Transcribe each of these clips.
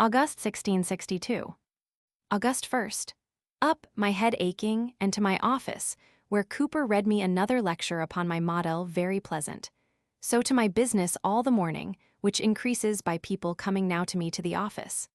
August 1662. August 1st. Up, my head aching, and to my office, where Cooper read me another lecture upon my model, very pleasant. So to my business all the morning, which increases by people coming now to me to the office.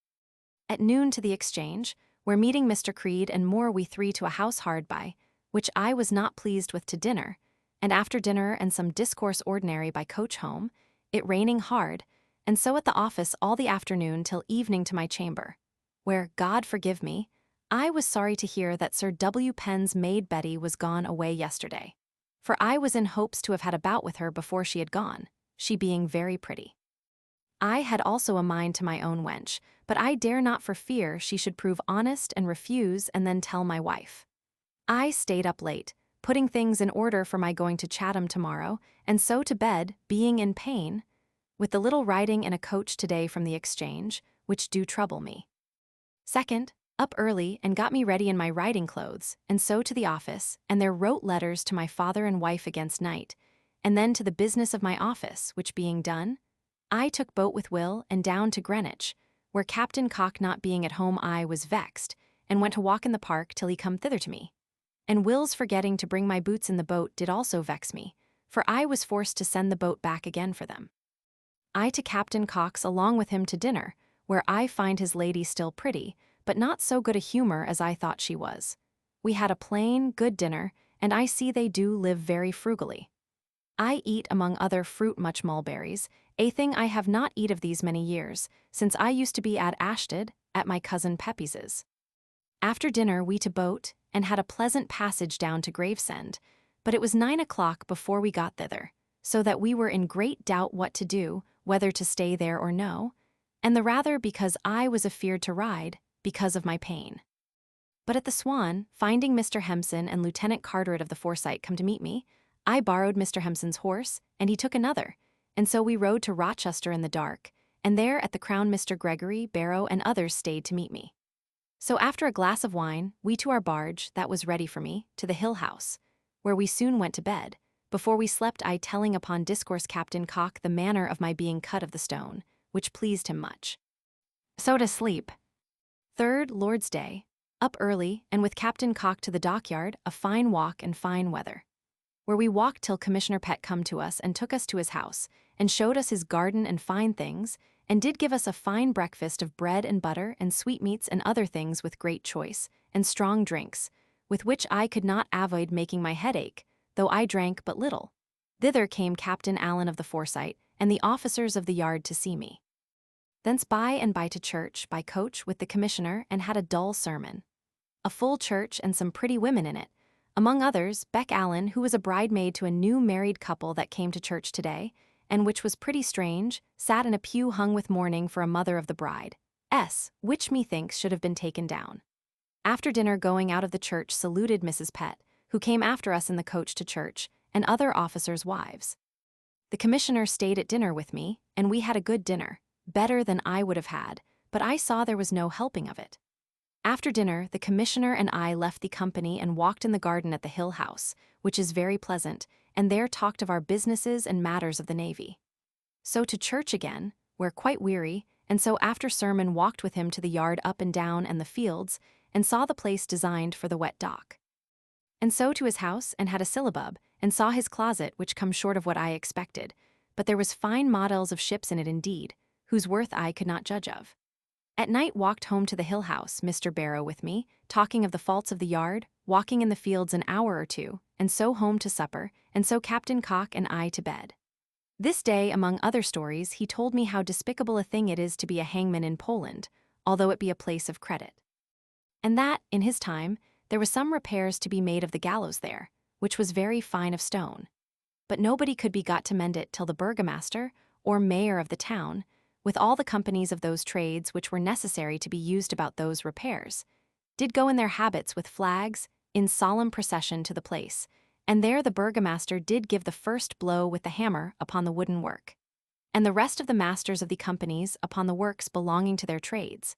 At noon to the exchange, where meeting Mr. Creed and more we three to a house hard by, which I was not pleased with to dinner, and after dinner and some discourse ordinary by coach home, it raining hard, and so at the office all the afternoon till evening to my chamber, where, God forgive me, I was sorry to hear that Sir W. Penn's maid Betty was gone away yesterday, for I was in hopes to have had a bout with her before she had gone, she being very pretty. I had also a mind to my own wench, but I dare not for fear she should prove honest and refuse and then tell my wife. I stayed up late, putting things in order for my going to Chatham tomorrow, and so to bed, being in pain, with the little riding in a coach today from the exchange, which do trouble me. Second, up early and got me ready in my riding clothes, and so to the office, and there wrote letters to my father and wife against night, and then to the business of my office, which being done, I took boat with Will and down to Greenwich, where Captain Cock not being at home I was vexed, and went to walk in the park till he come thither to me. And Will's forgetting to bring my boots in the boat did also vex me, for I was forced to send the boat back again for them. I to Captain Cock's along with him to dinner, where I find his lady still pretty, but not so good a humor as I thought she was. We had a plain, good dinner, and I see they do live very frugally. I eat among other fruit much mulberries, a thing I have not eat of these many years, since I used to be at Ashted, at my cousin Pepys's. After dinner we to boat, and had a pleasant passage down to Gravesend, but it was 9 o'clock before we got thither, so that we were in great doubt what to do, whether to stay there or no, and the rather because I was afeard to ride, because of my pain. But at the Swan, finding Mr. Hempson and Lieutenant Carteret of the Foresight come to meet me, I borrowed Mr. Hempson's horse, and he took another, and so we rode to Rochester in the dark, and there at the Crown Mr. Gregory, Barrow, and others stayed to meet me. So after a glass of wine, we to our barge, that was ready for me, to the Hill House, where we soon went to bed. Before we slept I telling upon discourse Captain Cock the manner of my being cut of the stone, which pleased him much. So to sleep. Third, Lord's Day. Up early, and with Captain Cock to the dockyard, a fine walk and fine weather, where we walked till Commissioner Pett come to us and took us to his house, and showed us his garden and fine things, and did give us a fine breakfast of bread and butter and sweetmeats and other things with great choice, and strong drinks, with which I could not avoid making my head ache, though I drank but little. Thither came Captain Allen of the Foresight, and the officers of the yard to see me. Thence by and by to church, by coach with the commissioner, and had a dull sermon. A full church and some pretty women in it, among others, Beck Allen, who was a bridemaid to a new married couple that came to church today, and which was pretty strange, sat in a pew hung with mourning for a mother of the bride, which methinks should have been taken down. After dinner going out of the church saluted Mrs. Pett, who came after us in the coach to church, and other officers' wives. The commissioner stayed at dinner with me, and we had a good dinner, better than I would have had, but I saw there was no helping of it. After dinner, the commissioner and I left the company and walked in the garden at the Hill House, which is very pleasant, and there talked of our businesses and matters of the navy. So to church again, where quite weary, and so after sermon walked with him to the yard up and down and the fields, and saw the place designed for the wet dock. And so to his house and had a syllabub, and saw his closet which come short of what I expected, but there was fine models of ships in it indeed, whose worth I could not judge of. At night walked home to the Hill House, Mr. Barrow with me, talking of the faults of the yard, walking in the fields an hour or two, and so home to supper, and so Captain Cock and I to bed. This day, among other stories, he told me how despicable a thing it is to be a hangman in Poland, although it be a place of credit. And that, in his time, there was some repairs to be made of the gallows there, which was very fine of stone. But nobody could be got to mend it till the burgomaster, or mayor of the town, with all the companies of those trades which were necessary to be used about those repairs, did go in their habits with flags, in solemn procession to the place, and there the burgomaster did give the first blow with the hammer upon the wooden work, and the rest of the masters of the companies upon the works belonging to their trades,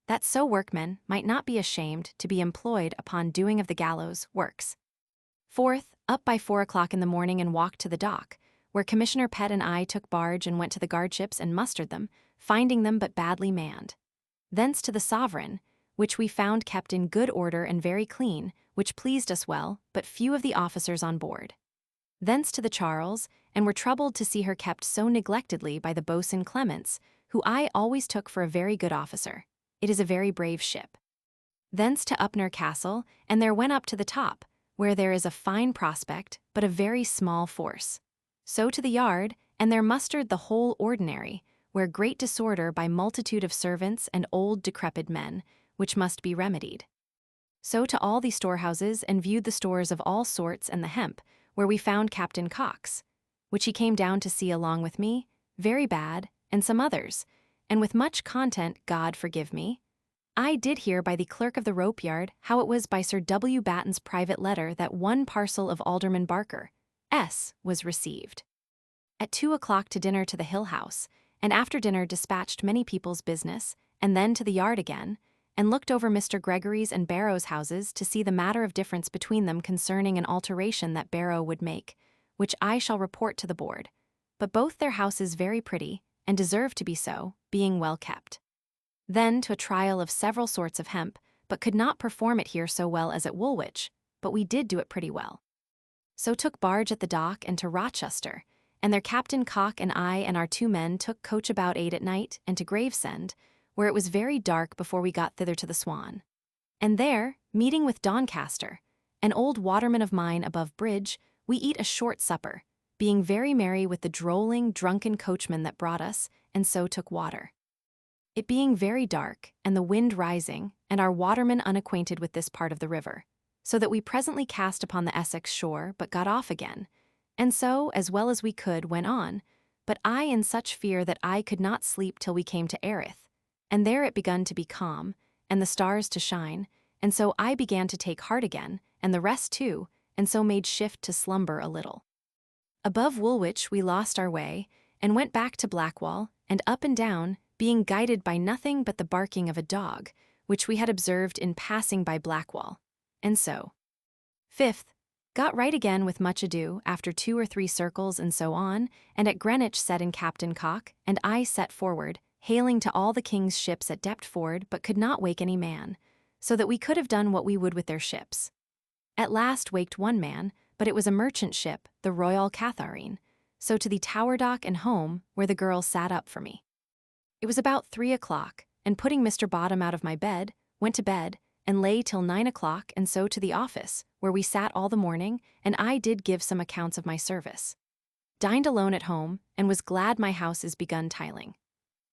that so workmen might not be ashamed to be employed upon doing of the gallows works. Fourth, up by 4 o'clock in the morning and walked to the dock, where Commissioner Pett and I took barge and went to the guardships and mustered them, finding them but badly manned. Thence to the Sovereign, which we found kept in good order and very clean, which pleased us well, but few of the officers on board. Thence to the Charles, and were troubled to see her kept so neglectedly by the boatswain Clements, who I always took for a very good officer. It is a very brave ship. Thence to Upnor Castle, and there went up to the top, where there is a fine prospect, but a very small force. So to the yard, and there mustered the whole ordinary, where great disorder by multitude of servants and old decrepit men, which must be remedied. So to all the storehouses, and viewed the stores of all sorts and the hemp, where we found Captain Cox, which he came down to see along with me, very bad, and some others, and with much content, God forgive me. I did hear by the clerk of the rope yard how it was by Sir W. Batten's private letter that one parcel of Alderman Barker, S., was received. At 2 o'clock to dinner to the Hill House, and after dinner dispatched many people's business, and then to the yard again, and looked over Mr. Gregory's and Barrow's houses to see the matter of difference between them concerning an alteration that Barrow would make, which I shall report to the board. But both their houses very pretty, and deserve to be so, being well kept. Then to a trial of several sorts of hemp, but could not perform it here so well as at Woolwich, but we did do it pretty well. So took barge at the dock and to Rochester, and their Captain Cock and I and our 2 men took coach about 8 at night and to Gravesend, where it was very dark before we got thither to the Swan. And there, meeting with Doncaster, an old waterman of mine above bridge, we eat a short supper, being very merry with the drolling, drunken coachman that brought us, and so took water. It being very dark, and the wind rising, and our watermen unacquainted with this part of the river, so that we presently cast upon the Essex shore, but got off again, and so, as well as we could, went on, but I in such fear that I could not sleep till we came to Erith, and there it begun to be calm, and the stars to shine, and so I began to take heart again, and the rest too, and so made shift to slumber a little. Above Woolwich we lost our way, and went back to Blackwall, and up and down, being guided by nothing but the barking of a dog, which we had observed in passing by Blackwall, and so. 5th, got right again with much ado, after 2 or 3 circles and so on, and at Greenwich set in Captain Cock, and I set forward, hailing to all the king's ships at Deptford, but could not wake any man, so that we could have done what we would with their ships. At last waked one man, but it was a merchant ship, the Royal Catharine, so to the Tower Dock and home, where the girl sat up for me. It was about 3 o'clock, and putting Mr. Bottom out of my bed, went to bed, and lay till 9 o'clock, and so to the office, where we sat all the morning, and I did give some accounts of my service. Dined alone at home, and was glad my house is begun tiling.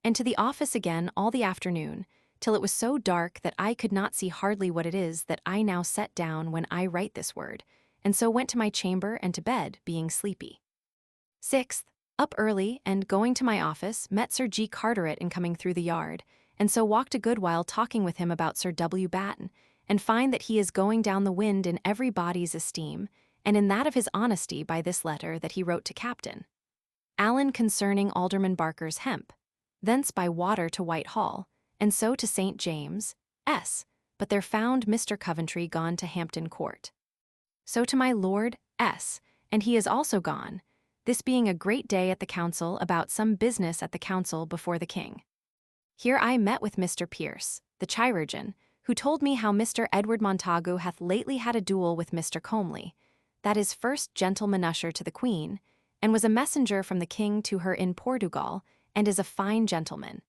And to the office again all the afternoon, till it was so dark that I could not see hardly what it is that I now set down when I write this word, and so went to my chamber and to bed, being sleepy. 6th, up early, and going to my office, met Sir G. Carteret in coming through the yard, and so walked a good while talking with him about Sir W. Batten, and find that he is going down the wind in every body's esteem, and in that of his honesty by this letter that he wrote to Captain Allen concerning Alderman Barker's hemp, thence by water to Whitehall, and so to St. James, S., but there found Mr. Coventry gone to Hampton Court. So to my Lord S., and he is also gone, this being a great day at the council about some business at the council before the king. Here I met with Mr. Pierce, the chirurgeon, who told me how Mr. Edward Montagu hath lately had a duel with Mr. Comely, that is first gentleman usher to the queen, and was a messenger from the king to her in Portugal, and is a fine gentleman,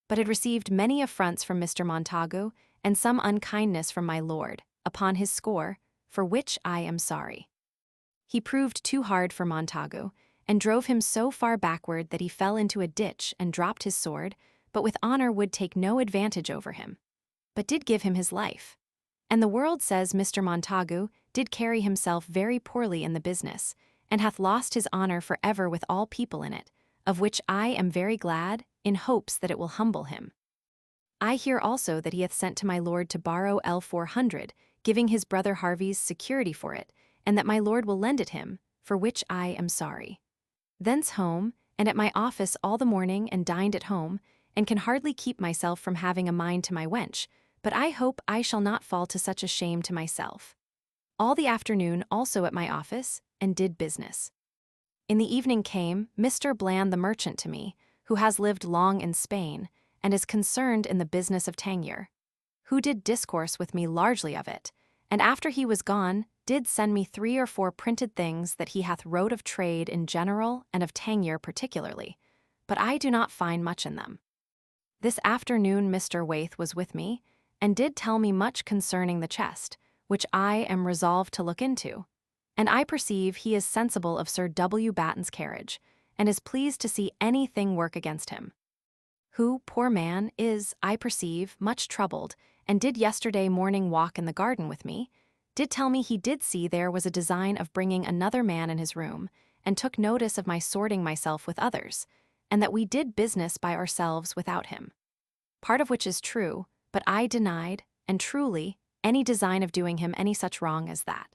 but had received many affronts from Mr. Montagu, and some unkindness from my lord, upon his score, for which I am sorry. He proved too hard for Montagu, and drove him so far backward that he fell into a ditch and dropped his sword, but with honor would take no advantage over him, but did give him his life. And the world says Mr. Montagu did carry himself very poorly in the business, and hath lost his honor for ever with all people in it, of which I am very glad, in hopes that it will humble him. I hear also that he hath sent to my lord to borrow L400, giving his brother Harvey's security for it, and that my lord will lend it him, for which I am sorry. Thence home, and at my office all the morning, and dined at home, and can hardly keep myself from having a mind to my wench, but I hope I shall not fall to such a shame to myself. All the afternoon also at my office, and did business. In the evening came Mr. Bland the merchant to me, who has lived long in Spain, and is concerned in the business of Tangier, who did discourse with me largely of it, and after he was gone, did send me 3 or 4 printed things that he hath wrote of trade in general and of Tangier particularly, but I do not find much in them. This afternoon Mr. Waith was with me, and did tell me much concerning the chest, which I am resolved to look into, and I perceive he is sensible of Sir W. Batten's carriage, and is pleased to see anything work against him, who, poor man, is, I perceive, much troubled, and did yesterday morning walk in the garden with me, did tell me he did see there was a design of bringing another man in his room, and took notice of my sorting myself with others, and that we did business by ourselves without him. Part of which is true, but I denied, and truly, any design of doing him any such wrong as that.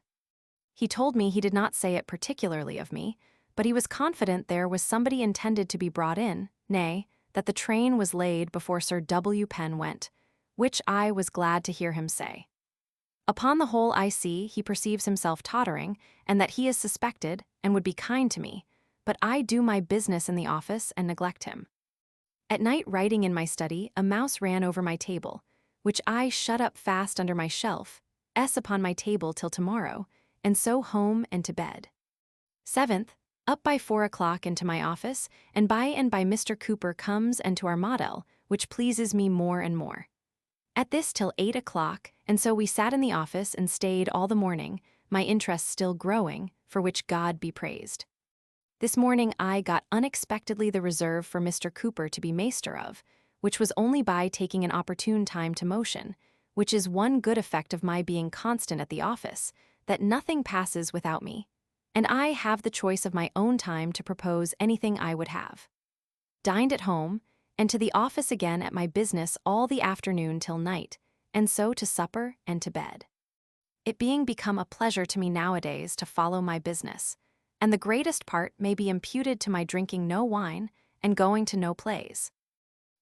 He told me he did not say it particularly of me, but he was confident there was somebody intended to be brought in, nay, that the train was laid before Sir W. Penn went, which I was glad to hear him say. Upon the whole I see he perceives himself tottering, and that he is suspected, and would be kind to me, but I do my business in the office and neglect him. At night writing in my study, a mouse ran over my table, which I shut up fast under my shelf, upon my table till tomorrow, and so home and to bed. 7th, up by 4 o'clock into my office, and by Mr. Cooper comes and to our model, which pleases me more and more. At this till 8 o'clock, and so we sat in the office and stayed all the morning, my interest still growing, for which God be praised. This morning I got unexpectedly the reserve for Mr. Cooper to be master of, which was only by taking an opportune time to motion, which is one good effect of my being constant at the office, that nothing passes without me, and I have the choice of my own time to propose anything I would have. Dined at home, and to the office again at my business all the afternoon till night, and so to supper and to bed. It being become a pleasure to me nowadays to follow my business, and the greatest part may be imputed to my drinking no wine and going to no plays.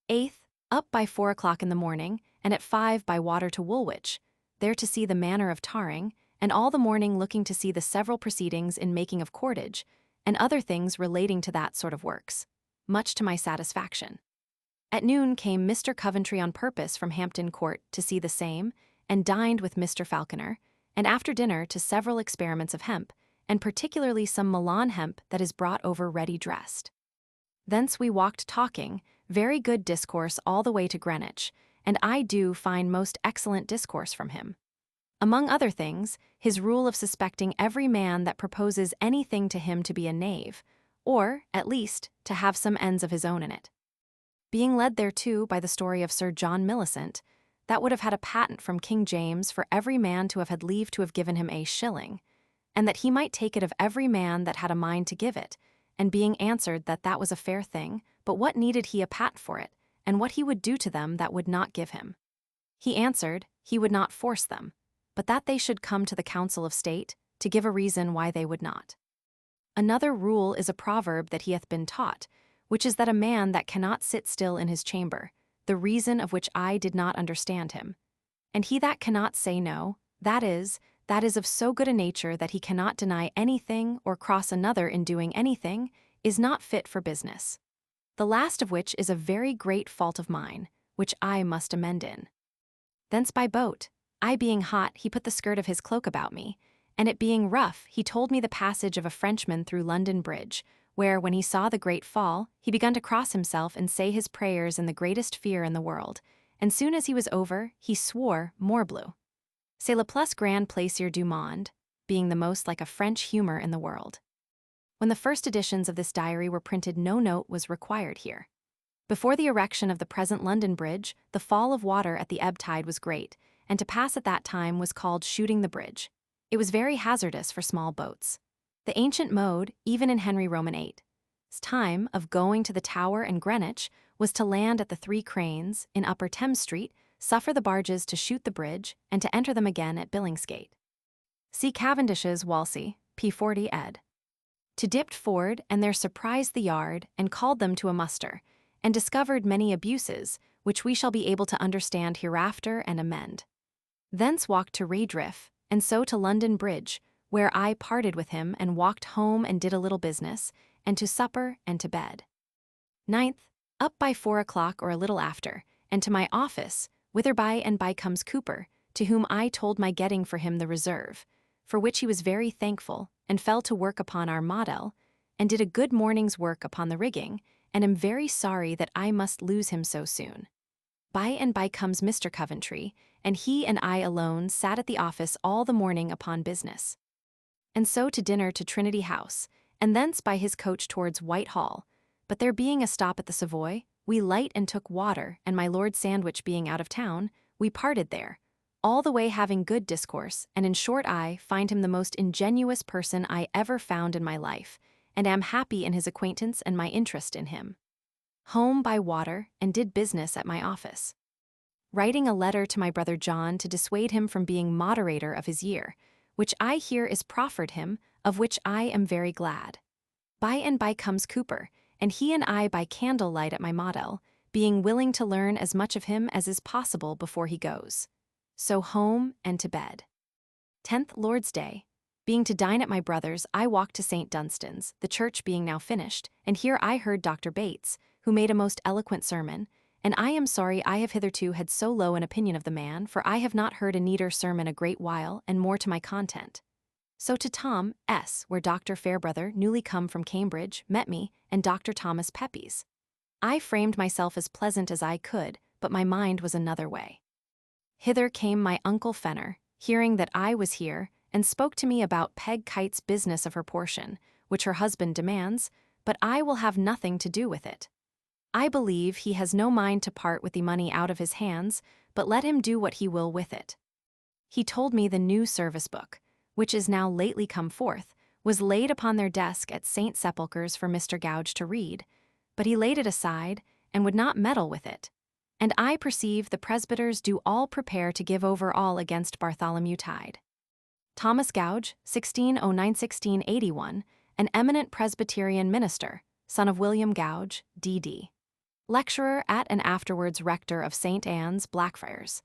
8th, up by 4 o'clock in the morning, and at 5 by water to Woolwich, there to see the manner of tarring, and all the morning looking to see the several proceedings in making of cordage, and other things relating to that sort of works, much to my satisfaction. At noon came Mr. Coventry on purpose from Hampton Court to see the same, and dined with Mr. Falconer, and after dinner to several experiments of hemp, and particularly some Milan hemp that is brought over ready dressed. Thence we walked talking, very good discourse all the way to Greenwich, and I do find most excellent discourse from him. Among other things, his rule of suspecting every man that proposes anything to him to be a knave, or, at least, to have some ends of his own in it. Being led thereto by the story of Sir John Millicent, that would have had a patent from King James for every man to have had leave to have given him a shilling, and that he might take it of every man that had a mind to give it, and being answered that that was a fair thing, but what needed he a patent for it, and what he would do to them that would not give him? He answered, he would not force them, but that they should come to the Council of State, to give a reason why they would not. Another rule is a proverb that he hath been taught, which is that a man that cannot sit still in his chamber, the reason of which I did not understand him. And he that cannot say no, that is of so good a nature that he cannot deny anything or cross another in doing anything, is not fit for business. The last of which is a very great fault of mine, which I must amend in. Thence by boat, I being hot, he put the skirt of his cloak about me, and it being rough, he told me the passage of a Frenchman through London Bridge, where, when he saw the great fall, he began to cross himself and say his prayers in the greatest fear in the world, and soon as he was over, he swore morbleu. C'est le plus grand plaisir du monde, being the most like a French humor in the world. When the first editions of this diary were printed, no note was required here. Before the erection of the present London Bridge, the fall of water at the ebb tide was great, and to pass at that time was called shooting the bridge. It was very hazardous for small boats. The ancient mode, even in Henry Roman VIII's time, of going to the Tower and Greenwich, was to land at the Three Cranes, in Upper Thames Street, suffer the barges to shoot the bridge, and to enter them again at Billingsgate. See Cavendish's Walsey, p. 40 ed. To dipped Ford, and there surprised the yard, and called them to a muster, and discovered many abuses, which we shall be able to understand hereafter and amend. Thence walked to Redriff, and so to London Bridge, where I parted with him and walked home and did a little business, and to supper and to bed. 9th, Up by 4 o'clock or a little after, and to my office, whither by and by comes Cooper, to whom I told my getting for him the reserve, for which he was very thankful, and fell to work upon our model, and did a good morning's work upon the rigging, and am very sorry that I must lose him so soon. By and by comes Mr. Coventry, and he and I alone sat at the office all the morning upon business. And so to dinner to Trinity House, and thence by his coach towards Whitehall, but there being a stop at the Savoy, we light and took water, and my Lord Sandwich being out of town, we parted there, all the way having good discourse, and in short I find him the most ingenuous person I ever found in my life, and am happy in his acquaintance and my interest in him. Home by water, and did business at my office. Writing a letter to my brother John to dissuade him from being moderator of his year, which I hear is proffered him, of which I am very glad. By and by comes Cooper, and he and I by candlelight at my model, being willing to learn as much of him as is possible before he goes. So home and to bed. 10th Lord's Day. Being to dine at my brother's, I walked to St. Dunstan's, the church being now finished, and here I heard Dr. Bates, who made a most eloquent sermon, and I am sorry I have hitherto had so low an opinion of the man, for I have not heard a neater sermon a great while, and more to my content. So to Tom S., where Dr. Fairbrother, newly come from Cambridge, met me, and Dr. Thomas Pepys. I framed myself as pleasant as I could, but my mind was another way. Hither came my uncle Fenner, hearing that I was here, and spoke to me about Peg Kite's business of her portion, which her husband demands, but I will have nothing to do with it. I believe he has no mind to part with the money out of his hands, but let him do what he will with it. He told me the new service book, which is now lately come forth, was laid upon their desk at St. Sepulchre's for Mr. Gouge to read, but he laid it aside, and would not meddle with it. And I perceive the presbyters do all prepare to give over all against Bartholomew Tide. Thomas Gouge, 1609–1681, an eminent Presbyterian minister, son of William Gouge, D.D. Lecturer at and afterwards rector of St. Anne's, Blackfriars.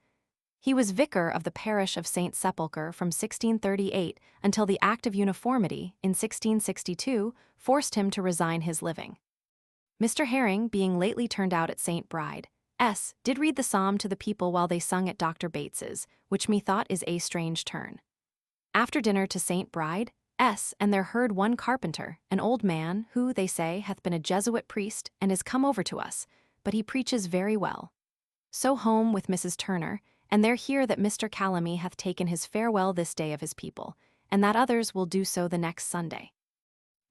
He was vicar of the parish of St. Sepulchre from 1638 until the Act of Uniformity, in 1662, forced him to resign his living. Mr. Herring, being lately turned out at St. Bride, S., did read the psalm to the people while they sung at Dr. Bates's, which methought is a strange turn. After dinner to St. Bride, S., and there heard one carpenter, an old man, who, they say, hath been a Jesuit priest, and is come over to us, but he preaches very well. So home with Mrs. Turner, and there hear that Mr. Calamy hath taken his farewell this day of his people, and that others will do so the next Sunday.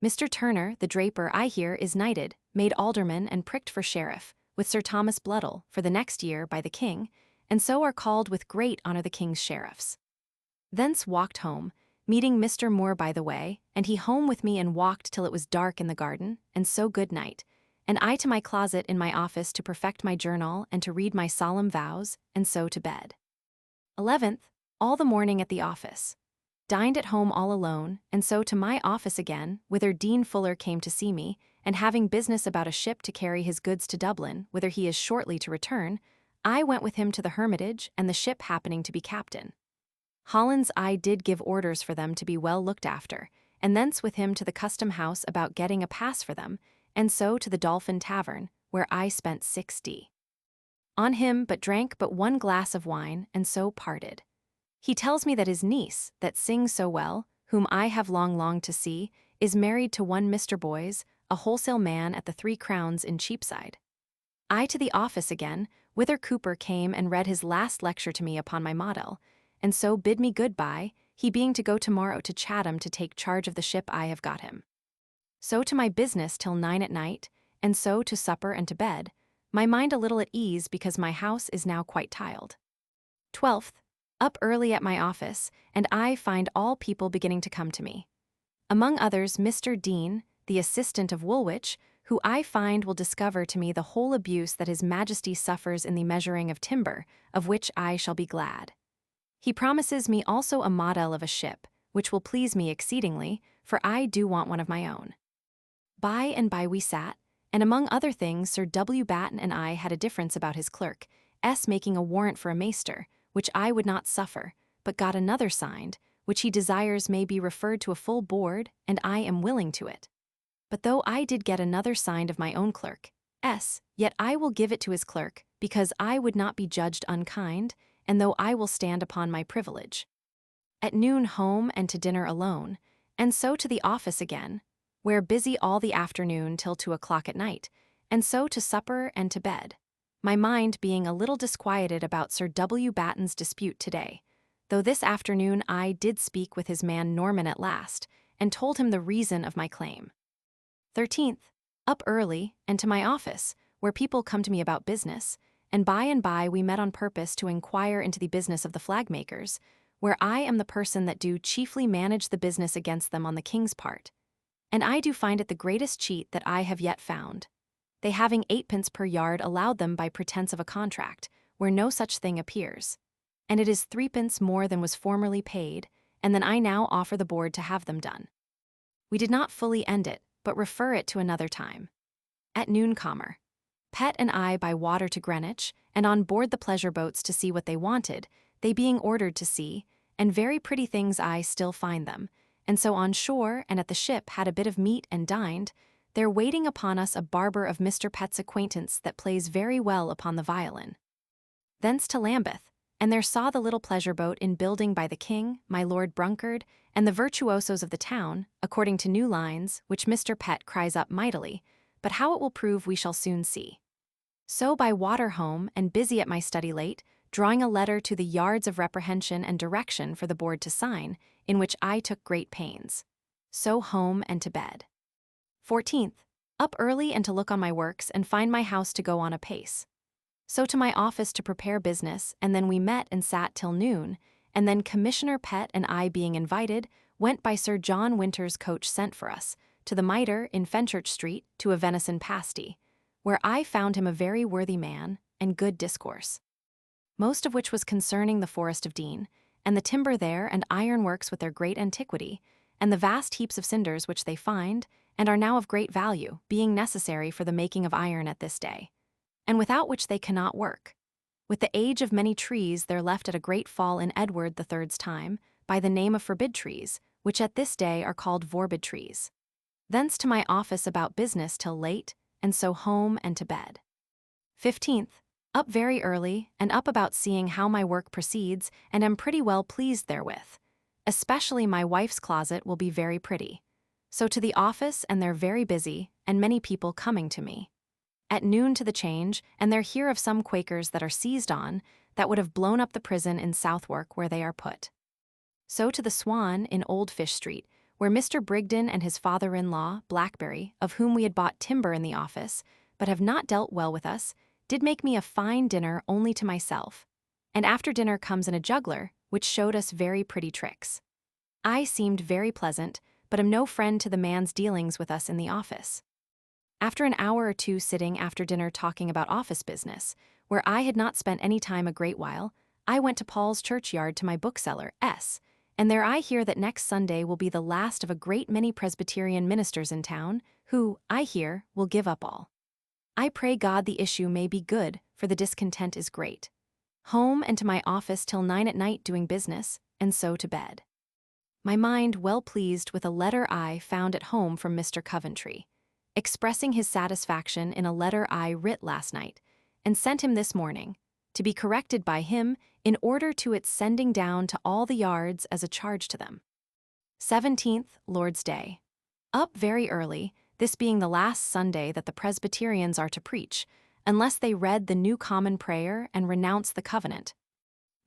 Mr. Turner, the draper, I hear, is knighted, made alderman, and pricked for sheriff, with Sir Thomas Bloodle, for the next year, by the king, and so are called with great honour the king's sheriffs. Thence walked home, meeting Mr. Moore by the way, and he home with me and walked till it was dark in the garden, and so good night, and I to my closet in my office to perfect my journal and to read my solemn vows, and so to bed. 11th, all the morning at the office. Dined at home all alone, and so to my office again, whither Dean Fuller came to see me, and having business about a ship to carry his goods to Dublin, whither he is shortly to return, I went with him to the Hermitage, and the ship happening to be captain. Holland's I did give orders for them to be well looked after, and thence with him to the custom house about getting a pass for them, and so to the Dolphin Tavern, where I spent 60. On him but drank but one glass of wine, and so parted. He tells me that his niece, that sings so well, whom I have long longed to see, is married to one Mr. Boys, a wholesale man at the 3 Crowns in Cheapside. I to the office again, whither Cooper came and read his last lecture to me upon my model, and so bid me good-bye, he being to go tomorrow to Chatham to take charge of the ship I have got him. So to my business till 9 at night, and so to supper and to bed, my mind a little at ease because my house is now quite tiled. 12th, up early at my office, and I find all people beginning to come to me. Among others Mr. Dean, the assistant of Woolwich, who I find will discover to me the whole abuse that His Majesty suffers in the measuring of timber, of which I shall be glad. He promises me also a model of a ship, which will please me exceedingly, for I do want one of my own. By and by we sat, and among other things Sir W. Batten and I had a difference about his clerk, S. making a warrant for a maester, which I would not suffer, but got another signed, which he desires may be referred to a full board, and I am willing to it. But though I did get another signed of my own clerk, Yet I will give it to his clerk, because I would not be judged unkind, and though I will stand upon my privilege. At noon home and to dinner alone, and so to the office again, where busy all the afternoon till 2 o'clock at night, and so to supper and to bed, my mind being a little disquieted about Sir W. Batten's dispute today, though this afternoon I did speak with his man Norman at last, and told him the reason of my claim. 13th, up early, and to my office, where people come to me about business, and by we met on purpose to inquire into the business of the flag makers, where I am the person that do chiefly manage the business against them on the king's part. And I do find it the greatest cheat that I have yet found. They having 8 pence per yard allowed them by pretence of a contract, where no such thing appears. And it is 3 pence more than was formerly paid, and then I now offer the board to have them done. We did not fully end it, but refer it to another time. At noon, Pet and I by water to Greenwich, and on board the pleasure boats to see what they wanted, they being ordered to see, and very pretty things I still find them, and so on shore and at the ship had a bit of meat and dined, there waiting upon us a barber of Mr. Pet's acquaintance that plays very well upon the violin. Thence to Lambeth, and there saw the little pleasure boat in building by the king, my Lord Brunkard, and the virtuosos of the town, according to new lines, which Mr. Pett cries up mightily, but how it will prove we shall soon see. So by water home, and busy at my study late, drawing a letter to the yards of reprehension and direction for the board to sign, in which I took great pains. So home and to bed. 14th, up early and to look on my works and find my house to go on apace. So to my office to prepare business, and then we met and sat till noon, and then Commissioner Pett and I being invited, went by Sir John Winter's coach sent for us, to the Mitre in Fenchurch Street to a venison pasty, where I found him a very worthy man, and good discourse. Most of which was concerning the Forest of Dean, and the timber there and ironworks with their great antiquity, and the vast heaps of cinders which they find, and are now of great value, being necessary for the making of iron at this day, and without which they cannot work. With the age of many trees there left at a great fall in Edward the Third's time, by the name of forbid trees, which at this day are called vorbid trees. Thence to my office about business till late, and so home and to bed. 15th, up very early, and up about seeing how my work proceeds, and am pretty well pleased therewith. Especially my wife's closet will be very pretty. So to the office, and they're very busy, and many people coming to me. At noon to the Change, and there hear of some Quakers that are seized on, that would have blown up the prison in Southwark where they are put. So to the Swan in Old Fish Street, where Mr. Brigden and his father-in-law, Blackberry, of whom we had bought timber in the office, but have not dealt well with us, did make me a fine dinner only to myself. And after dinner comes in a juggler, which showed us very pretty tricks. I seemed very pleasant, but am no friend to the man's dealings with us in the office. After an hour or two sitting after dinner talking about office business, where I had not spent any time a great while, I went to Paul's churchyard to my bookseller, S., and there I hear that next Sunday will be the last of a great many Presbyterian ministers in town, who, I hear, will give up all. I pray God the issue may be good, for the discontent is great. Home and to my office till 9 at night doing business, and so to bed. My mind well pleased with a letter I found at home from Mr. Coventry, expressing his satisfaction in a letter I writ last night, and sent him this morning, to be corrected by him in order to its sending down to all the yards as a charge to them. 17th, Lord's Day. Up very early, this being the last Sunday that the Presbyterians are to preach, unless they read the New Common Prayer and renounce the covenant.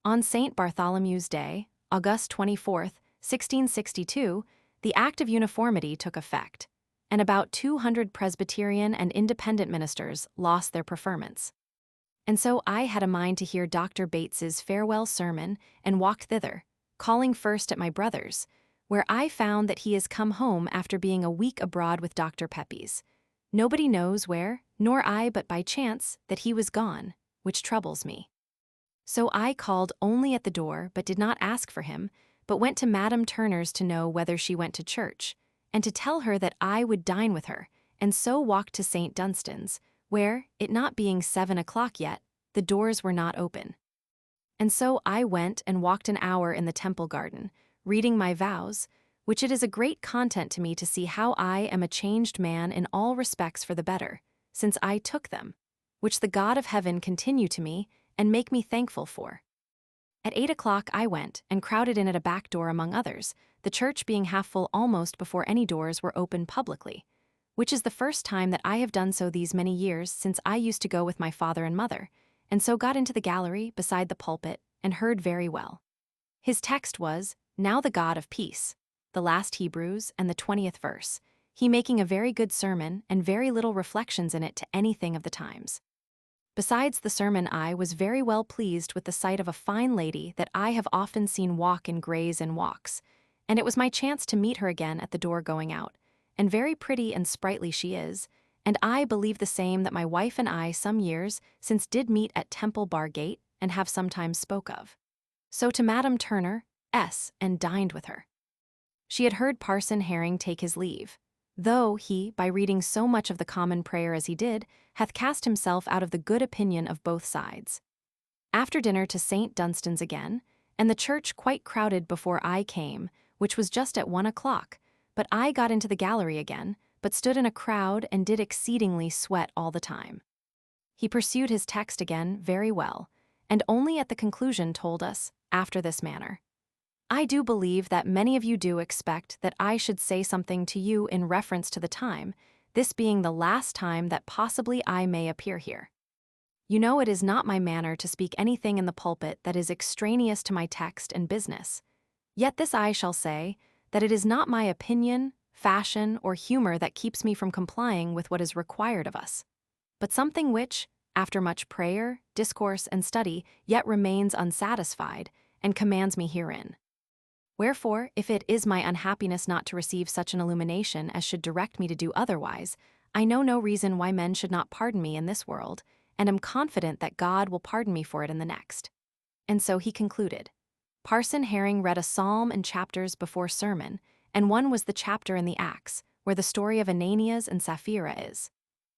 On St. Bartholomew's Day, August 24th, 1662, the Act of Uniformity took effect, and about 200 Presbyterian and Independent ministers lost their preferments. And so I had a mind to hear Dr. Bates's farewell sermon and walked thither, calling first at my brother's, where I found that he is come home after being a week abroad with Dr. Pepys. Nobody knows where, nor I but by chance, that he was gone, which troubles me. So I called only at the door, but did not ask for him, but went to Madam Turner's to know whether she went to church, and to tell her that I would dine with her, and so walked to St. Dunstan's, where, it not being 7 o'clock yet, the doors were not open. And so I went and walked an hour in the Temple Garden, reading my vows, which it is a great content to me to see how I am a changed man in all respects for the better, since I took them, which the God of heaven continue to me, and make me thankful for. At 8 o'clock I went, and crowded in at a back door among others, the church being half full almost before any doors were opened publicly, which is the first time that I have done so these many years since I used to go with my father and mother, and so got into the gallery beside the pulpit, and heard very well. His text was, "Now the God of peace," the last Hebrews and the 20th verse, he making a very good sermon and very little reflections in it to anything of the times. Besides the sermon, I was very well pleased with the sight of a fine lady that I have often seen walk in Gray's and Walks, and it was my chance to meet her again at the door going out, and very pretty and sprightly she is, and I believe the same that my wife and I some years since did meet at Temple Bar Gate, and have sometimes spoke of. So to Madam Turner, S., and dined with her. She had heard Parson Herring take his leave, though he, by reading so much of the common prayer as he did, hath cast himself out of the good opinion of both sides. After dinner to St. Dunstan's again, and the church quite crowded before I came, which was just at 1 o'clock, but I got into the gallery again, but stood in a crowd and did exceedingly sweat all the time. He pursued his text again very well, and only at the conclusion told us, after this manner: I do believe that many of you do expect that I should say something to you in reference to the time, this being the last time that possibly I may appear here. You know it is not my manner to speak anything in the pulpit that is extraneous to my text and business. Yet this I shall say, that it is not my opinion, fashion, or humor that keeps me from complying with what is required of us, but something which, after much prayer, discourse, and study, yet remains unsatisfied, and commands me herein. Wherefore, if it is my unhappiness not to receive such an illumination as should direct me to do otherwise, I know no reason why men should not pardon me in this world, and am confident that God will pardon me for it in the next. And so he concluded. Parson Herring read a psalm and chapters before sermon, and one was the chapter in the Acts, where the story of Ananias and Sapphira is.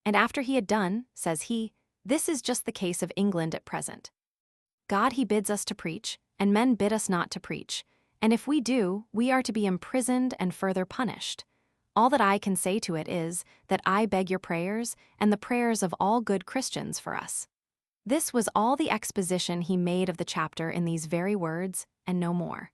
And after he had done, says he, this is just the case of England at present. God he bids us to preach, and men bid us not to preach, and if we do, we are to be imprisoned and further punished. All that I can say to it is, that I beg your prayers, and the prayers of all good Christians for us. This was all the exposition he made of the chapter in these very words, and no more.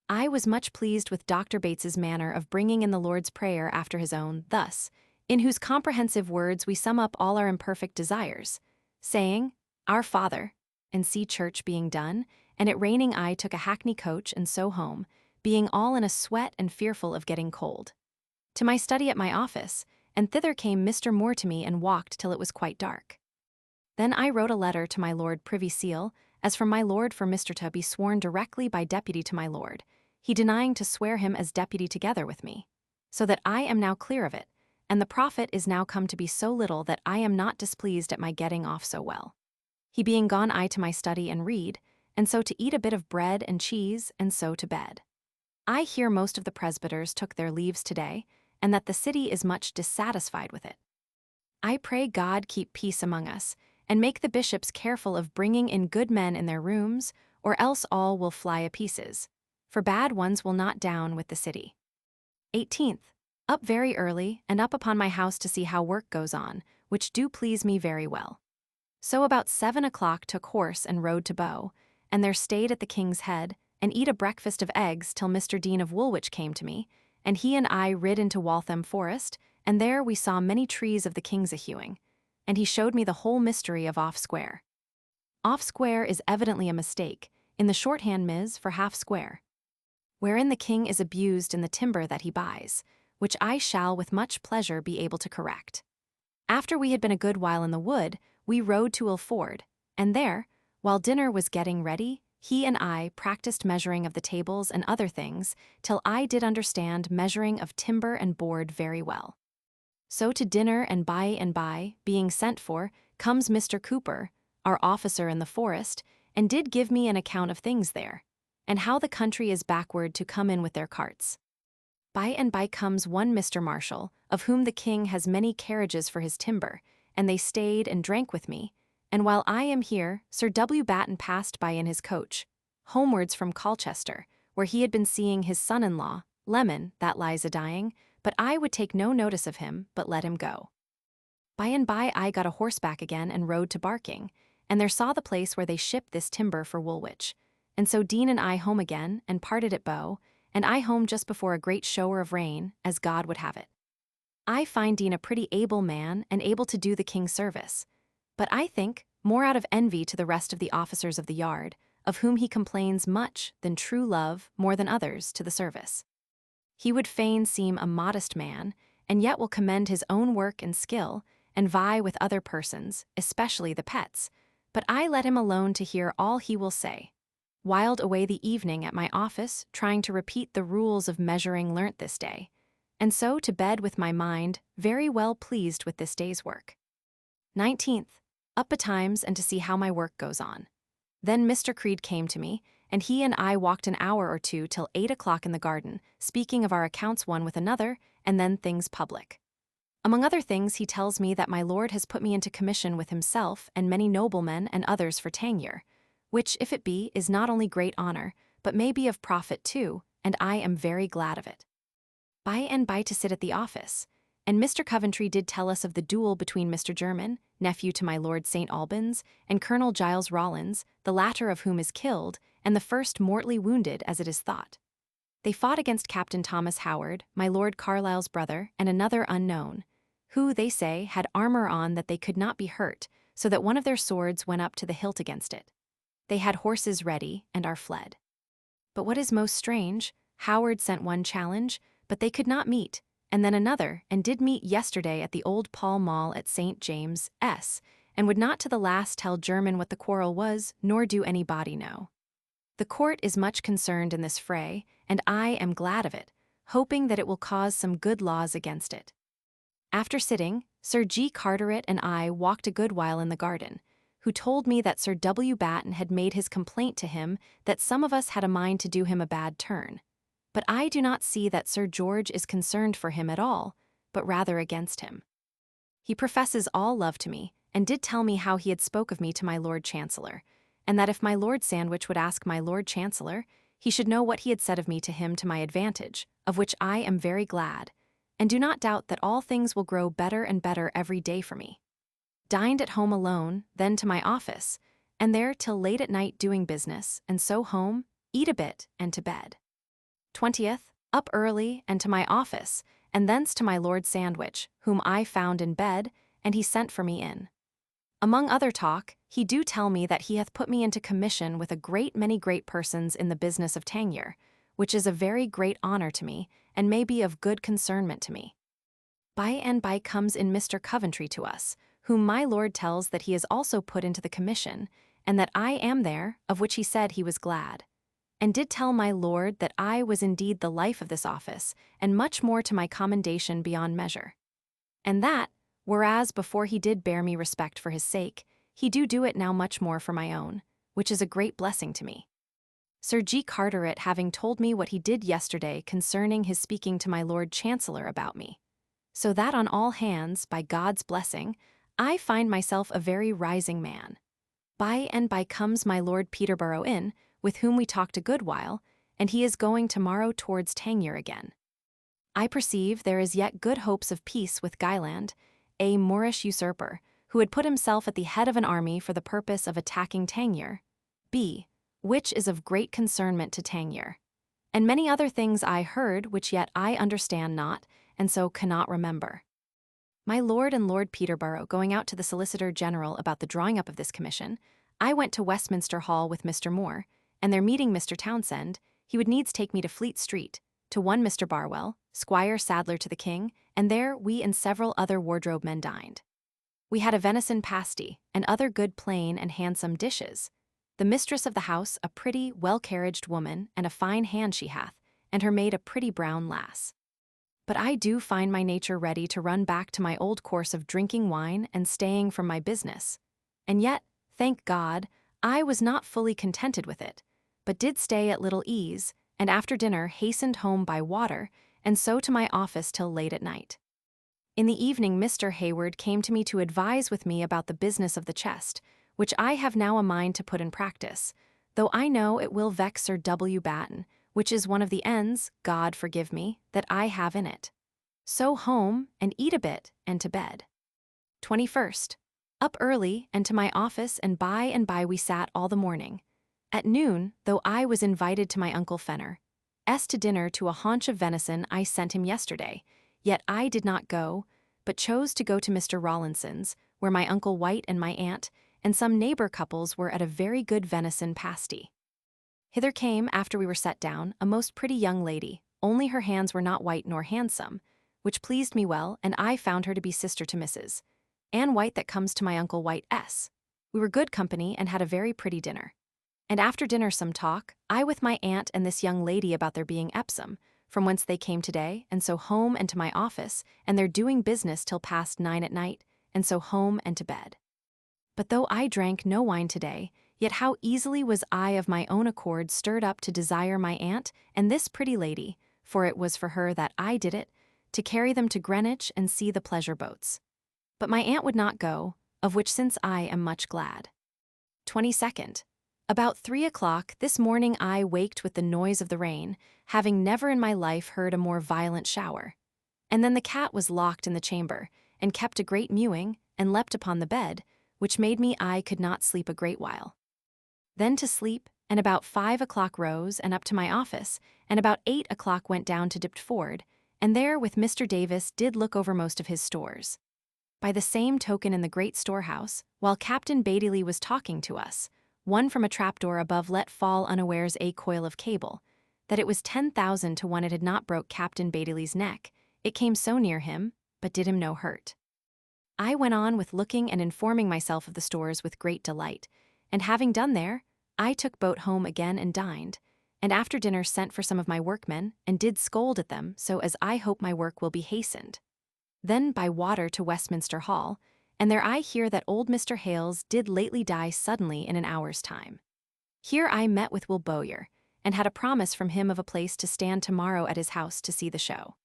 I was much pleased with Dr. Bates's manner of bringing in the Lord's Prayer after his own, thus, in whose comprehensive words we sum up all our imperfect desires, saying, Our Father, and see church being done, and it raining I took a hackney coach and so home, being all in a sweat and fearful of getting cold. To my study at my office, and thither came Mr. Moore to me and walked till it was quite dark. Then I wrote a letter to my Lord Privy Seal, as from my Lord for Mr. to be sworn directly by deputy to my Lord, he denying to swear him as deputy together with me, so that I am now clear of it, and the profit is now come to be so little that I am not displeased at my getting off so well. He being gone I to my study and read, and so to eat a bit of bread and cheese, and so to bed. I hear most of the presbyters took their leaves today, and that the city is much dissatisfied with it. I pray God keep peace among us, and make the bishops careful of bringing in good men in their rooms, or else all will fly a pieces, for bad ones will not down with the city. 18th. Up very early, and up upon my house to see how work goes on, which do please me very well. So about 7 o'clock took horse and rode to Bow, and there stayed at the King's Head, and eat a breakfast of eggs till Mr. Dean of Woolwich came to me, and he and I rid into Waltham Forest, and there we saw many trees of the King's a-hewing, and he showed me the whole mystery of Off Square. Off Square is evidently a mistake, in the shorthand Ms. for half square, wherein the King is abused in the timber that he buys, which I shall with much pleasure be able to correct. After we had been a good while in the wood, we rode to Ilford, and there, while dinner was getting ready, he and I practiced measuring of the tables and other things, till I did understand measuring of timber and board very well. So to dinner, and by, being sent for, comes Mr. Cooper, our officer in the forest, and did give me an account of things there, and how the country is backward to come in with their carts. By comes one Mr. Marshall, of whom the King has many carriages for his timber, and they stayed and drank with me, and while I am here, Sir W. Batten passed by in his coach, homewards from Colchester, where he had been seeing his son-in-law, Lemon, that lies a-dying, but I would take no notice of him, but let him go. By and by I got a horseback again and rode to Barking, and there saw the place where they shipped this timber for Woolwich. And so Dean and I home again, and parted at Bow, and I home just before a great shower of rain, as God would have it. I find Dean a pretty able man and able to do the king's service, but I think, more out of envy to the rest of the officers of the yard, of whom he complains much than true love more than others to the service. He would fain seem a modest man, and yet will commend his own work and skill, and vie with other persons, especially the pets, but I let him alone to hear all he will say. Whiled away the evening at my office, trying to repeat the rules of measuring learnt this day, and so to bed with my mind very well pleased with this day's work. 19th. Up betimes and to see how my work goes on. Then Mr. Creed came to me, and he and I walked an hour or two till 8 o'clock in the garden, speaking of our accounts one with another, and then things public. Among other things, he tells me that my lord has put me into commission with himself and many noblemen and others for Tangier, which, if it be, is not only great honor, but may be of profit too, and I am very glad of it. By and by to sit at the office, and Mr. Coventry did tell us of the duel between Mr. German, nephew to my Lord St. Albans, and Colonel Giles Rawlins, the latter of whom is killed, and the first mortally wounded, as it is thought. They fought against Captain Thomas Howard, my Lord Carlisle's brother, and another unknown, who, they say, had armor on that they could not be hurt, so that one of their swords went up to the hilt against it. They had horses ready, and are fled. But what is most strange, Howard sent one challenge, but they could not meet, and then another, and did meet yesterday at the old Pall Mall at St. James' S., and would not to the last tell German what the quarrel was, nor do anybody know. The court is much concerned in this fray, and I am glad of it, hoping that it will cause some good laws against it. After sitting, Sir G. Carteret and I walked a good while in the garden, who told me that Sir W. Batten had made his complaint to him that some of us had a mind to do him a bad turn. But I do not see that Sir George is concerned for him at all, but rather against him. He professes all love to me, and did tell me how he had spoke of me to my Lord Chancellor, and that if my Lord Sandwich would ask my Lord Chancellor, he should know what he had said of me to him to my advantage, of which I am very glad, and do not doubt that all things will grow better and better every day for me. Dined at home alone, then to my office, and there till late at night doing business, and so home, eat a bit, and to bed. 20th, up early, and to my office, and thence to my Lord Sandwich, whom I found in bed, and he sent for me in. Among other talk, he do tell me that he hath put me into commission with a great many great persons in the business of Tangier, which is a very great honor to me, and may be of good concernment to me. By and by comes in Mr. Coventry to us, whom my lord tells that he is also put into the commission, and that I am there, of which he said he was glad. And did tell my lord that I was indeed the life of this office, and much more to my commendation beyond measure. And that, whereas before he did bear me respect for his sake, he do it now much more for my own, which is a great blessing to me. Sir G. Carteret having told me what he did yesterday concerning his speaking to my Lord Chancellor about me. So that on all hands, by God's blessing, I find myself a very rising man. By and by comes my Lord Peterborough in, with whom we talked a good while, and he is going tomorrow towards Tangier again. I perceive there is yet good hopes of peace with Guyland, a Moorish usurper, who had put himself at the head of an army for the purpose of attacking Tangier, which is of great concernment to Tangier. And many other things I heard which yet I understand not, and so cannot remember. My lord and Lord Peterborough going out to the Solicitor General about the drawing up of this commission, I went to Westminster Hall with Mr. Moore, and there meeting Mr. Townsend, he would needs take me to Fleet Street, to one Mr. Barwell, Squire Sadler to the King, and there we and several other wardrobe men dined. We had a venison pasty, and other good plain and handsome dishes. The mistress of the house a pretty, well-carriaged woman, and a fine hand she hath, and her maid a pretty brown lass. But I do find my nature ready to run back to my old course of drinking wine and staying from my business. And yet, thank God, I was not fully contented with it, but did stay at little ease, and after dinner hastened home by water, and so to my office till late at night. In the evening Mr. Hayward came to me to advise with me about the business of the chest, which I have now a mind to put in practice, though I know it will vex Sir W. Batten, which is one of the ends, God forgive me, that I have in it. So home, and eat a bit, and to bed. 21st. Up early and to my office, and by we sat all the morning. At noon, though I was invited to my Uncle Fenner S to dinner to a haunch of venison I sent him yesterday, yet I did not go, but chose to go to Mr. Rawlinson's, where my Uncle White and my aunt and some neighbor couples were at a very good venison pasty. Hither came, after we were set down, a most pretty young lady, only her hands were not white nor handsome, which pleased me well, and I found her to be sister to Mrs. Ann White that comes to my Uncle White S. We were good company and had a very pretty dinner. And after dinner some talk, I with my aunt and this young lady about their being Epsom, from whence they came today, and so home and to my office, and their doing business till past 9 at night, and so home and to bed. But though I drank no wine today, yet how easily was I of my own accord stirred up to desire my aunt and this pretty lady, for it was for her that I did it, to carry them to Greenwich and see the pleasure boats. But my aunt would not go, of which since I am much glad. 22nd. About 3 o'clock this morning I waked with the noise of the rain, having never in my life heard a more violent shower. And then the cat was locked in the chamber, and kept a great mewing, and leapt upon the bed, which made me I could not sleep a great while. Then to sleep, and about 5 o'clock rose, and up to my office, and about 8 o'clock went down to Diptford, and there with Mr. Davis did look over most of his stores. By the same token in the great storehouse, while Captain Baddeley was talking to us, one from a trapdoor above let fall unawares a coil of cable, that it was 10,000 to 1 it had not broke Captain Baddeley's neck, it came so near him, but did him no hurt. I went on with looking and informing myself of the stores with great delight, and having done there, I took boat home again and dined, and after dinner sent for some of my workmen, and did scold at them, so as I hope my work will be hastened. Then by water to Westminster Hall, and there I hear that old Mr. Hales did lately die suddenly in an hour's time. Here I met with Will Bowyer, and had a promise from him of a place to stand tomorrow at his house to see the show.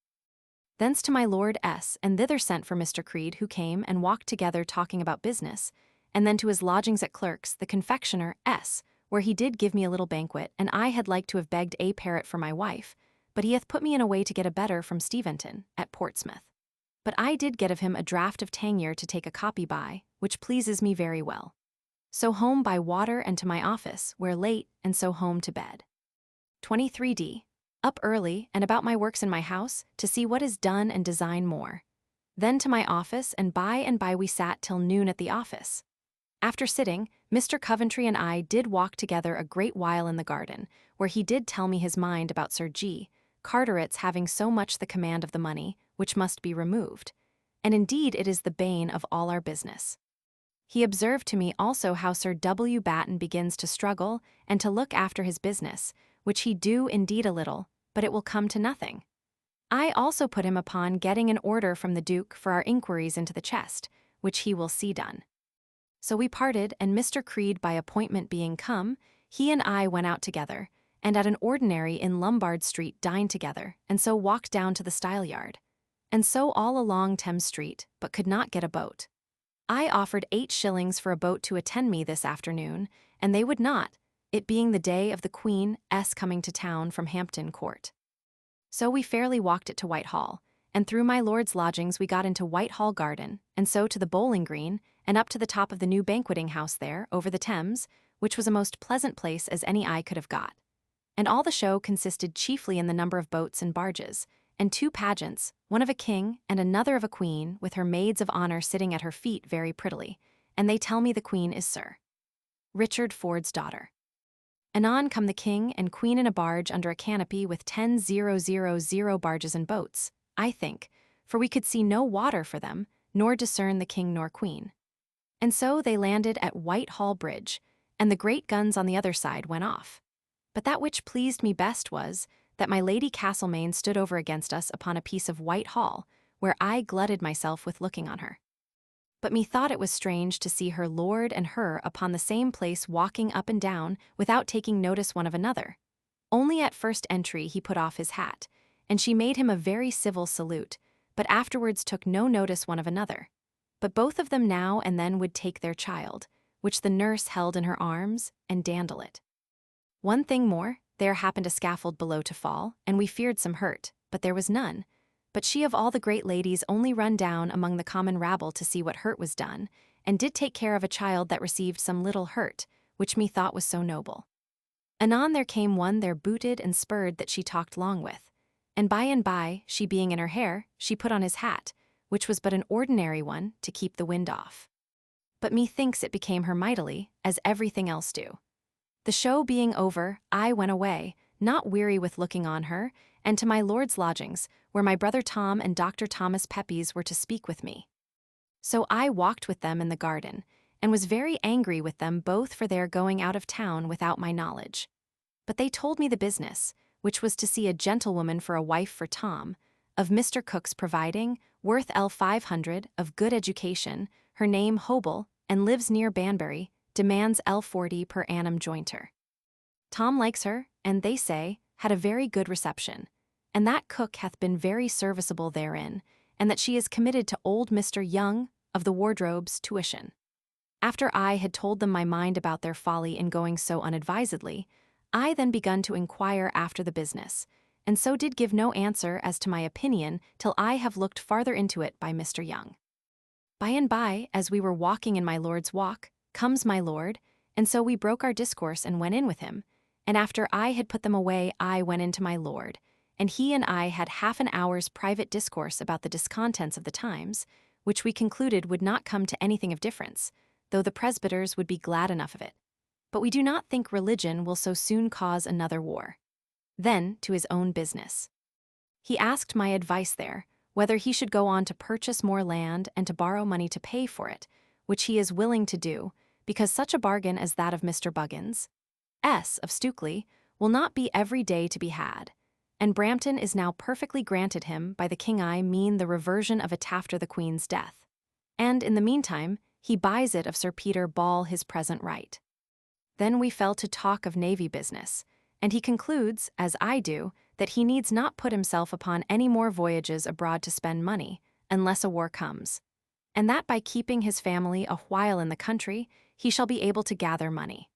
Thence to my Lord S., and thither sent for Mr. Creed, who came and walked together talking about business, and then to his lodgings at Clerk's, the confectioner S., where he did give me a little banquet, and I had like to have begged a parrot for my wife, but he hath put me in a way to get a better from Steventon, at Portsmouth. But I did get of him a draught of Tangier to take a copy by, which pleases me very well. So home by water and to my office, where late, and so home to bed. 23d. Up early, and about my works in my house, to see what is done and design more. Then to my office, and by we sat till noon at the office. After sitting, Mr. Coventry and I did walk together a great while in the garden, where he did tell me his mind about Sir G. Carteret's having so much the command of the money, which must be removed, and indeed it is the bane of all our business. He observed to me also how Sir W. Batten begins to struggle and to look after his business, which he do indeed a little, but it will come to nothing. I also put him upon getting an order from the Duke for our inquiries into the chest, which he will see done. So we parted, and Mr. Creed by appointment being come, he and I went out together, and at an ordinary in Lombard Street dined together, and so walked down to the Style Yard, and so all along Thames Street, but could not get a boat. I offered 8 shillings for a boat to attend me this afternoon, and they would not, it being the day of the Queen's coming to town from Hampton Court. So we fairly walked it to Whitehall, and through my lord's lodgings we got into Whitehall Garden, and so to the Bowling Green, and up to the top of the new banqueting house there, over the Thames, which was a most pleasant place as any eye could have got. And all the show consisted chiefly in the number of boats and barges, and 2 pageants, one of a king and another of a queen, with her maids of honor sitting at her feet very prettily, and they tell me the queen is Sir Richard Ford's daughter. Anon come the king and queen in a barge under a canopy with 10,000 barges and boats, I think, for we could see no water for them, nor discern the king nor queen. And so they landed at Whitehall Bridge, and the great guns on the other side went off. But that which pleased me best was, that my Lady Castlemaine stood over against us upon a piece of Whitehall, where I glutted myself with looking on her. But methought it was strange to see her lord and her upon the same place walking up and down without taking notice one of another. Only at first entry he put off his hat, and she made him a very civil salute, but afterwards took no notice one of another. But both of them now and then would take their child, which the nurse held in her arms, and dandle it. One thing more, there happened a scaffold below to fall, and we feared some hurt, but there was none. but she of all the great ladies only run down among the common rabble to see what hurt was done, and did take care of a child that received some little hurt, which methought was so noble. Anon there came one there booted and spurred that she talked long with, and by, she being in her hair, she put on his hat, which was but an ordinary one, to keep the wind off. But methinks it became her mightily, as everything else do. The show being over, I went away, not weary with looking on her, and to my lord's lodgings, where my brother Tom and Dr. Thomas Pepys were to speak with me. So I walked with them in the garden, and was very angry with them both for their going out of town without my knowledge. But they told me the business, which was to see a gentlewoman for a wife for Tom, of Mr. Cook's providing, worth L500, of good education, her name Hobel, and lives near Banbury, demands L40 per annum jointer. Tom likes her, and they say, had a very good reception, and that cook hath been very serviceable therein, and that she is committed to old Mr. Young, of the wardrobe's tuition. After I had told them my mind about their folly in going so unadvisedly, I then begun to inquire after the business, and so did give no answer as to my opinion till I have looked farther into it by Mr. Young. By and by, as we were walking in my lord's walk, comes my lord, and so we broke our discourse and went in with him, and after I had put them away I went into my lord, and he and I had half an hour's private discourse about the discontents of the times, which we concluded would not come to anything of difference, though the presbyters would be glad enough of it. But we do not think religion will so soon cause another war. Then to his own business. He asked my advice there, whether he should go on to purchase more land and to borrow money to pay for it, which he is willing to do, because such a bargain as that of Mr. Buggins, S. of Stukely, will not be every day to be had, and Brampton is now perfectly granted him by the king I mean the reversion of it after the Queen's death, and in the meantime he buys it of Sir Peter Ball his present right. Then we fell to talk of navy business, and he concludes, as I do, that he needs not put himself upon any more voyages abroad to spend money, unless a war comes, and that by keeping his family a while in the country, he shall be able to gather money.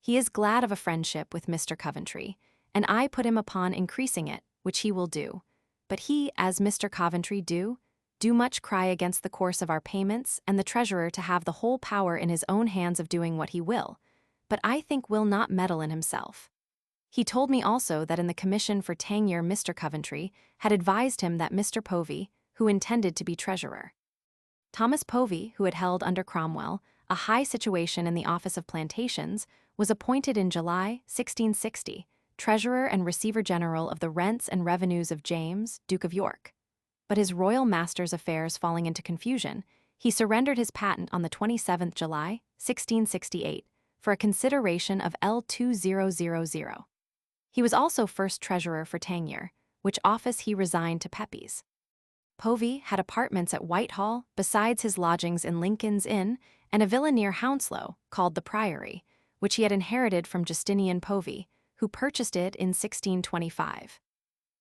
He is glad of a friendship with Mr. Coventry, and I put him upon increasing it, which he will do. But he, as Mr. Coventry do much cry against the course of our payments, and the treasurer to have the whole power in his own hands of doing what he will, but I think will not meddle in himself. He told me also that in the commission for Tangier Mr. Coventry had advised him that Mr. Povey, who intended to be treasurer. Thomas Povey, who had held under Cromwell a high situation in the office of plantations, was appointed in July 1660 treasurer and receiver general of the rents and revenues of James, Duke of York. But his royal master's affairs falling into confusion, he surrendered his patent on the 27th July 1668 for a consideration of L2000. He was also first treasurer for Tangier, which office he resigned to Pepys. Povey had apartments at Whitehall, besides his lodgings in Lincoln's Inn, and a villa near Hounslow, called the Priory, which he had inherited from Justinian Povey, who purchased it in 1625.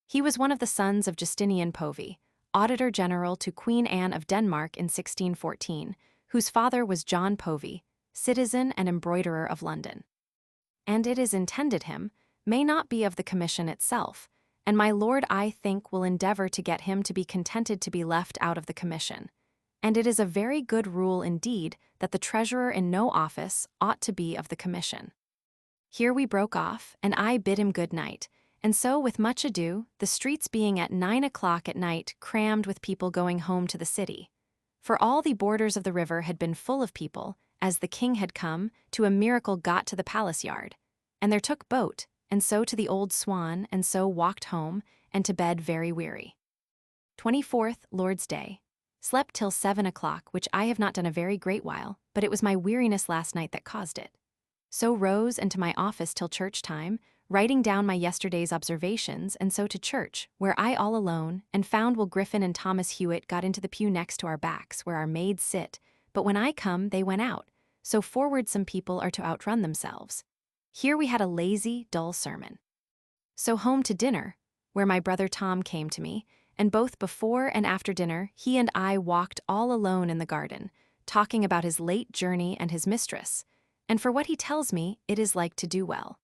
He was one of the sons of Justinian Povey, Auditor General to Queen Anne of Denmark in 1614, whose father was John Povey, citizen and embroiderer of London. And it is intended him, may not be of the commission itself, and my lord I think will endeavor to get him to be contented to be left out of the commission. And it is a very good rule indeed that the treasurer in no office ought to be of the commission. Here we broke off, and I bid him good night, and so with much ado, the streets being at 9 o'clock at night crammed with people going home to the city. For all the borders of the river had been full of people, as the king had come, to a miracle got to the palace yard, and there took boat, and so to the Old Swan, and so walked home, and to bed very weary. 24th, Lord's Day. Slept till 7 o'clock, which I have not done a very great while, but it was my weariness last night that caused it. So rose and to my office till church time, writing down my yesterday's observations, and so to church, where I all alone, and found Will Griffin and Thomas Hewitt got into the pew next to our backs, where our maids sit, but when I come they went out, so forward some people are to outrun themselves. Here we had a lazy, dull sermon. So home to dinner, where my brother Tom came to me, and both before and after dinner he and I walked all alone in the garden, talking about his late journey and his mistress, and for what he tells me, it is like to do well.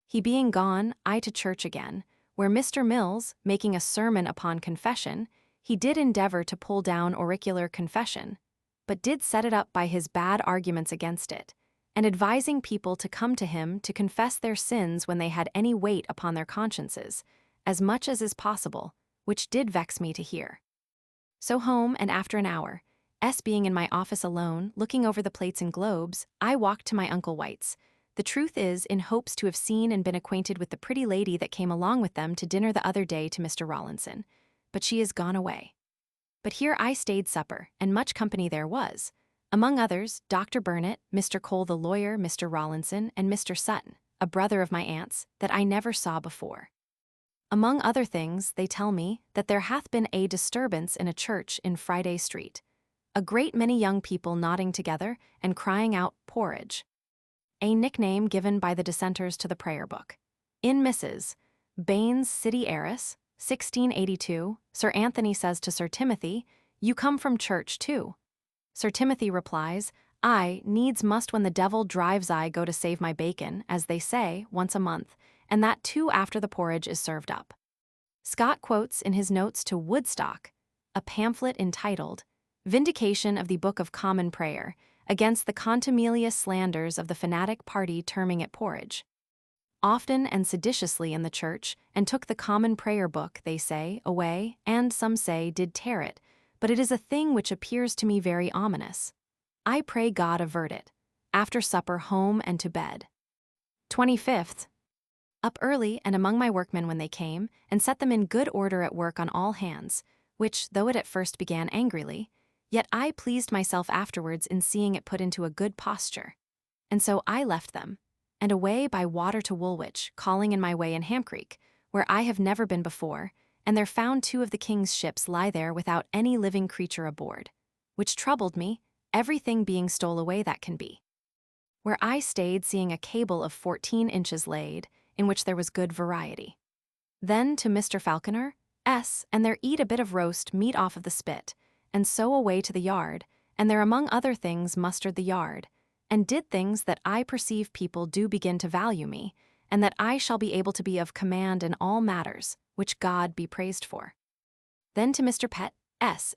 He being gone, I to church again, where Mr. Mills, making a sermon upon confession, he did endeavor to pull down auricular confession, but did set it up by his bad arguments against it, and advising people to come to him to confess their sins when they had any weight upon their consciences, as much as is possible, which did vex me to hear. So home, and after an hour, being in my office alone, looking over the plates and globes, I walked to my Uncle White's. The truth is, in hopes to have seen and been acquainted with the pretty lady that came along with them to dinner the other day to Mr. Rawlinson, but she is gone away. But here I stayed supper, and much company there was. Among others, Dr. Burnett, Mr. Cole the lawyer, Mr. Rawlinson, and Mr. Sutton, a brother of my aunt's, that I never saw before. Among other things, they tell me that there hath been a disturbance in a church in Friday Street, a great many young people nodding together and crying out porridge, a nickname given by the dissenters to the prayer book. In Mrs. Bain's City Heiress, 1682, Sir Anthony says to Sir Timothy, "You come from church too." Sir Timothy replies, "I needs must when the devil drives I go to save my bacon, as they say, once a month, and that too after the porridge is served up." Scott quotes in his notes to Woodstock a pamphlet entitled Vindication of the Book of Common Prayer against the contumelious slanders of the fanatic party terming it porridge. Often and seditiously in the church, and took the common prayer book, they say, away, and some say did tear it, but it is a thing which appears to me very ominous. I pray God avert it. After supper home and to bed. 25th. Up early and among my workmen when they came, and set them in good order at work on all hands, which, though it at first began angrily, yet I pleased myself afterwards in seeing it put into a good posture. And so I left them, and away by water to Woolwich, calling in my way in Ham Creek, where I have never been before, and there found 2 of the king's ships lie there without any living creature aboard, which troubled me, everything being stole away that can be. Where I stayed, seeing a cable of 14 inches laid, in which there was good variety. Then to Mr. Falconer, and there eat a bit of roast meat off of the spit, and so away to the yard, and there among other things mustered the yard, and did things that I perceive people do begin to value me, and that I shall be able to be of command in all matters, which God be praised for. Then to Mr. Pett,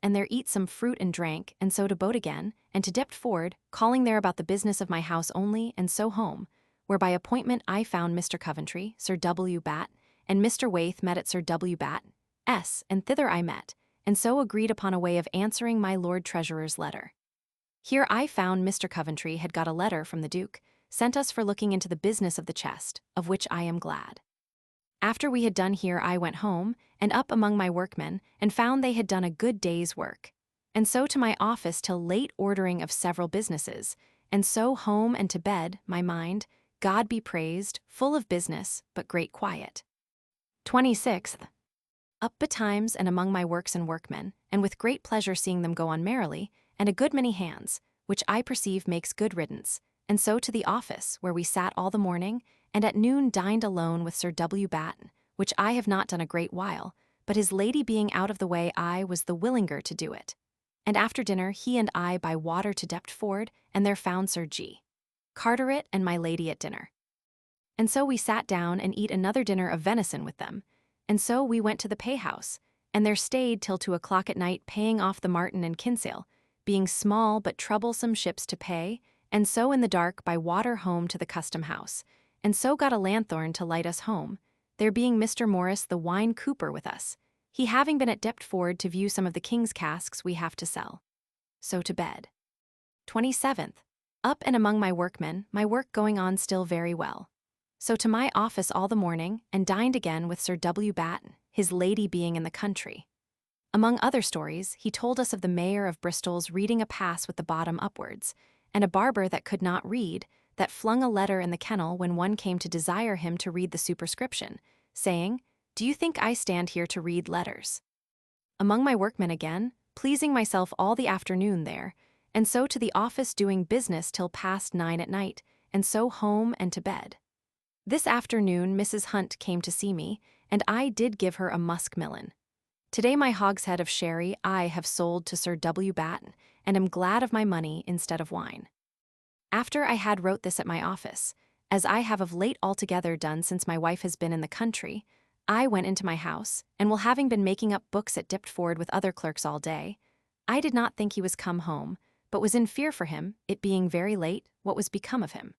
and there eat some fruit and drank, and so to boat again, and to Deptford, calling there about the business of my house only, and so home, where by appointment I found Mr. Coventry, Sir W. Batt, and Mr. Waith met at Sir W. Batt, and thither I met, and so agreed upon a way of answering my Lord Treasurer's letter. Here I found Mr. Coventry had got a letter from the Duke, sent us for looking into the business of the chest, of which I am glad. After we had done here I went home, and up among my workmen, and found they had done a good day's work. And so to my office till late ordering of several businesses, and so home and to bed, my mind, God be praised, full of business, but great quiet. 26th. Up betimes and among my works and workmen, and with great pleasure seeing them go on merrily, and a good many hands, which I perceive makes good riddance, and so to the office, where we sat all the morning, and at noon dined alone with Sir W. Batten, which I have not done a great while, but his lady being out of the way I was the willinger to do it. And after dinner he and I by water to Deptford, and there found Sir G. Carteret and my lady at dinner. And so we sat down and eat another dinner of venison with them, and so we went to the pay-house, and there stayed till 2 o'clock at night paying off the Martin and Kinsale, being small but troublesome ships to pay, and so in the dark by water home to the custom-house, and so got a lanthorn to light us home, there being Mr. Morris the wine cooper with us, he having been at Deptford to view some of the king's casks we have to sell. So to bed. 27th. Up and among my workmen, my work going on still very well. So to my office all the morning, and dined again with Sir W. Batten, his lady being in the country. Among other stories, he told us of the mayor of Bristol's reading a pass with the bottom upwards, and a barber that could not read, that flung a letter in the kennel when one came to desire him to read the superscription, saying, "Do you think I stand here to read letters?" Among my workmen again, pleasing myself all the afternoon there, and so to the office doing business till past 9 at night, and so home and to bed. This afternoon Mrs. Hunt came to see me, and I did give her a muskmelon. Today my hogshead of sherry I have sold to Sir W. Batten, and am glad of my money instead of wine. After I had wrote this at my office, as I have of late altogether done since my wife has been in the country, I went into my house, and while having been making up books at Diptford with other clerks all day, I did not think he was come home, but was in fear for him, it being very late, what was become of him.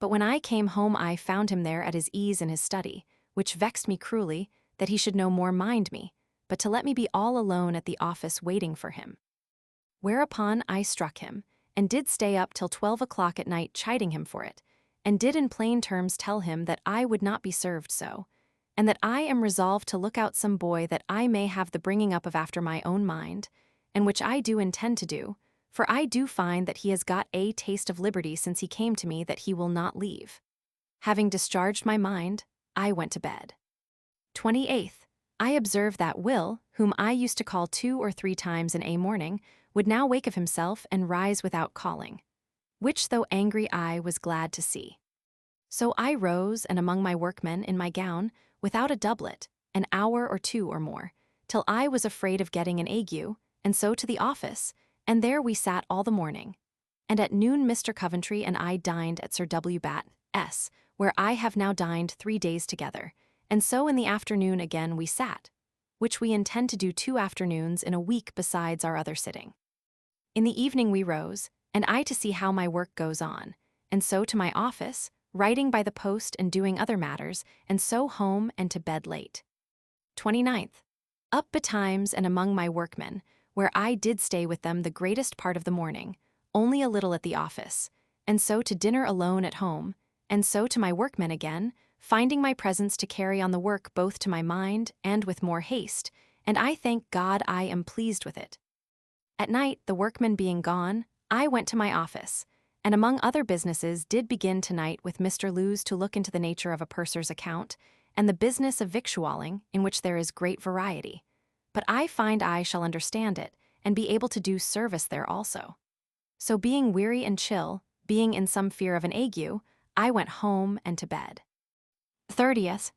But when I came home I found him there at his ease in his study, which vexed me cruelly, that he should no more mind me, but to let me be all alone at the office waiting for him. Whereupon I struck him, and did stay up till 12 o'clock at night chiding him for it, and did in plain terms tell him that I would not be served so, and that I am resolved to look out some boy that I may have the bringing up of after my own mind, and which I do intend to do, for I do find that he has got a taste of liberty since he came to me that he will not leave. Having discharged my mind, I went to bed. 28th. I observed that Will, whom I used to call 2 or 3 times in a morning, would now wake of himself and rise without calling, which though angry I was glad to see. So I rose, and among my workmen in my gown, without a doublet, an hour or 2 or more, till I was afraid of getting an ague, and so to the office, and there we sat all the morning. And at noon Mr. Coventry and I dined at Sir W. Batt's, where I have now dined 3 days together, and so in the afternoon again we sat, which we intend to do 2 afternoons in a week besides our other sitting. In the evening we rose, and I to see how my work goes on, and so to my office, writing by the post and doing other matters, and so home and to bed late. 29th. Up betimes and among my workmen, where I did stay with them the greatest part of the morning, only a little at the office, and so to dinner alone at home, and so to my workmen again, finding my presence to carry on the work both to my mind and with more haste, and I thank God I am pleased with it. At night, the workmen being gone, I went to my office, and among other businesses did begin tonight with Mr. Lewes to look into the nature of a purser's account, and the business of victualling, in which there is great variety. But I find I shall understand it, and be able to do service there also. So being weary and chill, being in some fear of an ague, I went home and to bed. 30th.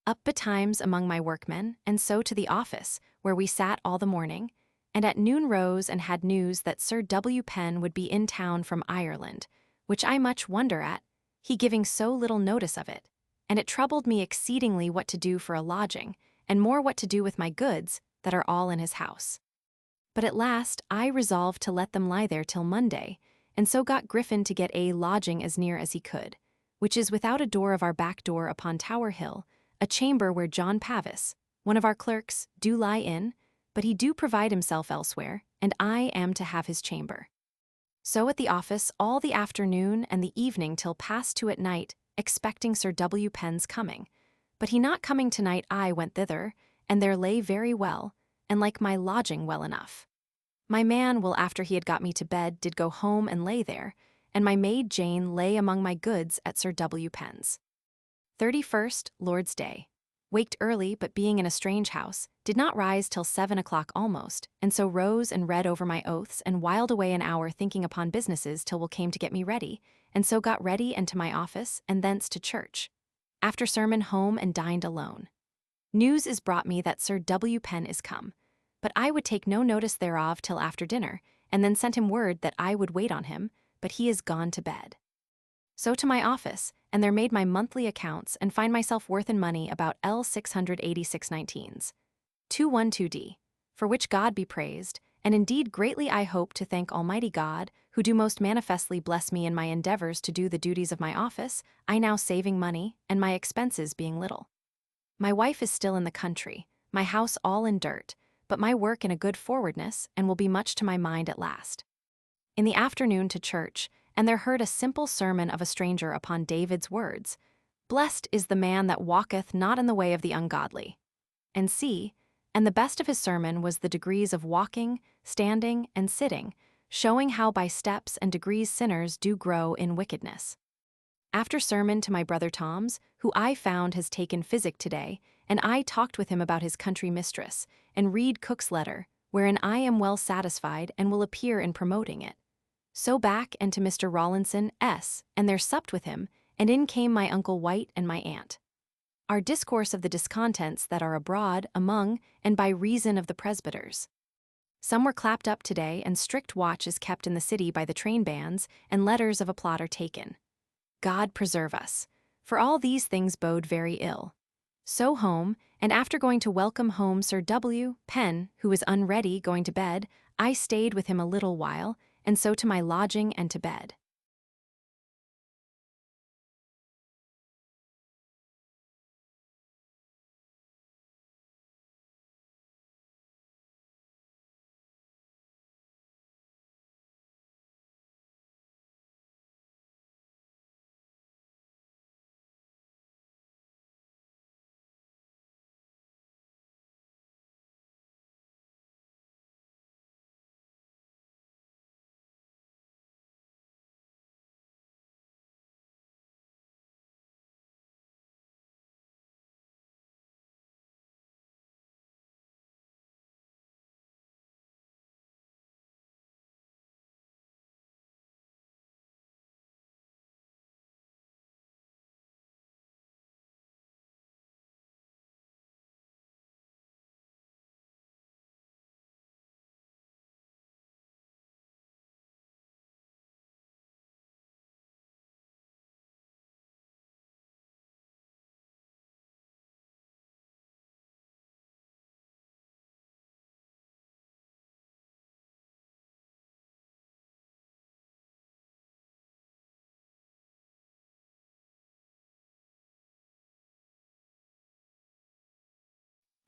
Up betimes among my workmen, and so to the office, where we sat all the morning, and at noon rose and had news that Sir W. Penn would be in town from Ireland, which I much wonder at, he giving so little notice of it, and it troubled me exceedingly what to do for a lodging, and more what to do with my goods, that are all in his house. But at last I resolved to let them lie there till Monday, and so got Griffin to get a lodging as near as he could, which is without a door of our back door upon Tower Hill, a chamber where John Pavis, one of our clerks, do lie in, but he do provide himself elsewhere, and I am to have his chamber. So at the office all the afternoon and the evening till past 2 at night, expecting Sir W. Penn's coming. But he not coming tonight I went thither, and there lay very well, and like my lodging well enough. My man Will after he had got me to bed did go home and lay there, and my maid Jane lay among my goods at Sir W. Penn's. 31st, Lord's Day. Waked early, but being in a strange house, did not rise till 7 o'clock almost, and so rose and read over my oaths and whiled away an hour thinking upon businesses till Will came to get me ready, and so got ready and to my office, and thence to church. After sermon home and dined alone. News is brought me that Sir W. Penn is come, but I would take no notice thereof till after dinner, and then sent him word that I would wait on him, but he is gone to bed. So to my office, and there made my monthly accounts, and find myself worth in money about L 686/19s. 212d, for which God be praised, and indeed greatly I hope to thank Almighty God, who do most manifestly bless me in my endeavors to do the duties of my office, I now saving money, and my expenses being little. My wife is still in the country, my house all in dirt, but my work in a good forwardness, and will be much to my mind at last. In the afternoon to church, and there heard a simple sermon of a stranger upon David's words, "Blessed is the man that walketh not in the way of the ungodly." And see, and the best of his sermon was the degrees of walking, standing, and sitting, showing how by steps and degrees sinners do grow in wickedness. After sermon to my brother Tom's, who I found has taken physic today, and I talked with him about his country mistress, and read Cook's letter, wherein I am well satisfied and will appear in promoting it. So back and to Mr. Rawlinson S., and there supped with him, and in came my uncle White and my aunt. Our discourse of the discontents that are abroad, among, and by reason of the presbyters. Some were clapped up today, and strict watch is kept in the city by the train bands, and letters of a plot are taken. God preserve us, for all these things bode very ill. So home, and after going to welcome home Sir W. Penn, who was unready, going to bed, I stayed with him a little while, and so to my lodging and to bed.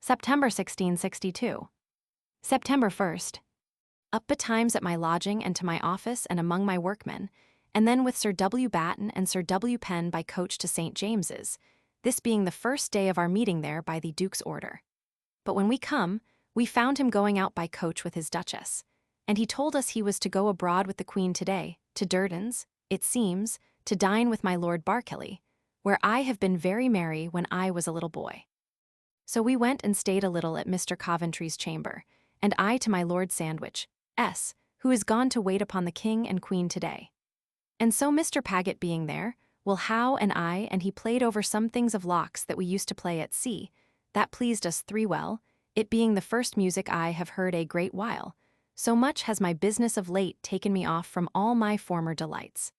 September 1662. September 1st. Up betimes at my lodging and to my office and among my workmen, and then with Sir W. Batten and Sir W. Penn by coach to St. James's, this being the first day of our meeting there by the Duke's order. But when we come, we found him going out by coach with his Duchess, and he told us he was to go abroad with the Queen today, to Durden's, it seems, to dine with my Lord Berkeley, where I have been very merry when I was a little boy. So we went and stayed a little at Mr. Coventry's chamber, and I to my Lord Sandwich, S., who is gone to wait upon the King and Queen today. And so Mr. Paget being there, Will Howe and I, and he played over some things of Locke's that we used to play at sea. That pleased us three well, it being the first music I have heard a great while. So much has my business of late taken me off from all my former delights.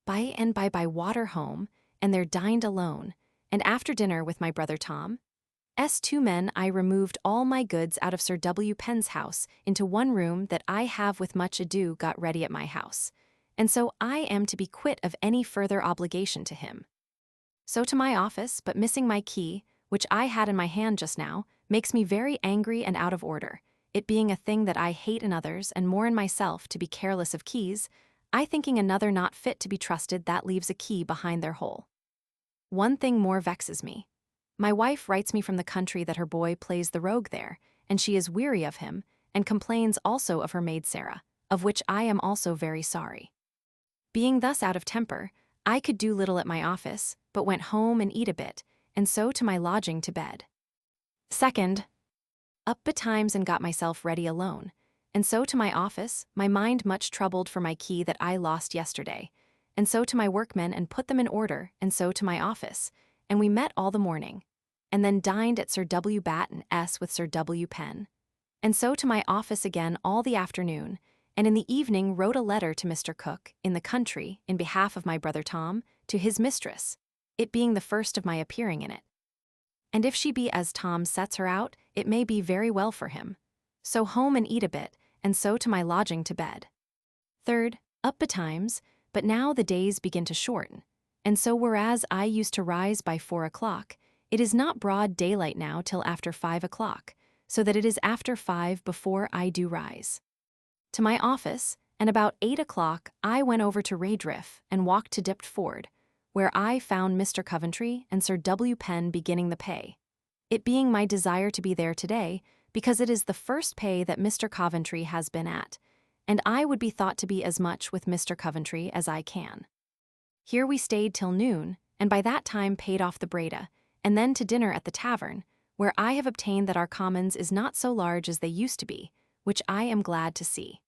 By and by water home, and there dined alone, and after dinner with my brother Tom, two men I removed all my goods out of Sir W. Penn's house into one room that I have with much ado got ready at my house, and so I am to be quit of any further obligation to him. So to my office, but missing my key, which I had in my hand just now, makes me very angry and out of order, it being a thing that I hate in others and more in myself to be careless of keys, I thinking another not fit to be trusted that leaves a key behind their hole. One thing more vexes me. My wife writes me from the country that her boy plays the rogue there, and she is weary of him, and complains also of her maid Sarah, of which I am also very sorry. Being thus out of temper, I could do little at my office, but went home and eat a bit, and so to my lodging to bed. Second, up betimes and got myself ready alone, and so to my office, my mind much troubled for my key that I lost yesterday, and so to my workmen and put them in order, and so to my office, and we met all the morning, and then dined at Sir W. Batten's with Sir W. Penn, and so to my office again all the afternoon, and in the evening wrote a letter to Mr. Cook, in the country, in behalf of my brother Tom, to his mistress, it being the first of my appearing in it. And if she be as Tom sets her out, it may be very well for him. So home and eat a bit, and so to my lodging to bed. Third, up betimes, but now the days begin to shorten, and so whereas I used to rise by 4 o'clock, it is not broad daylight now till after 5 o'clock, so that it is after 5 before I do rise. To my office, and about 8 o'clock I went over to Raydriff and walked to Diptford, where I found Mr. Coventry and Sir W. Penn beginning the pay, it being my desire to be there today, because it is the first pay that Mr. Coventry has been at, and I would be thought to be as much with Mr. Coventry as I can. Here we stayed till noon, and by that time paid off the Breda, and then to dinner at the tavern, where I have obtained that our commons is not so large as they used to be, which I am glad to see.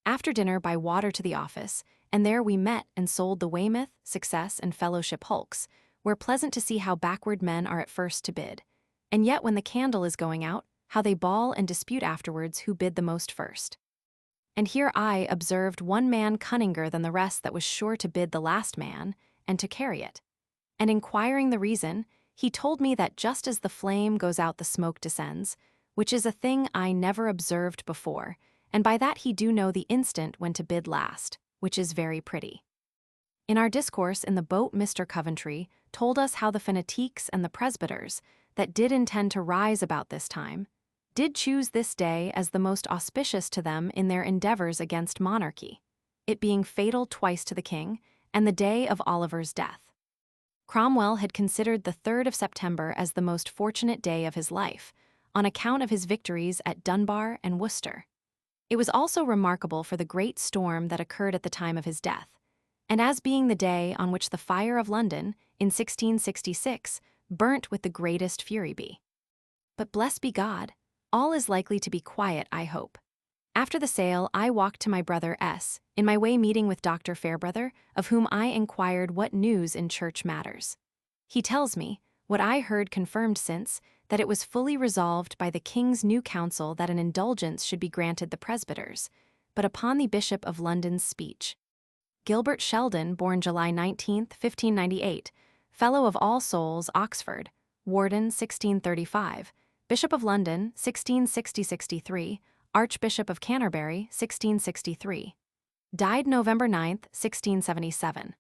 After dinner by water to the office, and there we met and sold the Weymouth, Success, and Fellowship hulks, where pleasant to see how backward men are at first to bid, and yet when the candle is going out, how they bawl and dispute afterwards who bid the most first. And here I observed one man cunninger than the rest that was sure to bid the last man, and to carry it. And inquiring the reason, he told me that just as the flame goes out the smoke descends, which is a thing I never observed before, and by that he do know the instant when to bid last, which is very pretty. In our discourse in the boat Mr. Coventry told us how the fanatiques and the presbyters, that did intend to rise about this time, did choose this day as the most auspicious to them in their endeavours against monarchy, it being fatal twice to the king, and the day of Oliver's death. Cromwell had considered the 3rd of September as the most fortunate day of his life, on account of his victories at Dunbar and Worcester. It was also remarkable for the great storm that occurred at the time of his death, and as being the day on which the fire of London, in 1666, burnt with the greatest fury be. But blessed be God, all is likely to be quiet, I hope. After the sale, I walked to my brother S., in my way meeting with Dr. Fairbrother, of whom I inquired what news in church matters. He tells me, what I heard confirmed since, that it was fully resolved by the king's new council that an indulgence should be granted the presbyters, but upon the Bishop of London's speech. Gilbert Sheldon, born July 19, 1598, Fellow of All Souls, Oxford, Warden 1635, Bishop of London 1660-63, Archbishop of Canterbury 1663. Died November 9, 1677.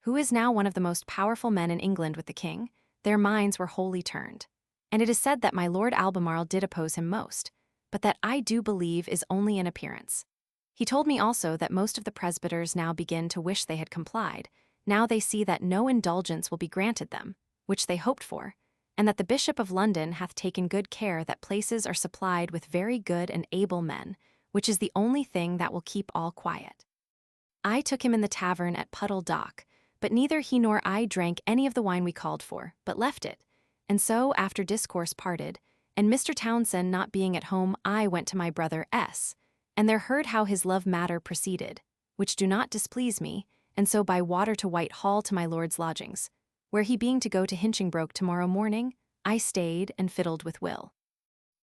Who is now one of the most powerful men in England with the king, their minds were wholly turned. And it is said that my Lord Albemarle did oppose him most, but that I do believe is only an appearance. He told me also that most of the presbyters now begin to wish they had complied, now they see that no indulgence will be granted them, which they hoped for, and that the Bishop of London hath taken good care that places are supplied with very good and able men, which is the only thing that will keep all quiet. I took him in the tavern at Puddle Dock, but neither he nor I drank any of the wine we called for, but left it, and so after discourse parted, and Mr. Townsend not being at home, I went to my brother S., and there heard how his love matter proceeded, which do not displease me, and so by water to Whitehall to my lord's lodgings, where he being to go to Hinchingbroke tomorrow morning, I stayed and fiddled with Will.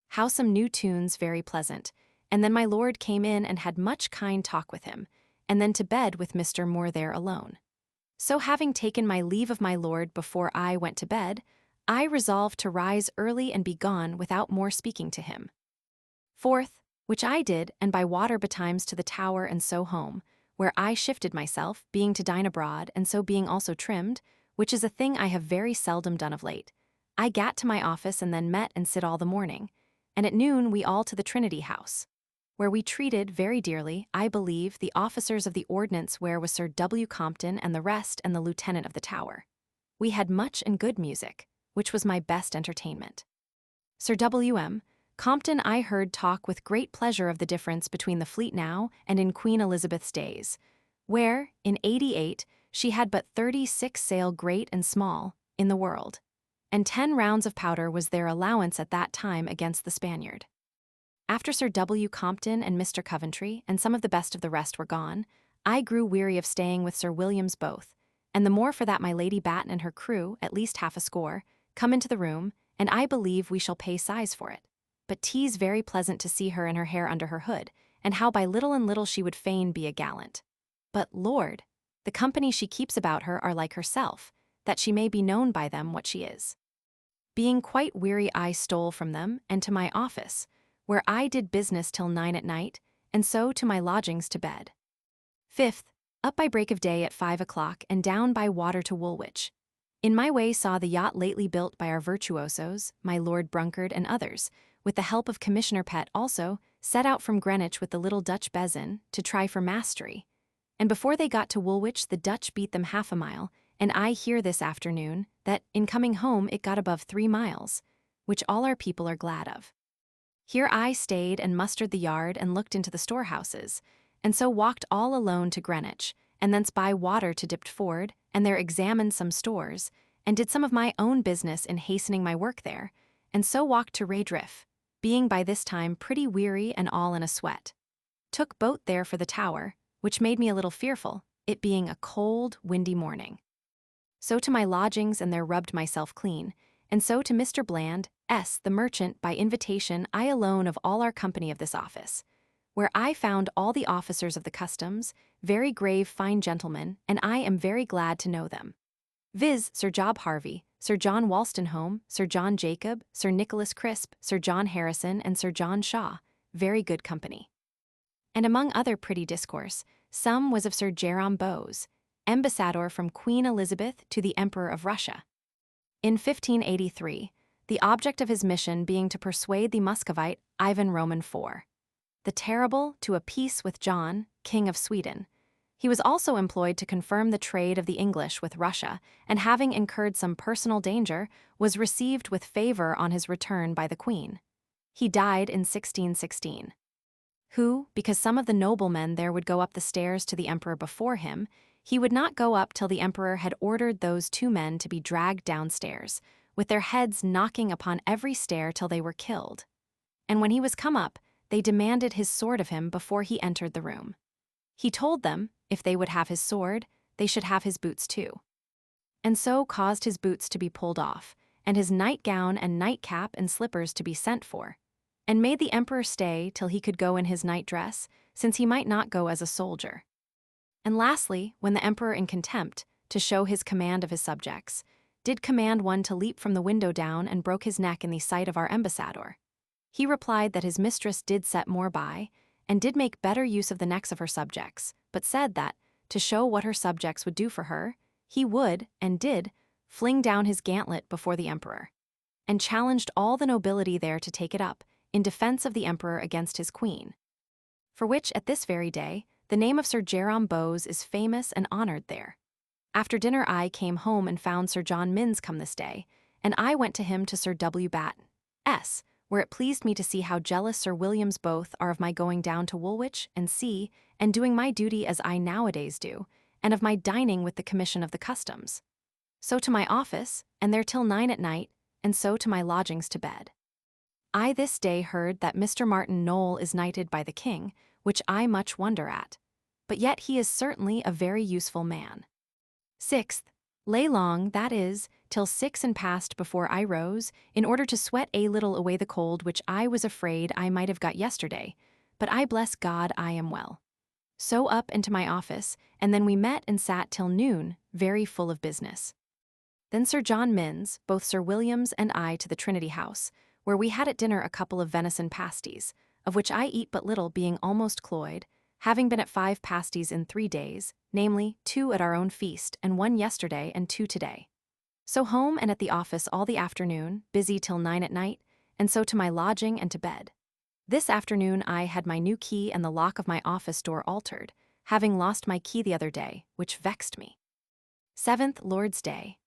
How some new tunes very pleasant, and then my lord came in and had much kind talk with him, and then to bed with Mr. Moore there alone. So having taken my leave of my lord before I went to bed, I resolved to rise early and be gone without more speaking to him. 4th, which I did, and by water betimes to the Tower and so home, where I shifted myself, being to dine abroad, and so being also trimmed, which is a thing I have very seldom done of late. I gat to my office and then met and sit all the morning, and at noon we all to the Trinity House, where we treated very dearly, I believe, the officers of the ordnance where was Sir W. Compton and the rest and the lieutenant of the Tower. We had much and good music, which was my best entertainment. Sir W.M. Compton I heard talk with great pleasure of the difference between the fleet now and in Queen Elizabeth's days, where, in 88, she had but 36 sail great and small, in the world, and 10 rounds of powder was their allowance at that time against the Spaniard. After Sir W. Compton and Mr. Coventry and some of the best of the rest were gone, I grew weary of staying with Sir Williams both, and the more for that my Lady Batten and her crew, at least half a score, come into the room, and I believe we shall pay size for it. But 'tis very pleasant to see her and her hair under her hood, and how by little and little she would fain be a gallant. But, Lord, the company she keeps about her are like herself, that she may be known by them what she is. Being quite weary I stole from them, and to my office, where I did business till 9 at night, and so to my lodgings to bed. 5th, up by break of day at 5 o'clock, and down by water to Woolwich. In my way saw the yacht lately built by our virtuosos, my Lord Brunkard and others, with the help of Commissioner Pett also, set out from Greenwich with the little Dutch Bezin, to try for mastery. And before they got to Woolwich the Dutch beat them half a mile, and I hear this afternoon, that, in coming home it got above 3 miles, which all our people are glad of. Here I stayed and mustered the yard and looked into the storehouses, and so walked all alone to Greenwich, and thence by water to Diptford, and there examined some stores, and did some of my own business in hastening my work there, and so walked to Raydriff, being by this time pretty weary and all in a sweat. Took boat there for the Tower, which made me a little fearful, it being a cold, windy morning. So to my lodgings and there rubbed myself clean, and so to Mr. Bland, S., the merchant, by invitation I alone of all our company of this office, where I found all the officers of the customs, very grave fine gentlemen, and I am very glad to know them. Viz. Sir Job Harvey, Sir John Wolstenholme, Sir John Jacob, Sir Nicholas Crisp, Sir John Harrison, and Sir John Shaw, very good company. And among other pretty discourse, some was of Sir Jerome Bowes, ambassador from Queen Elizabeth to the Emperor of Russia. In 1583, the object of his mission being to persuade the Muscovite Ivan Roman IV, the Terrible, to a peace with John, King of Sweden. He was also employed to confirm the trade of the English with Russia, and having incurred some personal danger, was received with favor on his return by the Queen. He died in 1616. Who, because some of the noblemen there would go up the stairs to the emperor before him, he would not go up till the emperor had ordered those two men to be dragged downstairs, with their heads knocking upon every stair till they were killed. And when he was come up, they demanded his sword of him before he entered the room. He told them, if they would have his sword, they should have his boots too. And so caused his boots to be pulled off, and his nightgown and nightcap and slippers to be sent for, and made the emperor stay till he could go in his night-dress, since he might not go as a soldier. And lastly, when the emperor in contempt, to show his command of his subjects, did command one to leap from the window down and broke his neck in the sight of our ambassador, he replied that his mistress did set more by, and did make better use of the necks of her subjects, but said that, to show what her subjects would do for her, he would, and did, fling down his gauntlet before the emperor, and challenged all the nobility there to take it up, in defense of the emperor against his queen. For which, at this very day, the name of Sir Jerome Bowes is famous and honored there. After dinner I came home and found Sir John Minns come this day, and I went to him to Sir W. Batten, S., where it pleased me to see how jealous Sir Williams both are of my going down to Woolwich and see, and doing my duty as I nowadays do, and of my dining with the commission of the customs. So to my office, and there till 9 at night, and so to my lodgings to bed. I this day heard that Mr. Martin Noel is knighted by the king, which I much wonder at, but yet he is certainly a very useful man. 6th, lay long, that is, till 6 and past before I rose, in order to sweat a little away the cold which I was afraid I might have got yesterday, but I bless God I am well. So up into my office, and then we met and sat till noon, very full of business. Then Sir John Minns, both Sir Williams and I to the Trinity House, where we had at dinner a couple of venison pasties, of which I eat but little, being almost cloyed, having been at 5 pasties in 3 days, namely 2 at our own feast, and 1 yesterday and 2 today. So home and at the office all the afternoon, busy till 9 at night, and so to my lodging and to bed. This afternoon I had my new key and the lock of my office door altered, having lost my key the other day, which vexed me. 7th, Lord's Day.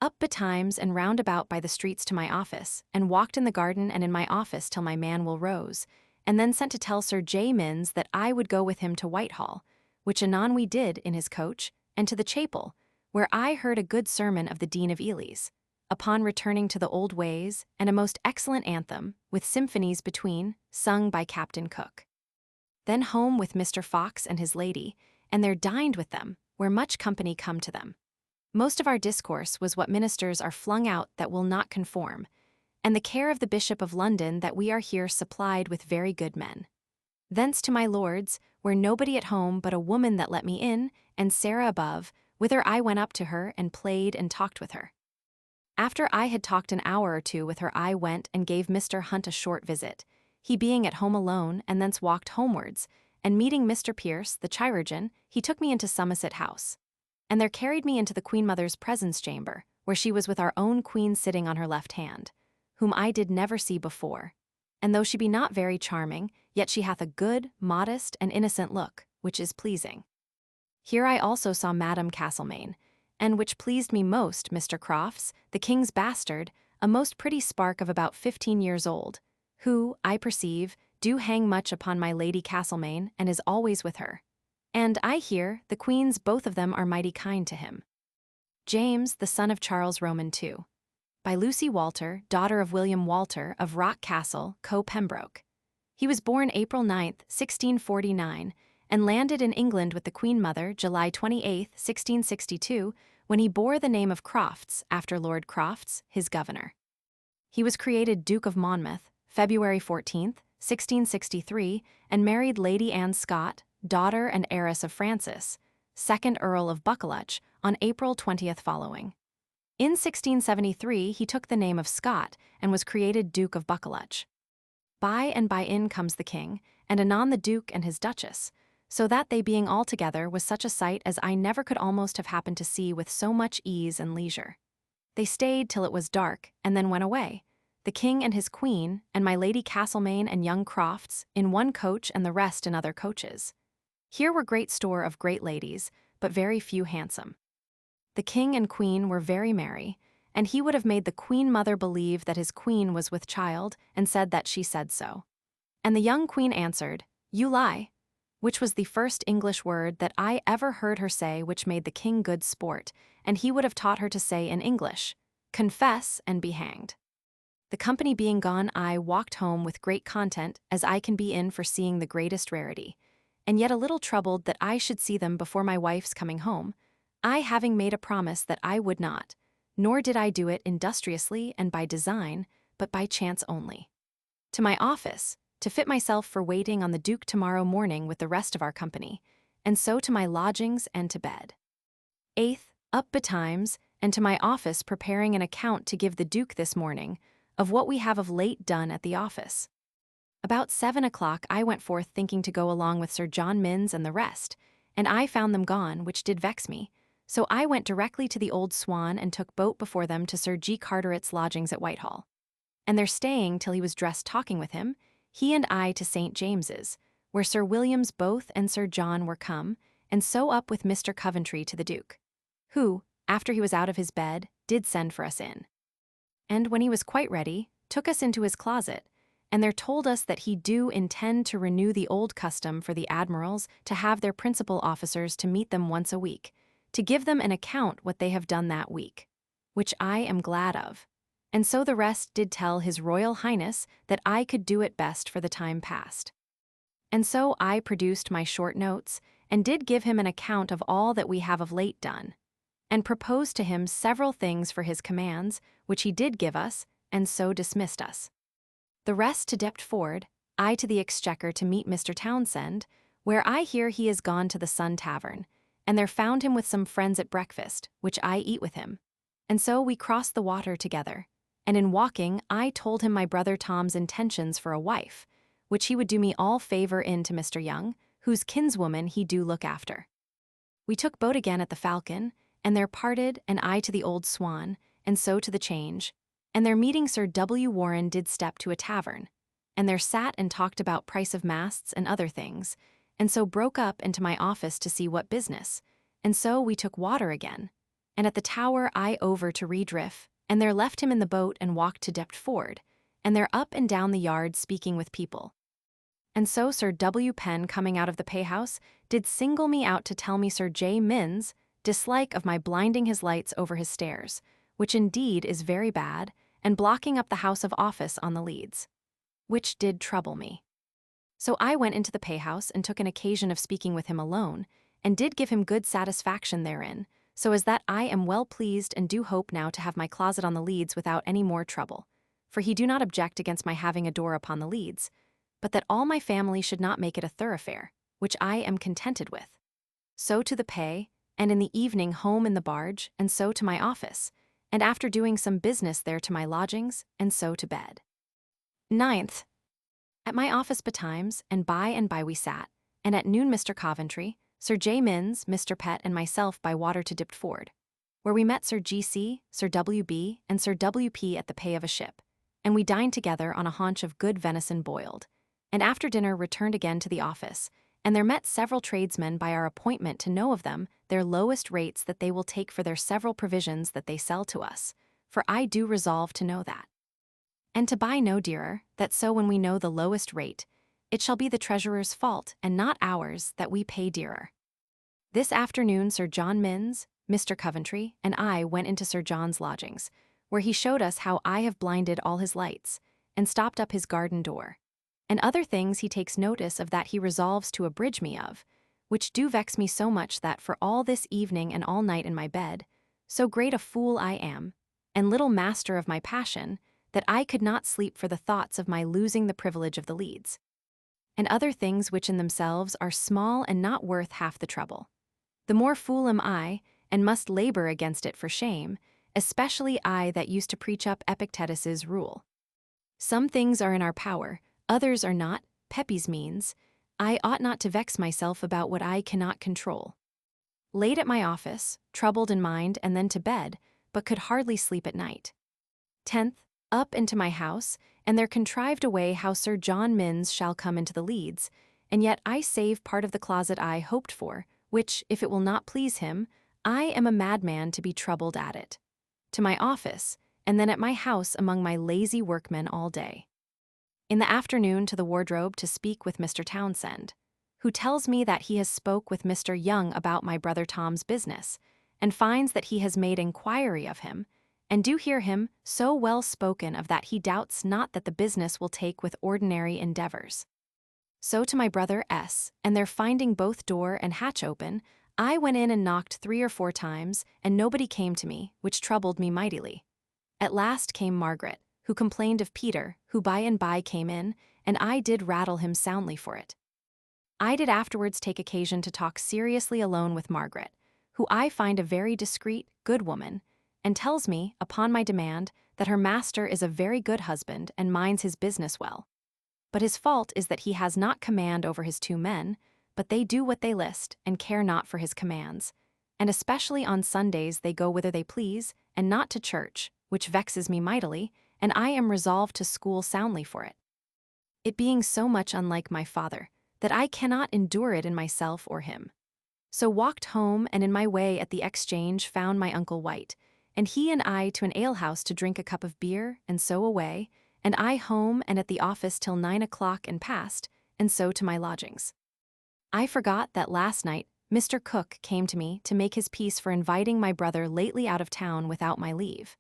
Up betimes and round about by the streets to my office, and walked in the garden and in my office till my man Will rose, and then sent to tell Sir J. Minns that I would go with him to Whitehall, which anon we did in his coach, and to the chapel, where I heard a good sermon of the Dean of Ely's, upon returning to the old ways, and a most excellent anthem, with symphonies between, sung by Captain Cook. Then home with Mr. Fox and his lady, and there dined with them, where much company come to them. Most of our discourse was what ministers are flung out that will not conform, and the care of the Bishop of London that we are here supplied with very good men. Thence to my lord's, where nobody at home but a woman that let me in, and Sarah above, whither I went up to her and played and talked with her. After I had talked an hour or two with her, I went and gave Mr. Hunt a short visit, he being at home alone, and thence walked homewards, and meeting Mr. Pierce, the chirurgeon, he took me into Somerset House. And there carried me into the Queen Mother's presence chamber, where she was with our own queen sitting on her left hand, whom I did never see before. And though she be not very charming, yet she hath a good, modest, and innocent look, which is pleasing. Here I also saw Madame Castlemaine, and which pleased me most, Mr. Crofts, the king's bastard, a most pretty spark of about 15 years old, who, I perceive, do hang much upon my Lady Castlemaine, and is always with her. And I hear the queens both of them are mighty kind to him. James, the son of Charles Roman II. By Lucy Walter, daughter of William Walter of Rock Castle, Co-Pembroke. He was born April 9th, 1649, and landed in England with the Queen Mother July 28th, 1662, when he bore the name of Crofts after Lord Crofts, his governor. He was created Duke of Monmouth, February 14th, 1663, and married Lady Anne Scott, daughter and heiress of Francis, 2nd Earl of Buccleuch, on April 20th following. In 1673 he took the name of Scott and was created Duke of Buccleuch. By and by in comes the king, and anon the duke and his duchess, so that they being all together was such a sight as I never could almost have happened to see with so much ease and leisure. They stayed till it was dark, and then went away, the king and his queen, and my Lady Castlemaine and young Crofts, in one coach and the rest in other coaches. Here were great store of great ladies, but very few handsome. The king and queen were very merry, and he would have made the queen mother believe that his queen was with child, and said that she said so. And the young queen answered, "You lie," which was the first English word that I ever heard her say, which made the king good sport, and he would have taught her to say in English, "Confess and be hanged." The company being gone, I walked home with great content, as I can be in for seeing the greatest rarity, and yet a little troubled that I should see them before my wife's coming home, I having made a promise that I would not, nor did I do it industriously and by design, but by chance only. To my office, to fit myself for waiting on the Duke tomorrow morning with the rest of our company, and so to my lodgings and to bed. 8th, up betimes, and to my office preparing an account to give the Duke this morning, of what we have of late done at the office. About 7 o'clock I went forth thinking to go along with Sir John Minns and the rest, and I found them gone, which did vex me, so I went directly to the Old Swan and took boat before them to Sir G. Carteret's lodgings at Whitehall. And there staying till he was dressed talking with him, he and I to St. James's, where Sir Williams both and Sir John were come, and so up with Mr. Coventry to the Duke, who, after he was out of his bed, did send for us in. And when he was quite ready, took us into his closet, and there told us that he do intend to renew the old custom for the admirals to have their principal officers to meet them once a week, to give them an account what they have done that week, which I am glad of. And so the rest did tell His Royal Highness that I could do it best for the time past. And so I produced my short notes, and did give him an account of all that we have of late done, and proposed to him several things for his commands, which he did give us, and so dismissed us. The rest to Deptford, I to the Exchequer to meet Mr. Townsend, where I hear he is gone to the Sun Tavern, and there found him with some friends at breakfast, which I eat with him. And so we crossed the water together, and in walking I told him my brother Tom's intentions for a wife, which he would do me all favor in to Mr. Young, whose kinswoman he do look after. We took boat again at the Falcon, and there parted, and I to the Old Swan, and so to the Change, and there meeting Sir W. Warren did step to a tavern, and there sat and talked about price of masts and other things, and so broke up into my office to see what business, and so we took water again, and at the Tower I over to Redriff, and there left him in the boat and walked to Deptford, and there up and down the yard speaking with people. And so Sir W. Penn coming out of the payhouse did single me out to tell me Sir J. Minns' dislike of my blinding his lights over his stairs, which indeed is very bad, and blocking up the house of office on the leads, which did trouble me. So I went into the payhouse and took an occasion of speaking with him alone, and did give him good satisfaction therein, so as that I am well pleased and do hope now to have my closet on the leads without any more trouble, for he do not object against my having a door upon the leads, but that all my family should not make it a thoroughfare, which I am contented with. So to the pay, and in the evening home in the barge, and so to my office, and after doing some business there to my lodgings, and so to bed. 9th. At my office betimes, and by we sat, and at noon Mr. Coventry, Sir J. Minns, Mr. Pett, and myself by water to Deptford, where we met Sir G.C., Sir W.B., and Sir W.P. at the pay of a ship, and we dined together on a haunch of good venison boiled, and after dinner returned again to the office, and there met several tradesmen by our appointment to know of them their lowest rates that they will take for their several provisions that they sell to us, for I do resolve to know that. And to buy no dearer, that so when we know the lowest rate, it shall be the treasurer's fault, and not ours, that we pay dearer. This afternoon Sir John Minns, Mr. Coventry, and I went into Sir John's lodgings, where he showed us how I have blinded all his lights, and stopped up his garden door, and other things he takes notice of that he resolves to abridge me of, which do vex me so much that for all this evening and all night in my bed, so great a fool I am, and little master of my passion, that I could not sleep for the thoughts of my losing the privilege of the leads, and other things which in themselves are small and not worth half the trouble. The more fool am I, and must labor against it for shame, especially I that used to preach up Epictetus's rule. Some things are in our power, others are not, Pepys means. I ought not to vex myself about what I cannot control. Late at my office, troubled in mind, and then to bed, but could hardly sleep at night. 10th, up into my house, and there contrived a way how Sir John Minns shall come into the Leads, and yet I save part of the closet I hoped for, which, if it will not please him, I am a madman to be troubled at it. To my office, and then at my house among my lazy workmen all day. In the afternoon to the wardrobe to speak with Mr. Townsend, who tells me that he has spoke with Mr. Young about my brother Tom's business, and finds that he has made inquiry of him, and do hear him so well spoken of that he doubts not that the business will take with ordinary endeavors. So to my brother S., and their finding both door and hatch open, I went in and knocked 3 or 4 times, and nobody came to me, which troubled me mightily. At last came Margaret, who complained of Peter, who by and by came in, and I did rattle him soundly for it. I did afterwards take occasion to talk seriously alone with Margaret, who I find a very discreet, good woman, and tells me, upon my demand, that her master is a very good husband and minds his business well. But his fault is that he has not command over his 2 men, but they do what they list and care not for his commands, and especially on Sundays they go whither they please, and not to church, which vexes me mightily, and I am resolved to school soundly for it. It being so much unlike my father, that I cannot endure it in myself or him. So walked home, and in my way at the Exchange found my Uncle White, and he and I to an alehouse to drink a cup of beer, and so away, and I home and at the office till 9 o'clock and past, and so to my lodgings. I forgot that last night Mr. Cook came to me to make his peace for inviting my brother lately out of town without my leave.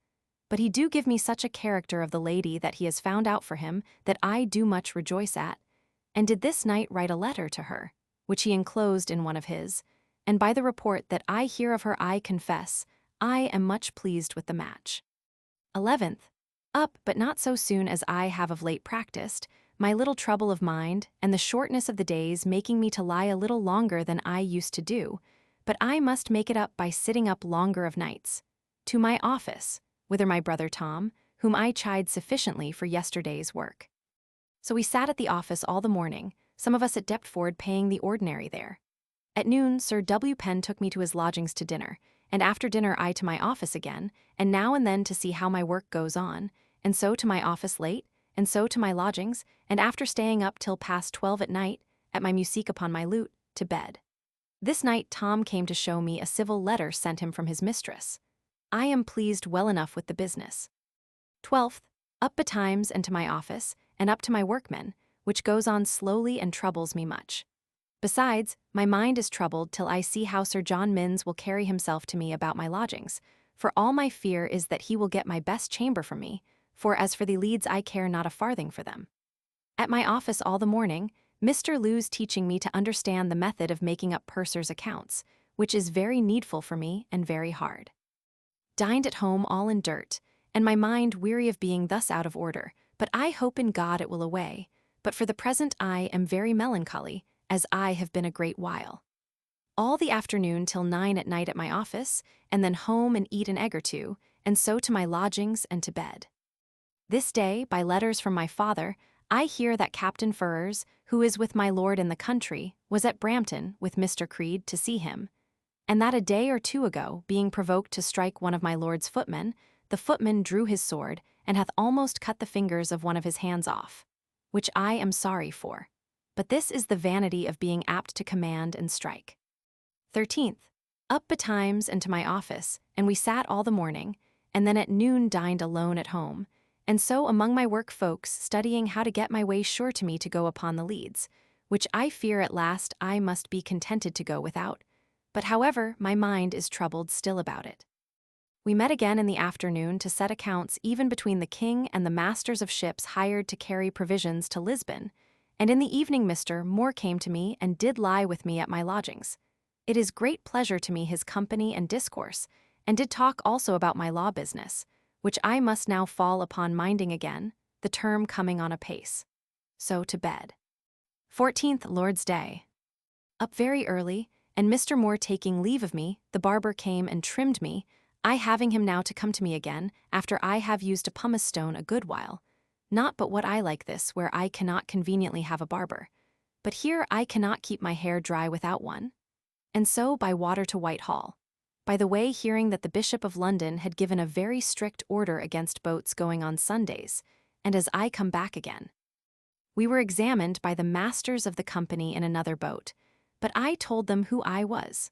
But he do give me such a character of the lady that he has found out for him that I do much rejoice at, and did this night write a letter to her, which he enclosed in one of his, and by the report that I hear of her I confess, I am much pleased with the match. 11th, up but not so soon as I have of late practiced, my little trouble of mind, and the shortness of the days making me to lie a little longer than I used to do, but I must make it up by sitting up longer of nights. To my office, whither my brother Tom, whom I chide sufficiently for yesterday's work. So we sat at the office all the morning, some of us at Deptford paying the ordinary there. At noon Sir W. Penn took me to his lodgings to dinner, and after dinner I to my office again, and now and then to see how my work goes on, and so to my office late, and so to my lodgings, and after staying up till past 12 at night, at my musique upon my lute, to bed. This night Tom came to show me a civil letter sent him from his mistress. I am pleased well enough with the business. 12th, up betimes and to my office, and up to my workmen, which goes on slowly and troubles me much. Besides, my mind is troubled till I see how Sir John Minns will carry himself to me about my lodgings, for all my fear is that he will get my best chamber from me, for as for the Leads I care not a farthing for them. At my office all the morning, Mr. Lewes teaching me to understand the method of making up pursers' accounts, which is very needful for me and very hard. Dined at home all in dirt, and my mind weary of being thus out of order, but I hope in God it will away, but for the present I am very melancholy, as I have been a great while. All the afternoon till 9 at night at my office, and then home and eat an egg or 2, and so to my lodgings and to bed. This day, by letters from my father, I hear that Captain Ferrers, who is with my lord in the country, was at Brampton with Mr. Creed to see him, and that a day or 2 ago, being provoked to strike one of my lord's footmen, the footman drew his sword, and hath almost cut the fingers of one of his hands off, which I am sorry for. But this is the vanity of being apt to command and strike. 13th, up betimes and to my office, and we sat all the morning, and then at noon dined alone at home, and so among my work folks studying how to get my way sure to me to go upon the Leads, which I fear at last I must be contented to go without, but however my mind is troubled still about it. We met again in the afternoon to set accounts even between the king and the masters of ships hired to carry provisions to Lisbon, and in the evening Mr. Moore came to me and did lie with me at my lodgings. It is great pleasure to me his company and discourse, and did talk also about my law business, which I must now fall upon minding again, the term coming on apace. So to bed. 14th Lord's Day. Up very early, and Mr. Moore taking leave of me, the barber came and trimmed me. I having him now to come to me again, after I have used a pumice stone a good while. Not but what I like this, where I cannot conveniently have a barber. But here I cannot keep my hair dry without one. And so by water to Whitehall. By the way, hearing that the Bishop of London had given a very strict order against boats going on Sundays, and as I come back again. We were examined by the masters of the company in another boat, but I told them who I was.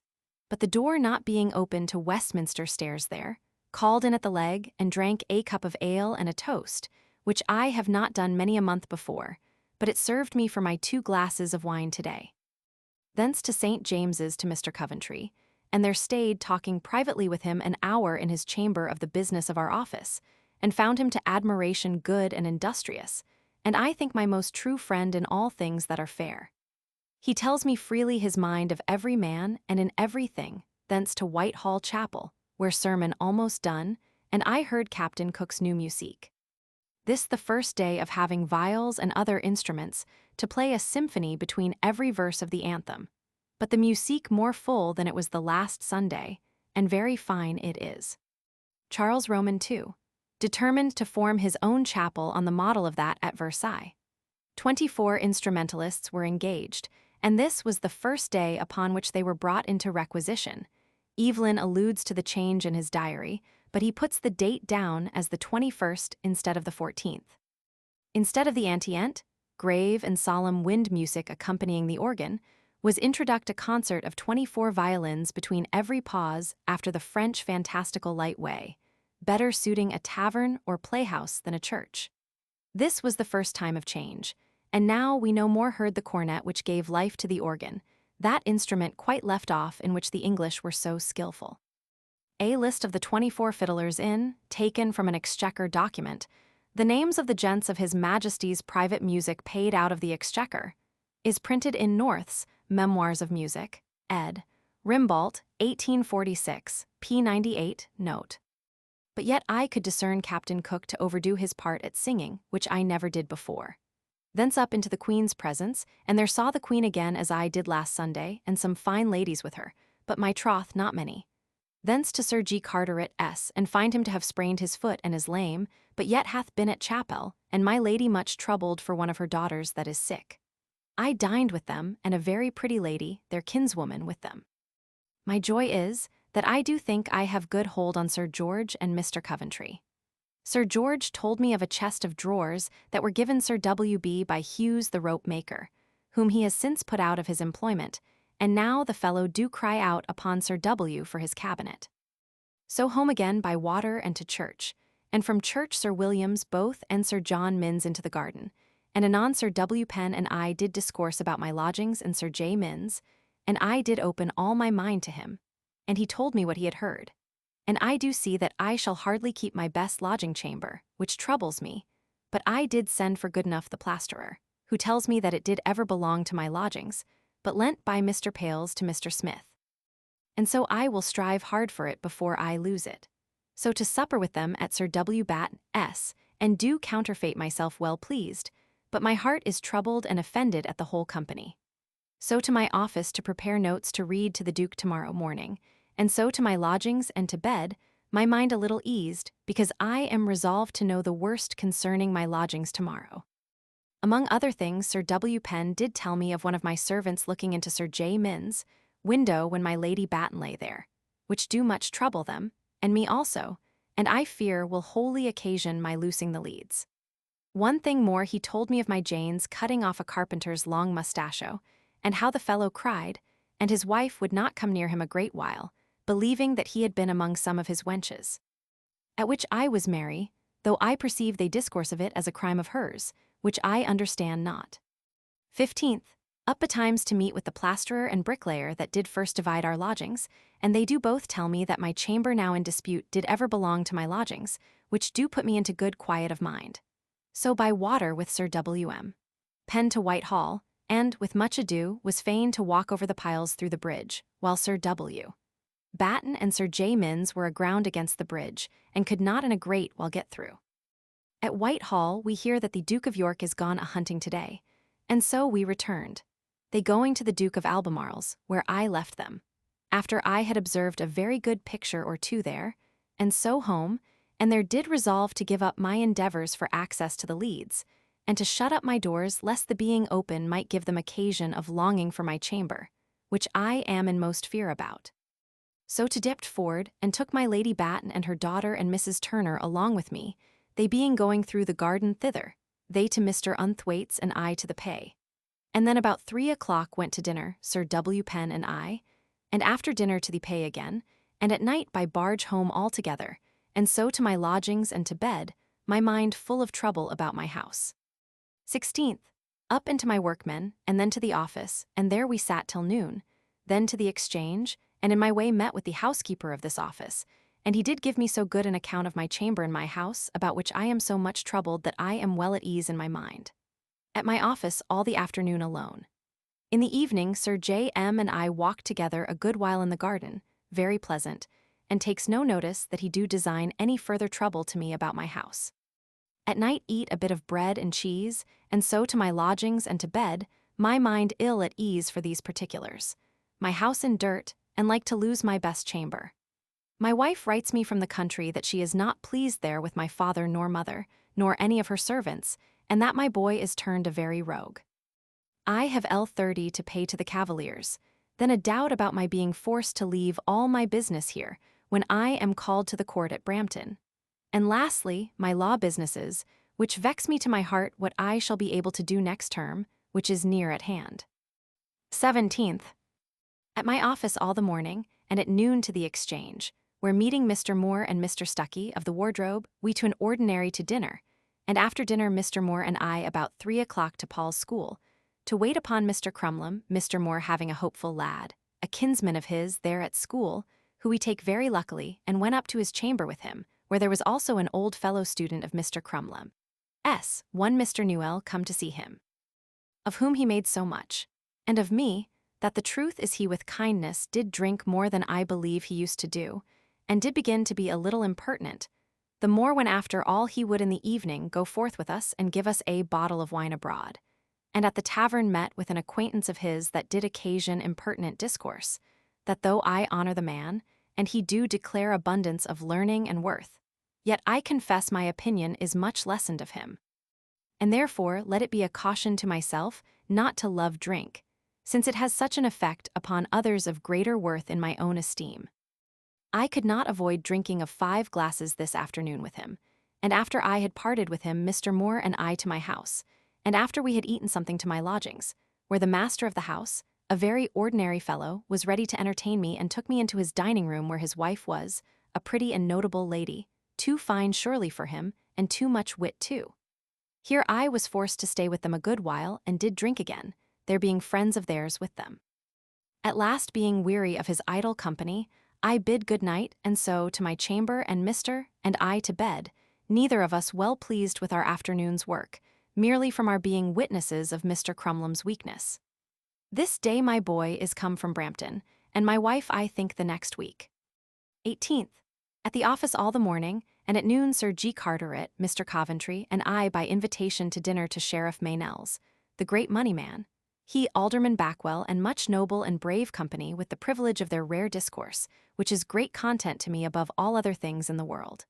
But the door not being open to Westminster Stairs there, called in at the leg and drank a cup of ale and a toast, which I have not done many a month before, but it served me for my 2 glasses of wine today. Thence to St. James's to Mr. Coventry, and there stayed talking privately with him an hour in his chamber of the business of our office, and found him to admiration good and industrious, and I think my most true friend in all things that are fair. He tells me freely his mind of every man and in everything, thence to Whitehall Chapel, where sermon almost done, and I heard Captain Cook's new musique. This the first day of having viols and other instruments to play a symphony between every verse of the anthem, but the musique more full than it was the last Sunday, and very fine it is. Charles Roman II, determined to form his own chapel on the model of that at Versailles. 24 instrumentalists were engaged, and this was the first day upon which they were brought into requisition. Evelyn alludes to the change in his diary, but he puts the date down as the 21st instead of the 14th. Instead of the anteent, grave and solemn wind music accompanying the organ, was introduced a concert of 24 violins between every pause after the French fantastical light way, better suiting a tavern or playhouse than a church. This was the first time of change, and now we no more heard the cornet which gave life to the organ, that instrument quite left off in which the English were so skillful. A list of the 24 fiddlers in, taken from an exchequer document, the names of the gents of His Majesty's private music paid out of the exchequer, is printed in North's Memoirs of Music, ed. Rimbault, 1846, p. 98, note. But yet I could discern Captain Cook to overdo his part at singing, which I never did before. Thence up into the Queen's presence, and there saw the Queen again as I did last Sunday, and some fine ladies with her, but my troth not many. Thence to Sir G. Carteret S., and find him to have sprained his foot and is lame, but yet hath been at chapel, and my lady much troubled for one of her daughters that is sick. I dined with them, and a very pretty lady, their kinswoman, with them. My joy is, that I do think I have good hold on Sir George and Mr. Coventry. Sir George told me of a chest of drawers that were given Sir W.B. by Hughes the rope maker, whom he has since put out of his employment, and now the fellow do cry out upon Sir W. for his cabinet. So home again by water and to church, and from church Sir Williams both and Sir John Minns into the garden, and anon Sir W. Penn and I did discourse about my lodgings and Sir J. Minns, and I did open all my mind to him, and he told me what he had heard. And I do see that I shall hardly keep my best lodging chamber, which troubles me, but I did send for Goodenough the plasterer, who tells me that it did ever belong to my lodgings, but lent by Mr. Pales to Mr. Smith. And so I will strive hard for it before I lose it. So to supper with them at Sir W. Batt's, and do counterfeit myself well pleased, but my heart is troubled and offended at the whole company. So to my office to prepare notes to read to the Duke tomorrow morning, and so to my lodgings and to bed, my mind a little eased, because I am resolved to know the worst concerning my lodgings tomorrow. Among other things, Sir W. Penn did tell me of one of my servants looking into Sir J. Minns' window when my Lady Batten lay there, which do much trouble them, and me also, and I fear will wholly occasion my loosing the leads. One thing more he told me of my Jane's cutting off a carpenter's long mustachio, and how the fellow cried, and his wife would not come near him a great while, believing that he had been among some of his wenches. At which I was merry, though I perceive they discourse of it as a crime of hers, which I understand not. 15th, up betimes to meet with the plasterer and bricklayer that did first divide our lodgings, and they do both tell me that my chamber now in dispute did ever belong to my lodgings, which do put me into good quiet of mind. So by water with Sir W.M. Penn to Whitehall, and, with much ado, was fain to walk over the piles through the bridge, while Sir W. Batten and Sir J. Minns were aground against the bridge, and could not in a grate while get through. At Whitehall we hear that the Duke of York is gone a-hunting today, and so we returned, they going to the Duke of Albemarle's, where I left them, after I had observed a very good picture or two there, and so home, and there did resolve to give up my endeavors for access to the leads, and to shut up my doors lest the being open might give them occasion of longing for my chamber, which I am in most fear about. So to dipped forward, and took my Lady Batten and her daughter and Mrs. Turner along with me, they being going through the garden thither, they to Mr. Unthwaite's and I to the pay. And then about 3 o'clock went to dinner, Sir W. Penn and I, and after dinner to the pay again, and at night by barge home altogether, and so to my lodgings and to bed, my mind full of trouble about my house. 16th. Up into my workmen, and then to the office, and there we sat till noon, then to the exchange, and in my way met with the housekeeper of this office, and he did give me so good an account of my chamber in my house, about which I am so much troubled that I am well at ease in my mind. At my office all the afternoon alone. In the evening Sir J. M. and I walked together a good while in the garden, very pleasant, and takes no notice that he do design any further trouble to me about my house. At night eat a bit of bread and cheese, and so to my lodgings and to bed, my mind ill at ease for these particulars. My house in dirt, and like to lose my best chamber. My wife writes me from the country that she is not pleased there with my father nor mother, nor any of her servants, and that my boy is turned a very rogue. I have L30 to pay to the Cavaliers, then a doubt about my being forced to leave all my business here, when I am called to the court at Brampton. And lastly, my law businesses, which vex me to my heart what I shall be able to do next term, which is near at hand. 17th. At my office all the morning, and at noon to the exchange, where meeting Mr. Moore and Mr. Stuckey of the wardrobe, we to an ordinary to dinner, and after dinner Mr. Moore and I about 3 o'clock to Paul's school, to wait upon Mr. Crumlum, Mr. Moore having a hopeful lad, a kinsman of his there at school, who we take very luckily, and went up to his chamber with him, where there was also an old fellow-student of Mr. Crumlum, one Mr. Newell come to see him, of whom he made so much, and of me, that the truth is he with kindness did drink more than I believe he used to do, and did begin to be a little impertinent, the more when after all he would in the evening go forth with us and give us a bottle of wine abroad, and at the tavern met with an acquaintance of his that did occasion impertinent discourse, that though I honor the man, and he do declare abundance of learning and worth, yet I confess my opinion is much lessened of him. And therefore let it be a caution to myself not to love drink, since it has such an effect upon others of greater worth in my own esteem. I could not avoid drinking of 5 glasses this afternoon with him, and after I had parted with him Mr. Moore and I to my house, and after we had eaten something to my lodgings, where the master of the house, a very ordinary fellow, was ready to entertain me and took me into his dining room where his wife was, a pretty and notable lady, too fine surely for him, and too much wit too. Here I was forced to stay with them a good while and did drink again, there being friends of theirs with them. At last being weary of his idle company, I bid good night, and so to my chamber and Mr. and I to bed, neither of us well pleased with our afternoon's work, merely from our being witnesses of Mr. Crumlum's weakness. This day my boy is come from Brampton, and my wife I think the next week. 18th. At the office all the morning, and at noon Sir G. Carteret, Mr. Coventry, and I by invitation to dinner to Sheriff Meynell's, the great money man, he Alderman Backwell and much noble and brave company with the privilege of their rare discourse, which is great content to me above all other things in the world.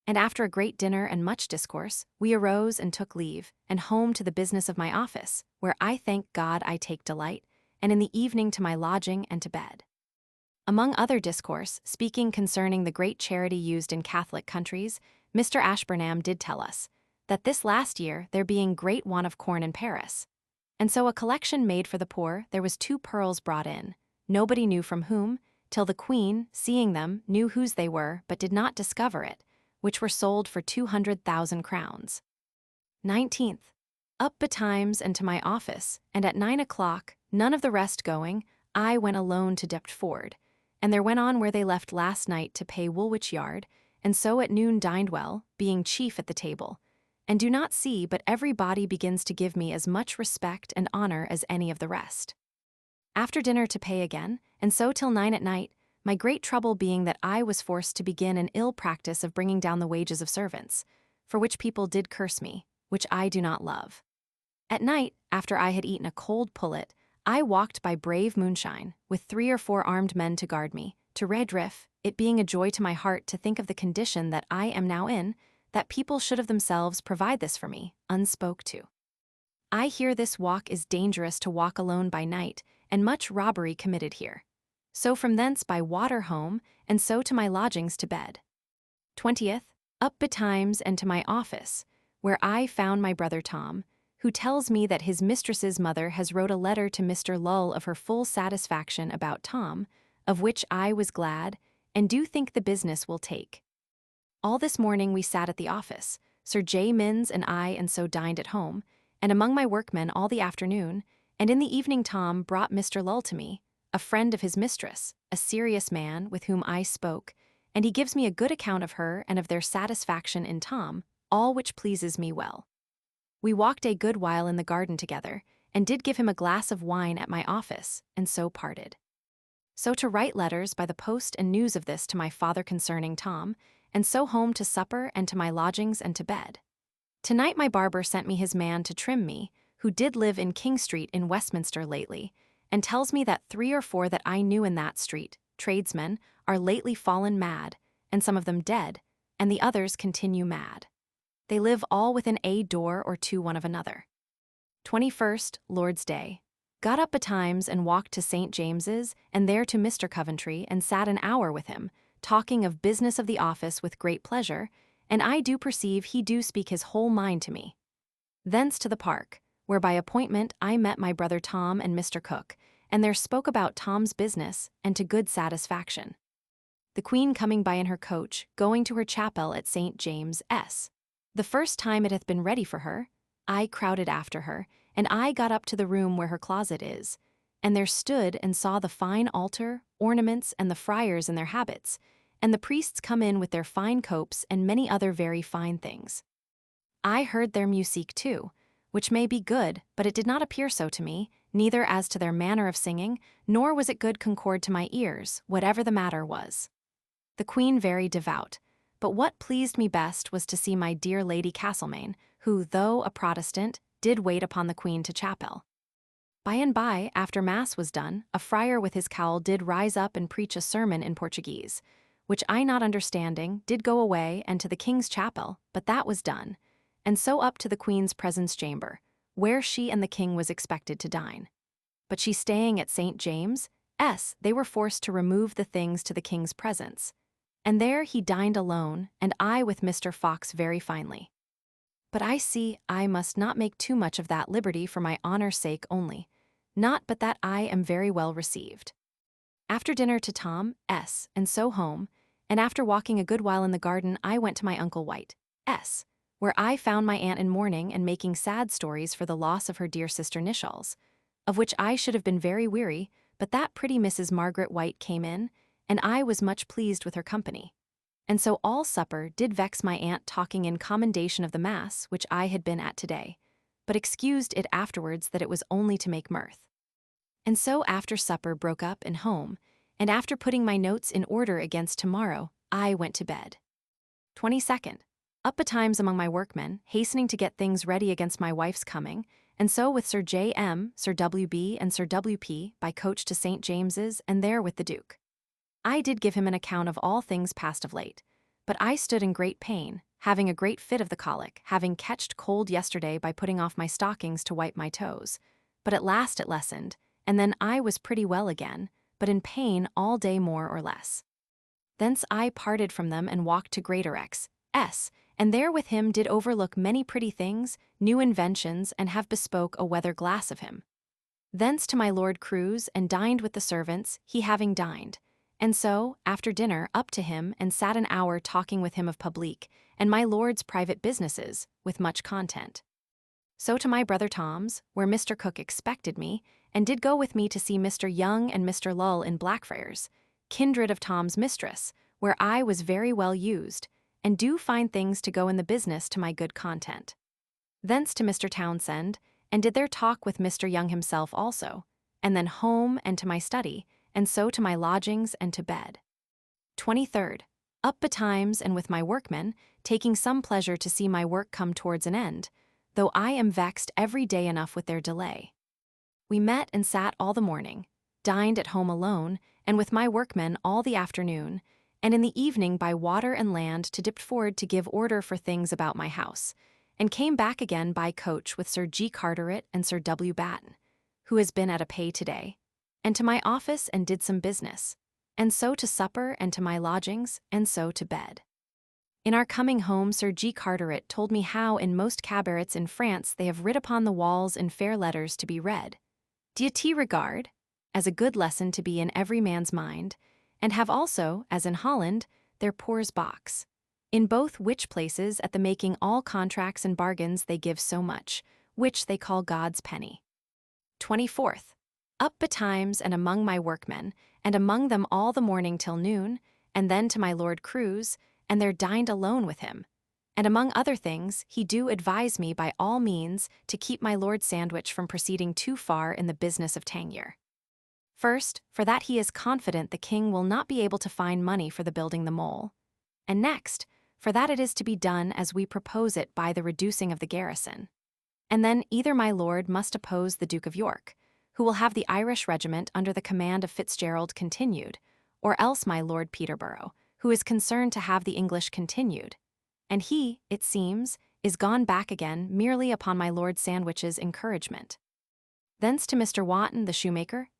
And after a great dinner and much discourse, we arose and took leave, and home to the business of my office, where I thank God I take delight, and in the evening to my lodging and to bed. Among other discourse, speaking concerning the great charity used in Catholic countries, Mr. Ashburnham did tell us, that this last year there being great want of corn in Paris, and so a collection made for the poor, there was 2 pearls brought in, nobody knew from whom, till the Queen, seeing them, knew whose they were, but did not discover it, which were sold for 200,000 crowns. 19th. Up betimes and to my office, and at 9 o'clock, none of the rest going, I went alone to Deptford, and there went on where they left last night to pay Woolwich Yard, and so at noon dined well, being chief at the table, and do not see but every body begins to give me as much respect and honor as any of the rest. After dinner to pay again, and so till 9 at night, my great trouble being that I was forced to begin an ill practice of bringing down the wages of servants, for which people did curse me, which I do not love. At night, after I had eaten a cold pullet, I walked by brave moonshine, with 3 or 4 armed men to guard me, to redriff, it being a joy to my heart to think of the condition that I am now in, that people should of themselves provide this for me, unspoke to. I hear this walk is dangerous to walk alone by night, and much robbery committed here. So from thence by water home, and so to my lodgings to bed. 20th, up betimes and to my office, where I found my brother Tom, who tells me that his mistress's mother has wrote a letter to Mr. Lull of her full satisfaction about Tom, of which I was glad, and do think the business will take. All this morning we sat at the office, Sir J. Minns and I, and so dined at home, and among my workmen all the afternoon, and in the evening Tom brought Mr. Lull to me, a friend of his mistress, a serious man with whom I spoke, and he gives me a good account of her and of their satisfaction in Tom, all which pleases me well. We walked a good while in the garden together, and did give him a glass of wine at my office, and so parted. So to write letters by the post and news of this to my father concerning Tom, and so home to supper and to my lodgings and to bed. Tonight my barber sent me his man to trim me, who did live in King Street in Westminster lately, and tells me that 3 or 4 that I knew in that street, tradesmen, are lately fallen mad, and some of them dead, and the others continue mad. They live all within a door or two one of another. 21st, Lord's Day. Got up betimes and walked to St. James's, and there to Mr. Coventry, and sat an hour with him, talking of business of the office with great pleasure, and I do perceive he do speak his whole mind to me. Thence to the park, where by appointment I met my brother Tom and Mr. Cook, and there spoke about Tom's business, and to good satisfaction. The Queen coming by in her coach, going to her chapel at St. James's. The first time it hath been ready for her, I crowded after her, and I got up to the room where her closet is, and there stood and saw the fine altar, ornaments, and the friars in their habits, and the priests come in with their fine copes and many other very fine things. I heard their musique too, which may be good, but it did not appear so to me, neither as to their manner of singing, nor was it good concord to my ears, whatever the matter was. The Queen very devout, but what pleased me best was to see my dear Lady Castlemaine, who, though a Protestant, did wait upon the Queen to chapel. By and by, after Mass was done, a friar with his cowl did rise up and preach a sermon in Portuguese, which I not understanding, did go away and to the King's chapel, but that was done, and so up to the Queen's presence chamber, where she and the King was expected to dine. But she staying at St. James's, they were forced to remove the things to the King's presence, and there he dined alone, and I with Mr. Fox very finely. But I see I must not make too much of that liberty for my honour's sake only, not but that I am very well received. After dinner to Tom S., and so home, and after walking a good while in the garden I went to my Uncle White S., where I found my aunt in mourning and making sad stories for the loss of her dear sister Nicholls, of which I should have been very weary, but that pretty Mrs. Margaret White came in, and I was much pleased with her company. And so all supper did vex my aunt talking in commendation of the Mass which I had been at today, but excused it afterwards that it was only to make mirth. And so after supper broke up and home, and after putting my notes in order against tomorrow, I went to bed. 22nd. Up betimes among my workmen, hastening to get things ready against my wife's coming, and so with Sir J. M., Sir W. B., and Sir W. P. by coach to St. James's, and there with the Duke. I did give him an account of all things past of late, but I stood in great pain, having a great fit of the colic, having catched cold yesterday by putting off my stockings to wipe my toes, but at last it lessened, and then I was pretty well again, but in pain all day more or less. Thence I parted from them and walked to Greatorex, and there with him did overlook many pretty things, new inventions, and have bespoke a weather glass of him. Thence to my Lord Crew's, and dined with the servants, he having dined. And so, after dinner, up to him, and sat an hour talking with him of publique, and my lord's private businesses, with much content. So to my brother Tom's, where Mr. Cook expected me, and did go with me to see Mr. Young and Mr. Lull in Blackfriars, kindred of Tom's mistress, where I was very well used, and do find things to go in the business to my good content. Thence to Mr. Townsend, and did there talk with Mr. Young himself also, and then home and to my study, and so to my lodgings and to bed. 23rd. Up betimes and with my workmen, taking some pleasure to see my work come towards an end, though I am vexed every day enough with their delay. We met and sat all the morning, dined at home alone, and with my workmen all the afternoon, and in the evening by water and land to dip forward to give order for things about my house, and came back again by coach with Sir G. Carteret and Sir W. Batten, who has been at a pay today, and to my office and did some business, and so to supper and to my lodgings, and so to bed. In our coming home, Sir G. Carteret told me how in most cabarets in France they have writ upon the walls in fair letters to be read, Diety regard, as a good lesson to be in every man's mind, and have also, as in Holland, their poor's box, in both which places at the making all contracts and bargains they give so much, which they call God's penny. 24th. Up betimes and among my workmen, and among them all the morning till noon, and then to my Lord Cruise, and there dined alone with him. And among other things, he do advise me by all means to keep my Lord Sandwich from proceeding too far in the business of Tangier. First, for that he is confident the king will not be able to find money for the building the mole. And next, for that it is to be done as we propose it by the reducing of the garrison. And then either my lord must oppose the Duke of York, who will have the Irish regiment under the command of Fitzgerald continued, or else my Lord Peterborough, who is concerned to have the English continued. And he, it seems, is gone back again merely upon my Lord Sandwich's encouragement. Thence to Mr. Wotton the shoemaker,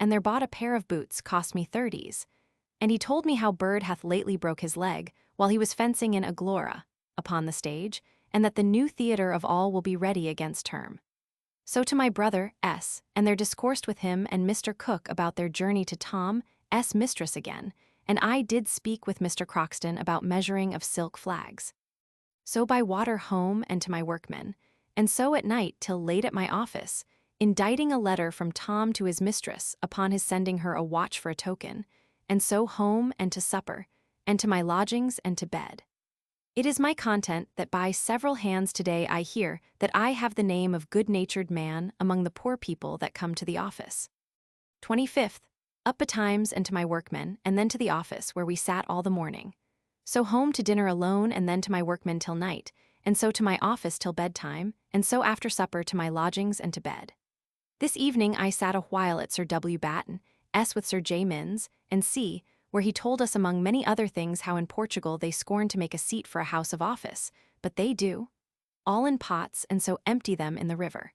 and there bought a pair of boots cost me 30s, and he told me how Bird hath lately broke his leg, while he was fencing in Aglora, upon the stage, and that the new theatre of all will be ready against term. So to my brother, and there discoursed with him and Mr. Cook about their journey to Tom, mistress again, and I did speak with Mr. Croxton about measuring of silk flags. So by water home and to my workmen, and so at night till late at my office, inditing a letter from Tom to his mistress upon his sending her a watch for a token, and so home and to supper, and to my lodgings and to bed. It is my content that by several hands today I hear that I have the name of good-natured man among the poor people that come to the office. 25th. Up betimes and to my workmen, and then to the office where we sat all the morning. So home to dinner alone, and then to my workmen till night, and so to my office till bedtime, and so after supper to my lodgings and to bed. This evening I sat a while at Sir W. Batten, with Sir J. Minns, and C., where he told us among many other things how in Portugal they scorn to make a seat for a house of office, but they do, all in pots, and so empty them in the river.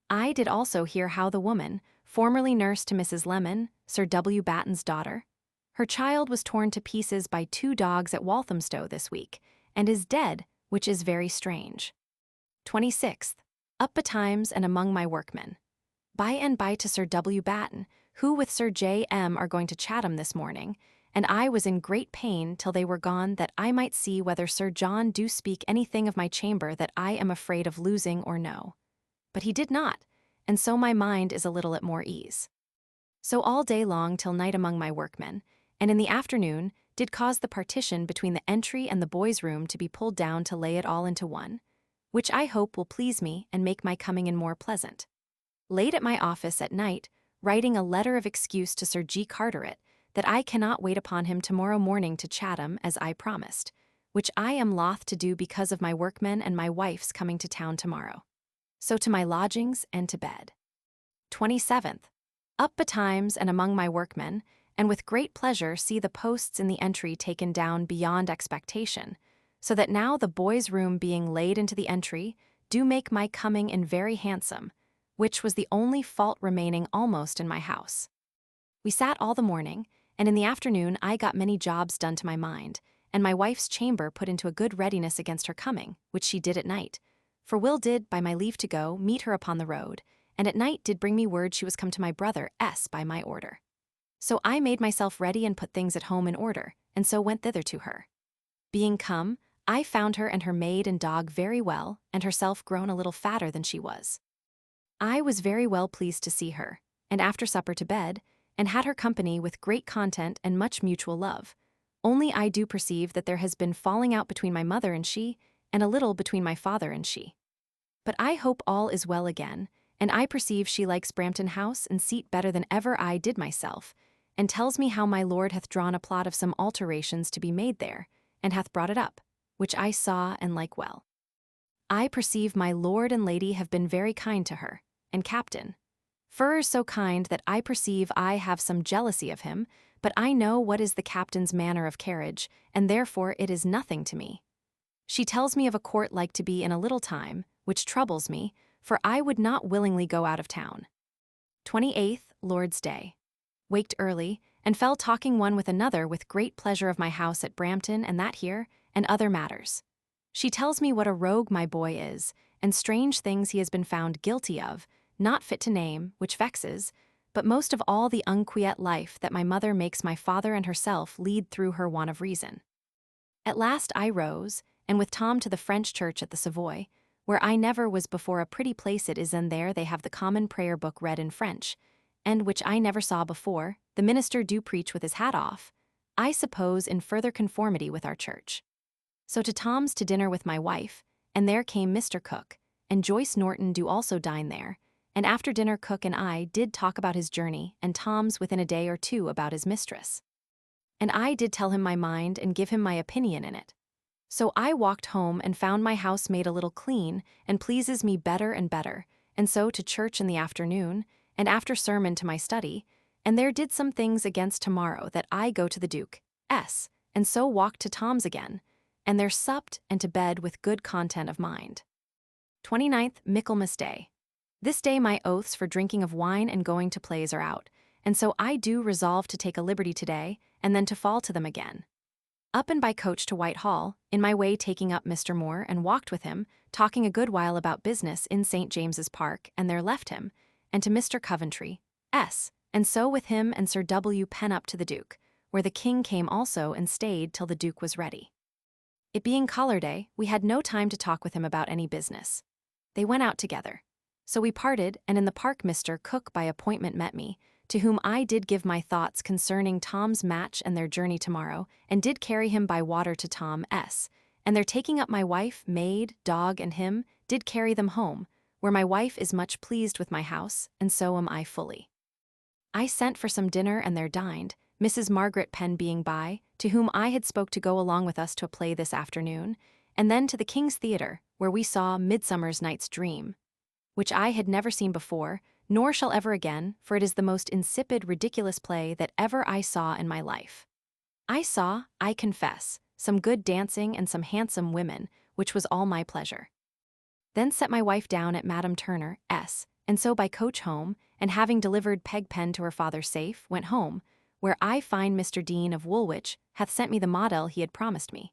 I did also hear how the woman, formerly nurse to Mrs. Lemon, Sir W. Batten's daughter, her child was torn to pieces by 2 dogs at Walthamstow this week, and is dead, which is very strange. 26th. Up betimes and among my workmen. By and by to Sir W. Batten, who with Sir J. M. are going to Chatham this morning, and I was in great pain till they were gone that I might see whether Sir John do speak anything of my chamber that I am afraid of losing or no. But he did not, and so my mind is a little at more ease. So all day long till night among my workmen, and in the afternoon did cause the partition between the entry and the boys' room to be pulled down to lay it all into one, which I hope will please me and make my coming in more pleasant. Late at my office at night, writing a letter of excuse to Sir G. Carteret, that I cannot wait upon him tomorrow morning to Chatham as I promised, which I am loth to do because of my workmen and my wife's coming to town tomorrow. So to my lodgings and to bed. 27th. Up betimes and among my workmen, and with great pleasure see the posts in the entry taken down beyond expectation, so that now the boys' room being laid into the entry, do make my coming in very handsome, which was the only fault remaining almost in my house. We sat all the morning, and in the afternoon I got many jobs done to my mind, and my wife's chamber put into a good readiness against her coming, which she did at night. For Will did, by my leave to go, meet her upon the road, and at night did bring me word she was come to my brother by my order. So I made myself ready and put things at home in order, and so went thither to her. Being come, I found her and her maid and dog very well, and herself grown a little fatter than she was. I was very well pleased to see her, and after supper to bed, and had her company with great content and much mutual love. Only I do perceive that there has been falling out between my mother and she, and a little between my father and she. But I hope all is well again, and I perceive she likes Brampton House and seat better than ever I did myself, and tells me how my lord hath drawn a plot of some alterations to be made there, and hath brought it up, which I saw and like well. I perceive my lord and lady have been very kind to her, and Captain, Furrer so kind that I perceive I have some jealousy of him, but I know what is the captain's manner of carriage, and therefore it is nothing to me. She tells me of a court like to be in a little time, which troubles me, for I would not willingly go out of town. 28th, Lord's Day. Waked early, and fell talking one with another with great pleasure of my house at Brampton and that here, and other matters. She tells me what a rogue my boy is, and strange things he has been found guilty of, not fit to name, which vexes, but most of all the unquiet life that my mother makes my father and herself lead through her want of reason. At last I rose, and with Tom to the French church at the Savoy, where I never was before. A pretty place it is, and there they have the common prayer book read in French, and which I never saw before. The minister do preach with his hat off, I suppose in further conformity with our church. So to Tom's to dinner with my wife, and there came Mr. Cook, and Joyce Norton do also dine there, and after dinner Cook and I did talk about his journey, and Tom's within a day or two about his mistress. And I did tell him my mind and give him my opinion in it. So I walked home and found my house made a little clean, and pleases me better and better, and so to church in the afternoon, and after sermon to my study, and there did some things against tomorrow that I go to the Duke's, and so walked to Tom's again, and there supped and to bed with good content of mind. 29th, Michaelmas Day. This day my oaths for drinking of wine and going to plays are out, and so I do resolve to take a liberty today, and then to fall to them again. Up and by coach to Whitehall, in my way taking up Mr. Moore and walked with him, talking a good while about business in St. James's Park, and there left him, and to Mr. Coventry's, and so with him and Sir W. Penn up to the Duke, where the King came also and stayed till the Duke was ready. It being collar day, we had no time to talk with him about any business. They went out together. So we parted, and in the park Mr. Cook by appointment met me, to whom I did give my thoughts concerning Tom's match and their journey tomorrow, and did carry him by water to Tom's, and their taking up my wife, maid, dog, and him, did carry them home, where my wife is much pleased with my house, and so am I fully. I sent for some dinner and there dined, Mrs. Margaret Penn being by, to whom I had spoke to go along with us to a play this afternoon, and then to the King's Theatre, where we saw Midsummer's Night's Dream, which I had never seen before, nor shall ever again, for it is the most insipid, ridiculous play that ever I saw in my life. I saw, I confess, some good dancing and some handsome women, which was all my pleasure. Then set my wife down at Madame Turner's, and so by coach home, and having delivered Peg Pen to her father safe, went home, where I find Mr. Dean of Woolwich hath sent me the model he had promised me.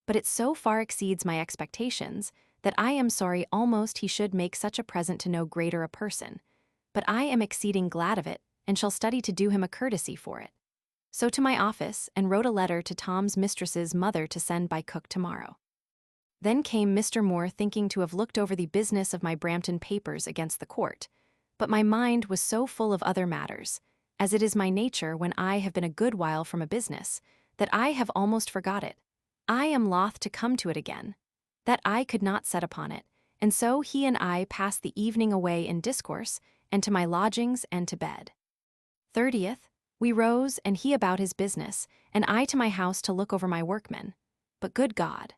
But it so far exceeds my expectations, that I am sorry almost he should make such a present to no greater a person, but I am exceeding glad of it, and shall study to do him a courtesy for it. So to my office, and wrote a letter to Tom's mistress's mother to send by Cook tomorrow. Then came Mr. Moore, thinking to have looked over the business of my Brampton papers against the court, but my mind was so full of other matters, as it is my nature when I have been a good while from a business, that I have almost forgot it. I am loth to come to it again, that I could not set upon it, and so he and I passed the evening away in discourse, and to my lodgings and to bed. 30th, we rose, and he about his business, and I to my house to look over my workmen. But good God,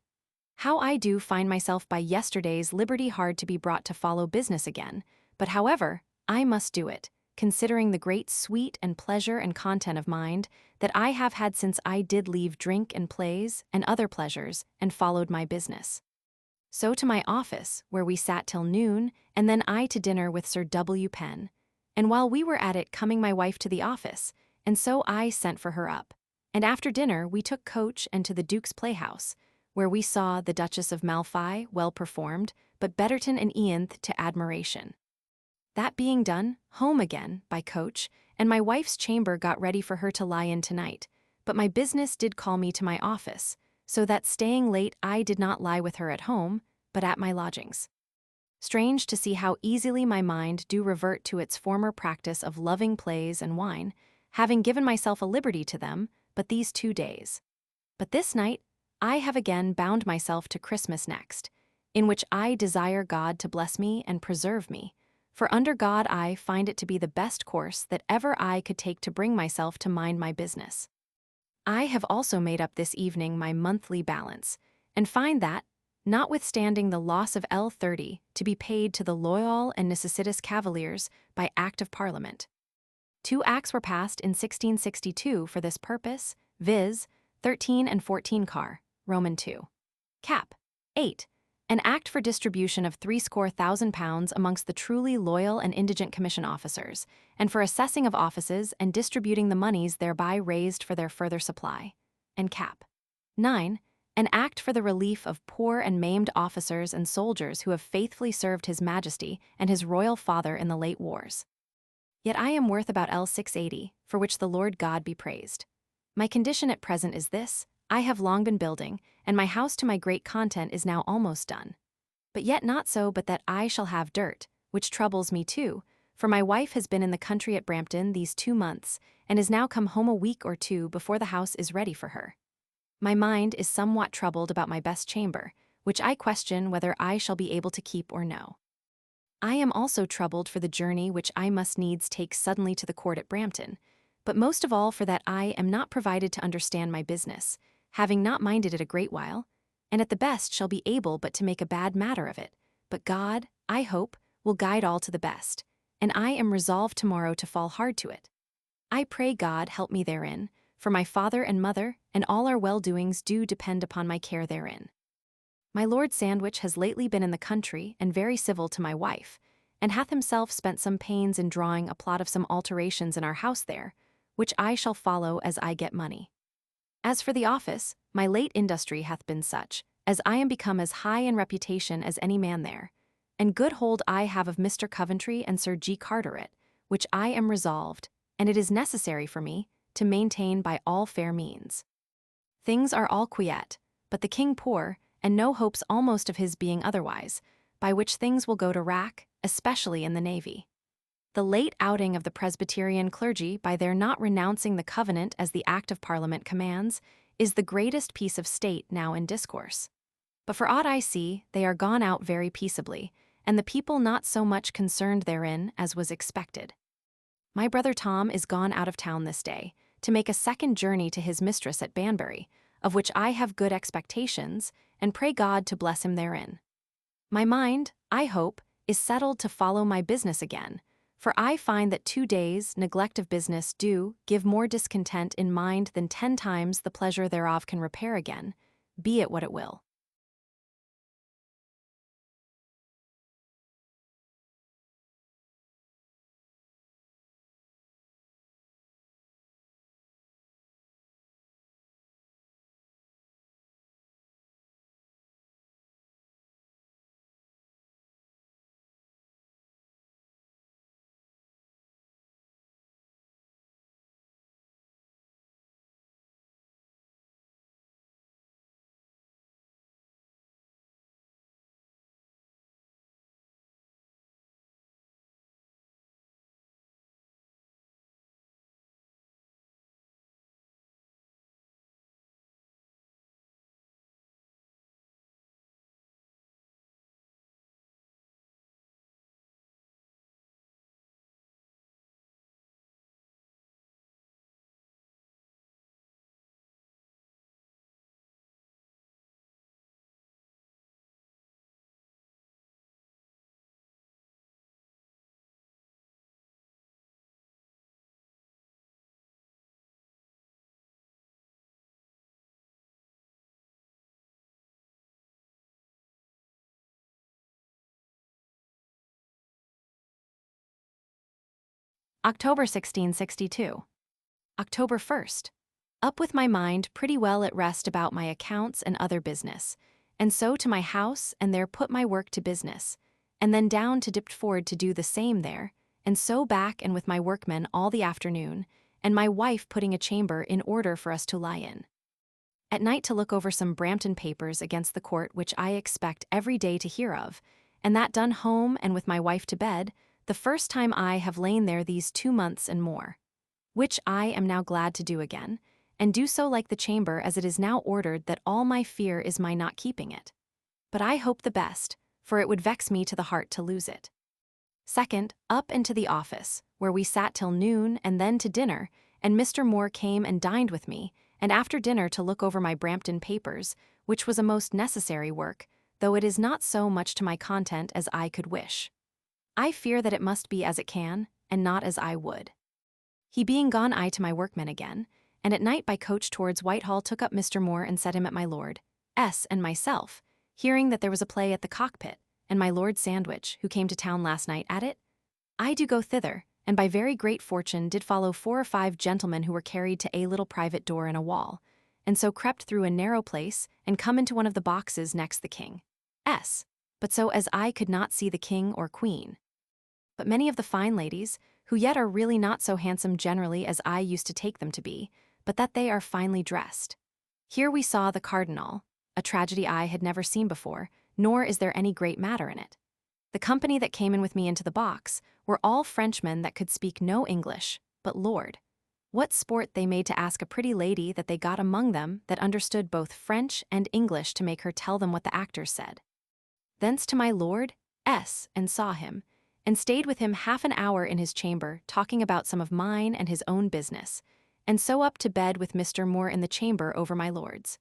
how I do find myself by yesterday's liberty hard to be brought to follow business again, but however, I must do it, considering the great sweet and pleasure and content of mind that I have had since I did leave drink and plays and other pleasures, and followed my business. So to my office, where we sat till noon, and then I to dinner with Sir W. Penn, and while we were at it coming my wife to the office, and so I sent for her up, and after dinner we took coach and to the Duke's Playhouse, where we saw the Duchess of Malfi well performed, but Betterton and Ianthe to admiration. That being done, home again, by coach, and my wife's chamber got ready for her to lie in tonight, but my business did call me to my office, so that staying late I did not lie with her at home, but at my lodgings. Strange to see how easily my mind do revert to its former practice of loving plays and wine, having given myself a liberty to them but these 2 days. But this night I have again bound myself to Christmas next, in which I desire God to bless me and preserve me, for under God I find it to be the best course that ever I could take to bring myself to mind my business. I have also made up this evening my monthly balance, and find that, notwithstanding the loss of L30 to be paid to the loyal and necessitous Cavaliers by Act of Parliament. 2 acts were passed in 1662 for this purpose, viz., 13 and 14 car, Roman 2. Cap. 8. An act for distribution of £70,000 amongst the truly loyal and indigent commission officers, and for assessing of offices and distributing the moneys thereby raised for their further supply. And Cap. 9. An act for the relief of poor and maimed officers and soldiers who have faithfully served His Majesty and his royal father in the late wars. Yet I am worth about L680, for which the Lord God be praised. My condition at present is this: I have long been building, and my house to my great content is now almost done. But yet not so but that I shall have dirt, which troubles me too, for my wife has been in the country at Brampton these 2 months, and is now come home a week or 2 before the house is ready for her. My mind is somewhat troubled about my best chamber, which I question whether I shall be able to keep or no. I am also troubled for the journey which I must needs take suddenly to the court at Brampton, but most of all for that I am not provided to understand my business, having not minded it a great while, and at the best shall be able but to make a bad matter of it. But God, I hope, will guide all to the best, and I am resolved tomorrow to fall hard to it. I pray God help me therein, for my father and mother and all our well-doings do depend upon my care therein. My Lord Sandwich has lately been in the country and very civil to my wife, and hath himself spent some pains in drawing a plot of some alterations in our house there, which I shall follow as I get money. As for the office, my late industry hath been such, as I am become as high in reputation as any man there, and good hold I have of Mr. Coventry and Sir G. Carteret, which I am resolved, and it is necessary for me, to maintain by all fair means. Things are all quiet, but the king poor, and no hopes almost of his being otherwise, by which things will go to rack, especially in the navy. The late outing of the Presbyterian clergy by their not renouncing the covenant as the Act of Parliament commands is the greatest piece of state now in discourse. But for aught I see, they are gone out very peaceably, and the people not so much concerned therein as was expected. My brother Tom is gone out of town this day, to make a second journey to his mistress at Banbury, of which I have good expectations, and pray God to bless him therein. My mind, I hope, is settled to follow my business again, for I find that 2 days' neglect of business do give more discontent in mind than 10 times the pleasure thereof can repair again, be it what it will. October 1662. October 1st. Up with my mind pretty well at rest about my accounts and other business, and so to my house and there put my work to business, and then down to Diptford to do the same there, and so back and with my workmen all the afternoon, and my wife putting a chamber in order for us to lie in. At night to look over some Brampton papers against the court which I expect every day to hear of, and that done home and with my wife to bed, the first time I have lain there these 2 months and more, which I am now glad to do again, and do so like the chamber as it is now ordered, that all my fear is my not keeping it. But I hope the best, for it would vex me to the heart to lose it. Second, up into the office, where we sat till noon and then to dinner, and Mr. Moore came and dined with me, and after dinner to look over my Brampton papers, which was a most necessary work, though it is not so much to my content as I could wish. I fear that it must be as it can, and not as I would. He being gone, I to my workmen again, and at night by coach towards Whitehall took up Mr. Moore and set him at my Lord S. and myself, hearing that there was a play at the Cockpit, and my Lord Sandwich, who came to town last night, at it. I do go thither, and by very great fortune did follow 4 or 5 gentlemen who were carried to a little private door in a wall, and so crept through a narrow place, and come into one of the boxes next the King S. But so as I could not see the King or Queen. But many of the fine ladies, who yet are really not so handsome generally as I used to take them to be, but that they are finely dressed. Here we saw the Cardinal, a tragedy I had never seen before, nor is there any great matter in it. The company that came in with me into the box were all Frenchmen that could speak no English, but Lord, what sport they made to ask a pretty lady that they got among them that understood both French and English to make her tell them what the actors said. Thence to my Lord S. and saw him, and stayed with him half an hour in his chamber, talking about some of mine and his own business, and so up to bed with Mr. Moore in the chamber over my lord's.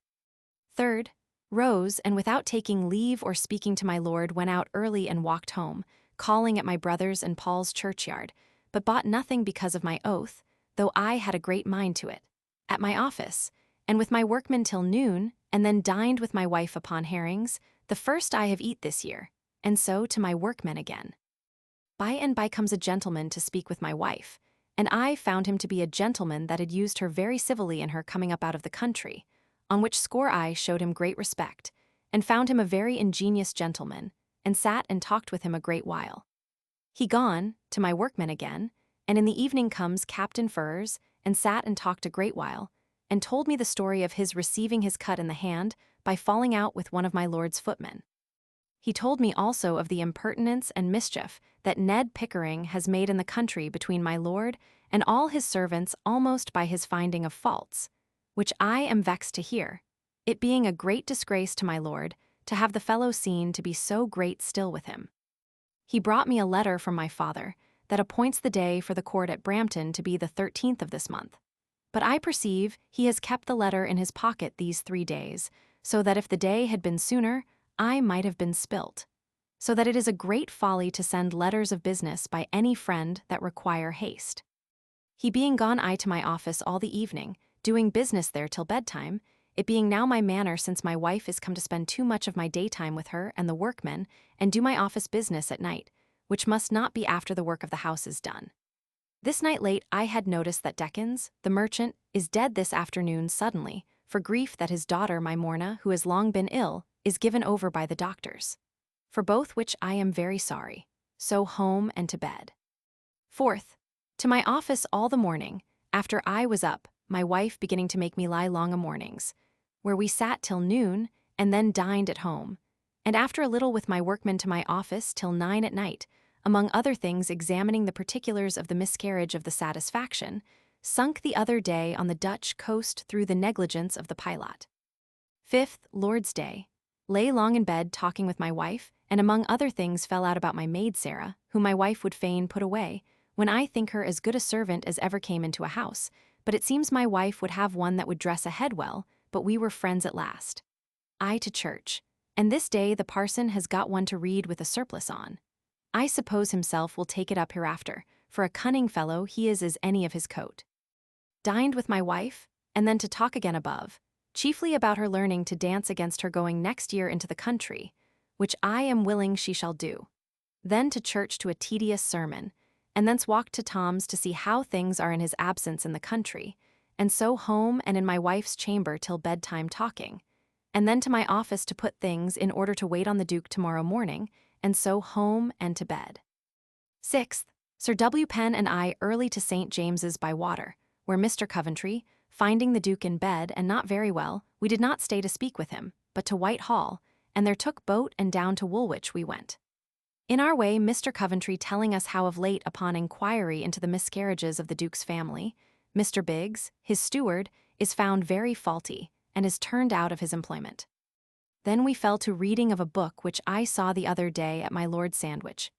Third, rose, and without taking leave or speaking to my lord went out early and walked home, calling at my brother's and Paul's churchyard, but bought nothing because of my oath, though I had a great mind to it, at my office, and with my workmen till noon, and then dined with my wife upon herrings, the first I have eat this year, and so to my workmen again. By and by comes a gentleman to speak with my wife, and I found him to be a gentleman that had used her very civilly in her coming up out of the country, on which score I showed him great respect, and found him a very ingenious gentleman, and sat and talked with him a great while. He gone, to my workmen again, and in the evening comes Captain Furrers, and sat and talked a great while, and told me the story of his receiving his cut in the hand by falling out with one of my lord's footmen. He told me also of the impertinence and mischief that Ned Pickering has made in the country between my lord and all his servants almost by his finding of faults, which I am vexed to hear, it being a great disgrace to my lord to have the fellow seen to be so great still with him. He brought me a letter from my father that appoints the day for the court at Brampton to be the 13th of this month. But I perceive he has kept the letter in his pocket these 3 days, so that if the day had been sooner, I might have been spilt. So that it is a great folly to send letters of business by any friend that require haste. He being gone, I to my office all the evening, doing business there till bedtime, it being now my manner since my wife is come to spend too much of my daytime with her and the workmen, and do my office business at night, which must not be after the work of the house is done. This night late I had noticed that Dekins, the merchant, is dead this afternoon suddenly, for grief that his daughter, my Morna, who has long been ill, is given over by the doctors. For both which I am very sorry. So home and to bed. Fourth, to my office all the morning, after I was up, my wife beginning to make me lie long a mornings, where we sat till noon, and then dined at home, and after a little with my workmen to my office till 9 at night, among other things examining the particulars of the miscarriage of the Satisfaction, sunk the other day on the Dutch coast through the negligence of the pilot. Fifth, Lord's Day. Lay long in bed talking with my wife, and among other things fell out about my maid Sarah, whom my wife would fain put away, when I think her as good a servant as ever came into a house, but it seems my wife would have one that would dress a head well, but we were friends at last. I to church, and this day the parson has got one to read with a surplice on. I suppose himself will take it up hereafter, for a cunning fellow he is as any of his coat. Dined with my wife, and then to talk again above, chiefly about her learning to dance against her going next year into the country, which I am willing she shall do. Then to church to a tedious sermon, and thence walked to Tom's to see how things are in his absence in the country, and so home and in my wife's chamber till bedtime talking, and then to my office to put things in order to wait on the Duke tomorrow morning, and so home and to bed. Sixth, Sir W. Penn and I early to St. James's by water, where Mr. Coventry, finding the Duke in bed and not very well, we did not stay to speak with him, but to Whitehall, and there took boat and down to Woolwich we went. In our way Mr. Coventry telling us how of late upon inquiry into the miscarriages of the Duke's family, Mr. Biggs, his steward, is found very faulty, and is turned out of his employment. Then we fell to reading of a book which I saw the other day at my Lord Sandwich,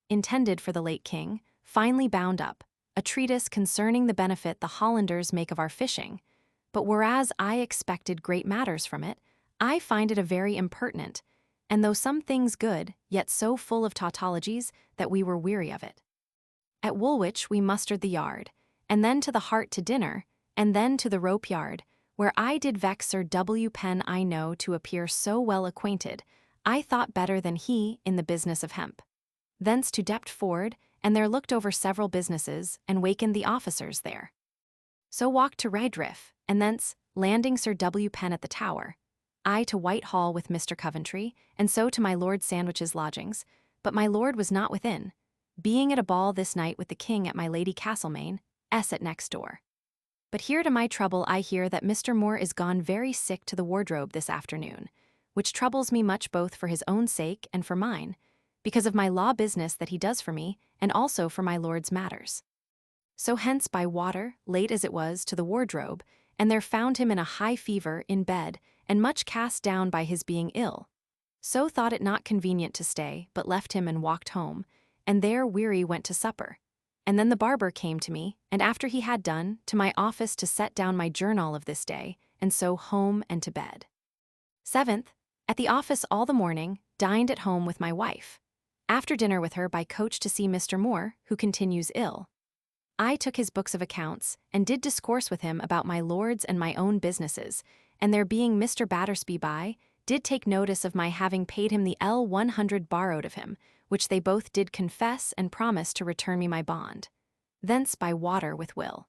intended for the late king, finely bound up, a treatise concerning the benefit the Hollanders make of our fishing, but whereas I expected great matters from it, I find it a very impertinent, and though some things good, yet so full of tautologies that we were weary of it. At Woolwich we mustered the yard, and then to the Hart to dinner, and then to the rope yard, where I did vex Sir W. Penn I know to appear so well acquainted, I thought better than he in the business of hemp. Thence to Deptford, and there looked over several businesses, and wakened the officers there. So walked to Redriff, and thence, landing Sir W. Penn at the Tower, I to Whitehall with Mr. Coventry, and so to my Lord Sandwich's lodgings, but my lord was not within, being at a ball this night with the king at my Lady Castlemaine, at next door. But here to my trouble I hear that Mr. Moore is gone very sick to the wardrobe this afternoon, which troubles me much both for his own sake and for mine, because of my law business that he does for me, and also for my lord's matters. So hence by water, late as it was, to the wardrobe, and there found him in a high fever, in bed, and much cast down by his being ill. So thought it not convenient to stay, but left him and walked home, and there weary went to supper. And then the barber came to me, and after he had done, to my office to set down my journal of this day, and so home and to bed. 7th, at the office all the morning, dined at home with my wife. After dinner with her by coach to see Mr. Moore, who continues ill. I took his books of accounts, and did discourse with him about my lord's and my own businesses, and there being Mr. Battersby by, did take notice of my having paid him the L100 borrowed of him, which they both did confess and promise to return me my bond. Thence by water with Will.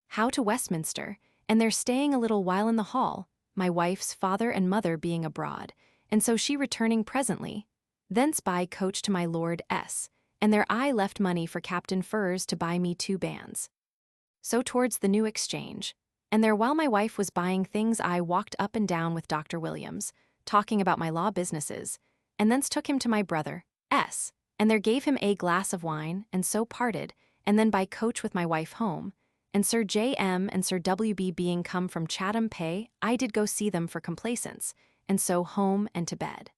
How to Westminster, and there staying a little while in the hall, my wife's father and mother being abroad, and so she returning presently. Thence by coach to my Lord S., and there I left money for Captain Furze to buy me 2 bands. So towards the New Exchange, and there while my wife was buying things I walked up and down with Dr. Williams, talking about my law businesses, and thence took him to my brother S., and there gave him a glass of wine, and so parted, and then by coach with my wife home, and Sir J. M. and Sir W. B. being come from Chatham Pay, I did go see them for complaisance, and so home and to bed.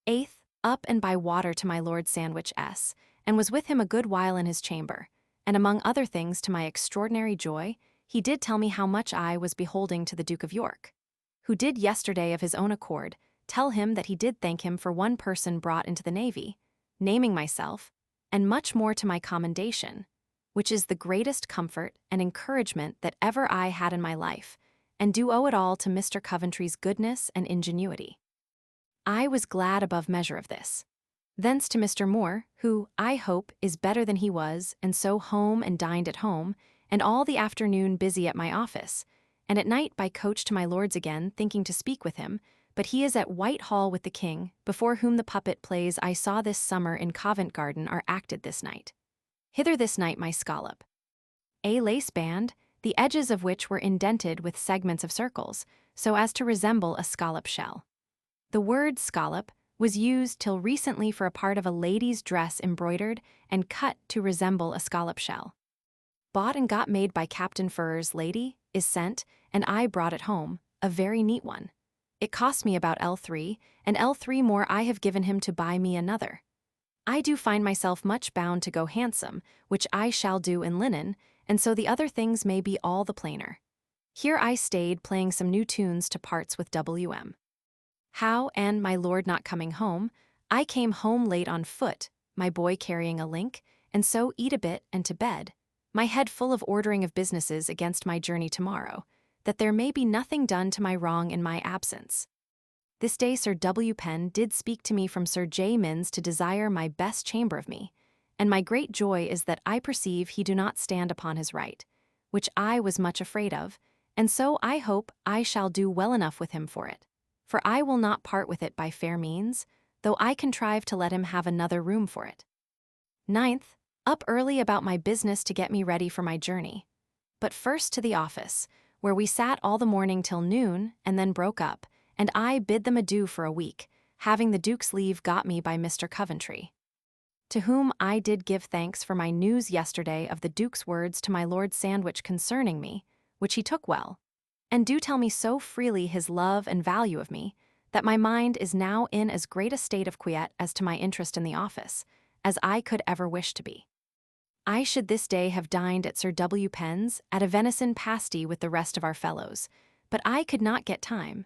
8th, up and by water to my Lord Sandwich S., and was with him a good while in his chamber, and among other things to my extraordinary joy, he did tell me how much I was beholding to the Duke of York, who did yesterday of his own accord tell him that he did thank him for one person brought into the navy, naming myself, and much more to my commendation, which is the greatest comfort and encouragement that ever I had in my life, and do owe it all to Mr. Coventry's goodness and ingenuity. I was glad above measure of this. Thence to Mr. Moore, who, I hope, is better than he was, and so home and dined at home, and all the afternoon busy at my office, and at night by coach to my lord's again, thinking to speak with him, but he is at Whitehall with the king, before whom the puppet plays I saw this summer in Covent Garden are acted this night. Hither this night my scallop. A lace band, the edges of which were indented with segments of circles, so as to resemble a scallop shell. The word scallop was used till recently for a part of a lady's dress embroidered and cut to resemble a scallop shell. Bought and got made by Captain Furze, lady, is sent, and I brought it home, a very neat one. It cost me about L3, and L3 more I have given him to buy me another. I do find myself much bound to go handsome, which I shall do in linen, and so the other things may be all the plainer. Here I stayed playing some new tunes to parts with W.M. How, and my lord not coming home, I came home late on foot, my boy carrying a link, and so eat a bit and to bed, my head full of ordering of businesses against my journey tomorrow, that there may be nothing done to my wrong in my absence. This day Sir W. Penn did speak to me from Sir J. Minns to desire my best chamber of me, and my great joy is that I perceive he do not stand upon his right, which I was much afraid of, and so I hope I shall do well enough with him for it. For I will not part with it by fair means, though I contrive to let him have another room for it. 9th, up early about my business to get me ready for my journey. But first to the office, where we sat all the morning till noon, and then broke up, and I bid them adieu for a week, having the Duke's leave got me by Mr. Coventry. To whom I did give thanks for my news yesterday of the Duke's words to my Lord Sandwich concerning me, which he took well, and do tell me so freely his love and value of me, that my mind is now in as great a state of quiet as to my interest in the office, as I could ever wish to be. I should this day have dined at Sir W. Penn's at a venison pasty with the rest of our fellows, but I could not get time,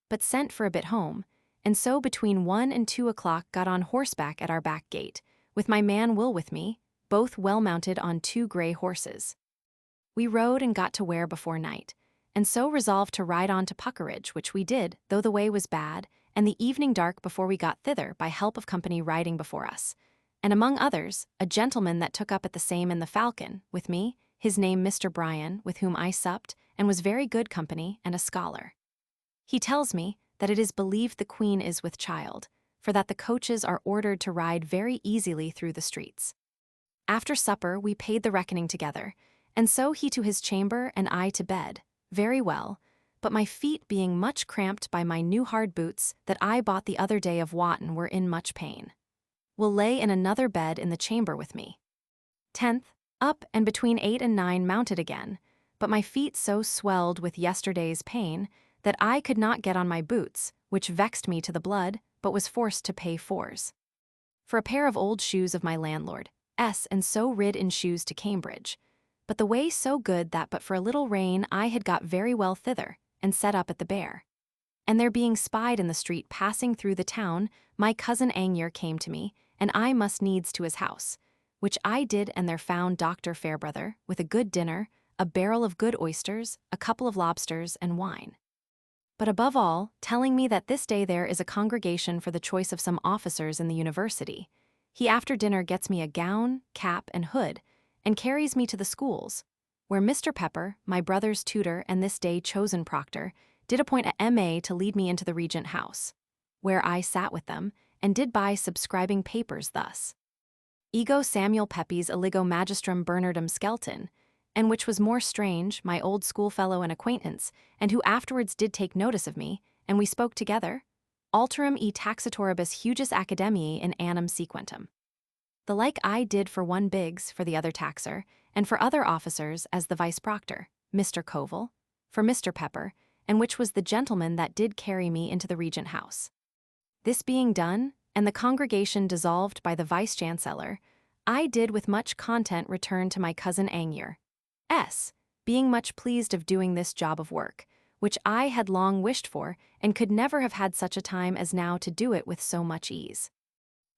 but sent for a bit home, and so between 1 and 2 o'clock got on horseback at our back gate, with my man Will with me, both well mounted on 2 gray horses. We rode and got to Ware before night, and so resolved to ride on to Puckeridge, which we did, though the way was bad, and the evening dark before we got thither by help of company riding before us, and among others, a gentleman that took up at the same in the Falcon, with me, his name Mr. Bryan, with whom I supped, and was very good company, and a scholar. He tells me that it is believed the Queen is with child, for that the coaches are ordered to ride very easily through the streets. After supper we paid the reckoning together, and so he to his chamber and I to bed, very well, but my feet being much cramped by my new hard boots that I bought the other day of Wotton were in much pain. Will lay in another bed in the chamber with me. 10th, up and between 8 and 9 mounted again, but my feet so swelled with yesterday's pain that I could not get on my boots, which vexed me to the blood, but was forced to pay 4s. For a pair of old shoes of my landlord, and so rid in shoes to Cambridge, but the way so good that but for a little rain I had got very well thither, and set up at the Bear. And there being spied in the street passing through the town, my cousin Angier came to me, and I must needs to his house, which I did, and there found Dr. Fairbrother, with a good dinner, a barrel of good oysters, a couple of lobsters, and wine. But above all, telling me that this day there is a congregation for the choice of some officers in the university, he after dinner gets me a gown, cap, and hood, and carries me to the schools, where Mr. Pepper, my brother's tutor and this day chosen proctor, did appoint a M.A. to lead me into the Regent House, where I sat with them, and did buy subscribing papers thus. Ego Samuel Pepys Eligo Magistrum Bernardum Skelton, and which was more strange, my old schoolfellow and acquaintance, and who afterwards did take notice of me, and we spoke together, alterum e taxatoribus hugis academiae in annum sequentum. The like I did for one Biggs, for the other taxer, and for other officers as the vice-proctor, Mr. Covell, for Mr. Pepper, and which was the gentleman that did carry me into the Regent House. This being done, and the congregation dissolved by the vice-chancellor, I did with much content return to my cousin Angier, being much pleased of doing this job of work, which I had long wished for, and could never have had such a time as now to do it with so much ease.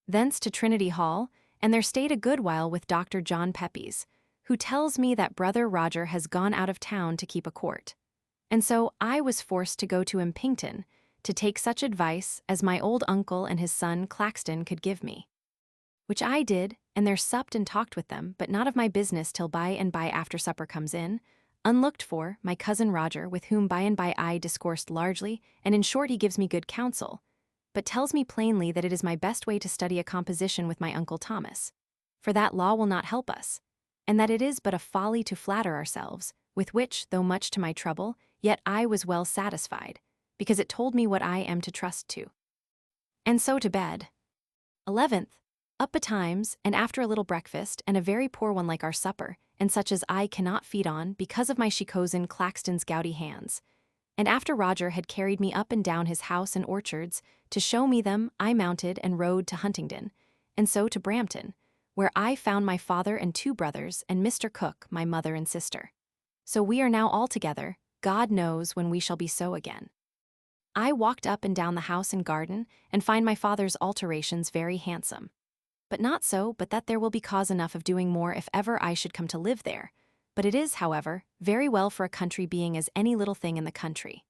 Thence to Trinity Hall, and there stayed a good while with Dr. John Pepys, who tells me that brother Roger has gone out of town to keep a court. And so I was forced to go to Impington, to take such advice as my old uncle and his son Claxton could give me. Which I did, and there supped and talked with them, but not of my business till by and by after supper comes in, unlooked for, my cousin Roger, with whom by and by I discoursed largely, and in short he gives me good counsel, but tells me plainly that it is my best way to study a composition with my uncle Thomas, for that law will not help us, and that it is but a folly to flatter ourselves, with which, though much to my trouble, yet I was well satisfied, because it told me what I am to trust to. And so to bed. 11th, up betimes, and after a little breakfast, and a very poor one like our supper, and such as I cannot feed on, because of my cousin Claxton's gouty hands. And after Roger had carried me up and down his house and orchards, to show me them, I mounted and rode to Huntingdon, and so to Brampton, where I found my father and 2 brothers, and Mr. Cook, my mother and sister. So we are now all together, God knows when we shall be so again. I walked up and down the house and garden, and find my father's alterations very handsome. But not so but that there will be cause enough of doing more if ever I should come to live there. But it is, however, very well for a country being as any little thing in the country.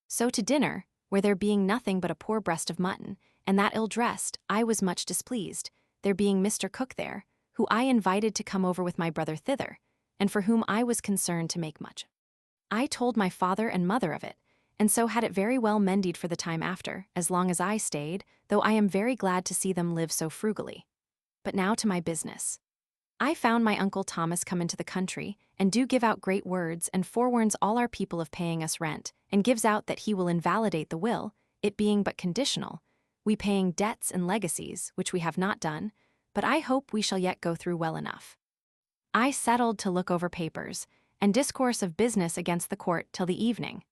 So to dinner, where there being nothing but a poor breast of mutton, and that ill-dressed, I was much displeased, there being Mr. Cook there, who I invited to come over with my brother thither, and for whom I was concerned to make much. I told my father and mother of it, and so had it very well mended for the time after, as long as I stayed, though I am very glad to see them live so frugally. But now to my business. I found my uncle Thomas come into the country, and do give out great words, and forewarns all our people of paying us rent, and gives out that he will invalidate the will, it being but conditional, we paying debts and legacies, which we have not done, but I hope we shall yet go through well enough. I settled to look over papers, and discourse of business against the court till the evening,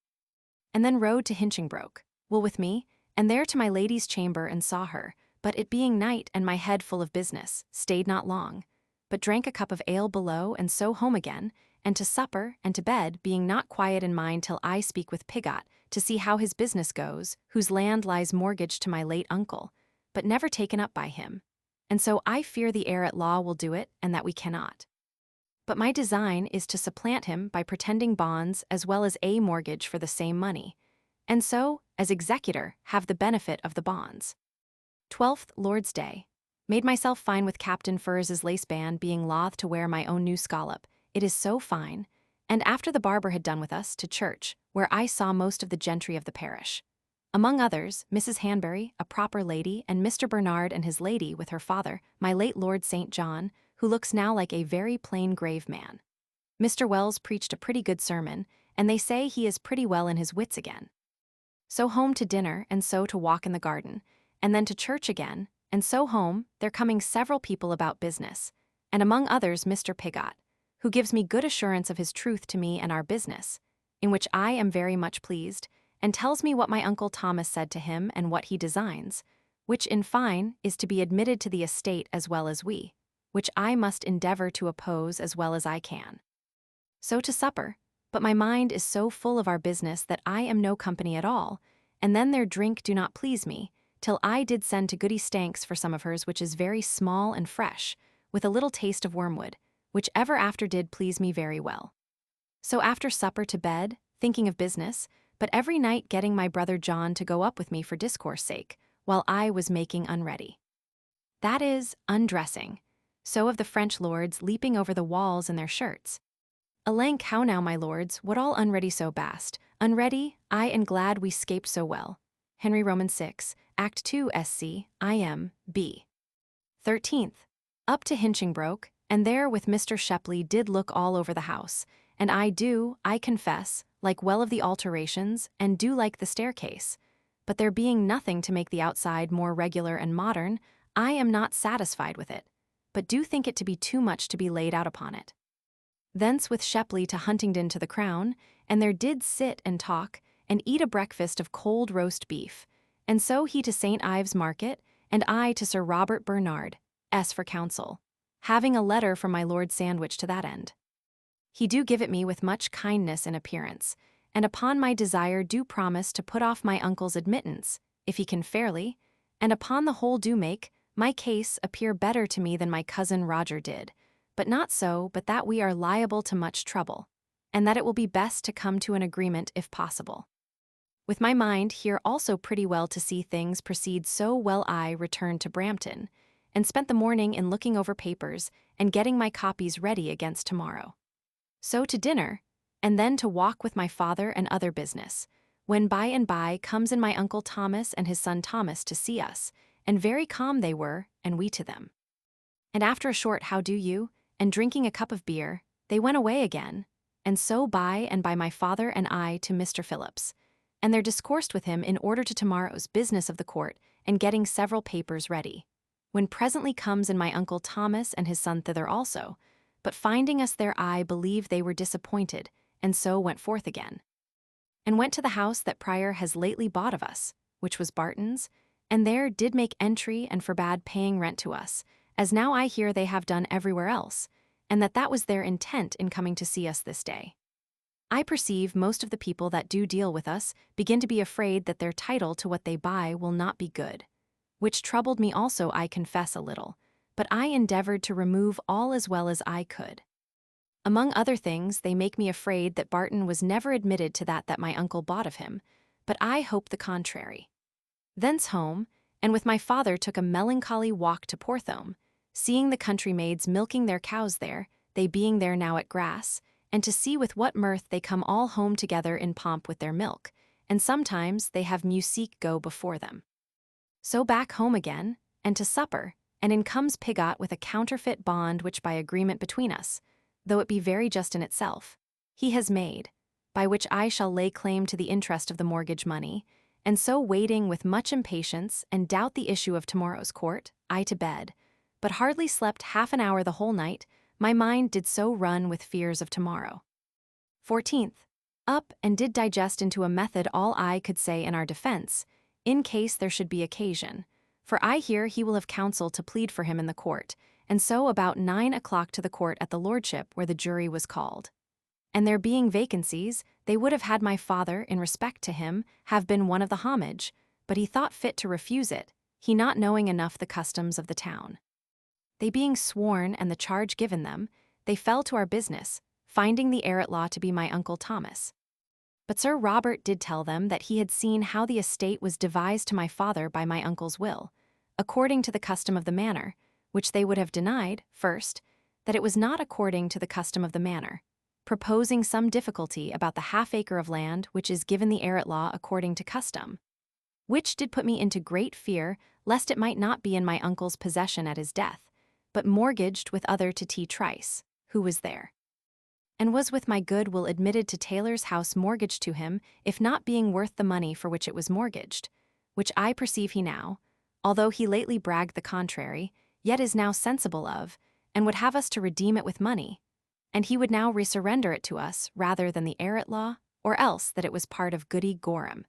and then rode to Hinchingbroke, Will with me, and there to my lady's chamber and saw her, but it being night and my head full of business, stayed not long, but drank a cup of ale below, and so home again, and to supper, and to bed, being not quiet in mind till I speak with Pigot, to see how his business goes, whose land lies mortgaged to my late uncle, but never taken up by him. And so I fear the heir at law will do it and that we cannot. But my design is to supplant him by pretending bonds as well as a mortgage for the same money, and so, as executor, have the benefit of the bonds. 12th Lord's Day. Made myself fine with Captain Furs's lace band, being loth to wear my own new scallop. It is so fine. And after the barber had done with us, to church, where I saw most of the gentry of the parish. Among others, Mrs. Hanbury, a proper lady, and Mr. Bernard and his lady with her father, my late Lord St. John, who looks now like a very plain grave man. Mr. Wells preached a pretty good sermon, and they say he is pretty well in his wits again. So home to dinner, and so to walk in the garden, and then to church again, and so home, there coming several people about business, and among others Mr. Pigott, who gives me good assurance of his truth to me and our business, in which I am very much pleased, and tells me what my Uncle Thomas said to him and what he designs, which in fine is to be admitted to the estate as well as we, which I must endeavor to oppose as well as I can. So to supper, but my mind is so full of our business that I am no company at all, and then their drink do not please me, till I did send to Goody Stanks for some of hers, which is very small and fresh, with a little taste of wormwood, which ever after did please me very well. So after supper to bed, thinking of business, but every night getting my brother John to go up with me for discourse sake, while I was making unready. That is, undressing. So of the French lords leaping over the walls in their shirts. Alank, how now, my lords, what all unready so bast? Unready, I and glad we scaped so well. Henry Roman 6, Act 2 SC, IM, B. 13th. Up to Hinchingbroke, and there with Mr. Shepley did look all over the house, and I confess, like well of the alterations, and do like the staircase. But there being nothing to make the outside more regular and modern, I am not satisfied with it, but do think it to be too much to be laid out upon it. Thence with Shepley to Huntingdon to the Crown, and there did sit and talk, and eat a breakfast of cold roast beef, and so he to St. Ives Market, and I to Sir Robert Bernard, S. for counsel, having a letter from my Lord Sandwich to that end. He do give it me with much kindness in appearance, and upon my desire do promise to put off my uncle's admittance, if he can fairly, and upon the whole do make my case appear better to me than my cousin Roger did, but not so but that we are liable to much trouble, and that it will be best to come to an agreement if possible. With my mind here also pretty well to see things proceed so well, I returned to Brampton, and spent the morning in looking over papers and getting my copies ready against tomorrow. So to dinner, and then to walk with my father and other business, when by and by comes in my Uncle Thomas and his son Thomas to see us, and very calm they were, and we to them. And after a short how do you, and drinking a cup of beer, they went away again, and so by and by my father and I to Mr. Phillips, and there discoursed with him in order to tomorrow's business of the court, and getting several papers ready, when presently comes in my Uncle Thomas and his son thither also, but finding us there I believe they were disappointed, and so went forth again. And went to the house that Prior has lately bought of us, which was Barton's, and there did make entry and forbade paying rent to us, as now I hear they have done everywhere else, and that was their intent in coming to see us this day. I perceive most of the people that do deal with us begin to be afraid that their title to what they buy will not be good, which troubled me also, I confess, a little, but I endeavored to remove all as well as I could. Among other things, they make me afraid that Barton was never admitted to that my uncle bought of him, but I hope the contrary. Thence home, and with my father took a melancholy walk to Porthome, seeing the country maids milking their cows there, they being there now at grass, and to see with what mirth they come all home together in pomp with their milk, and sometimes they have musique go before them. So back home again, and to supper, and in comes Pigott with a counterfeit bond which by agreement between us, though it be very just in itself, he has made, by which I shall lay claim to the interest of the mortgage money, and so waiting with much impatience and doubt the issue of tomorrow's court, I to bed, but hardly slept half an hour the whole night, my mind did so run with fears of tomorrow. 14th. Up and did digest into a method all I could say in our defense, in case there should be occasion, for I hear he will have counsel to plead for him in the court, and so about 9 o'clock to the court at the lordship where the jury was called. And there being vacancies, They would have had my father, in respect to him, have been one of the homage, but he thought fit to refuse it, he not knowing enough the customs of the town. They being sworn and the charge given them, they fell to our business, finding the heir-at-law to be my uncle Thomas. But Sir Robert did tell them that he had seen how the estate was devised to my father by my uncle's will, according to the custom of the manor, which they would have denied, first, that it was not according to the custom of the manor, proposing some difficulty about the half-acre of land which is given the heir-at-law according to custom, which did put me into great fear lest it might not be in my uncle's possession at his death, but mortgaged with other to T. Trice, who was there, and was with my good will admitted to Taylor's house mortgaged to him, if not being worth the money for which it was mortgaged, which I perceive he now, although he lately bragged the contrary, yet is now sensible of, and would have us to redeem it with money, and he would now resurrender it to us rather than the heir-at-law, or else that it was part of Goody Gorham's,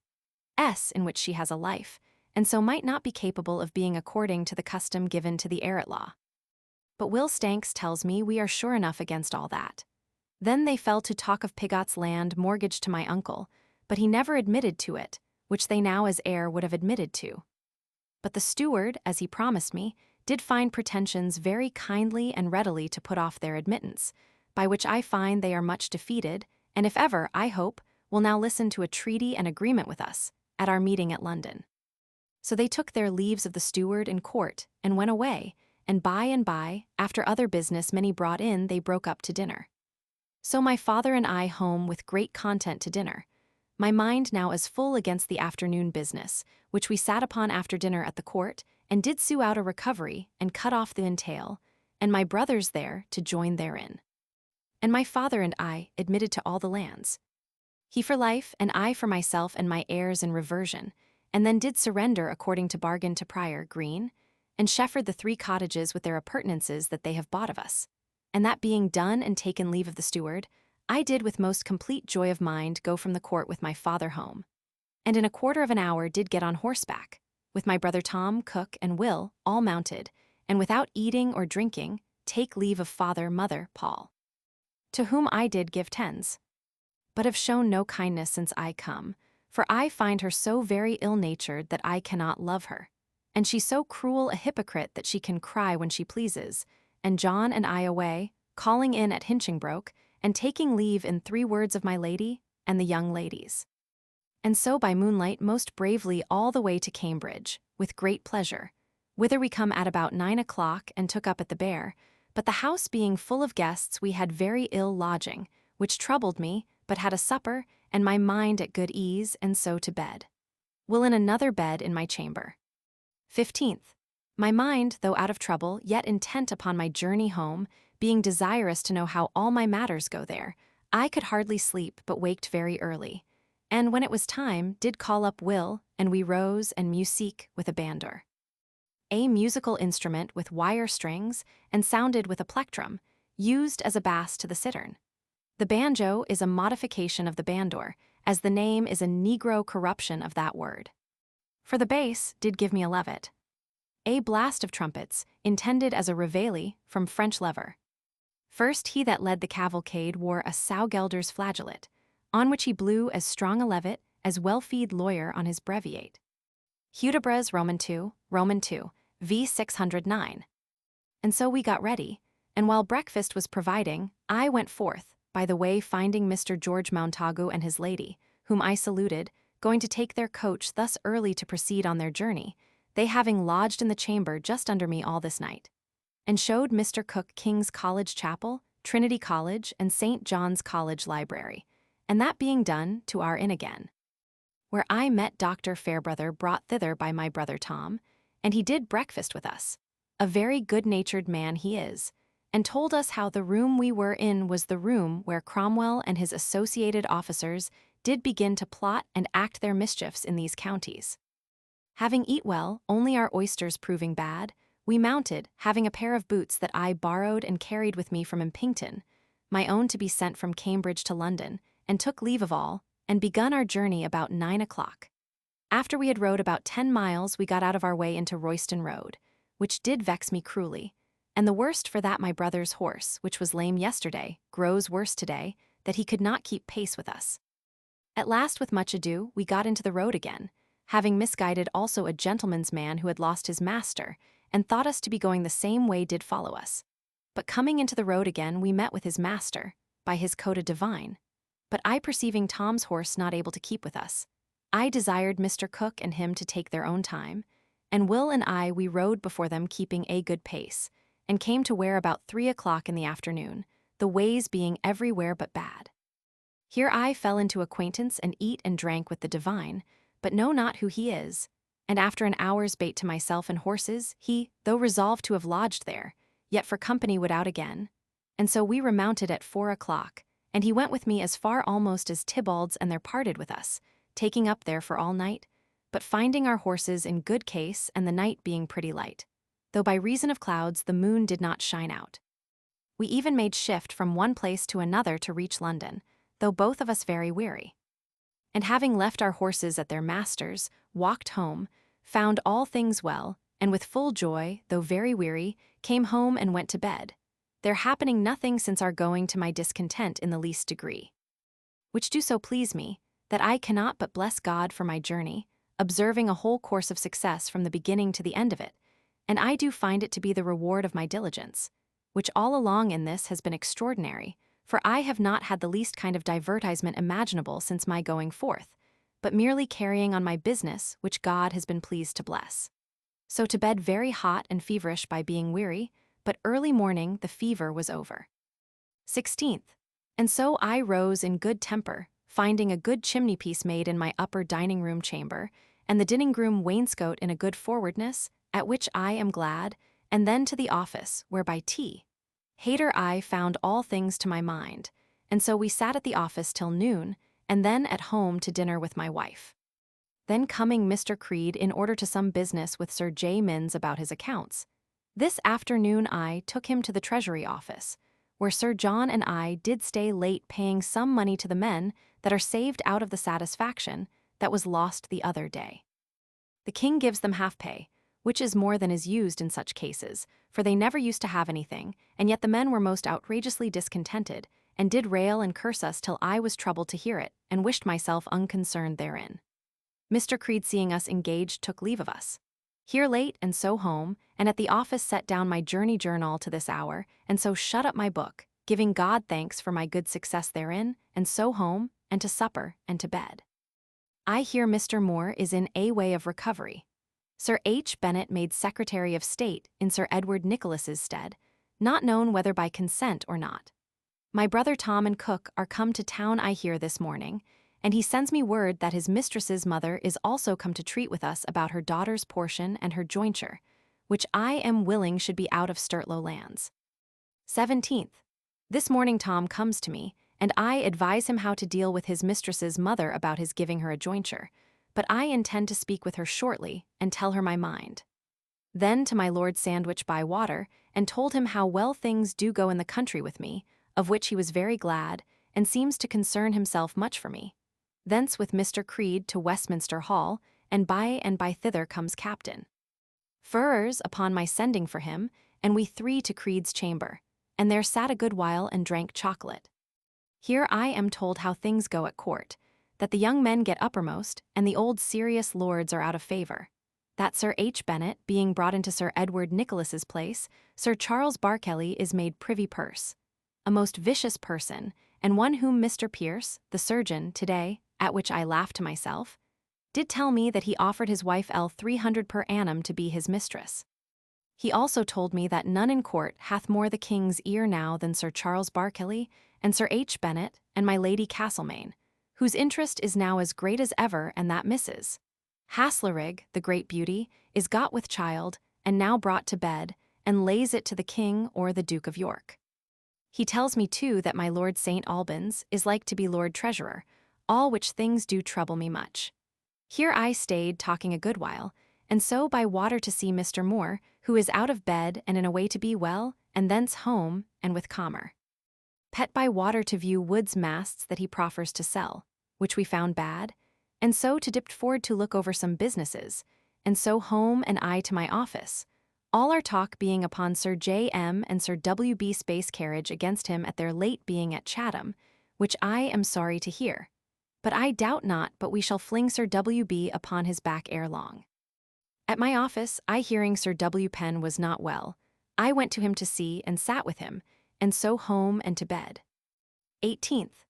in which she has a life, and so might not be capable of being according to the custom given to the heir-at-law. But Will Stanks tells me we are sure enough against all that. Then they fell to talk of Pigot's land mortgaged to my uncle, but he never admitted to it, which they now as heir would have admitted to. But the steward, as he promised me, did find pretensions very kindly and readily to put off their admittance, by which I find they are much defeated, and if ever, I hope, will now listen to a treaty and agreement with us, at our meeting at London. So they took their leaves of the steward in court, and went away, and by, after other business many brought in, they broke up to dinner. So my father and I home with great content to dinner, my mind now as full against the afternoon business, which we sat upon after dinner at the court, and did sue out a recovery, and cut off the entail, and my brothers there to join therein. And my father and I admitted to all the lands, he for life, and I for myself and my heirs in reversion, and then did surrender according to bargain to Prior Green, and Shefford the 3 cottages with their appurtenances that they have bought of us. And that being done and taken leave of the steward, I did with most complete joy of mind go from the court with my father home, and in a quarter of an hour did get on horseback, with my brother Tom, Cook, and Will, all mounted, and without eating or drinking, take leave of father, mother, Paul, to whom I did give tens, but have shown no kindness since I come, for I find her so very ill-natured that I cannot love her, and she so cruel a hypocrite that she can cry when she pleases, and John and I away, calling in at Hinchingbroke, and taking leave in 3 words of my lady and the young ladies. And so by moonlight most bravely all the way to Cambridge, with great pleasure, whither we come at about 9 o'clock and took up at the Bear, but the house being full of guests we had very ill lodging, which troubled me, but had a supper, and my mind at good ease, and so to bed. Will in another bed in my chamber. 15th. My mind, though out of trouble, yet intent upon my journey home, being desirous to know how all my matters go there, I could hardly sleep, but waked very early, and when it was time, did call up Will, and we rose and musique with a bandour, a musical instrument with wire strings, and sounded with a plectrum, used as a bass to the cittern. The banjo is a modification of the bandour, as the name is a Negro corruption of that word. For the bass did give me a levet, a blast of trumpets, intended as a reveille, from French lever. First he that led the cavalcade wore a sowgelder's flageolet, on which he blew as strong a levet as well-feed lawyer on his breviate. Hudibras Roman II, v. 609. And so we got ready, and while breakfast was providing, I went forth, by the way finding Mr. George Mountagu and his lady, whom I saluted, going to take their coach thus early to proceed on their journey, they having lodged in the chamber just under me all this night, and showed Mr. Cook King's College Chapel, Trinity College, and St. John's College Library, and that being done, to our inn again, where I met Dr. Fairbrother brought thither by my brother Tom, and he did breakfast with us, a very good-natured man he is, and told us how the room we were in was the room where Cromwell and his associated officers did begin to plot and act their mischiefs in these counties. Having eat well, only our oysters proving bad, we mounted, having a pair of boots that I borrowed and carried with me from Impington, my own to be sent from Cambridge to London, and took leave of all, and begun our journey about 9 o'clock. After we had rode about 10 miles, we got out of our way into Royston Road, which did vex me cruelly, and the worst for that my brother's horse, which was lame yesterday, grows worse today, that he could not keep pace with us. At last, with much ado, we got into the road again, having misguided also a gentleman's man who had lost his master, and thought us to be going the same way did follow us. But coming into the road again, we met with his master, by his coat a divine. But I perceiving Tom's horse not able to keep with us, I desired Mr. Cook and him to take their own time, and Will and I we rode before them keeping a good pace, and came to where about 3 o'clock in the afternoon, the ways being everywhere but bad. Here I fell into acquaintance and eat and drank with the divine, but know not who he is, and after an hour's bait to myself and horses, he, though resolved to have lodged there, yet for company would out again, and so we remounted at 4 o'clock, and he went with me as far almost as Tybald's, and there parted with us, taking up there for all night, but finding our horses in good case and the night being pretty light, though by reason of clouds the moon did not shine out. We even made shift from one place to another to reach London, though both of us very weary. And having left our horses at their masters, walked home, found all things well, and with full joy, though very weary, came home and went to bed, there happening nothing since our going to my discontent in the least degree. Which do so please me, that I cannot but bless God for my journey, observing a whole course of success from the beginning to the end of it, and I do find it to be the reward of my diligence, which all along in this has been extraordinary, for I have not had the least kind of divertisement imaginable since my going forth, but merely carrying on my business which God has been pleased to bless. So to bed very hot and feverish by being weary, but early morning the fever was over. 16th. And so I rose in good temper, finding a good chimney-piece made in my upper dining-room chamber, and the dining-room wainscot in a good forwardness, at which I am glad, and then to the office, where by tea, Hater I found all things to my mind, and so we sat at the office till noon, and then at home to dinner with my wife. Then coming Mr. Creed in order to some business with Sir J. Minns about his accounts. This afternoon I took him to the Treasury office, where Sir John and I did stay late paying some money to the men that are saved out of the satisfaction that was lost the other day. The king gives them half pay, which is more than is used in such cases, for they never used to have anything, and yet the men were most outrageously discontented, and did rail and curse us till I was troubled to hear it, and wished myself unconcerned therein. Mr. Creed, seeing us engaged, took leave of us. Here late, and so home, and at the office set down my journey journal to this hour, and so shut up my book, giving God thanks for my good success therein, and so home, and to supper, and to bed. I hear Mr. Moore is in a way of recovery. Sir H. Bennet made Secretary of State in Sir Edward Nicholas's stead, not known whether by consent or not. My brother Tom and Cook are come to town I hear this morning, and he sends me word that his mistress's mother is also come to treat with us about her daughter's portion and her jointure, which I am willing should be out of Sturtlow lands. 17th. This morning Tom comes to me, and I advise him how to deal with his mistress's mother about his giving her a jointure, but I intend to speak with her shortly and tell her my mind. Then to my Lord Sandwich by water, and told him how well things do go in the country with me, of which he was very glad, and seems to concern himself much for me. Thence with Mr. Creed to Westminster Hall, and by thither comes Captain Ferrers upon my sending for him, and we three to Creed's chamber, and there sat a good while and drank chocolate. Here I am told how things go at court, that the young men get uppermost, and the old serious lords are out of favor. That Sir H. Bennet, being brought into Sir Edward Nicholas's place, Sir Charles Barkeley is made privy purse, a most vicious person, and one whom Mr. Pierce, the surgeon, today, at which I laughed to myself, did tell me that he offered his wife L. 300 per annum to be his mistress. He also told me that none in court hath more the king's ear now than Sir Charles Barkeley, and Sir H. Bennet, and my Lady Castlemaine, whose interest is now as great as ever, and that Mrs. Haslerig, the great beauty, is got with child, and now brought to bed, and lays it to the king or the Duke of York. He tells me too that my Lord St. Albans is like to be Lord Treasurer, all which things do trouble me much. Here I stayed talking a good while, and so by water to see Mr. Moore, who is out of bed and in a way to be well, and thence home, and with Calmer. Pet by water to view Wood's masts that he proffers to sell, which we found bad, and so to dipped forward to look over some businesses, and so home and I to my office, all our talk being upon Sir J. M. and Sir W. B. Space carriage against him at their late being at Chatham, which I am sorry to hear. But I doubt not but we shall fling Sir W.B. upon his back ere long. At my office, I hearing Sir W. Penn was not well, I went to him to see and sat with him, and so home and to bed. 18th.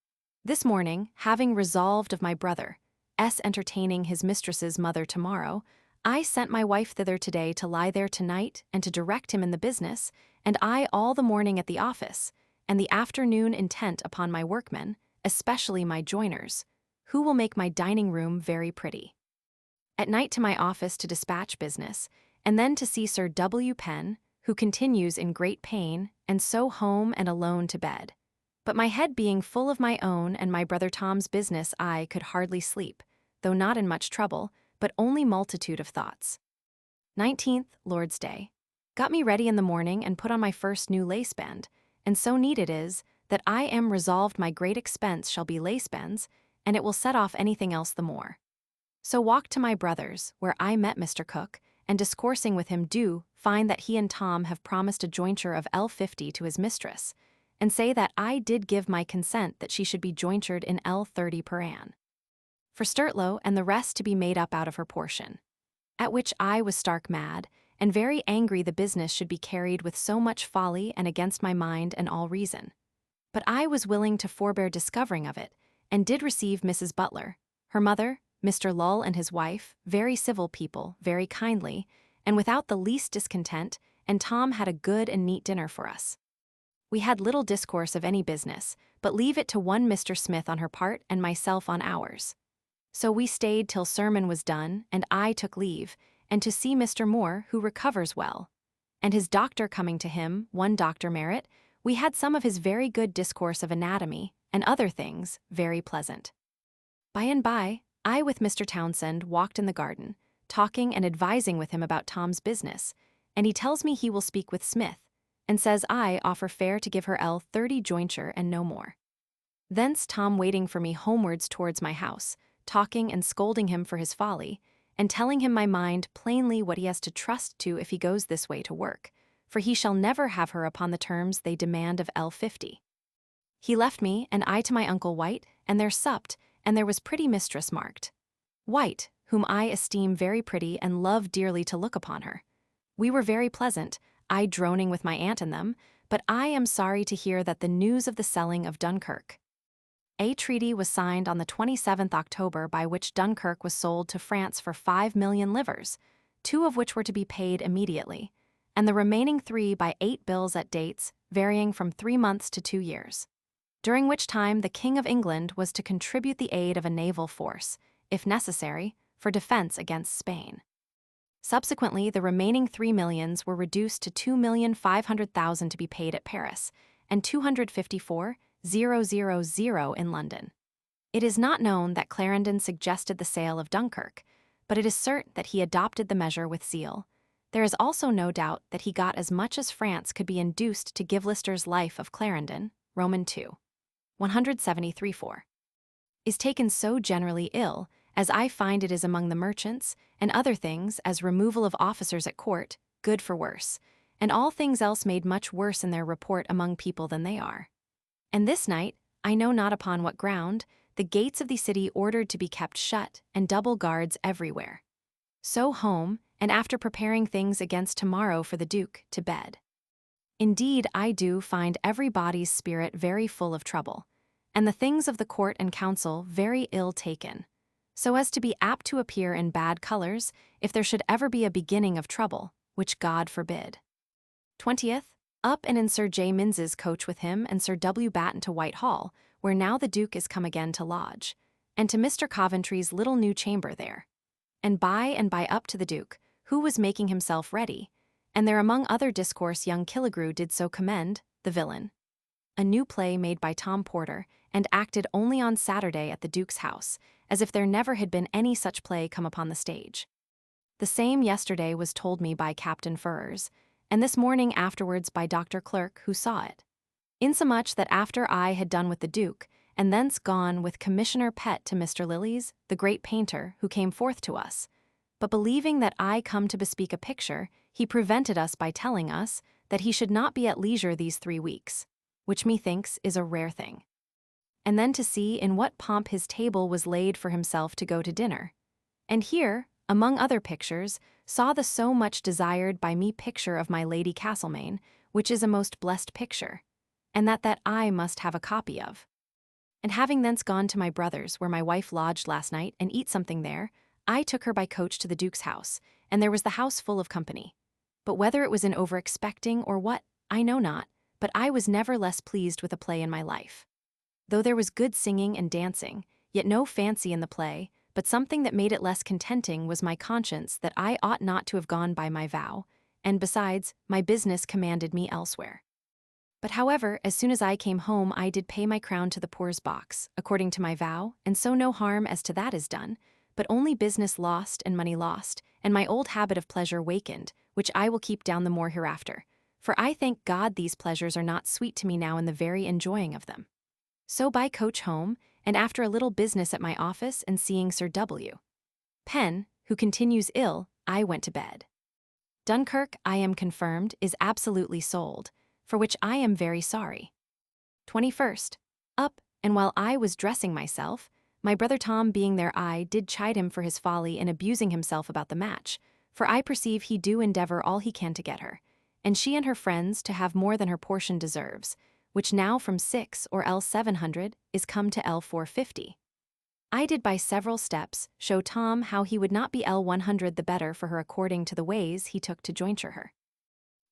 This morning, having resolved of my brother, S. entertaining his mistress's mother tomorrow, I sent my wife thither today to lie there tonight and to direct him in the business, and I all the morning at the office, and the afternoon intent upon my workmen, especially my joiners, who will make my dining room very pretty. At night to my office to dispatch business, and then to see Sir W. Penn, who continues in great pain, and so home and alone to bed. But my head being full of my own and my brother Tom's business, I could hardly sleep, though not in much trouble, but only multitude of thoughts. 19th, Lord's Day. Got me ready in the morning and put on my first new lace band, and so neat it is, that I am resolved my great expense shall be lace bands, and it will set off anything else the more. So walked to my brother's, where I met Mr. Cook, and discoursing with him do find that he and Tom have promised a jointure of L50 to his mistress, and say that I did give my consent that she should be jointured in L30 per ann. For Sturtlow and the rest to be made up out of her portion. At which I was stark mad, and very angry the business should be carried with so much folly and against my mind and all reason. But I was willing to forbear discovering of it, and did receive Mrs. Butler, her mother, Mr. Lull and his wife, very civil people, very kindly, and without the least discontent, and Tom had a good and neat dinner for us. We had little discourse of any business, but leave it to one Mr. Smith on her part and myself on ours. So we stayed till sermon was done, and I took leave, and to see Mr. Moore, who recovers well. And his doctor coming to him, one Dr. Merritt, we had some of his very good discourse of anatomy, and other things, very pleasant. By and by, I with Mr. Townsend walked in the garden, talking and advising with him about Tom's business, and he tells me he will speak with Smith, and says I offer fair to give her L30 jointure and no more. Thence Tom waiting for me homewards towards my house, talking and scolding him for his folly, and telling him my mind plainly what he has to trust to if he goes this way to work, for he shall never have her upon the terms they demand of L50. He left me, and I to my uncle White, and there supped, and there was pretty mistress marked. White, whom I esteem very pretty and love dearly to look upon her. We were very pleasant, I droning with my aunt and them, but I am sorry to hear that the news of the selling of Dunkirk. A treaty was signed on the 27th October by which Dunkirk was sold to France for 5 million livres, 2 of which were to be paid immediately, and the remaining 3 by 8 bills at dates varying from 3 months to 2 years, during which time the King of England was to contribute the aid of a naval force, if necessary, for defense against Spain. Subsequently, the remaining 3 millions were reduced to 2,500,000 to be paid at Paris, and 254,000 in London. It is not known that Clarendon suggested the sale of Dunkirk, but it is certain that he adopted the measure with zeal. There is also no doubt that he got as much as France could be induced to give Lister's life of Clarendon, Roman 2. 173-4. Is taken so generally ill, as I find it is among the merchants, and other things, as removal of officers at court, good for worse, and all things else made much worse in their report among people than they are. And this night, I know not upon what ground, the gates of the city ordered to be kept shut, and double guards everywhere. So home, and after preparing things against tomorrow for the Duke, to bed. Indeed, I do find everybody's spirit very full of trouble, and the things of the court and council very ill taken, so as to be apt to appear in bad colors if there should ever be a beginning of trouble, which God forbid. 20th, up and in Sir J. Minns's coach with him and Sir W. Batten to Whitehall, where now the Duke is come again to lodge, and to Mr. Coventry's little new chamber there, and by up to the Duke, who was making himself ready, and there among other discourse young Killigrew did so commend, the villain. A new play made by Tom Porter, and acted only on Saturday at the Duke's house, as if there never had been any such play come upon the stage. The same yesterday was told me by Captain Furrers, and this morning afterwards by Dr. Clerk, who saw it. Insomuch that after I had done with the Duke, and thence gone with Commissioner Pett to Mr. Lilly's, the great painter, who came forth to us, but believing that I come to bespeak a picture, he prevented us by telling us that he should not be at leisure these 3 weeks, which methinks is a rare thing. and then to see in what pomp his table was laid for himself to go to dinner. And here, among other pictures, saw the so much desired by me picture of my Lady Castlemaine, which is a most blessed picture, and that I must have a copy of. And having thence gone to my brother's, where my wife lodged last night, and eat something there, I took her by coach to the Duke's house, and there was the house full of company. But whether it was in over-expecting or what, I know not, but I was never less pleased with a play in my life. Though there was good singing and dancing, yet no fancy in the play, but something that made it less contenting was my conscience that I ought not to have gone by my vow, and besides, my business commanded me elsewhere. But however, as soon as I came home I did pay my crown to the poor's box, according to my vow, and so no harm as to that is done, but only business lost and money lost, and my old habit of pleasure wakened, which I will keep down the more hereafter, for I thank God these pleasures are not sweet to me now in the very enjoying of them. So by coach home, and after a little business at my office and seeing Sir W. Penn, who continues ill, I went to bed. Dunkirk, I am confirmed, is absolutely sold, for which I am very sorry. 21st. Up, and while I was dressing myself, my brother Tom being there I did chide him for his folly in abusing himself about the match, for I perceive he do endeavor all he can to get her, and she and her friends to have more than her portion deserves, which now from 6 or L 700 is come to L 450. I did by several steps show Tom how he would not be L 100 the better for her according to the ways he took to jointure her.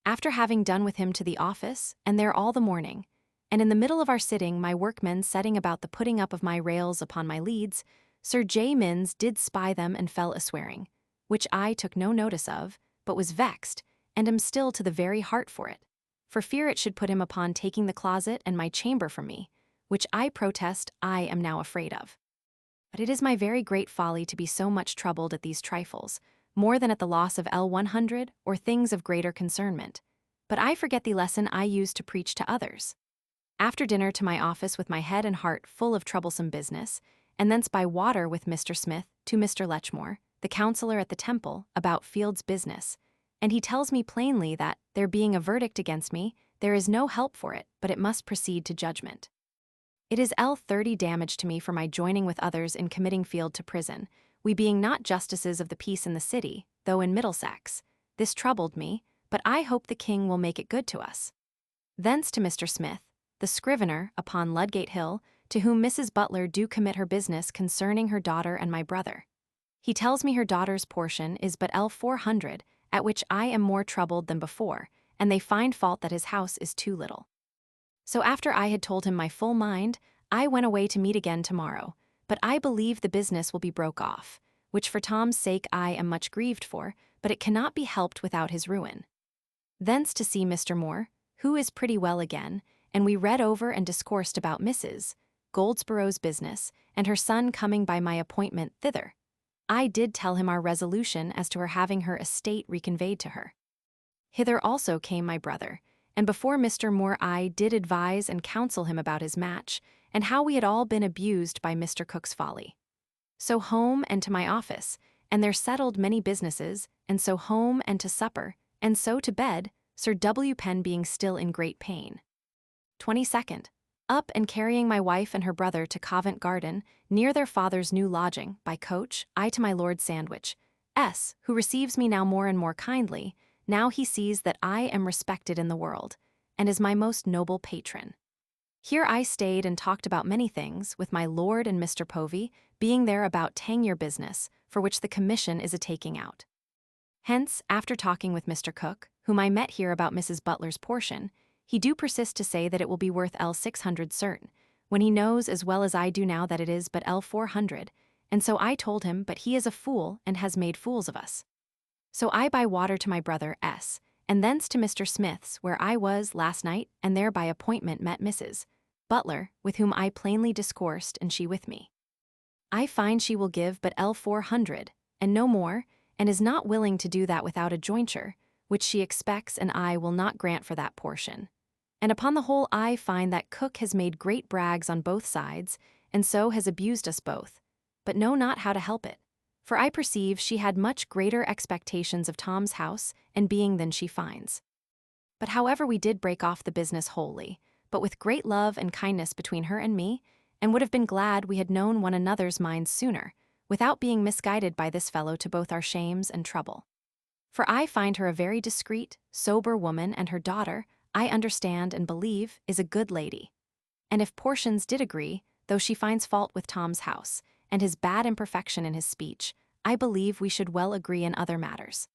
After having done with him to the office, and there all the morning, and in the middle of our sitting my workmen setting about the putting up of my rails upon my leads, Sir J. Minns did spy them and fell a-swearing, which I took no notice of, but was vexed, and am still to the very heart for it, for fear it should put him upon taking the closet and my chamber from me, which I protest I am now afraid of. But it is my very great folly to be so much troubled at these trifles, more than at the loss of L 100 or things of greater concernment. But I forget the lesson I used to preach to others. After dinner to my office with my head and heart full of troublesome business, and thence by water with Mr. Smith to Mr. Letchmore, the counsellor at the Temple, about Field's business, and he tells me plainly that, there being a verdict against me, there is no help for it, but it must proceed to judgment. It is L 30 damage to me for my joining with others in committing Field to prison, we being not justices of the peace in the city, though in Middlesex. This troubled me, but I hope the king will make it good to us. Thence to Mr. Smith, the scrivener, upon Ludgate Hill, to whom Mrs. Butler do commit her business concerning her daughter and my brother. He tells me her daughter's portion is but L 400, at which I am more troubled than before, and they find fault that his house is too little. So after I had told him my full mind, I went away to meet again tomorrow, but I believe the business will be broke off, which for Tom's sake I am much grieved for, but it cannot be helped without his ruin. Thence to see Mr. Moore, who is pretty well again, and we read over and discoursed about Mrs. Goldsborough's business, and her son coming by my appointment thither. I did tell him our resolution as to her having her estate reconveyed to her. Hither also came my brother, and before Mr. Moore I did advise and counsel him about his match, and how we had all been abused by Mr. Cook's folly. So home and to my office, and there settled many businesses, and so home and to supper, and so to bed, Sir W. Penn being still in great pain. 22nd. Up and carrying my wife and her brother to Covent Garden, near their father's new lodging, by coach, I to my Lord Sandwich, S., who receives me now more and more kindly, now he sees that I am respected in the world, and is my most noble patron. Here I stayed and talked about many things, with my lord and Mr. Povey, being there about tangier business, for which the commission is a-taking out. Hence, after talking with Mr. Cook, whom I met here about Mrs. Butler's portion, he do persist to say that it will be worth L 600 certain, when he knows as well as I do now that it is but L 400, and so I told him but he is a fool and has made fools of us. So I by water to my brother S., and thence to Mr. Smith's, where I was last night, and there by appointment met Mrs. Butler, with whom I plainly discoursed, and she with me. I find she will give but L 400, and no more, and is not willing to do that without a jointure, which she expects and I will not grant for that portion. And upon the whole I find that Cook has made great brags on both sides, and so has abused us both, but know not how to help it. For I perceive she had much greater expectations of Tom's house and being than she finds. But however we did break off the business wholly, but with great love and kindness between her and me, and would have been glad we had known one another's minds sooner, without being misguided by this fellow to both our shames and trouble. For I find her a very discreet, sober woman, and her daughter, I understand and believe, is a good lady. And if portions did agree, though she finds fault with Tom's house, and his bad imperfection in his speech, I believe we should well agree in other matters.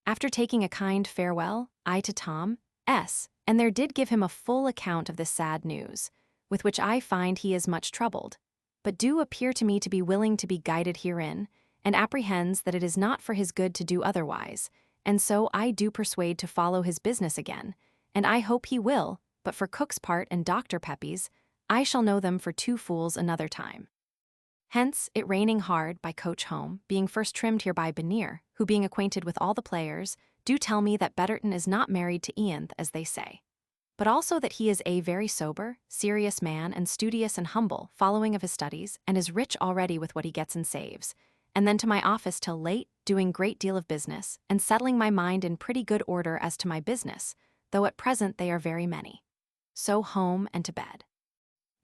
After taking a kind farewell, I to Tom, S., and there did give him a full account of this sad news, with which I find he is much troubled, but do appear to me to be willing to be guided herein, and apprehends that it is not for his good to do otherwise, and so I do persuade to follow his business again, and I hope he will, but for Cook's part and Dr. Pepys, I shall know them for two fools another time. Hence, it raining hard by coach home, being first trimmed here by Benear, who being acquainted with all the players, do tell me that Betterton is not married to Ian, as they say, but also that he is a very sober, serious man and studious and humble, following of his studies, and is rich already with what he gets and saves, and then to my office till late, doing great deal of business, and settling my mind in pretty good order as to my business, though at present they are very many. So home and to bed.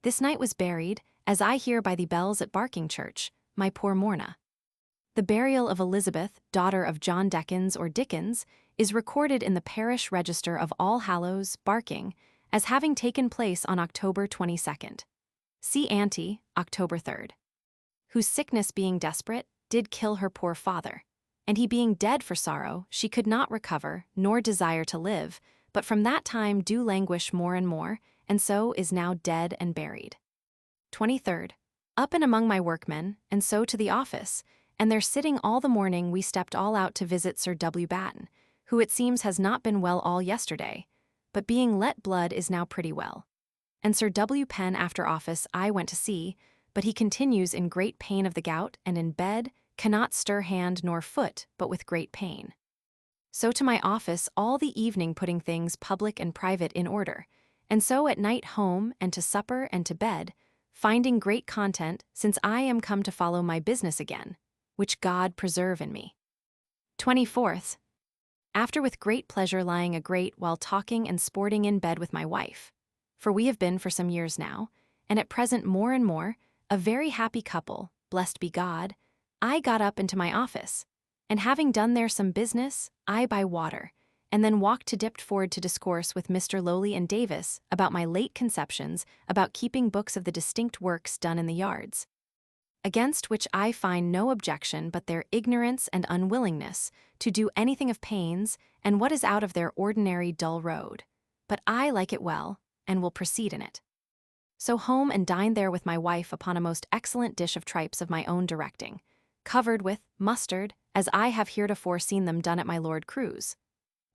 This night was buried, as I hear by the bells at Barking Church, my poor Morna. The burial of Elizabeth, daughter of John Dekins or Dickens, is recorded in the parish register of All Hallows, Barking, as having taken place on October 22nd. See ante, October 3rd. Whose sickness being desperate, did kill her poor father. And he being dead for sorrow, she could not recover, nor desire to live, but from that time do languish more and more, and so is now dead and buried. 23rd. Up and among my workmen, and so to the office, and there sitting all the morning we stepped all out to visit Sir W. Batten, who it seems has not been well all yesterday, but being let blood is now pretty well. And Sir W. Penn after office I went to see, but he continues in great pain of the gout, and in bed, cannot stir hand nor foot, but with great pain. So to my office all the evening putting things public and private in order, and so at night home, and to supper and to bed, finding great content, since I am come to follow my business again, which God preserve in me. 24th. After with great pleasure lying a great while talking and sporting in bed with my wife, for we have been for some years now, and at present more and more, a very happy couple, blessed be God, I got up into my office, and having done there some business, I by water, and then walked to Diptford to discourse with Mr. Lowly and Davis about my late conceptions about keeping books of the distinct works done in the yards. Against which I find no objection but their ignorance and unwillingness to do anything of pains and what is out of their ordinary dull road. But I like it well, and will proceed in it. So home and dined there with my wife upon a most excellent dish of tripes of my own directing, covered with mustard, as I have heretofore seen them done at my Lord Crewe's,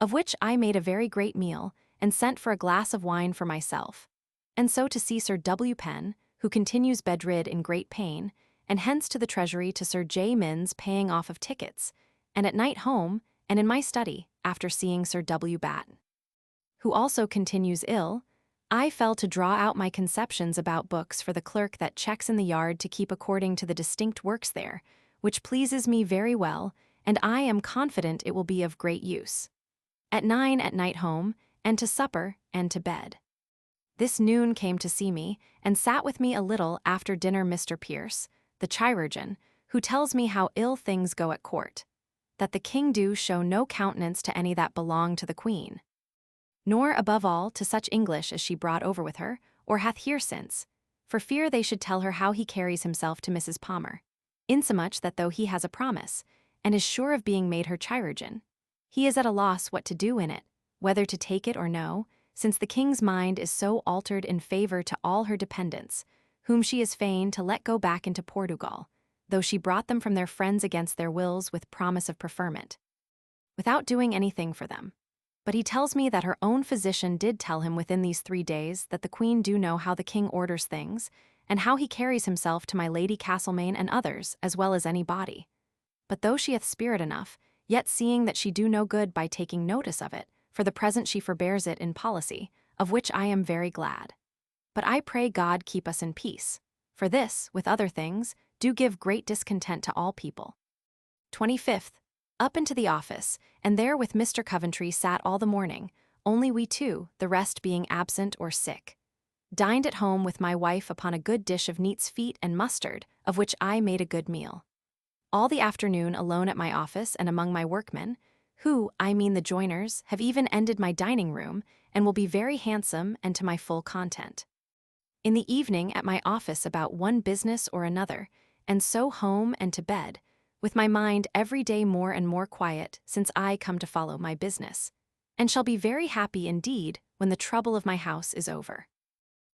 of which I made a very great meal, and sent for a glass of wine for myself, and so to see Sir W. Penn, who continues bedrid in great pain, and hence to the Treasury to Sir J. Minns paying off of tickets, and at night home, and in my study, after seeing Sir W. Batten, who also continues ill, I fell to draw out my conceptions about books for the clerk that checks in the yard to keep according to the distinct works there, which pleases me very well, and I am confident it will be of great use. At 9 at night home, and to supper, and to bed. This noon came to see me, and sat with me a little after dinner Mr. Pierce, the chirurgeon, who tells me how ill things go at court, that the king do show no countenance to any that belong to the queen, nor above all to such English as she brought over with her, or hath here since, for fear they should tell her how he carries himself to Mrs. Palmer, insomuch that though he has a promise, and is sure of being made her chirurgeon, he is at a loss what to do in it, whether to take it or no, since the king's mind is so altered in favor to all her dependents, whom she is fain to let go back into Portugal, though she brought them from their friends against their wills with promise of preferment, without doing anything for them. But he tells me that her own physician did tell him within these 3 days that the queen do know how the king orders things, and how he carries himself to my Lady Castlemaine and others, as well as any body. But though she hath spirit enough, yet seeing that she do no good by taking notice of it, for the present she forbears it in policy, of which I am very glad. But I pray God keep us in peace, for this, with other things, do give great discontent to all people. 25th. Up into the office, and there with Mr. Coventry sat all the morning, only we two, the rest being absent or sick. Dined at home with my wife upon a good dish of neat's feet and mustard, of which I made a good meal. All the afternoon alone at my office and among my workmen, who, I mean the joiners, have even ended my dining room, and will be very handsome and to my full content. In the evening at my office about one business or another, and so home and to bed, with my mind every day more and more quiet since I come to follow my business, and shall be very happy indeed when the trouble of my house is over.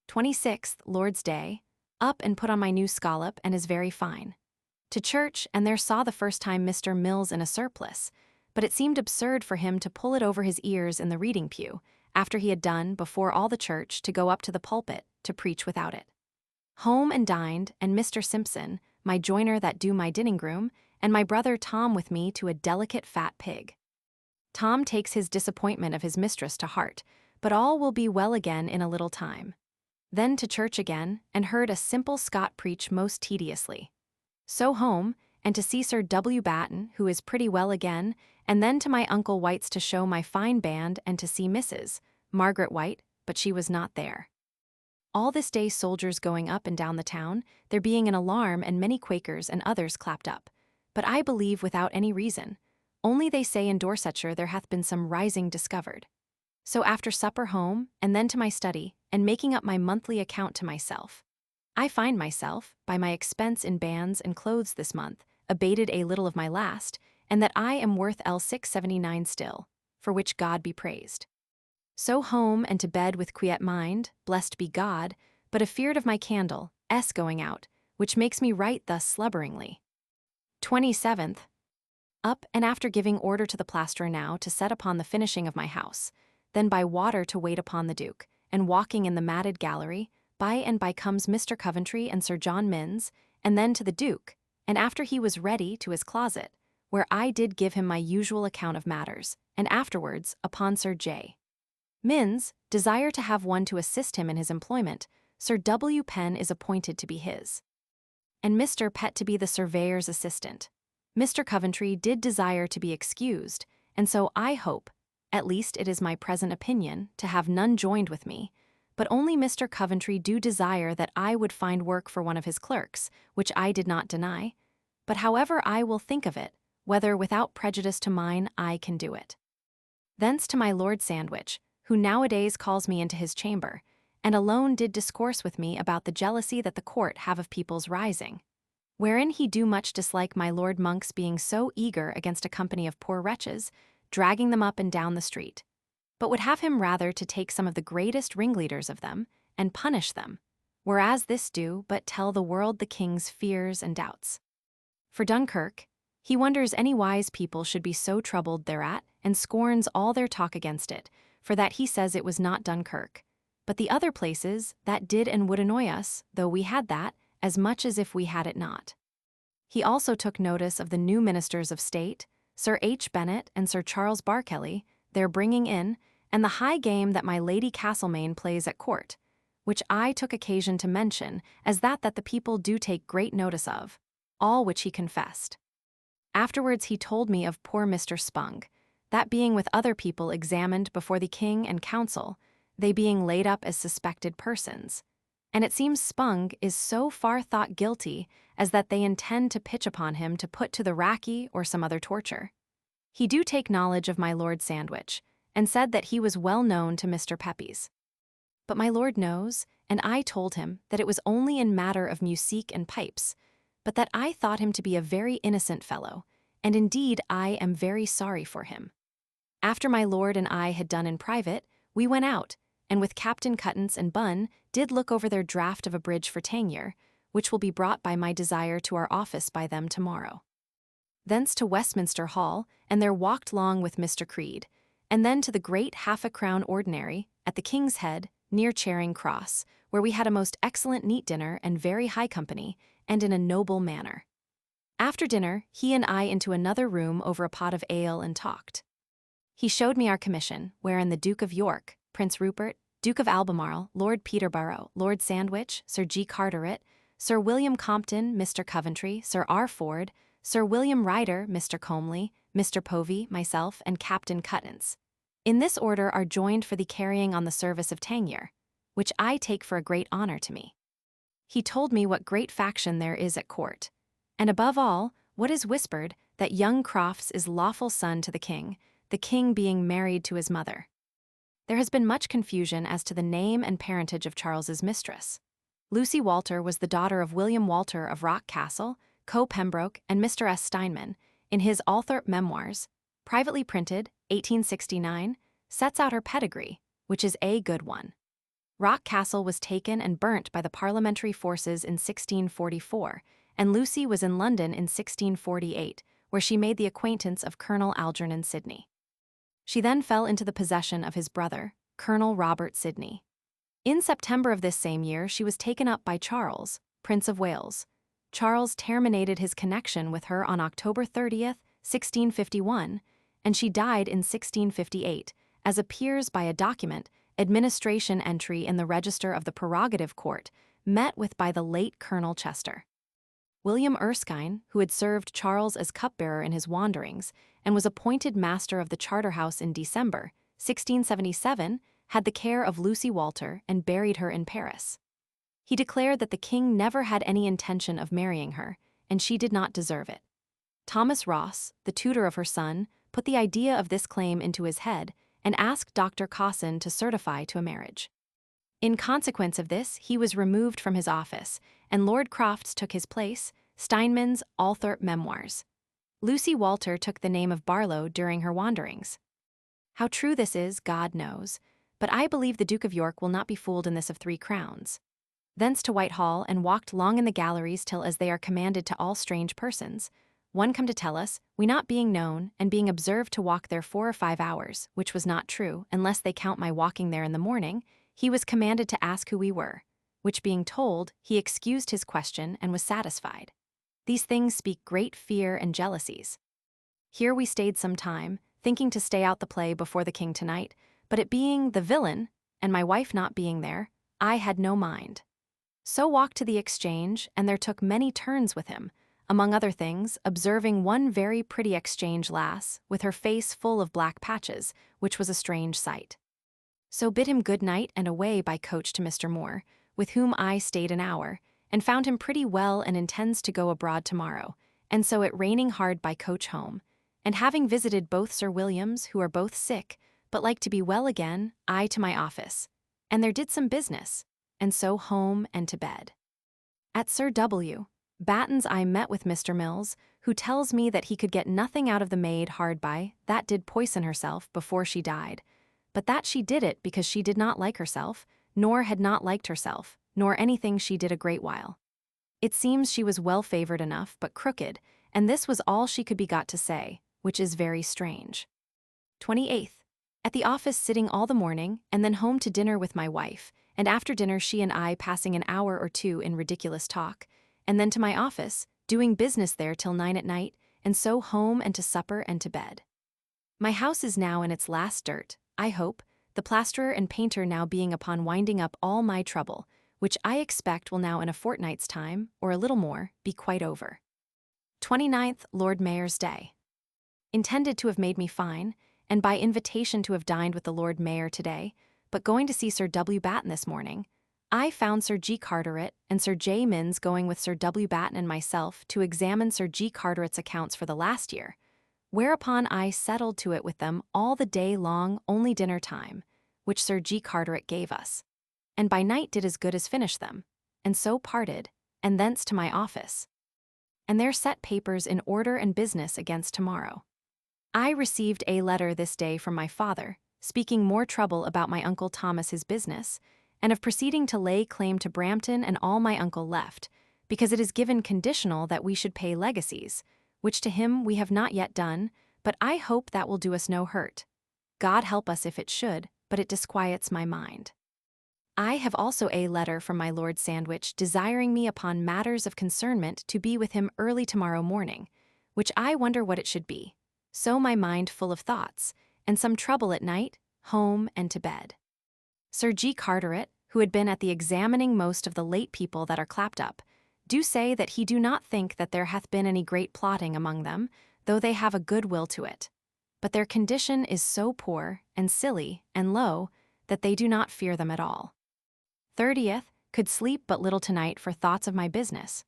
26th, Lord's Day, up and put on my new scallop and is very fine. To church, and there saw the first time Mr. Mills in a surplice, but it seemed absurd for him to pull it over his ears in the reading pew, after he had done, before all the church, to go up to the pulpit, to preach without it. Home and dined, and Mr. Simpson, my joiner that do my dinning groom, and my brother Tom with me to a delicate fat pig. Tom takes his disappointment of his mistress to heart, but all will be well again in a little time. Then to church again, and heard a simple Scot preach most tediously. So home, and to see Sir W. Batten, who is pretty well again, and then to my Uncle White's to show my fine band and to see Mrs. Margaret White, but she was not there. All this day soldiers going up and down the town, there being an alarm and many Quakers and others clapped up, but I believe without any reason, only they say in Dorsetshire there hath been some rising discovered. So after supper home, and then to my study, and making up my monthly account to myself. I find myself, by my expense in bands and clothes this month, abated a little of my last, and that I am worth L679 still, for which God be praised. So home and to bed with quiet mind, blessed be God, but afeard of my candle, going out, which makes me write thus slubberingly. 27th. Up, and after giving order to the plasterer now to set upon the finishing of my house, then by water to wait upon the Duke, and walking in the matted gallery, by and by comes Mr. Coventry and Sir John Minns, and then to the Duke, and after he was ready, to his closet, where I did give him my usual account of matters, and afterwards upon Sir J. Minns, desire to have one to assist him in his employment. Sir W. Penn is appointed to be his, and Mr. Pett to be the surveyor's assistant. Mr. Coventry did desire to be excused, and so I hope, at least it is my present opinion, to have none joined with me, but only Mr. Coventry do desire that I would find work for one of his clerks, which I did not deny, but however I will think of it, whether without prejudice to mine I can do it. Thence to my Lord Sandwich, who nowadays calls me into his chamber, and alone did discourse with me about the jealousy that the court have of people's rising, wherein he do much dislike my Lord Monk's being so eager against a company of poor wretches, dragging them up and down the street, but would have him rather to take some of the greatest ringleaders of them, and punish them, whereas this do but tell the world the king's fears and doubts. For Dunkirk, he wonders any wise people should be so troubled thereat, and scorns all their talk against it, for that he says it was not Dunkirk, but the other places that did and would annoy us, though we had that, as much as if we had it not. He also took notice of the new ministers of state, Sir H. Bennet and Sir Charles Barkelly, their bringing in, and the high game that my Lady Castlemaine plays at court, which I took occasion to mention as that the people do take great notice of, all which he confessed. Afterwards he told me of poor Mr. Spung, that being with other people examined before the king and council, they being laid up as suspected persons, and it seems Spung is so far thought guilty as that they intend to pitch upon him to put to the racky or some other torture. He do take knowledge of my Lord Sandwich, and said that he was well known to Mr. Pepys. But my lord knows, and I told him that it was only in matter of musique and pipes, but that I thought him to be a very innocent fellow, and indeed I am very sorry for him. After my lord and I had done in private, we went out, and with Captain Cuttance and Bunn did look over their draft of a bridge for Tangier, which will be brought by my desire to our office by them tomorrow. Thence to Westminster Hall, and there walked long with Mr. Creed, and then to the great half-a-crown ordinary, at the King's Head, near Charing Cross, where we had a most excellent neat dinner and very high company, and in a noble manner. After dinner, he and I into another room over a pot of ale and talked. He showed me our commission, wherein the Duke of York, Prince Rupert, Duke of Albemarle, Lord Peterborough, Lord Sandwich, Sir G. Carteret, Sir William Compton, Mr. Coventry, Sir R. Ford, Sir William Ryder, Mr. Comely, Mr. Povey, myself, and Captain Cuttance, in this order are joined for the carrying on the service of Tangier, which I take for a great honor to me. He told me what great faction there is at court, and above all, what is whispered, that young Crofts is lawful son to the king being married to his mother. There has been much confusion as to the name and parentage of Charles's mistress. Lucy Walter was the daughter of William Walter of Rock Castle, Co-Pembroke, and Mr. S. Steinman, in his Althorpe Memoirs, privately printed, 1869, sets out her pedigree, which is a good one. Rock Castle was taken and burnt by the parliamentary forces in 1644, and Lucy was in London in 1648, where she made the acquaintance of Colonel Algernon Sidney. She then fell into the possession of his brother, Colonel Robert Sidney. In September of this same year, she was taken up by Charles, Prince of Wales. Charles terminated his connection with her on October 30th, 1651, and she died in 1658, as appears by a document, administration entry in the Register of the Prerogative Court, met with by the late Colonel Chester. William Erskine, who had served Charles as cupbearer in his wanderings, and was appointed master of the Charterhouse in December, 1677, had the care of Lucy Walter and buried her in Paris. He declared that the king never had any intention of marrying her, and she did not deserve it. Thomas Ross, the tutor of her son, put the idea of this claim into his head and asked Dr. Cosson to certify to a marriage. In consequence of this, he was removed from his office, and Lord Crofts took his place, Steinman's Althorpe Memoirs. Lucy Walter took the name of Barlow during her wanderings. How true this is, God knows, but I believe the Duke of York will not be fooled in this of 3 crowns. Thence to Whitehall, and walked long in the galleries till as they are commanded to all strange persons. One come to tell us, we not being known, and being observed to walk there 4 or 5 hours, which was not true, unless they count my walking there in the morning, he was commanded to ask who we were, which being told, he excused his question and was satisfied. These things speak great fear and jealousies. Here we stayed some time, thinking to stay out the play before the king tonight, but it being the villain, and my wife not being there, I had no mind. So walked to the Exchange, and there took many turns with him, among other things, observing one very pretty Exchange lass, with her face full of black patches, which was a strange sight. So bid him good night and away by coach to Mr. Moore, with whom I stayed an hour, and found him pretty well and intends to go abroad tomorrow, and so it raining hard by coach home, and having visited both Sir Williams, who are both sick, but like to be well again, I to my office, and there did some business, and so home and to bed. At Sir W. Batten's I met with Mr. Mills, who tells me that he could get nothing out of the maid hard by, that did poison herself before she died, but that she did it because she did not like herself, nor had not liked herself, nor anything she did a great while. It seems she was well favored enough, but crooked, and this was all she could be got to say, which is very strange. 28th. At the office sitting all the morning, and then home to dinner with my wife, and after dinner she and I passing an hour or 2 in ridiculous talk, and then to my office, doing business there till 9 at night, and so home and to supper and to bed. My house is now in its last dirt, I hope, the plasterer and painter now being upon winding up all my trouble, which I expect will now in a fortnight's time, or a little more, be quite over. 29th Lord Mayor's Day. Intended to have made me fine, and by invitation to have dined with the Lord Mayor today, but going to see Sir W. Batten this morning, I found Sir G. Carteret and Sir J. Minns going with Sir W. Batten and myself to examine Sir G. Carteret's accounts for the last year, whereupon I settled to it with them all the day long, only dinner time, which Sir G. Carteret gave us, and by night did as good as finish them, and so parted, and thence to my office. And there set papers in order and business against tomorrow. I received a letter this day from my father, speaking more trouble about my Uncle Thomas his business, and of proceeding to lay claim to Brampton and all my uncle left, because it is given conditional that we should pay legacies, which to him we have not yet done, but I hope that will do us no hurt. God help us if it should, but it disquiets my mind. I have also a letter from my Lord Sandwich desiring me upon matters of concernment to be with him early tomorrow morning, which I wonder what it should be. So my mind full of thoughts, and some trouble at night, home and to bed. Sir G. Carteret, who had been at the examining most of the late people that are clapped up, do say that he do not think that there hath been any great plotting among them, though they have a good will to it. But their condition is so poor, and silly, and low, that they do not fear them at all. 30th, could sleep but little tonight for thoughts of my business.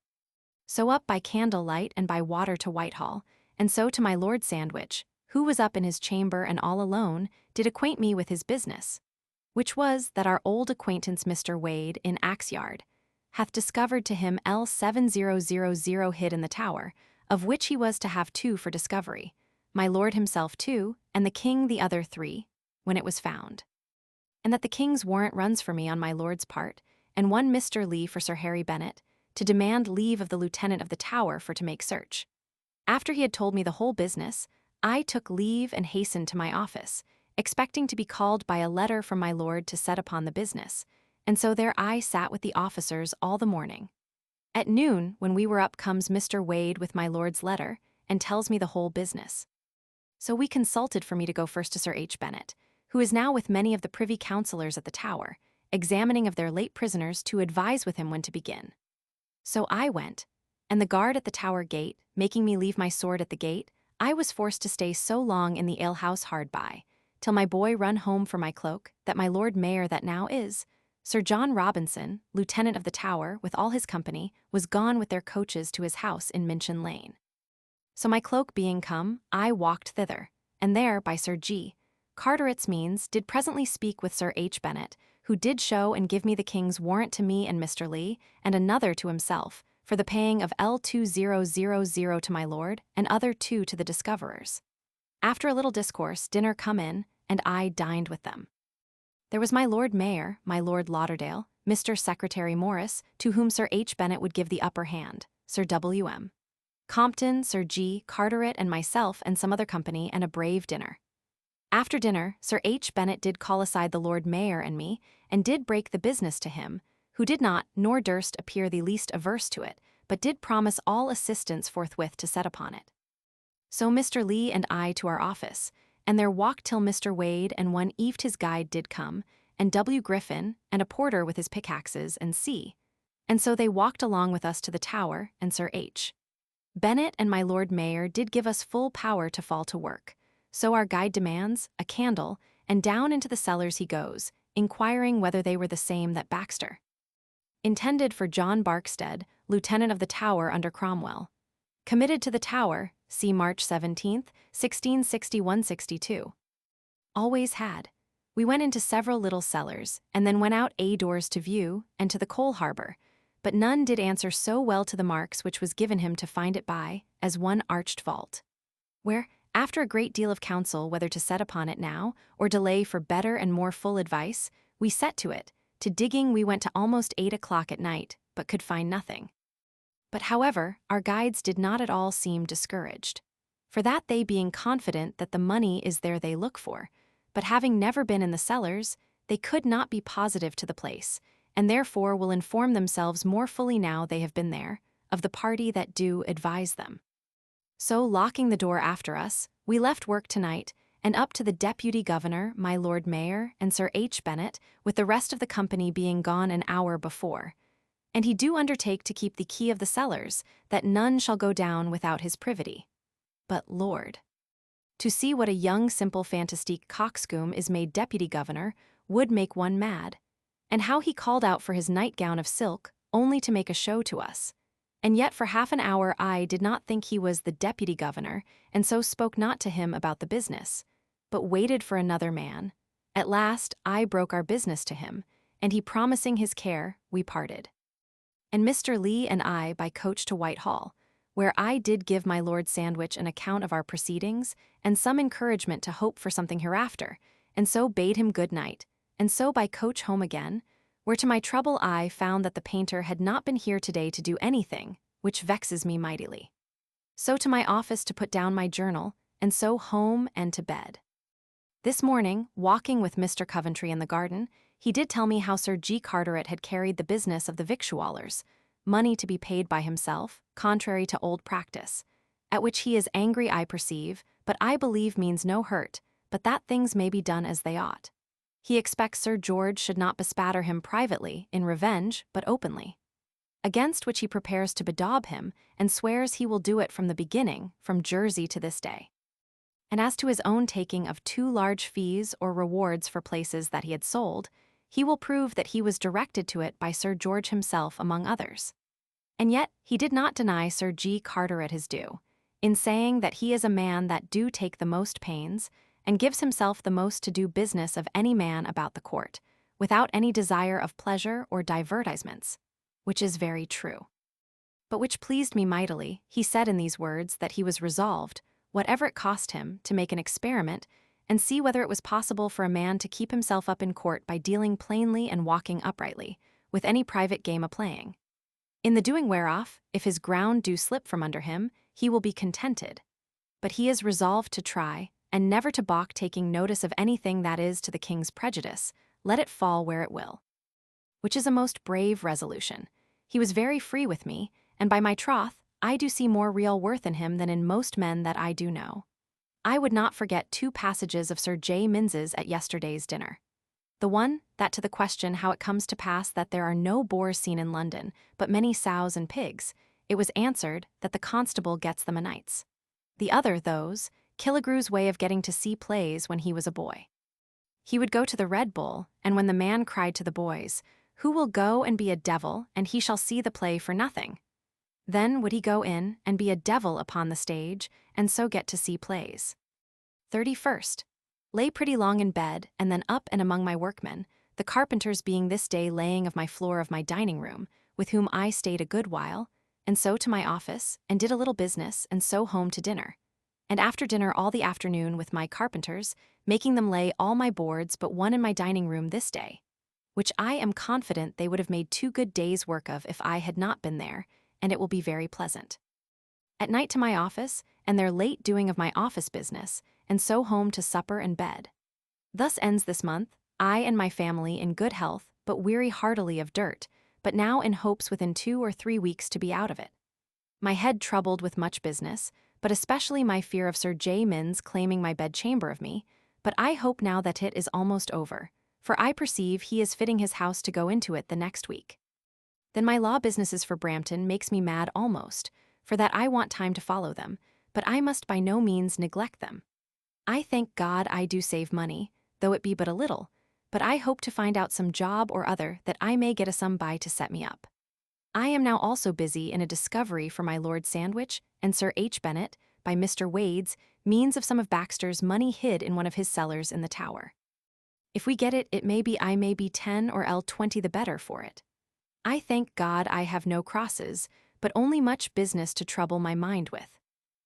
So up by candlelight and by water to Whitehall, and so to my Lord Sandwich, who was up in his chamber and all alone, did acquaint me with his business, which was that our old acquaintance Mr. Wade in Axe Yard hath discovered to him L7000 hid in the tower, of which he was to have 2 for discovery, my lord himself 2, and the king the other 3, when it was found. And that the king's warrant runs for me on my lord's part, and one Mr. Lee for Sir Harry Bennet, to demand leave of the lieutenant of the Tower for to make search. After he had told me the whole business, I took leave and hastened to my office, expecting to be called by a letter from my lord to set upon the business, and so there I sat with the officers all the morning. At noon, when we were up, comes Mr. Wade with my lord's letter, and tells me the whole business. So we consulted for me to go first to Sir H. Bennet, who is now with many of the privy councillors at the Tower, examining of their late prisoners to advise with him when to begin. So I went, and the guard at the Tower gate, making me leave my sword at the gate, I was forced to stay so long in the alehouse hard by, till my boy run home for my cloak, that my Lord Mayor that now is, Sir John Robinson, lieutenant of the Tower, with all his company, was gone with their coaches to his house in Minchin Lane. So my cloak being come, I walked thither, and there, by Sir G. Carteret's means, did presently speak with Sir H. Bennet, who did show and give me the king's warrant to me and Mr. Lee, and another to himself, for the paying of L2000 to my lord, and other 2 to the discoverers. After a little discourse, dinner come in, and I dined with them. There was my Lord Mayor, my Lord Lauderdale, Mr. Secretary Morris, to whom Sir H. Bennet would give the upper hand, Sir W.M. Compton, Sir G. Carteret, and myself, and some other company, and a brave dinner. After dinner, Sir H. Bennet did call aside the Lord Mayor and me, and did break the business to him, who did not, nor durst appear the least averse to it, but did promise all assistance forthwith to set upon it. So Mr. Lee and I to our office, and there walked till Mr. Wade and one Eft his guide did come, and W. Griffin, and a porter with his pickaxes, and C. And so they walked along with us to the Tower, and Sir H. Bennet and my Lord Mayor did give us full power to fall to work. So our guide demands, a candle, and down into the cellars he goes, inquiring whether they were the same that Baxter intended for John Barkstead, lieutenant of the Tower under Cromwell. Committed to the Tower, see March 17th, 1661-62. Always had. We went into several little cellars, and then went out doors to view, and to the coal harbour, but none did answer so well to the marks which was given him to find it by, as one arched vault. Where, after a great deal of counsel whether to set upon it now, or delay for better and more full advice, we set to it. To digging we went to almost 8 o'clock at night, but could find nothing. But however, our guides did not at all seem discouraged. For that they being confident that the money is there they look for, but having never been in the cellars, they could not be positive to the place, and therefore will inform themselves more fully now they have been there, of the party that do advise them. So locking the door after us, we left work tonight, and up to the Deputy Governor, my Lord Mayor, and Sir H. Bennet, with the rest of the company being gone an hour before. And he do undertake to keep the key of the cellars, that none shall go down without his privity. But Lord, to see what a young simple fantastique coxcomb is made Deputy Governor would make one mad, and how he called out for his nightgown of silk, only to make a show to us. And yet for half an hour I did not think he was the Deputy Governor, and so spoke not to him about the business, but waited for another man. At last I broke our business to him, and he promising his care, we parted. And Mr. Lee and I by coach to Whitehall, where I did give my Lord Sandwich an account of our proceedings, and some encouragement to hope for something hereafter, and so bade him good night, and so by coach home again, where to my trouble I found that the painter had not been here today to do anything, which vexes me mightily. So to my office to put down my journal, and so home and to bed. This morning, walking with Mr. Coventry in the garden, he did tell me how Sir G. Carteret had carried the business of the victuallers, money to be paid by himself, contrary to old practice, at which he is angry I perceive, but I believe means no hurt, but that things may be done as they ought. He expects Sir George should not bespatter him privately, in revenge, but openly. Against which he prepares to bedaub him, and swears he will do it from the beginning, from Jersey to this day. And as to his own taking of 2 large fees or rewards for places that he had sold, he will prove that he was directed to it by Sir George himself, among others. And yet he did not deny Sir G. Carter at his due, in saying that he is a man that do take the most pains, and gives himself the most to do business of any man about the court, without any desire of pleasure or divertisements, which is very true. But which pleased me mightily, he said in these words that he was resolved, whatever it cost him, to make an experiment, and see whether it was possible for a man to keep himself up in court by dealing plainly and walking uprightly, with any private game a-playing. In the doing whereof, if his ground do slip from under him, he will be contented. But he is resolved to try, and never to balk taking notice of anything that is to the king's prejudice, let it fall where it will. Which is a most brave resolution. He was very free with me, and by my troth, I do see more real worth in him than in most men that I do know. I would not forget 2 passages of Sir J. Minns's at yesterday's dinner. The one, that to the question how it comes to pass that there are no boars seen in London, but many sows and pigs, it was answered that the constable gets them o' nights. The other, those, Killigrew's way of getting to see plays when he was a boy. He would go to the Red Bull, and when the man cried to the boys, "Who will go and be a devil, and he shall see the play for nothing?" Then would he go in and be a devil upon the stage, and so get to see plays. 31st. Lay pretty long in bed, and then up and among my workmen, the carpenters being this day laying of my floor of my dining room, with whom I stayed a good while, and so to my office, and did a little business, and so home to dinner. And after dinner all the afternoon with my carpenters, making them lay all my boards but one in my dining room this day, which I am confident they would have made 2 good days' work of if I had not been there, and it will be very pleasant. At night to my office, and their late doing of my office business, and so home to supper and bed. Thus ends this month, I and my family in good health, but weary heartily of dirt, but now in hopes within 2 or 3 weeks to be out of it. My head troubled with much business, but especially my fear of Sir J. Minns claiming my bedchamber of me, but I hope now that it is almost over, for I perceive he is fitting his house to go into it the next week. Then my law businesses for Brampton makes me mad almost, for that I want time to follow them, but I must by no means neglect them. I thank God I do save money, though it be but a little, but I hope to find out some job or other that I may get a sum by to set me up. I am now also busy in a discovery for my Lord Sandwich and Sir H. Bennet, by Mr. Wade's means of some of Baxter's money hid in one of his cellars in the Tower. If we get it, it may be I may be 10 or 20 the better for it. I thank God I have no crosses, but only much business to trouble my mind with.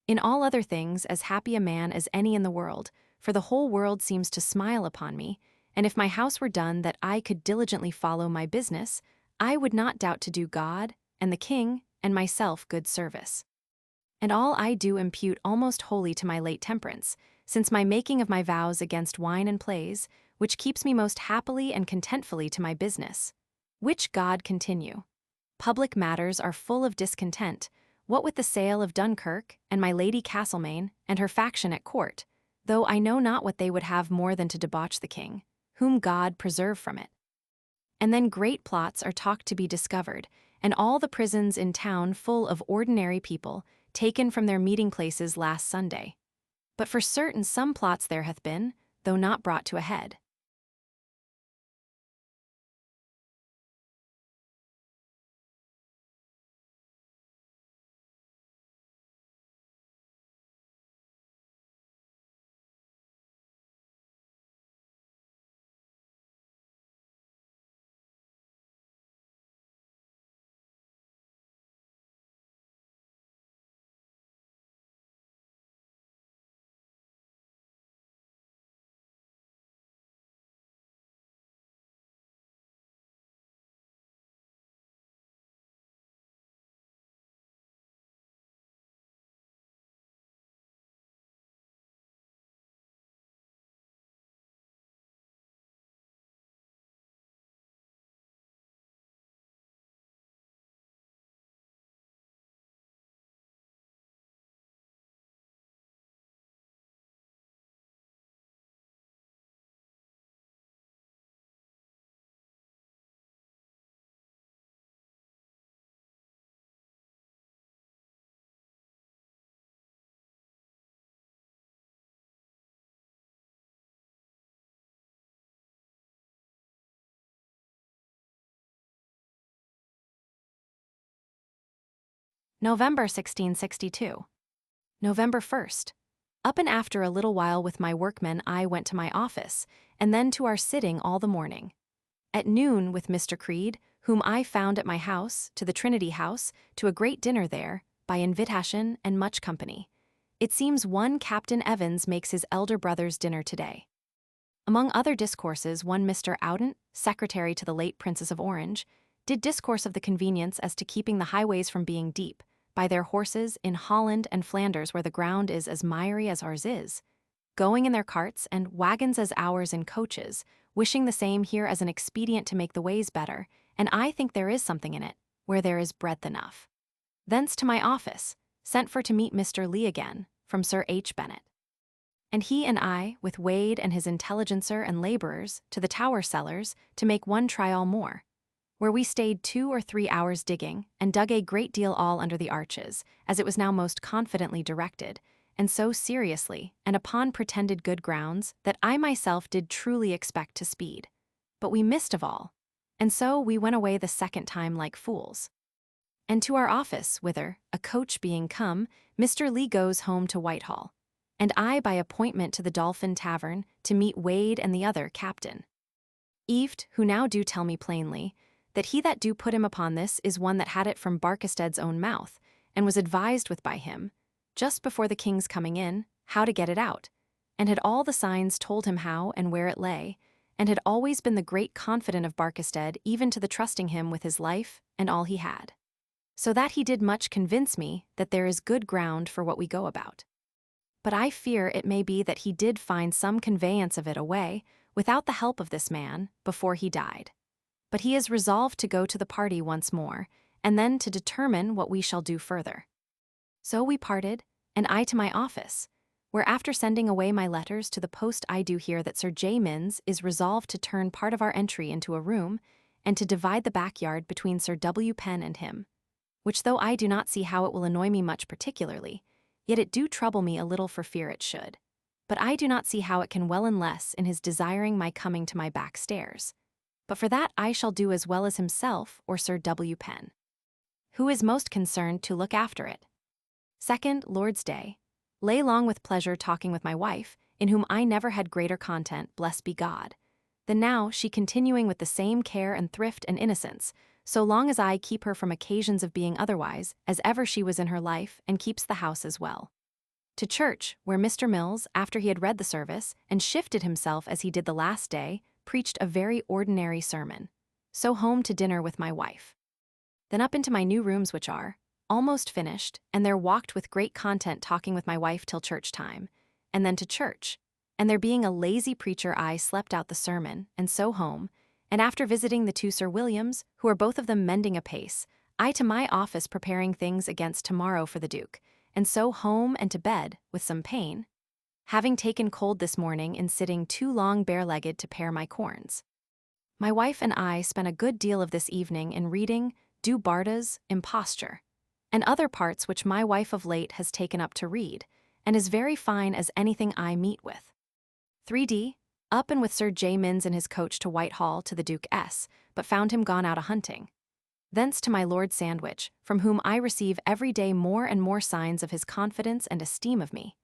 In all other things as happy a man as any in the world, for the whole world seems to smile upon me, and if my house were done that I could diligently follow my business, I would not doubt to do God, and the King, and myself good service. And all I do impute almost wholly to my late temperance, since my making of my vows against wine and plays, which keeps me most happily and contentfully to my business. Which God continue. Public matters are full of discontent, what with the sale of Dunkirk, and my Lady Castlemaine, and her faction at court, though I know not what they would have more than to debauch the king, whom God preserve from it. And then great plots are talked to be discovered, and all the prisons in town full of ordinary people, taken from their meeting places last Sunday. But for certain some plots there hath been, though not brought to a head. November 1662. November 1st. Up and after a little while with my workmen I went to my office, and then to our sitting all the morning. At noon with Mr. Creed, whom I found at my house, to the Trinity House, to a great dinner there, by invitation and much company. It seems one Captain Evans makes his elder brother's dinner today. Among other discourses, one Mr. Audent, secretary to the late Princess of Orange, did discourse of the convenience as to keeping the highways from being deep, by their horses in Holland and Flanders where the ground is as miry as ours is, going in their carts and wagons as ours in coaches, wishing the same here as an expedient to make the ways better, and I think there is something in it, where there is breadth enough. Thence to my office, sent for to meet Mr. Lee again, from Sir H. Bennet. And he and I, with Wade and his intelligencer and labourers, to the Tower cellars, to make one trial more, where we stayed 2 or 3 hours digging, and dug a great deal all under the arches, as it was now most confidently directed, and so seriously, and upon pretended good grounds, that I myself did truly expect to speed. But we missed of all, and so we went away the second time like fools. And to our office, whither, a coach being come, Mr. Lee goes home to Whitehall, and I by appointment to the Dolphin Tavern, to meet Wade and the other captain. Eft, who now do tell me plainly, that he that do put him upon this is one that had it from Barkestead's own mouth, and was advised with by him, just before the king's coming in, how to get it out, and had all the signs told him how and where it lay, and had always been the great confident of Barkestead, even to the trusting him with his life and all he had. So that he did much convince me that there is good ground for what we go about. But I fear it may be that he did find some conveyance of it away, without the help of this man, before he died. But he is resolved to go to the party once more, and then to determine what we shall do further. So we parted, and I to my office, where after sending away my letters to the post I do hear that Sir J. Minns is resolved to turn part of our entry into a room, and to divide the backyard between Sir W. Penn and him, which though I do not see how it will annoy me much particularly, yet it do trouble me a little for fear it should. But I do not see how it can well unless in his desiring my coming to my back stairs. But for that I shall do as well as himself or Sir W. Penn, who is most concerned to look after it. Second, Lord's Day. Lay long with pleasure talking with my wife, in whom I never had greater content, blessed be God, than now, she continuing with the same care and thrift and innocence, so long as I keep her from occasions of being otherwise, as ever she was in her life, and keeps the house as well. To church, where Mr. Mills, after he had read the service, and shifted himself as he did the last day, preached a very ordinary sermon. So home to dinner with my wife. Then up into my new rooms, which are almost finished, and there walked with great content talking with my wife till church time, and then to church, and there being a lazy preacher I slept out the sermon, and so home, and after visiting the 2 Sir Williams, who are both of them mending apace, I to my office preparing things against tomorrow for the Duke, and so home and to bed, with some pain, having taken cold this morning in sitting too long bare-legged to pare my corns. My wife and I spent a good deal of this evening in reading Du Barta's Imposture, and other parts which my wife of late has taken up to read, and is very fine as anything I meet with. 3d. Up and with Sir J. Minns in his coach to Whitehall to the Duke S., but found him gone out a-hunting. Thence to my Lord Sandwich, from whom I receive every day more and more signs of his confidence and esteem of me.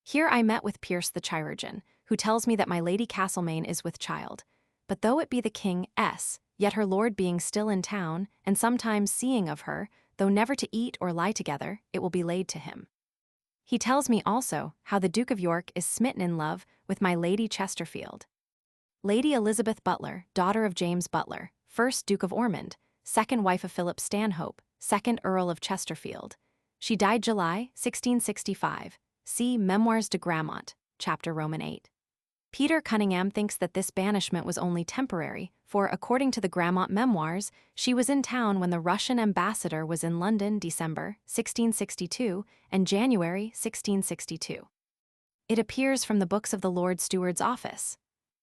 Here I met with Pierce the chirurgeon, who tells me that my Lady Castlemaine is with child, but though it be the King S., yet her lord being still in town, and sometimes seeing of her, though never to eat or lie together, it will be laid to him. He tells me also how the Duke of York is smitten in love with my Lady Chesterfield. Lady Elizabeth Butler, daughter of James Butler, 1st Duke of Ormond, 2nd wife of Philip Stanhope, 2nd Earl of Chesterfield. She died July 1665. See Memoirs de Grammont, chapter Roman 8. Peter Cunningham thinks that this banishment was only temporary, for according to the Grammont Memoirs, she was in town when the Russian ambassador was in London December 1662 and January 1662. It appears from the books of the Lord Steward's office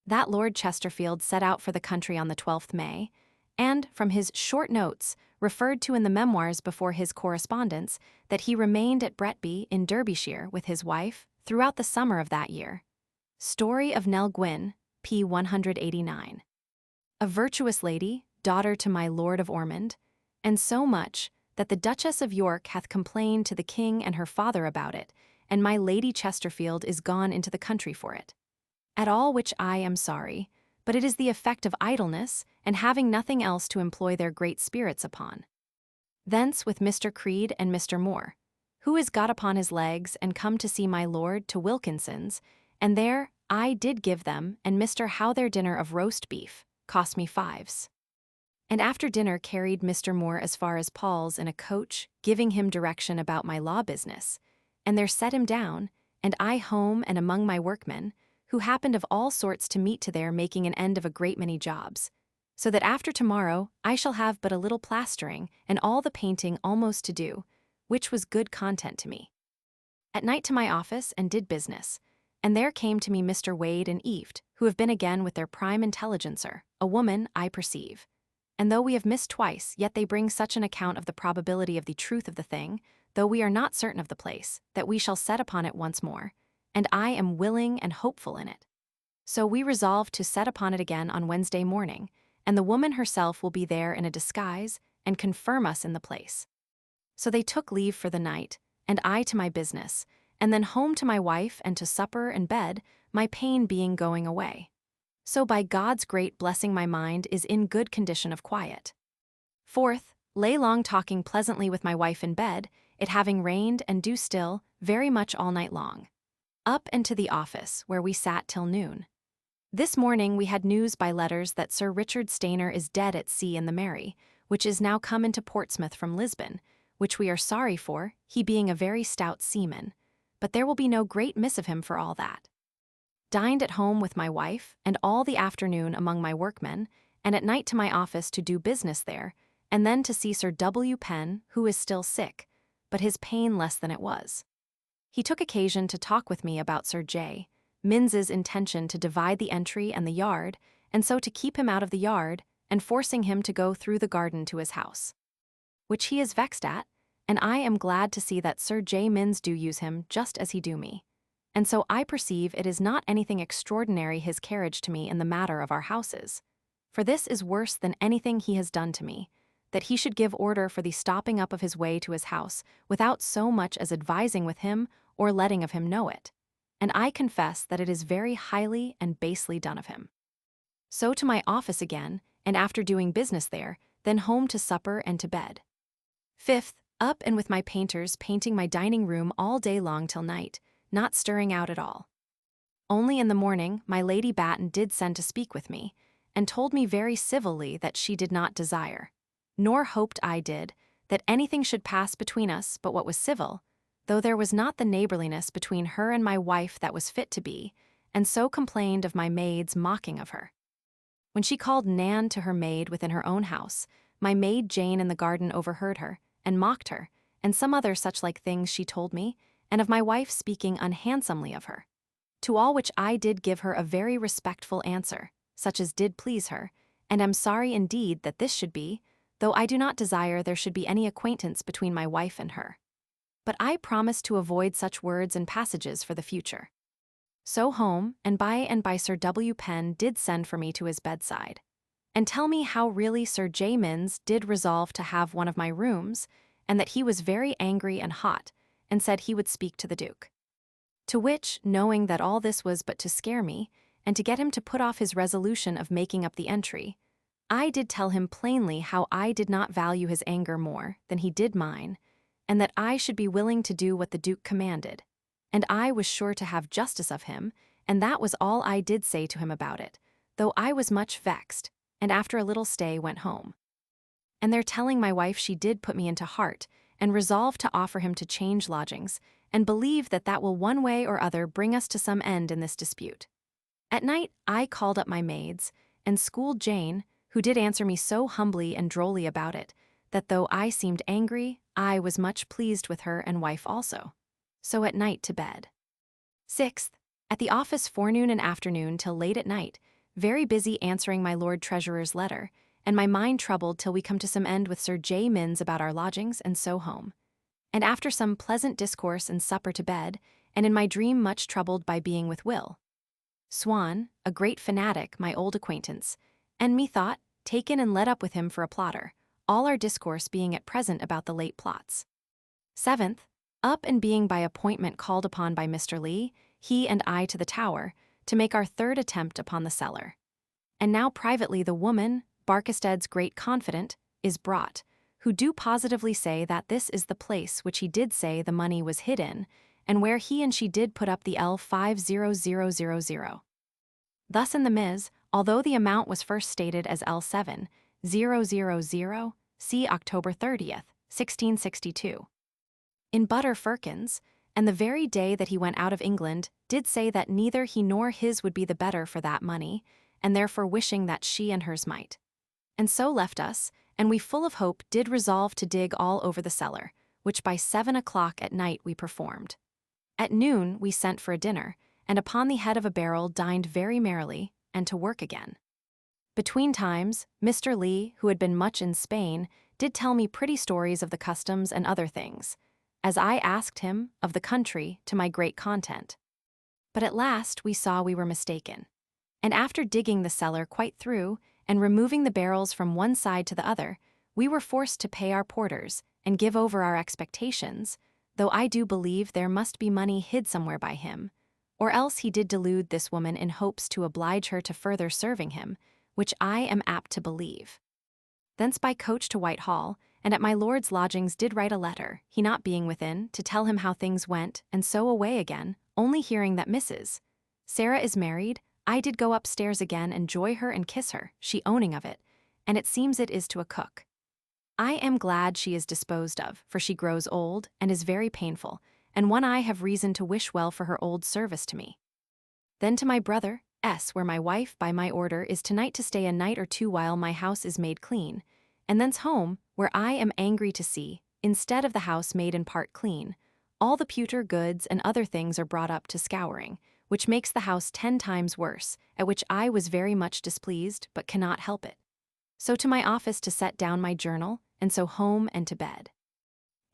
that Lord Chesterfield set out for the country on the 12th May, and from his short notes, referred to in the memoirs before his correspondence, that he remained at Bretby in Derbyshire with his wife throughout the summer of that year. Story of Nell Gwyn, p. 189. A virtuous lady, daughter to my Lord of Ormond, and so much that the Duchess of York hath complained to the king and her father about it, and my Lady Chesterfield is gone into the country for it. At all which I am sorry, but it is the effect of idleness, and having nothing else to employ their great spirits upon. Thence with Mr. Creed and Mr. Moore, who is got upon his legs and come to see my lord to Wilkinson's, and there I did give them and Mr. Howe their dinner of roast beef, cost me fives. And after dinner carried Mr. Moore as far as Paul's in a coach, giving him direction about my law business, and there set him down, and I home and among my workmen, who happened of all sorts to meet to there making an end of a great many jobs, so that after tomorrow I shall have but a little plastering and all the painting almost to do, which was good content to me. At night to my office and did business, and there came to me Mr. Wade and Eve, who have been again with their prime intelligencer, a woman, I perceive. And though we have missed twice, yet they bring such an account of the probability of the truth of the thing, though we are not certain of the place, that we shall set upon it once more, and I am willing and hopeful in it. So we resolved to set upon it again on Wednesday morning, and the woman herself will be there in a disguise, and confirm us in the place. So they took leave for the night, and I to my business, and then home to my wife and to supper and bed, my pain being going away. So by God's great blessing my mind is in good condition of quiet. Fourth, lay long talking pleasantly with my wife in bed, it having rained and dew still, very much all night long. Up and to the office, where we sat till noon. This morning we had news by letters that Sir Richard Stainer is dead at sea in the Mary, which is now come into Portsmouth from Lisbon, which we are sorry for, he being a very stout seaman, but there will be no great miss of him for all that. Dined at home with my wife, and all the afternoon among my workmen, and at night to my office to do business there, and then to see Sir W. Penn, who is still sick, but his pain less than it was. He took occasion to talk with me about Sir J. Minns's intention to divide the entry and the yard, and so to keep him out of the yard, and forcing him to go through the garden to his house. Which he is vexed at, and I am glad to see that Sir J. Minns do use him just as he do me. And so I perceive it is not anything extraordinary his carriage to me in the matter of our houses. For this is worse than anything he has done to me, that he should give order for the stopping up of his way to his house, without so much as advising with him or letting of him know it. And I confess that it is very highly and basely done of him. So to my office again, and after doing business there, then home to supper and to bed. Fifth, up and with my painters painting my dining room all day long till night, not stirring out at all. Only in the morning my Lady Batten did send to speak with me, and told me very civilly that she did not desire, nor hoped I did, that anything should pass between us but what was civil, though there was not the neighborliness between her and my wife that was fit to be, and so complained of my maid's mocking of her. When she called Nan to her maid within her own house, my maid Jane in the garden overheard her, and mocked her, and some other such like things she told me, and of my wife speaking unhandsomely of her. To all which I did give her a very respectful answer, such as did please her, and am sorry indeed that this should be, though I do not desire there should be any acquaintance between my wife and her. But I promise to avoid such words and passages for the future. So home, and by Sir W. Penn did send for me to his bedside, and tell me how really Sir J. Minns did resolve to have one of my rooms, and that he was very angry and hot, and said he would speak to the Duke. To which, knowing that all this was but to scare me, and to get him to put off his resolution of making up the entry, I did tell him plainly how I did not value his anger more than he did mine, and that I should be willing to do what the Duke commanded, and I was sure to have justice of him, and that was all I did say to him about it, though I was much vexed, and after a little stay went home. And there telling my wife she did put me into heart, and resolved to offer him to change lodgings, and believe that that will one way or other bring us to some end in this dispute. At night I called up my maids, and schooled Jane, who did answer me so humbly and drolly about it, that though I seemed angry, I was much pleased with her and wife also. So at night to bed. Sixth, at the office forenoon and afternoon till late at night, very busy answering my Lord Treasurer's letter, and my mind troubled till we come to some end with Sir J. Minns about our lodgings, and so home. And after some pleasant discourse and supper to bed, and in my dream much troubled by being with Will Swan, a great fanatic, my old acquaintance, and methought, taken and led up with him for a plotter, all our discourse being at present about the late plots. 7th, up and being by appointment called upon by Mr. Lee, he and I to the Tower, to make our third attempt upon the cellar. And now privately the woman, Barkestead's great confidant, is brought, who do positively say that this is the place which he did say the money was hid in, and where he and she did put up the L50000. Thus in the Ms., although the amount was first stated as L7, 000, see October 30th, 1662. In Butter Firkins, and the very day that he went out of England, did say that neither he nor his would be the better for that money, and therefore wishing that she and hers might. And so left us, and we full of hope did resolve to dig all over the cellar, which by 7 o'clock at night we performed. At noon we sent for a dinner, and upon the head of a barrel dined very merrily, and to work again. Between times, Mr. Lee, who had been much in Spain, did tell me pretty stories of the customs and other things, as I asked him, of the country, to my great content. But at last we saw we were mistaken, and after digging the cellar quite through, and removing the barrels from one side to the other, we were forced to pay our porters, and give over our expectations, though I do believe there must be money hid somewhere by him, or else he did delude this woman in hopes to oblige her to further serving him, which I am apt to believe. Thence by coach to Whitehall, and at my lord's lodgings did write a letter, he not being within, to tell him how things went, and so away again, only hearing that Mrs. Sarah is married. I did go upstairs again and joy her and kiss her, she owning of it, and it seems it is to a cook. I am glad she is disposed of, for she grows old, and is very painful, and one I have reason to wish well for her old service to me. Then to my brother, S., where my wife, by my order, is tonight to stay a night or two while my house is made clean, and thence home, where I am angry to see, instead of the house made in part clean, all the pewter goods and other things are brought up to scouring, which makes the house 10 times worse, at which I was very much displeased, but cannot help it. So to my office to set down my journal, and so home and to bed.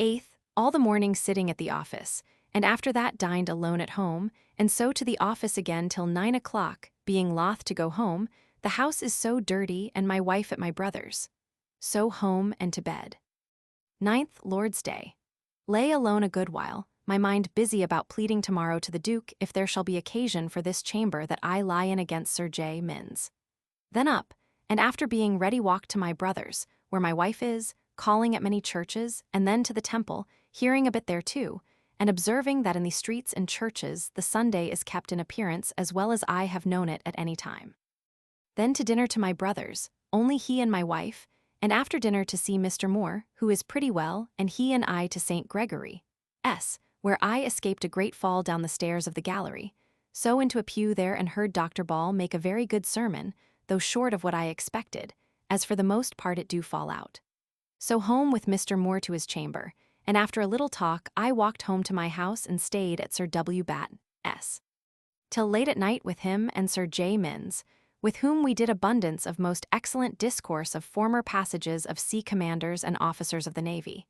8th, all the morning sitting at the office, and after that dined alone at home, and so to the office again till 9 o'clock, being loth to go home, the house is so dirty, and my wife at my brother's. So home and to bed. 9th, Lord's Day. Lay alone a good while, my mind busy about pleading tomorrow to the Duke if there shall be occasion for this chamber that I lie in against Sir J. Minns. Then up, and after being ready walked to my brother's, where my wife is, calling at many churches, and then to the temple, hearing a bit there too, and observing that in the streets and churches the Sunday is kept in appearance as well as I have known it at any time. Then to dinner to my brother's, only he and my wife, and after dinner to see Mr. Moore, who is pretty well, and he and I to St. Gregory, S., where I escaped a great fall down the stairs of the gallery, so into a pew there and heard Dr. Ball make a very good sermon, though short of what I expected, as for the most part it do fall out. So home with Mr. Moore to his chamber, and after a little talk I walked home to my house and stayed at Sir W. Batten's, till late at night with him and Sir J. Minns, with whom we did abundance of most excellent discourse of former passages of sea commanders and officers of the navy,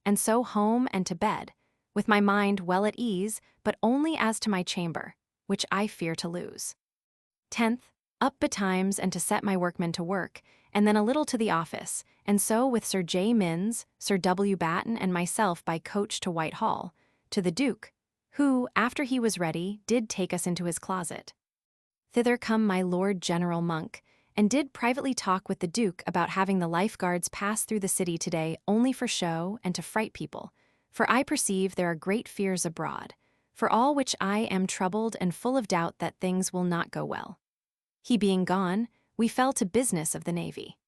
and so home and to bed, with my mind well at ease, but only as to my chamber, which I fear to lose. 10th, up betimes and to set my workmen to work, and then a little to the office, and so with Sir J. Minns, Sir W. Batten, and myself by coach to Whitehall, to the Duke, who, after he was ready, did take us into his closet. Thither come my Lord General Monk, and did privately talk with the Duke about having the Life Guards pass through the city today only for show and to fright people, for I perceive there are great fears abroad, for all which I am troubled and full of doubt that things will not go well. He being gone, we fell to business of the navy.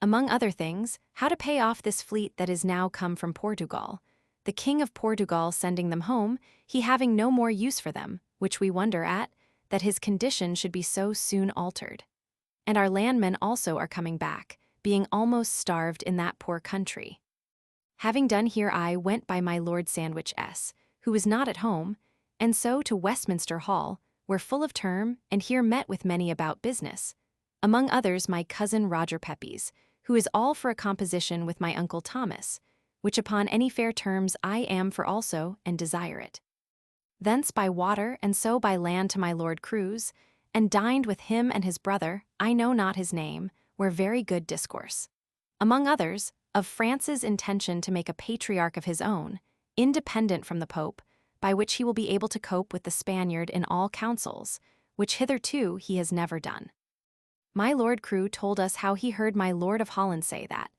Among other things, how to pay off this fleet that is now come from Portugal, the King of Portugal sending them home, he having no more use for them, which we wonder at, that his condition should be so soon altered. And our landmen also are coming back, being almost starved in that poor country. Having done here I went by my Lord Sandwich S., who was not at home, and so to Westminster Hall, where full of term, and here met with many about business, among others my cousin Roger Pepys, who is all for a composition with my uncle Thomas, which upon any fair terms I am for also, and desire it. Thence by water and so by land to my Lord Crew's, and dined with him and his brother, I know not his name, where very good discourse. Among others, of France's intention to make a patriarch of his own, independent from the Pope, by which he will be able to cope with the Spaniard in all councils, which hitherto he has never done. My Lord Crewe told us how he heard my Lord of Holland say that,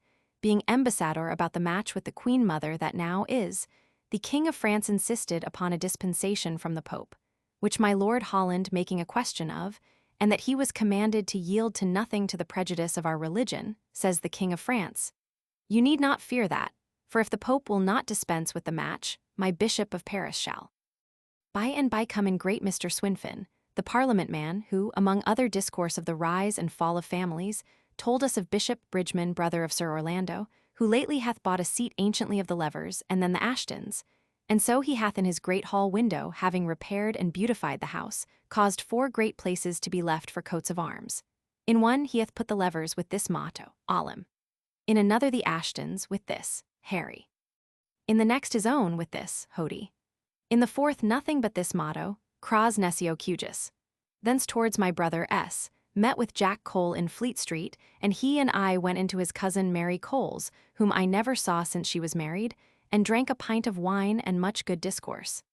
being ambassador about the match with the Queen Mother that now is, the King of France insisted upon a dispensation from the Pope, which my Lord Holland making a question of, and that he was commanded to yield to nothing to the prejudice of our religion, says the King of France. You need not fear that, for if the Pope will not dispense with the match, my Bishop of Paris shall. By and by come in great Mr. Swinfen, the Parliament man, who, among other discourse of the rise and fall of families, told us of Bishop Bridgeman, brother of Sir Orlando, who lately hath bought a seat anciently of the Levers, and then the Ashtons, and so he hath in his great hall window, having repaired and beautified the house, caused 4 great places to be left for coats of arms. In one he hath put the Levers with this motto, Alim. In another the Ashtons with this, Harry. In the next his own with this, Hody. In the fourth nothing but this motto, Cras Nescio Cugis. Thence towards my brother S., met with Jack Cole in Fleet Street, and he and I went into his cousin Mary Cole's, whom I never saw since she was married, and drank a pint of wine and much good discourse.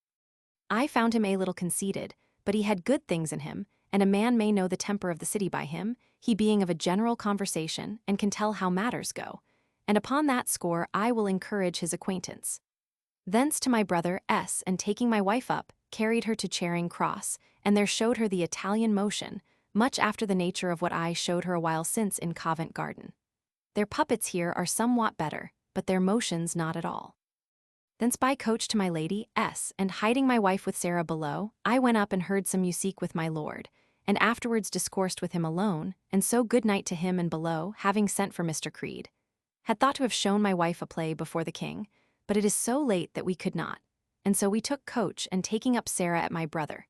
I found him a little conceited, but he had good things in him, and a man may know the temper of the city by him, he being of a general conversation, and can tell how matters go, and upon that score I will encourage his acquaintance. Thence to my brother S., and taking my wife up, carried her to Charing Cross, and there showed her the Italian motion, much after the nature of what I showed her a while since in Covent Garden. Their puppets here are somewhat better, but their motions not at all. Thence by coach to my Lady S., and hiding my wife with Sarah below, I went up and heard some musique with my lord, and afterwards discoursed with him alone, and so good night to him and below, having sent for Mr. Creed. Had thought to have shown my wife a play before the king, but it is so late that we could not, and so we took coach, and taking up Sarah at my brother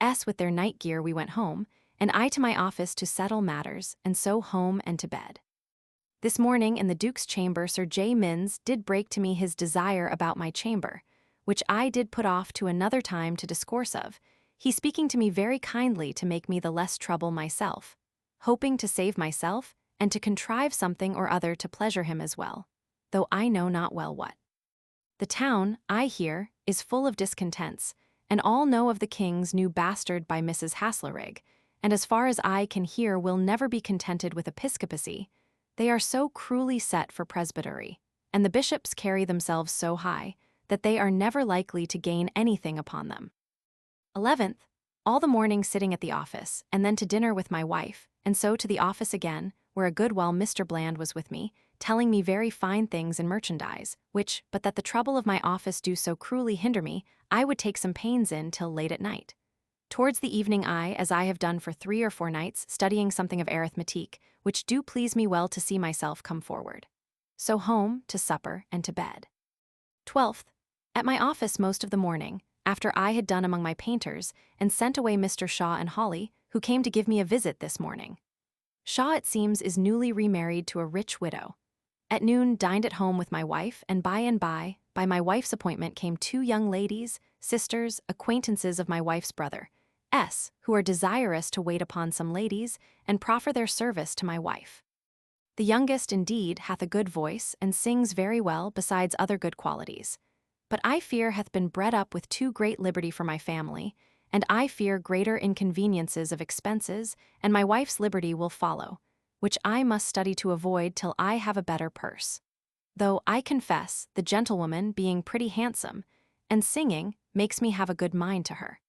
S. with their night gear we went home, and I to my office to settle matters, and so home and to bed. This morning in the Duke's chamber Sir J. Minns did break to me his desire about my chamber, which I did put off to another time to discourse of, he speaking to me very kindly to make me the less trouble myself, hoping to save myself, and to contrive something or other to pleasure him as well, though I know not well what. The town, I hear, is full of discontents, and all know of the king's new bastard by Mrs. Haslerigg, and as far as I can hear will never be contented with episcopacy. They are so cruelly set for presbytery, and the bishops carry themselves so high, that they are never likely to gain anything upon them. 11th, all the morning sitting at the office, and then to dinner with my wife, and so to the office again, where a good while Mr. Bland was with me, telling me very fine things in merchandise, which, but that the trouble of my office do so cruelly hinder me, I would take some pains in till late at night. Towards the evening as I have done for 3 or 4 nights, studying something of arithmetic, which do please me well to see myself come forward. So home, to supper, and to bed. 12th, at my office most of the morning, after I had done among my painters, and sent away Mr. Shaw and Hawley, who came to give me a visit this morning. Shaw, it seems, is newly remarried to a rich widow. At noon dined at home with my wife, and by my wife's appointment came 2 young ladies, sisters, acquaintances of my wife's brother, S., who are desirous to wait upon some ladies, and proffer their service to my wife. The youngest, indeed, hath a good voice, and sings very well, besides other good qualities. But I fear hath been bred up with too great liberty for my family, and I fear greater inconveniences of expenses, and my wife's liberty will follow, which I must study to avoid till I have a better purse. Though, I confess, the gentlewoman, being pretty handsome, and singing, makes me have a good mind to her.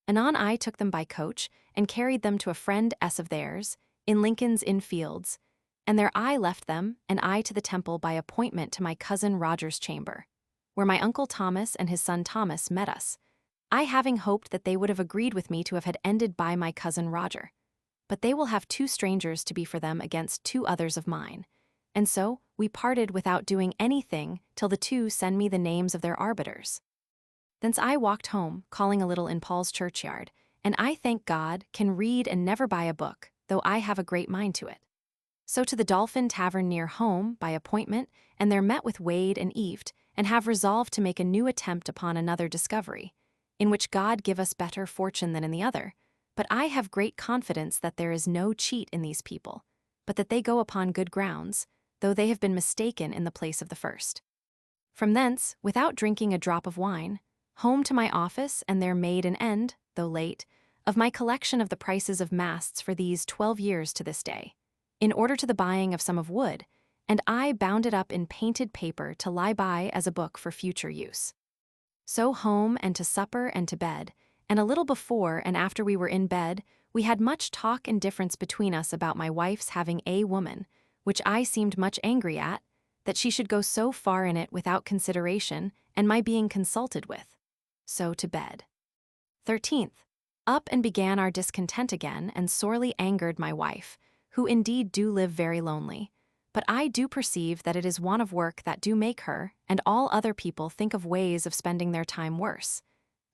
Anon I took them by coach, and carried them to a friend S. of theirs, in Lincoln's Inn Fields, and there I left them, and I to the Temple by appointment to my cousin Roger's chamber, where my uncle Thomas and his son Thomas met us, I having hoped that they would have agreed with me to have had ended by my cousin Roger. But they will have 2 strangers to be for them against 2 others of mine, and so we parted without doing anything till the 2 send me the names of their arbiters. Thence I walked home, calling a little in Paul's churchyard, and I thank God can read and never buy a book, though I have a great mind to it. So to the Dolphin Tavern near home, by appointment, and there met with Wade and Eft, and have resolved to make a new attempt upon another discovery, in which God give us better fortune than in the other, but I have great confidence that there is no cheat in these people, but that they go upon good grounds, though they have been mistaken in the place of the first. From thence, without drinking a drop of wine, home to my office, and there made an end, though late, of my collection of the prices of masts for these 12 years to this day, in order to the buying of some of wood, and I bound it up in painted paper to lie by as a book for future use. So home and to supper and to bed, and a little before and after we were in bed, we had much talk and difference between us about my wife's having a woman, which I seemed much angry at, that she should go so far in it without consideration, and my being consulted with. So to bed. 13th. Up and began our discontent again, and sorely angered my wife, who indeed do live very lonely. But I do perceive that it is want of work that do make her, and all other people think of ways of spending their time worse.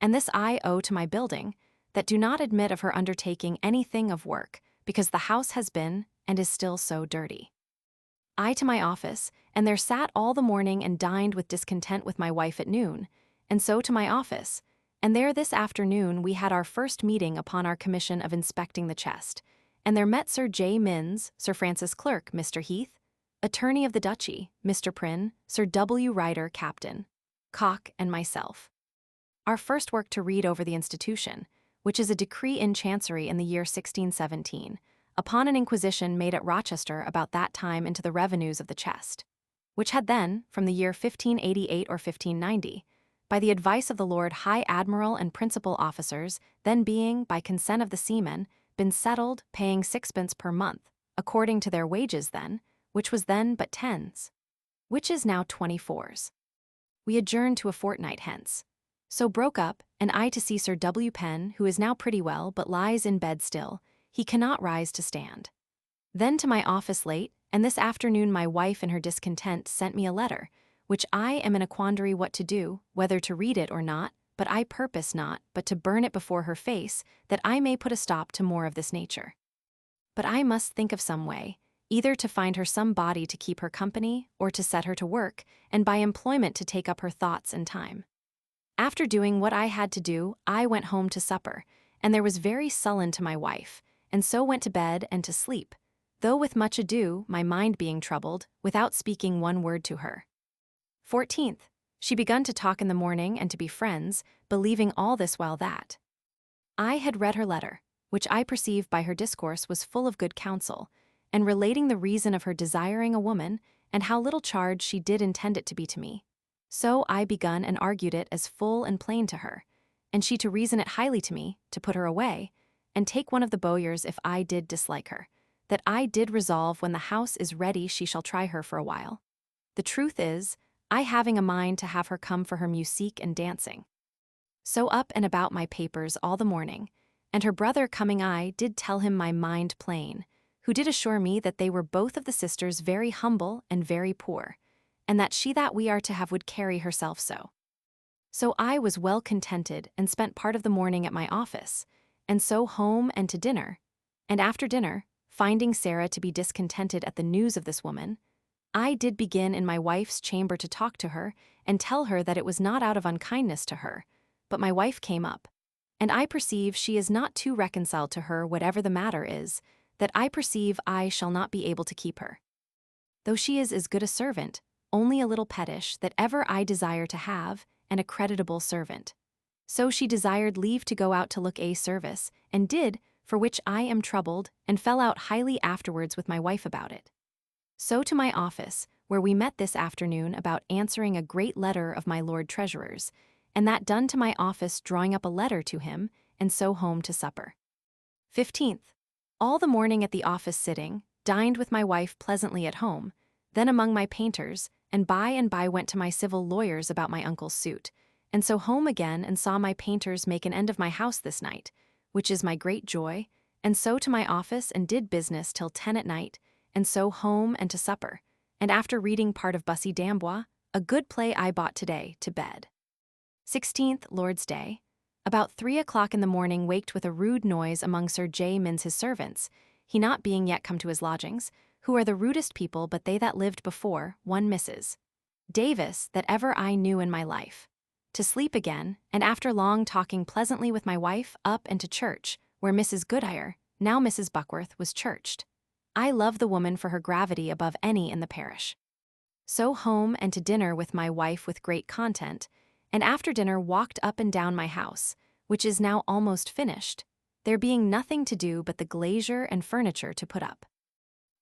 And this I owe to my building, that do not admit of her undertaking anything of work, because the house has been, and is still so dirty. I to my office, and there sat all the morning and dined with discontent with my wife at noon, and so to my office, and there this afternoon we had our first meeting upon our commission of inspecting the chest, and there met Sir J. Minns, Sir Francis Clerk, Mr. Heath, Attorney of the Duchy, Mr. Prynne, Sir W. Ryder, Captain, Cock, and myself. Our first work to read over the institution, which is a decree in Chancery in the year 1617, upon an inquisition made at Rochester about that time into the revenues of the chest, which had then, from the year 1588 or 1590, by the advice of the Lord High Admiral and principal officers, then being, by consent of the seamen, been settled, paying 6d. per month, according to their wages then, which was then but 10s, which is now 24s. We adjourned to a fortnight hence. So broke up, and I to see Sir W. Penn, who is now pretty well, but lies in bed still, he cannot rise to stand. Then to my office late, and this afternoon my wife in her discontent sent me a letter, which I am in a quandary what to do, whether to read it or not, but I purpose not, but to burn it before her face, that I may put a stop to more of this nature. But I must think of some way, either to find her some body to keep her company, or to set her to work, and by employment to take up her thoughts and time. After doing what I had to do, I went home to supper, and there was very sullen to my wife, and so went to bed and to sleep, though with much ado, my mind being troubled, without speaking one word to her. 14th. She begun to talk in the morning and to be friends, believing all this while that. I had read her letter, which I perceived by her discourse was full of good counsel, and relating the reason of her desiring a woman, and how little charge she did intend it to be to me. So I begun and argued it as full and plain to her, and she to reason it highly to me, to put her away, and take one of the bowyers if I did dislike her, that I did resolve when the house is ready she shall try her for a while. The truth is, I having a mind to have her come for her musique and dancing. So up and about my papers all the morning, and her brother coming I did tell him my mind plain, who did assure me that they were both of the sisters very humble and very poor, and that she that we are to have would carry herself so. So I was well contented and spent part of the morning at my office, and so home and to dinner, and after dinner, finding Sarah to be discontented at the news of this woman, I did begin in my wife's chamber to talk to her and tell her that it was not out of unkindness to her, but my wife came up, and I perceive she is not too reconciled to her whatever the matter is, that I perceive I shall not be able to keep her. Though she is as good a servant, only a little pettish, that ever I desire to have, and a creditable servant. So she desired leave to go out to look a service, and did, for which I am troubled, and fell out highly afterwards with my wife about it. So to my office, where we met this afternoon about answering a great letter of my Lord Treasurer's, and that done to my office drawing up a letter to him, and so home to supper. 15th. All the morning at the office sitting, dined with my wife pleasantly at home, then among my painters, and by went to my civil lawyers about my uncle's suit, and so home again and saw my painters make an end of my house this night, which is my great joy, and so to my office and did business till 10 at night, and so home and to supper, and after reading part of Bussy d'Amboise, a good play I bought today, to bed. 16th, Lord's Day. About 3 o'clock in the morning waked with a rude noise among Sir J. Minns his servants, he not being yet come to his lodgings, who are the rudest people but they that lived before, one Mrs. Davis, that ever I knew in my life. To sleep again, and after long talking pleasantly with my wife, up and to church, where Mrs. Goodhire, now Mrs. Buckworth, was churched. I love the woman for her gravity above any in the parish. So home and to dinner with my wife with great content, and after dinner walked up and down my house, which is now almost finished, there being nothing to do but the glazier and furniture to put up.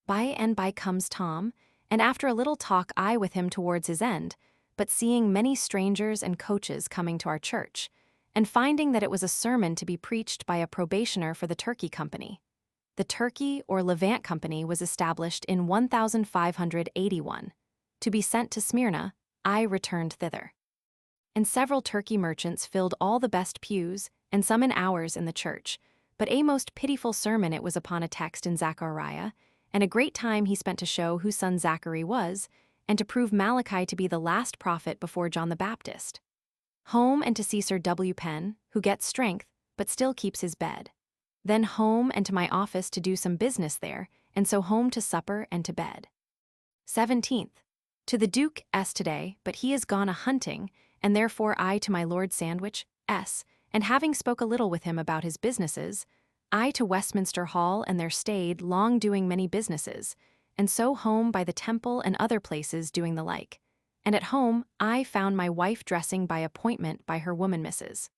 By and by comes Tom, and after a little talk I with him towards his end, but seeing many strangers and coaches coming to our church, and finding that it was a sermon to be preached by a probationer for the Turkey Company. The Turkey or Levant Company was established in 1581. To be sent to Smyrna, I returned thither. And several Turkey merchants filled all the best pews, and some in ours in the church, but a most pitiful sermon it was upon a text in Zechariah, and a great time he spent to show whose son Zachary was, and to prove Malachi to be the last prophet before John the Baptist. Home and to see Sir W. Penn, who gets strength, but still keeps his bed. Then home and to my office to do some business there, and so home to supper and to bed. 17th. To the Duke S. today, but he is gone a-hunting, and therefore I to my Lord Sandwich S., and having spoke a little with him about his businesses, I to Westminster Hall and there stayed long doing many businesses, and so home by the Temple and other places doing the like. And at home I found my wife dressing by appointment by her woman Mrs.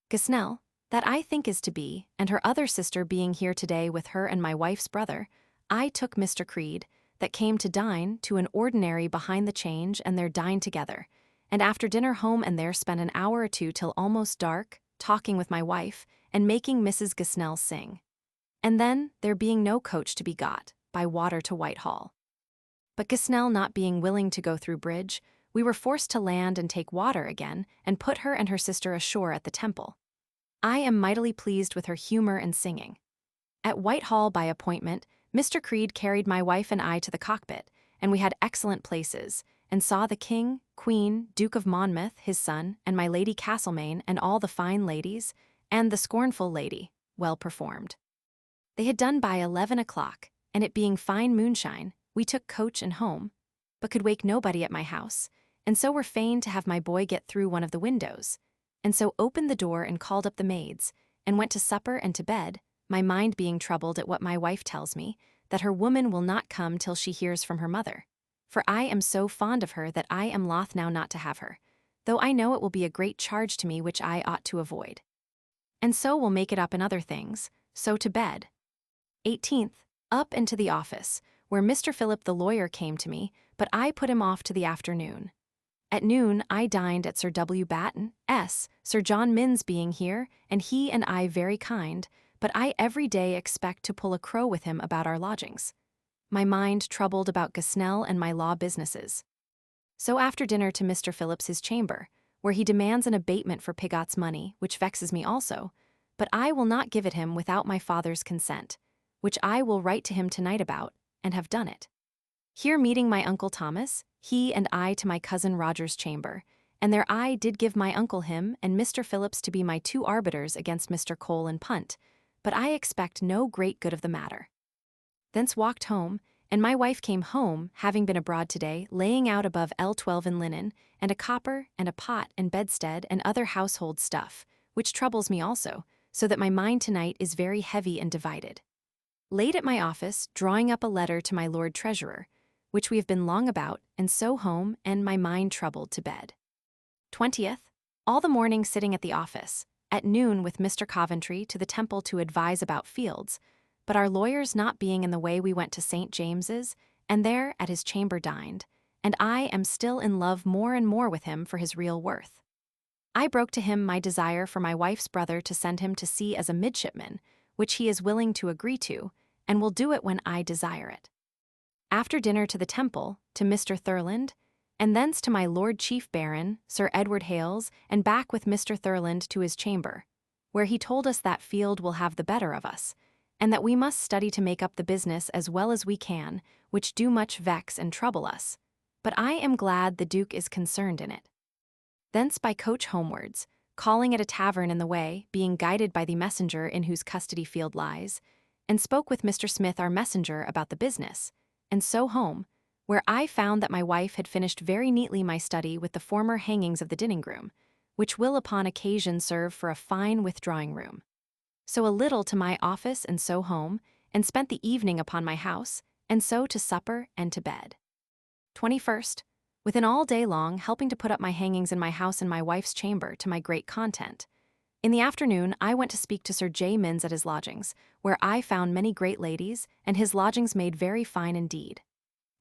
Gosnell, that I think is to be, and her other sister being here today with her and my wife's brother, I took Mr. Creed, that came to dine, to an ordinary behind the change, and there dined together, and after dinner home and there spent an hour or two till almost dark, talking with my wife, and making Mrs. Gosnell sing. And then, there being no coach to be got, by water to Whitehall. But Gosnell not being willing to go through bridge, we were forced to land and take water again, and put her and her sister ashore at the Temple. I am mightily pleased with her humor and singing. At Whitehall by appointment, Mr. Creed carried my wife and I to the cockpit, and we had excellent places, and saw the King, Queen, Duke of Monmouth, his son, and my Lady Castlemaine, and all the fine ladies, and the scornful lady, well performed. They had done by 11 o'clock, and it being fine moonshine, we took coach and home, but could wake nobody at my house, and so were fain to have my boy get through one of the windows, and so opened the door and called up the maids, and went to supper and to bed, my mind being troubled at what my wife tells me, that her woman will not come till she hears from her mother. For I am so fond of her that I am loth now not to have her, though I know it will be a great charge to me which I ought to avoid. And so will make it up in other things, so to bed. 18th. Up and to the office, where Mr. Philip the lawyer came to me, but I put him off to the afternoon. At noon I dined at Sir W. Batten, S., Sir John Minns being here, and he and I very kind, but I every day expect to pull a crow with him about our lodgings. My mind troubled about Gosnell and my law businesses. So after dinner to Mr. Phillips his chamber, where he demands an abatement for Pigot's money, which vexes me also, but I will not give it him without my father's consent, which I will write to him tonight about, and have done it. Here meeting my uncle Thomas, he and I to my cousin Roger's chamber, and there I did give my uncle him and Mr. Phillips to be my two arbiters against Mr. Cole and Punt, but I expect no great good of the matter. Thence walked home, and my wife came home, having been abroad today, laying out above L12 in linen, and a copper, and a pot, and bedstead, and other household stuff, which troubles me also, so that my mind tonight is very heavy and divided. Late at my office, drawing up a letter to my Lord Treasurer, which we have been long about, and so home, and my mind troubled to bed. 20th. All the morning sitting at the office, at noon with Mr. Coventry to the Temple to advise about fields, but our lawyers not being in the way we went to St. James's, and there at his chamber dined, and I am still in love more and more with him for his real worth. I broke to him my desire for my wife's brother to send him to sea as a midshipman, which he is willing to agree to, and will do it when I desire it. After dinner to the Temple, to Mr. Thurland, and thence to my Lord Chief Baron, Sir Edward Hales, and back with Mr. Thurland to his chamber, where he told us that field will have the better of us, and that we must study to make up the business as well as we can, which do much vex and trouble us, but I am glad the Duke is concerned in it. Thence by coach homewards, calling at a tavern in the way, being guided by the messenger in whose custody field lies, and spoke with Mr. Smith our messenger about the business, and so home, where I found that my wife had finished very neatly my study with the former hangings of the dining-room, which will upon occasion serve for a fine withdrawing room. So a little to my office and so home, and spent the evening upon my house, and so to supper and to bed. 21st, within all day long helping to put up my hangings in my house and my wife's chamber to my great content. In the afternoon, I went to speak to Sir J. Minns at his lodgings, where I found many great ladies, and his lodgings made very fine indeed.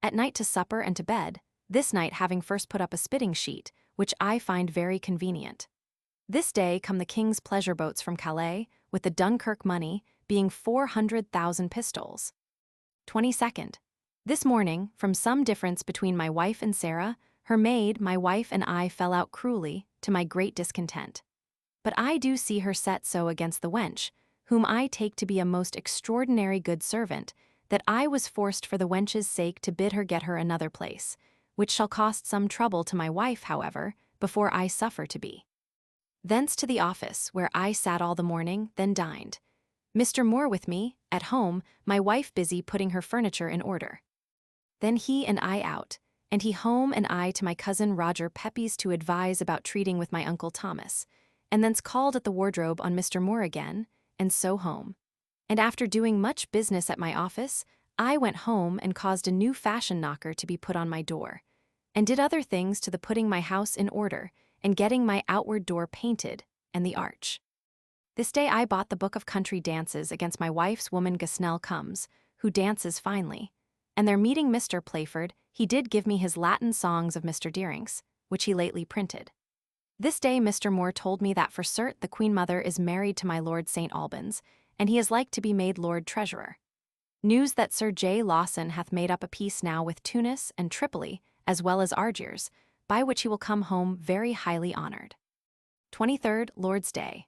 At night to supper and to bed, this night having first put up a spitting sheet, which I find very convenient. This day come the king's pleasure boats from Calais, with the Dunkirk money, being 400,000 pistols. 22nd. This morning, from some difference between my wife and Sarah, her maid, my wife and I fell out cruelly, to my great discontent. But I do see her set so against the wench, whom I take to be a most extraordinary good servant, that I was forced for the wench's sake to bid her get her another place, which shall cost some trouble to my wife, however, before I suffer to be. Thence to the office, where I sat all the morning, then dined. Mr. Moore with me, at home, my wife busy putting her furniture in order. Then he and I out, and he home and I to my cousin Roger Pepys to advise about treating with my uncle Thomas, and thence called at the wardrobe on Mr. Moore again, and so home. And after doing much business at my office, I went home and caused a new fashion knocker to be put on my door, and did other things to the putting my house in order, and getting my outward door painted, and the arch. This day I bought the book of country dances against my wife's woman Gusnell comes, who dances finely, and there meeting Mr. Playford, he did give me his Latin songs of Mr. Deering's, which he lately printed. This day Mr. Moore told me that for cert the Queen Mother is married to my Lord St. Albans, and he is like to be made Lord Treasurer. News that Sir J. Lawson hath made up a peace now with Tunis and Tripoli, as well as Argiers, by which he will come home very highly honored. 23rd, Lord's Day.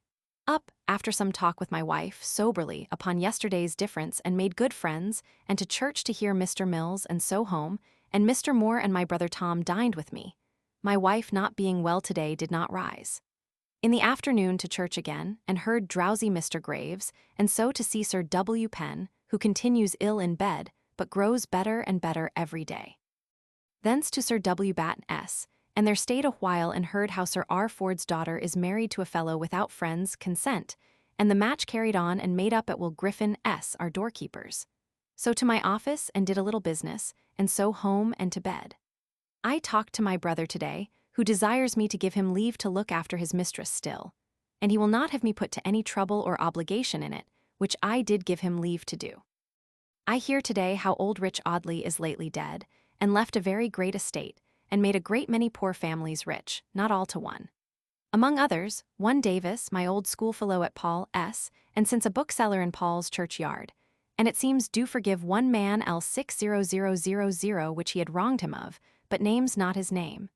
Up, after some talk with my wife, soberly, upon yesterday's difference, and made good friends, and to church to hear Mr. Mills, and so home, and Mr. Moore and my brother Tom dined with me. My wife not being well today did not rise. In the afternoon to church again, and heard drowsy Mr. Graves, and so to see Sir W. Penn, who continues ill in bed, but grows better and better every day. Thence to Sir W. Batten S., and there stayed a while and heard how Sir R. Ford's daughter is married to a fellow without friends' consent, and the match carried on and made up at Will Griffin S., our doorkeepers. So to my office and did a little business, and so home and to bed. I talked to my brother today, who desires me to give him leave to look after his mistress still, and he will not have me put to any trouble or obligation in it, which I did give him leave to do. I hear today how old rich Audley is lately dead, and left a very great estate, and made a great many poor families rich, not all to one. Among others, one Davis, my old schoolfellow at Paul S., and since a bookseller in Paul's churchyard, and it seems do forgive one man L60000 which he had wronged him of, but names not his name.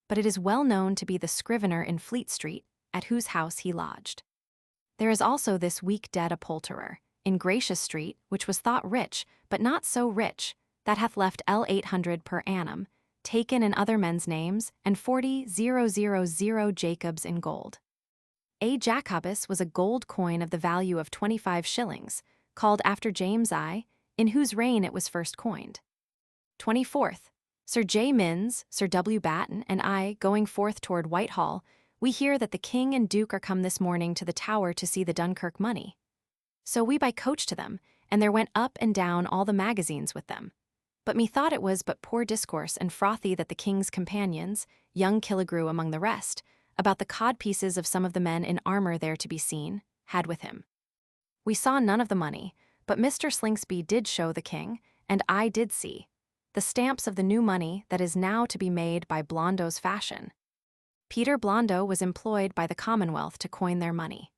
But it is well known to be the scrivener in Fleet Street, at whose house he lodged. There is also this week dead a poulterer, in Gracious Street, which was thought rich, but not so rich, that hath left L800 per annum, taken in other men's names, and 40,000 Jacobs in gold. A Jacobus was a gold coin of the value of 25 shillings, called after James I, in whose reign it was first coined. 24th, Sir J. Minns, Sir W. Batten, and I, going forth toward Whitehall, we hear that the King and Duke are come this morning to the Tower to see the Dunkirk money. So we by coach to them, and there went up and down all the magazines with them. But methought it was but poor discourse and frothy that the king's companions, young Killigrew among the rest, about the codpieces of some of the men in armor there to be seen, had with him. We saw none of the money, but Mr. Slingsby did show the king, and I did see, the stamps of the new money that is now to be made by Blondow's fashion. Peter Blondow was employed by the Commonwealth to coin their money.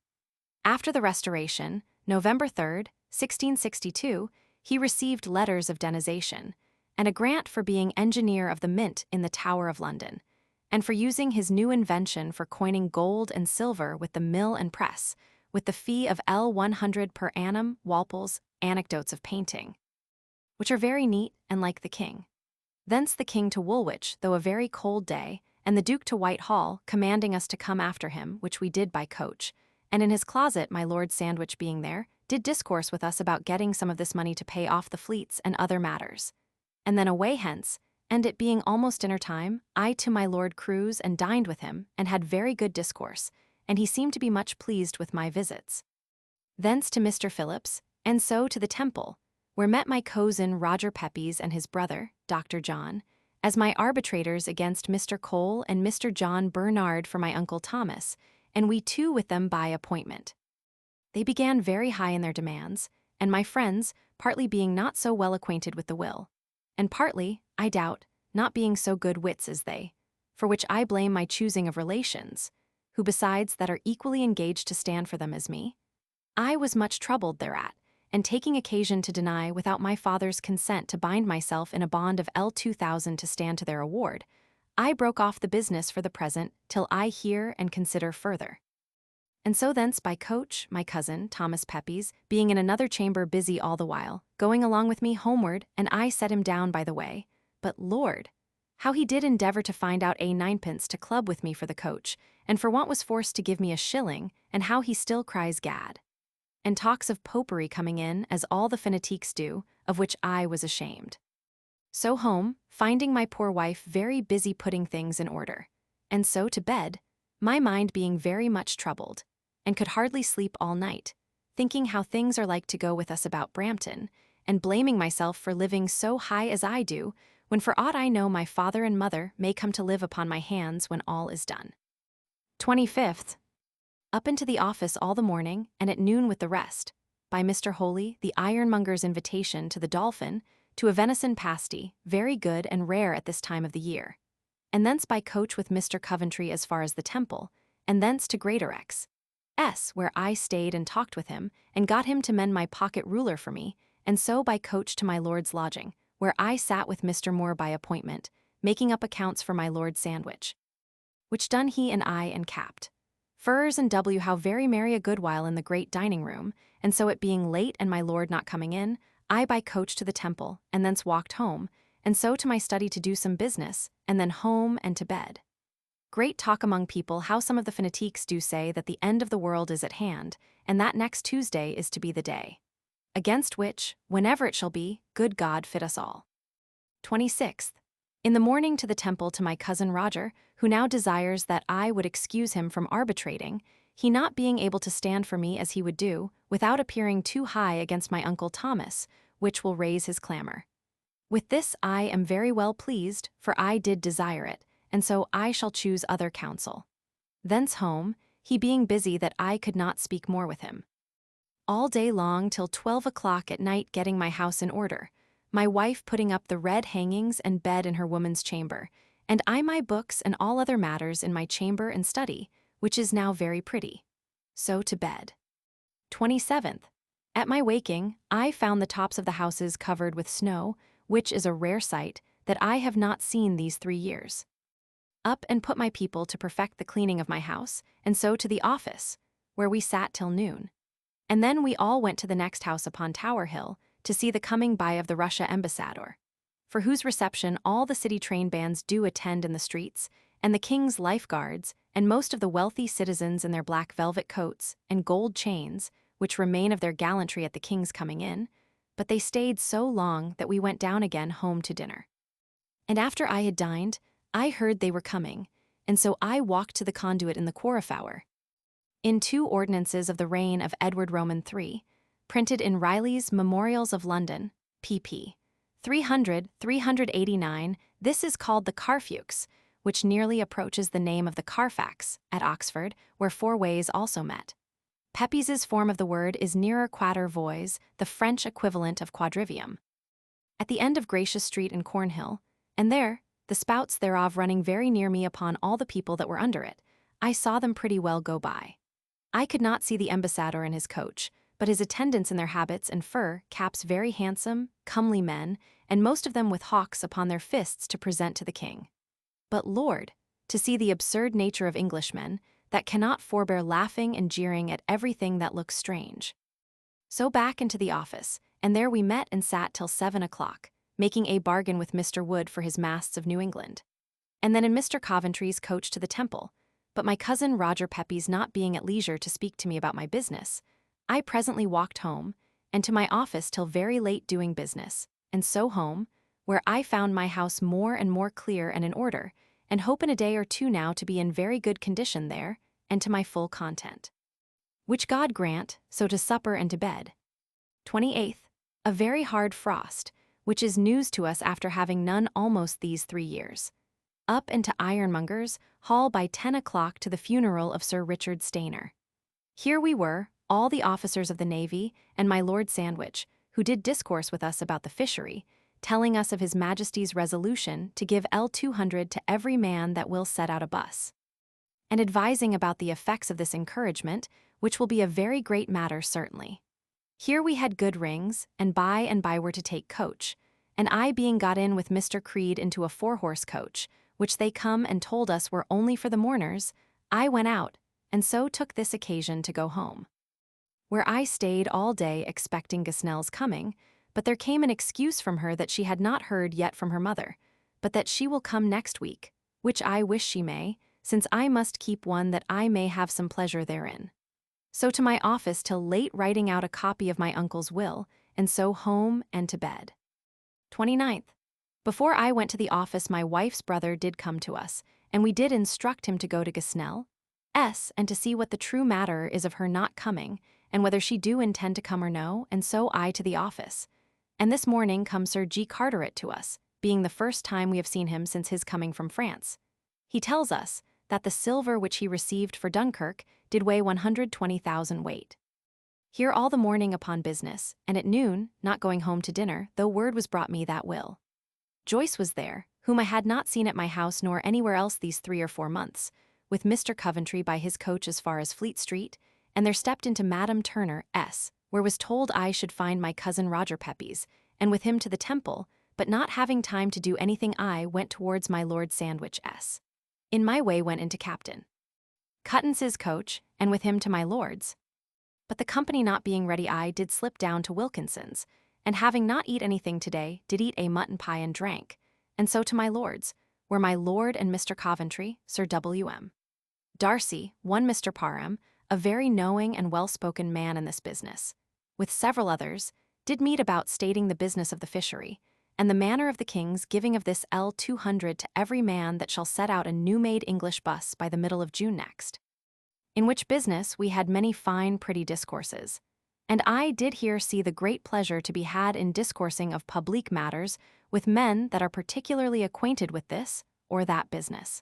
After the Restoration, November 3rd, 1662, he received letters of denization, and a grant for being engineer of the Mint in the Tower of London, and for using his new invention for coining gold and silver with the mill and press, with the fee of L100 per annum, Walpole's Anecdotes of Painting, which are very neat and like the king. Thence the king to Woolwich, though a very cold day, and the Duke to Whitehall, commanding us to come after him, which we did by coach, and in his closet my Lord Sandwich being there, did discourse with us about getting some of this money to pay off the fleets and other matters. And then away hence, and it being almost dinner time, I to my Lord Cruise and dined with him, and had very good discourse, and he seemed to be much pleased with my visits. Thence to Mr. Phillips, and so to the Temple, where met my cousin Roger Pepys and his brother, Dr. John, as my arbitrators against Mr. Cole and Mr. John Bernard for my Uncle Thomas, and we too with them by appointment. They began very high in their demands, and my friends, partly being not so well acquainted with the will, and partly, I doubt, not being so good wits as they, for which I blame my choosing of relations, who besides that are equally engaged to stand for them as me, I was much troubled thereat, and taking occasion to deny without my father's consent to bind myself in a bond of L2000 to stand to their award, I broke off the business for the present till I hear and consider further. And so thence by coach, my cousin, Thomas Pepys, being in another chamber busy all the while, going along with me homeward, and I set him down by the way. But Lord, how he did endeavour to find out a ninepence to club with me for the coach, and for want was forced to give me a shilling, and how he still cries gad, and talks of popery coming in, as all the fanatiques do, of which I was ashamed. So home, finding my poor wife very busy putting things in order, and so to bed, my mind being very much troubled, and could hardly sleep all night, thinking how things are like to go with us about Brampton, and blaming myself for living so high as I do, when for aught I know my father and mother may come to live upon my hands when all is done. 25th. Up into the office all the morning, and at noon with the rest, by Mr. Holy, the ironmonger's invitation to the Dolphin, to a venison pasty, very good and rare at this time of the year, and thence by coach with Mr. Coventry as far as the Temple, and thence to Greatorex, where I stayed and talked with him, and got him to mend my pocket ruler for me, and so by coach to my lord's lodging, where I sat with Mr. Moore by appointment, making up accounts for my lord's sandwich. Which done he and I encapped. Furs and W how very merry a good while in the great dining room, and so it being late and my lord not coming in, I by coach to the Temple, and thence walked home, and so to my study to do some business, and then home and to bed. Great talk among people how some of the fanatiques do say that the end of the world is at hand, and that next Tuesday is to be the day. Against which, whenever it shall be, good God fit us all. 26th. In the morning to the Temple to my cousin Roger, who now desires that I would excuse him from arbitrating, he not being able to stand for me as he would do, without appearing too high against my Uncle Thomas, which will raise his clamour. With this I am very well pleased, for I did desire it, and so I shall choose other counsel. Thence home, he being busy that I could not speak more with him. All day long till 12 o'clock at night getting my house in order, my wife putting up the red hangings and bed in her woman's chamber, and I my books and all other matters in my chamber and study, which is now very pretty. So to bed. 27th. At my waking, I found the tops of the houses covered with snow, which is a rare sight that I have not seen these 3 years. Up and put my people to perfect the cleaning of my house, and so to the office, where we sat till noon. And then we all went to the next house upon Tower Hill to see the coming by of the Russia ambassador, for whose reception all the city train bands do attend in the streets, and the king's life guards, and most of the wealthy citizens in their black velvet coats and gold chains, which remain of their gallantry at the king's coming in, but they stayed so long that we went down again home to dinner. And after I had dined, I heard they were coming, and so I walked to the conduit in the Quarrifhour. In 2 ordinances of the reign of Edward Roman III, printed in Riley's Memorials of London, pp. 389, this is called the Carfewkes, which nearly approaches the name of the Carfax, at Oxford, where 4 ways also met. Pepys's form of the word is nearer quater voies, the French equivalent of quadrivium. At the end of Gracious Street in Cornhill, and there, the spouts thereof running very near me upon all the people that were under it, I saw them pretty well go by. I could not see the ambassador in his coach, but his attendants in their habits and fur caps very handsome, comely men, and most of them with hawks upon their fists to present to the king. But Lord, to see the absurd nature of Englishmen, that cannot forbear laughing and jeering at everything that looks strange. So back into the office, and there we met and sat till 7 o'clock, making a bargain with Mr. Wood for his masts of New England. And then in Mr. Coventry's coach to the Temple, but my cousin Roger Pepys not being at leisure to speak to me about my business, I presently walked home, and to my office till very late doing business, and so home, where I found my house more and more clear and in order, and hope in a day or 2 now to be in very good condition there, and to my full content. Which God grant, so to supper and to bed. 28th. A very hard frost, which is news to us after having none almost these 3 years. Up into Ironmonger's Hall by 10 o'clock to the funeral of Sir Richard Stainer. Here we were, all the officers of the Navy, and my Lord Sandwich, who did discourse with us about the fishery, telling us of His Majesty's resolution to give L200 to every man that will set out a bus, and advising about the effects of this encouragement, which will be a very great matter certainly. Here we had good rings, and by were to take coach, and I being got in with Mr. Creed into a 4-horse coach, which they come and told us were only for the mourners, I went out, and so took this occasion to go home, where I stayed all day expecting Gosnell's coming, but there came an excuse from her that she had not heard yet from her mother, but that she will come next week, which I wish she may, since I must keep one that I may have some pleasure therein. So to my office till late writing out a copy of my uncle's will, and so home and to bed. 29th. Before I went to the office my wife's brother did come to us, and we did instruct him to go to Gosnell, and to see what the true matter is of her not coming, and whether she do intend to come or no, and so I to the office. And this morning come Sir G. Carteret to us, being the first time we have seen him since his coming from France. He tells us that the silver which he received for Dunkirk did weigh 120,000 weight. Here all the morning upon business, and at noon, not going home to dinner, though word was brought me that will. Joyce was there, whom I had not seen at my house nor anywhere else these 3 or 4 months, with Mr. Coventry by his coach as far as Fleet Street, and there stepped into Madame Turner, where was told I should find my cousin Roger Pepys, and with him to the Temple, but not having time to do anything I went towards my Lord Sandwich, In my way went into Captain Cuttance's coach, and with him to my lord's. But the company not being ready I did slip down to Wilkinson's, and having not eat anything today, did eat a mutton pie and drank, and so to my lord's, where my lord and Mr. Coventry, Sir W.M. Darcy, one Mr. Parham, a very knowing and well-spoken man in this business, with several others, did meet about stating the business of the fishery, and the manner of the king's giving of this L200 to every man that shall set out a new-made English bus by the middle of June next. In which business we had many fine pretty discourses, and I did here see the great pleasure to be had in discoursing of publique matters with men that are particularly acquainted with this or that business.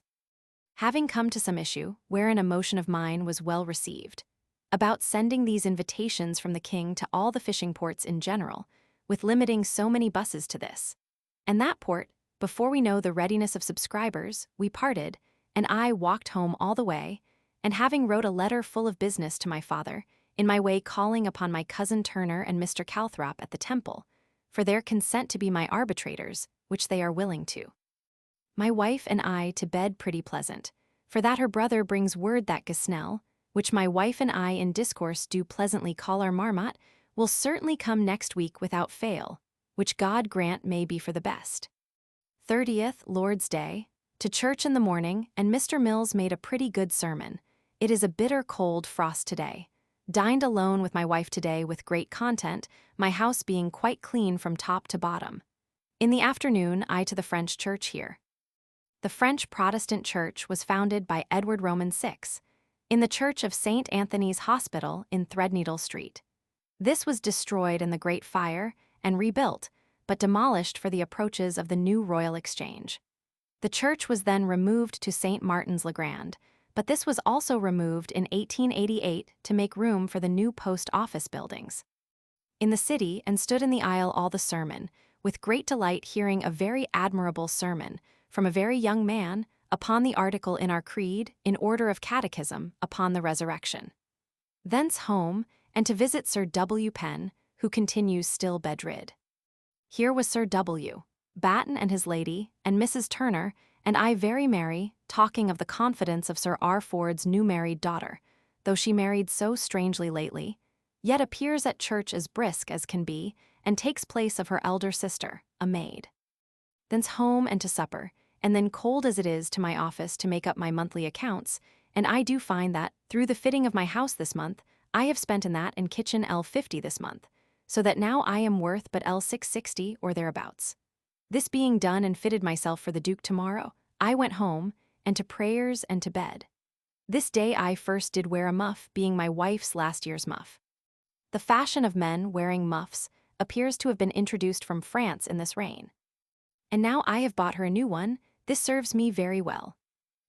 Having come to some issue, wherein a motion of mine was well received, about sending these invitations from the king to all the fishing ports in general, with limiting so many busses to this and that port, before we know the readiness of subscribers, we parted, and I walked home all the way, and having wrote a letter full of business to my father, in my way calling upon my cousin Turner and Mr. Calthrop at the Temple, for their consent to be my arbitrators, which they are willing to. My wife and I to bed pretty pleasant, for that her brother brings word that Gosnell, which my wife and I in discourse do pleasantly call our Marmot, will certainly come next week without fail, which God grant may be for the best. 30th, Lord's Day, to church in the morning, and Mr. Mills made a pretty good sermon. It is a bitter cold frost today. Dined alone with my wife today with great content, my house being quite clean from top to bottom. In the afternoon, I to the French church here. The French Protestant church was founded by Edward Roman VI, in the church of St. Anthony's Hospital in Threadneedle Street. This was destroyed in the Great Fire and rebuilt, but demolished for the approaches of the new Royal Exchange. The church was then removed to St. Martin's-le-Grand, but this was also removed in 1888 to make room for the new post office buildings. In the city, and stood in the aisle all the sermon, with great delight hearing a very admirable sermon, from a very young man, upon the article in our creed, in order of catechism, upon the resurrection. Thence home, and to visit Sir W. Penn, who continues still bedrid. Here was Sir W. Batten and his lady, and Mrs. Turner, and I very merry, talking of the confidence of Sir R. Ford's new married daughter, though she married so strangely lately, yet appears at church as brisk as can be, and takes place of her elder sister, a maid. Thence home and to supper, and then cold as it is to my office to make up my monthly accounts, and I do find that, through the fitting of my house this month, I have spent in that and kitchen L50 this month, so that now I am worth but L660 or thereabouts. This being done and fitted myself for the Duke tomorrow, I went home, and to prayers and to bed. This day I first did wear a muff, being my wife's last year's muff. The fashion of men wearing muffs appears to have been introduced from France in this reign. And now I have bought her a new one. This serves me very well.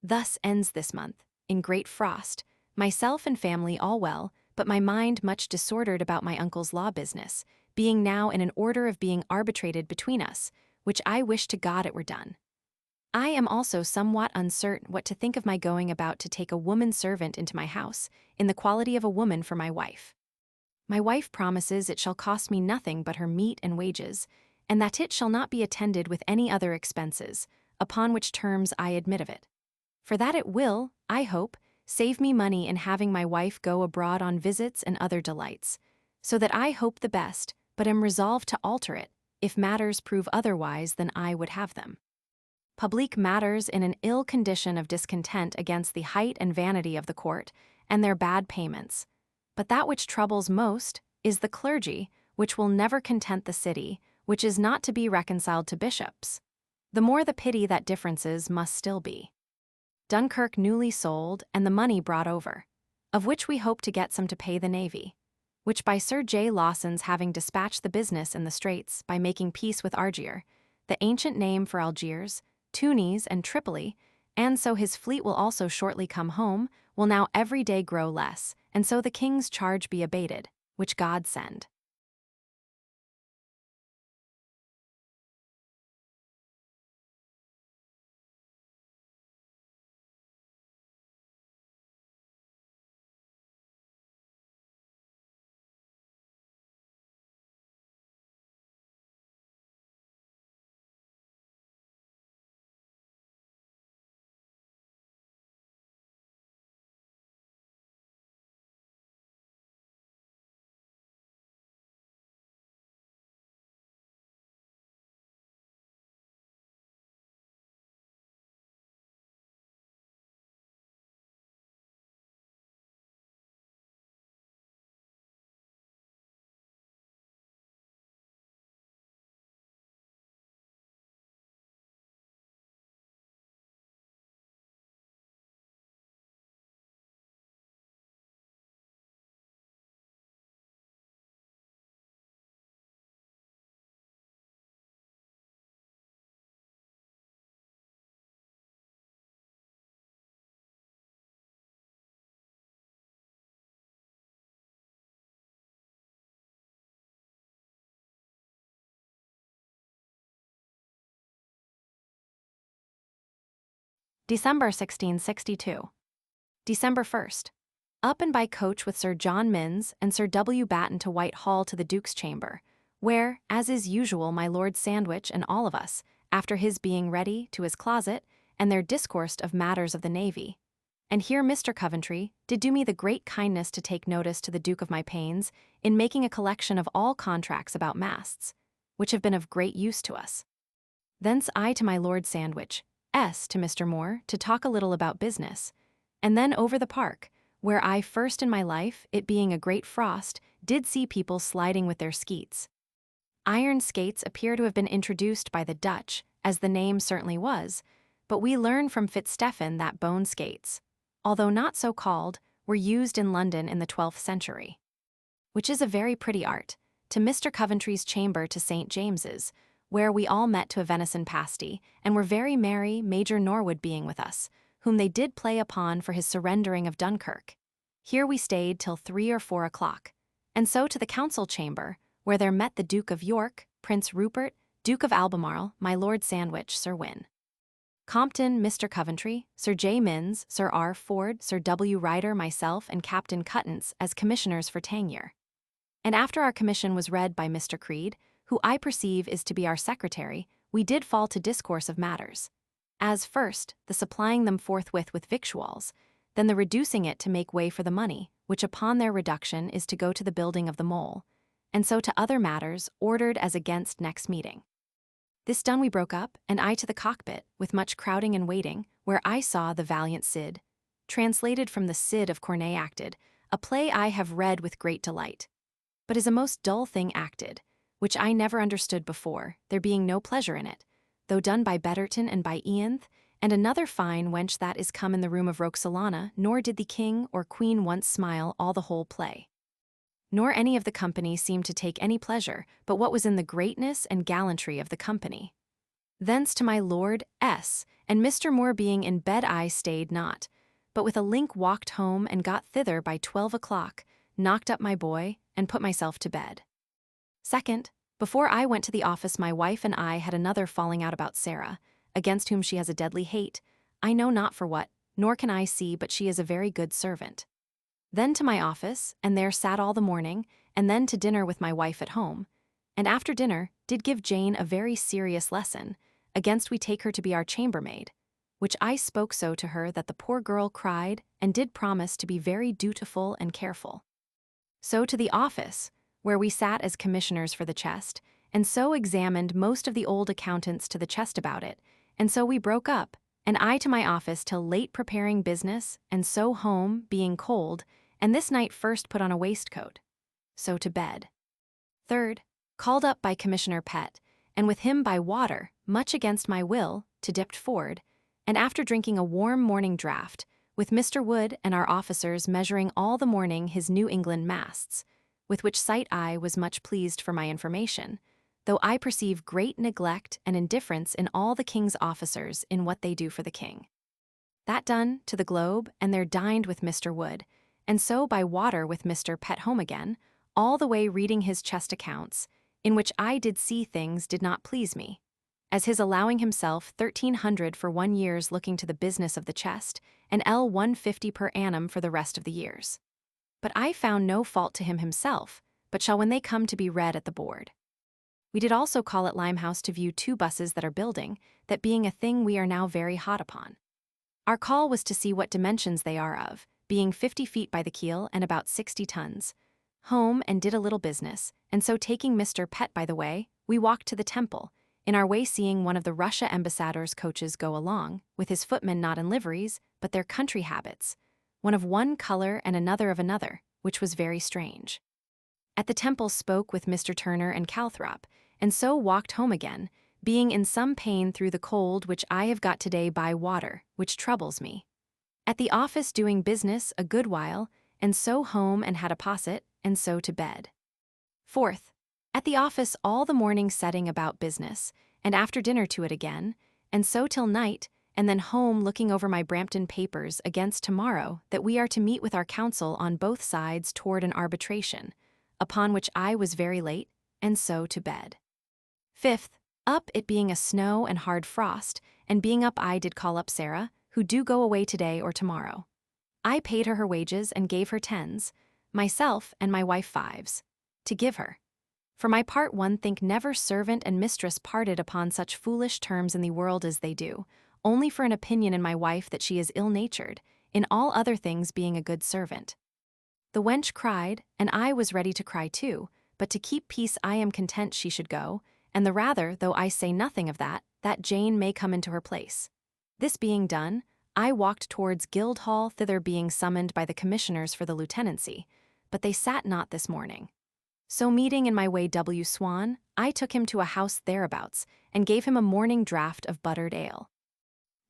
Thus ends this month, in great frost, myself and family all well, but my mind much disordered about my uncle's law business, being now in an order of being arbitrated between us, which I wish to God it were done. I am also somewhat uncertain what to think of my going about to take a woman servant into my house, in the quality of a woman for my wife. My wife promises it shall cost me nothing but her meat and wages, and that it shall not be attended with any other expenses, upon which terms I admit of it. For that it will, I hope, save me money in having my wife go abroad on visits and other delights, so that I hope the best, but am resolved to alter it, if matters prove otherwise than I would have them. Public matters in an ill condition of discontent against the height and vanity of the court, and their bad payments. But that which troubles most is the clergy, which will never content the city, which is not to be reconciled to bishops. The more the pity that differences must still be. Dunkirk newly sold, and the money brought over, of which we hope to get some to pay the navy, which by Sir J. Lawson's having dispatched the business in the Straits by making peace with Argier, the ancient name for Algiers, Tunis, and Tripoli, and so his fleet will also shortly come home, will now every day grow less, and so the king's charge be abated, which God send. December 1662. December 1st. Up and by coach with Sir John Minns and Sir W. Batten to Whitehall to the Duke's chamber, where, as is usual, my Lord Sandwich and all of us, after his being ready, to his closet, and there discoursed of matters of the navy. And here Mr. Coventry did do me the great kindness to take notice to the Duke of my pains in making a collection of all contracts about masts, which have been of great use to us. Thence I to my Lord Sandwich, to Mr. Moore, to talk a little about business, and then over the park, where I first in my life, it being a great frost, did see people sliding with their skeets. Iron skates appear to have been introduced by the Dutch, as the name certainly was, but we learn from Fitzstephen that bone skates, although not so called, were used in London in the 12th century. Which is a very pretty art, to Mr. Coventry's chamber to St. James's, where we all met to a venison pasty, and were very merry, Major Norwood being with us, whom they did play upon for his surrendering of Dunkirk. Here we stayed till 3 or 4 o'clock, and so to the council chamber, where there met the Duke of York, Prince Rupert, Duke of Albemarle, my Lord Sandwich, Sir Win. Compton, Mr. Coventry, Sir J. Minns, Sir R. Ford, Sir W. Ryder, myself, and Captain Cuttance as commissioners for Tangier. And after our commission was read by Mr. Creed, who I perceive is to be our secretary, we did fall to discourse of matters. As first, the supplying them forthwith with victuals, then the reducing it to make way for the money, which upon their reduction is to go to the building of the mole, and so to other matters ordered as against next meeting. This done we broke up, and I to the cockpit, with much crowding and waiting, where I saw the valiant Cid, translated from the Cid of Corneille acted, a play I have read with great delight, but is a most dull thing acted, which I never understood before, there being no pleasure in it, though done by Betterton and by Ianthe, and another fine wench that is come in the room of Roxalana, nor did the king or queen once smile all the whole play. nor any of the company seemed to take any pleasure but what was in the greatness and gallantry of the company. Thence to my Lord S., and Mr. Moore being in bed I stayed not, but with a link walked home and got thither by 12 o'clock, knocked up my boy, and put myself to bed. Second, before I went to the office my wife and I had another falling out about Sarah, against whom she has a deadly hate, I know not for what, nor can I see but she is a very good servant. Then to my office, and there sat all the morning, and then to dinner with my wife at home, and after dinner did give Jane a very serious lesson, against we take her to be our chambermaid, which I spoke so to her that the poor girl cried and did promise to be very dutiful and careful. So to the office, where we sat as commissioners for the chest, and so examined most of the old accountants to the chest about it, and so we broke up, and I to my office till late preparing business, and so home, being cold, and this night first put on a waistcoat. So to bed. Third, called up by Commissioner Pett, and with him by water, much against my will, to dipped ford, and after drinking a warm morning draught, with Mr. Wood and our officers measuring all the morning his New England masts, with which sight I was much pleased for my information, though I perceive great neglect and indifference in all the king's officers in what they do for the king. That done, to the Globe, and there dined with Mr. Wood, and so by water with Mr. Pett home again, all the way reading his chest accounts, in which I did see things did not please me, as his allowing himself 1,300 for 1 year's looking to the business of the chest, and L 150 per annum for the rest of the years. But I found no fault to him himself, but shall when they come to be read at the board. We did also call at Limehouse to view 2 busses that are building, that being a thing we are now very hot upon. Our call was to see what dimensions they are of, being 50 feet by the keel and about 60 tons. Home and did a little business, and so taking Mr. Pett by the way, we walked to the temple, in our way seeing one of the Russia ambassador's coaches go along, with his footmen not in liveries, but their country habits, one of one color and another of another, which was very strange. At the temple spoke with Mr. Turner and Calthrop, and so walked home again, being in some pain through the cold which I have got today by water, which troubles me. At the office doing business a good while, and so home and had a posset, and so to bed. Fourth, at the office all the morning setting about business, and after dinner to it again, and so till night, and then home looking over my Brampton papers against tomorrow that we are to meet with our counsel on both sides toward an arbitration, upon which I was very late, and so to bed. Fifth, up it being a snow and hard frost, and being up I did call up Sarah, who do go away today or tomorrow. I paid her wages and gave her 10s, myself and my wife 5s, to give her. For my part one think never servant and mistress parted upon such foolish terms in the world as they do, only for an opinion in my wife that she is ill-natured, in all other things being a good servant. The wench cried, and I was ready to cry too, but to keep peace I am content she should go, and the rather, though I say nothing of that Jane may come into her place. This being done, I walked towards Guildhall, thither being summoned by the commissioners for the lieutenancy, but they sat not this morning. So meeting in my way W. Swan, I took him to a house thereabouts, and gave him a morning draught of buttered ale.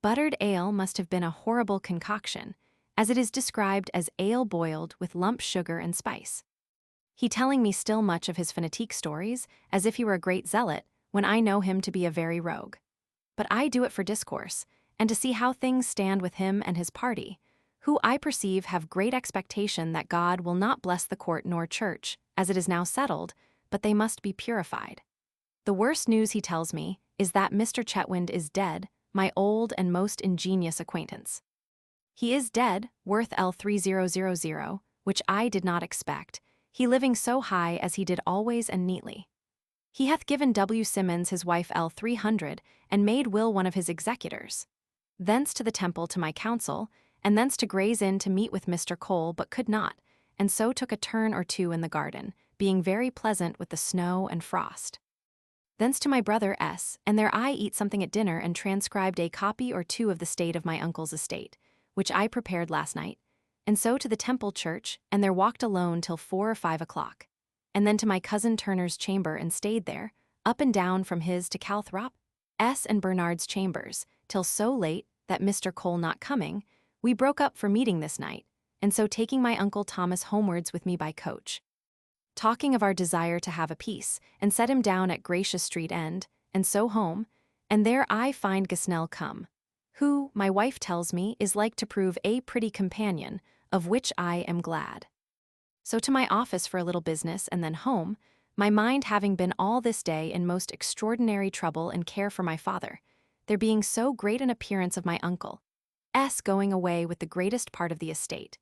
Buttered ale must have been a horrible concoction, as it is described as ale boiled with lump sugar and spice. He telling me still much of his fanatique stories, as if he were a great zealot, when I know him to be a very rogue. But I do it for discourse, and to see how things stand with him and his party, who I perceive have great expectation that God will not bless the court nor church, as it is now settled, but they must be purified. The worst news he tells me is that Mr. Chetwynd is dead, my old and most ingenious acquaintance. He is dead, worth L 3000, which I did not expect, he living so high as he did always and neatly. He hath given W. Simmons his wife L 300, and made Will one of his executors. Thence to the Temple to my counsel, and thence to Gray's Inn to meet with Mr. Cole, but could not, and so took a turn or two in the garden, being very pleasant with the snow and frost. Thence to my brother S., and there I eat something at dinner and transcribed a copy or two of the state of my uncle's estate, which I prepared last night, and so to the Temple Church, and there walked alone till 4 or 5 o'clock, and then to my cousin Turner's chamber and stayed there, up and down from his to Calthrop, S. and Bernard's chambers, till so late that Mr. Cole not coming, we broke up for meeting this night, and so taking my Uncle Thomas homewards with me by coach. talking of our desire to have a peace, and set him down at Gracious Street End, and so home, and there I find Gosnell come, who, my wife tells me, is like to prove a pretty companion, of which I am glad. So to my office for a little business, and then home, my mind having been all this day in most extraordinary trouble and care for my father, there being so great an appearance of my uncle S going away with the greatest part of the estate.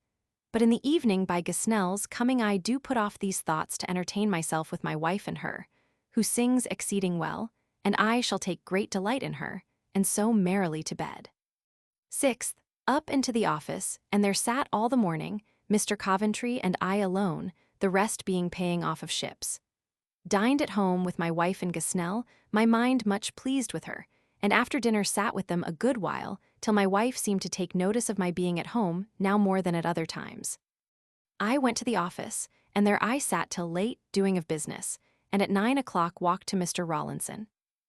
But in the evening by Gosnell's coming I do put off these thoughts to entertain myself with my wife and her, who sings exceeding well, and I shall take great delight in her, and so merrily to bed. 6th, up into the office, and there sat all the morning, Mr. Coventry and I alone, the rest being paying off of ships. Dined at home with my wife and Gosnell, my mind much pleased with her, and after dinner sat with them a good while, till my wife seemed to take notice of my being at home now more than at other times. I went to the office, and there I sat till late, doing of business, and at 9 o'clock walked to Mr. Rawlinson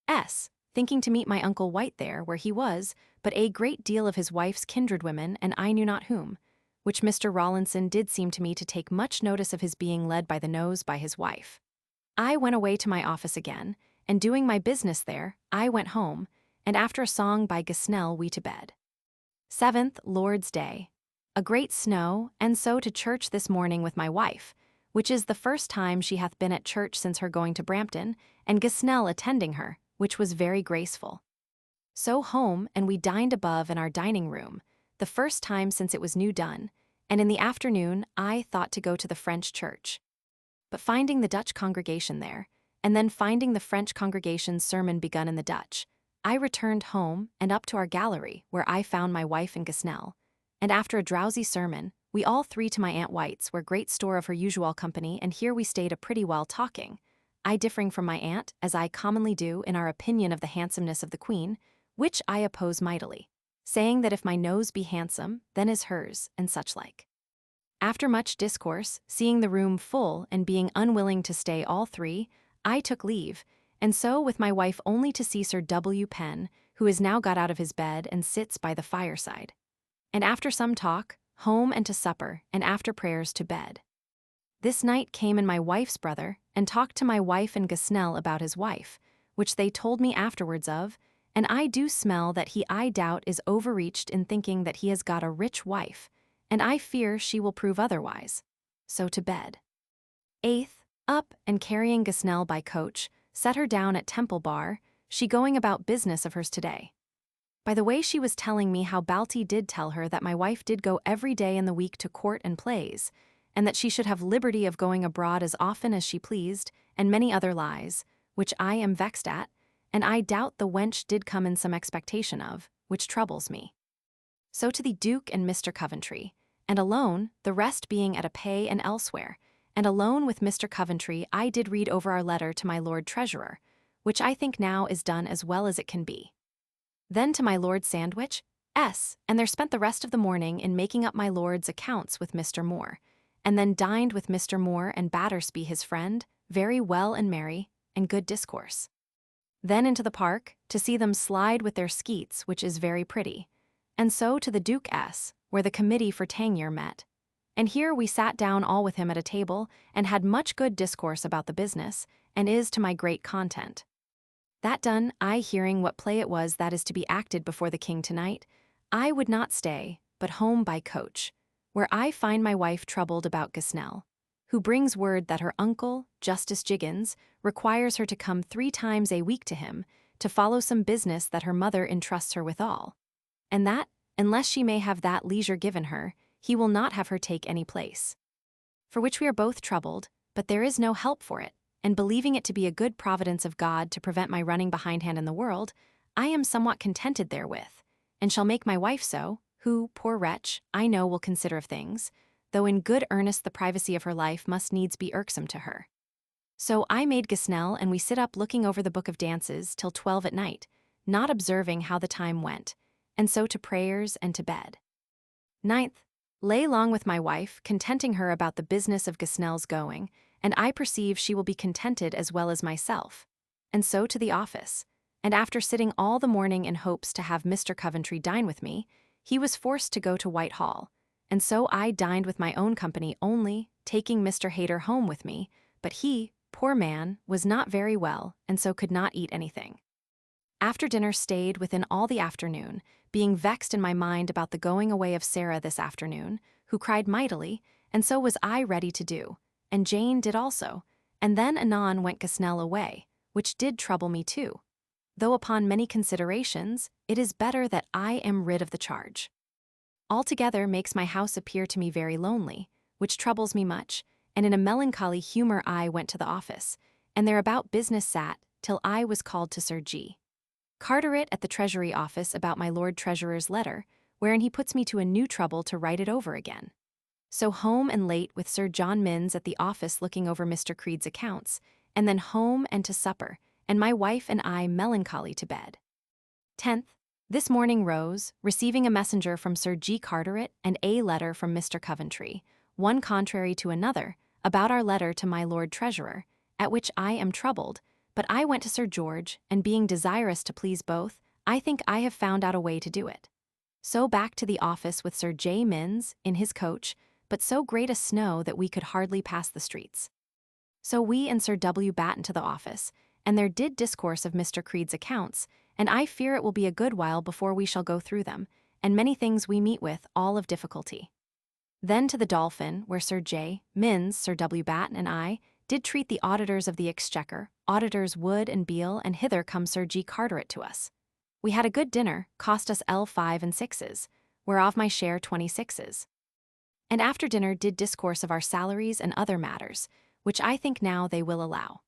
S., thinking to meet my uncle White there where he was, but a great deal of his wife's kindred women, and I knew not whom, which Mr. Rawlinson did seem to me to take much notice of his being led by the nose by his wife. I went away to my office again, and doing my business there, I went home, and after a song by Gosnell we to bed. 7th, Lord's Day. A great snow, and so to church this morning with my wife, which is the first time she hath been at church since her going to Brampton, and Gosnell attending her, which was very graceful. So home, and we dined above in our dining room, the first time since it was new done, and in the afternoon I thought to go to the French church. But finding the Dutch congregation there, and then finding the French congregation's sermon begun in the Dutch, I returned home and up to our gallery, where I found my wife and Gosnell, and after a drowsy sermon, we all three to my Aunt White's, where great store of her usual company, and here we stayed a pretty while talking, I differing from my aunt, as I commonly do, in our opinion of the handsomeness of the Queen, which I oppose mightily, saying that if my nose be handsome, then is hers, and such like. After much discourse, seeing the room full and being unwilling to stay all three, I took leave, and so with my wife only to see Sir W. Penn, who is now got out of his bed and sits by the fireside. And after some talk, home and to supper, and after prayers to bed. This night came in my wife's brother, and talked to my wife and Gosnell about his wife, which they told me afterwards of, and I do smell that he I doubt is overreached in thinking that he has got a rich wife, and I fear she will prove otherwise. So to bed. 8th, up and carrying Gosnell by coach, set her down at Temple Bar, she going about business of hers today. By the way she was telling me how Balty did tell her that my wife did go every day in the week to court and plays, and that she should have liberty of going abroad as often as she pleased, and many other lies, which I am vexed at, and I doubt the wench did come in some expectation of, which troubles me. So to the Duke and Mr. Coventry, and alone, the rest being at a pay and elsewhere, and alone with Mr. Coventry I did read over our letter to my Lord Treasurer, which I think now is done as well as it can be. Then to my Lord Sandwich S., and there spent the rest of the morning in making up my Lord's accounts with Mr. Moore, and then dined with Mr. Moore and Battersby his friend, very well and merry, and good discourse. Then into the park, to see them slide with their skeets, which is very pretty, and so to the Duke S., where the committee for Tangier met. And here we sat down all with him at a table, and had much good discourse about the business, and is to my great content. That done, I hearing what play it was that is to be acted before the king tonight, I would not stay, but home by coach, where I find my wife troubled about Gosnell, who brings word that her uncle, Justice Jiggins, requires her to come 3 times a week to him, to follow some business that her mother entrusts her withal, and that, unless she may have that leisure given her, he will not have her take any place. For which we are both troubled, but there is no help for it, and believing it to be a good providence of God to prevent my running behindhand in the world, I am somewhat contented therewith, and shall make my wife so, who, poor wretch, I know will consider of things, though in good earnest the privacy of her life must needs be irksome to her. So I made Gosnell, and we sit up looking over the book of dances till 12 at night, not observing how the time went, and so to prayers and to bed. 9th, lay long with my wife, contenting her about the business of Gosnell's going, and I perceive she will be contented as well as myself, and so to the office, and after sitting all the morning in hopes to have Mr. Coventry dine with me, he was forced to go to Whitehall, and so I dined with my own company only, taking Mr. Hayter home with me, but he, poor man, was not very well and so could not eat anything. After dinner stayed within all the afternoon, being vexed in my mind about the going away of Sarah this afternoon, who cried mightily, and so was I ready to do, and Jane did also, and then anon went Gosnell away, which did trouble me too. Though upon many considerations, it is better that I am rid of the charge. Altogether makes my house appear to me very lonely, which troubles me much, and in a melancholy humor I went to the office, and there about business sat, till I was called to Sir G. Carteret at the Treasury Office about my Lord Treasurer's letter, wherein he puts me to a new trouble to write it over again. So home and late with Sir John Minns at the office looking over Mr. Creed's accounts, and then home and to supper, and my wife and I melancholy to bed. 10th. This morning rose, receiving a messenger from Sir G. Carteret and a letter from Mr. Coventry, one contrary to another, about our letter to my Lord Treasurer, at which I am troubled, but I went to Sir George, and being desirous to please both, I think I have found out a way to do it. So back to the office with Sir J. Minns, in his coach, but so great a snow that we could hardly pass the streets. So we and Sir W. batten to the office, and there did discourse of Mr. Creed's accounts, and I fear it will be a good while before we shall go through them, and many things we meet with, all of difficulty. Then to the Dolphin, where Sir J. Minns, Sir W. batten, and I did treat the auditors of the Exchequer, auditors Wood and Beale, and hither come Sir G. Carteret to us. We had a good dinner, cost us L5 and 6s, whereof my share 26s. And after dinner did discourse of our salaries and other matters, which I think now they will allow.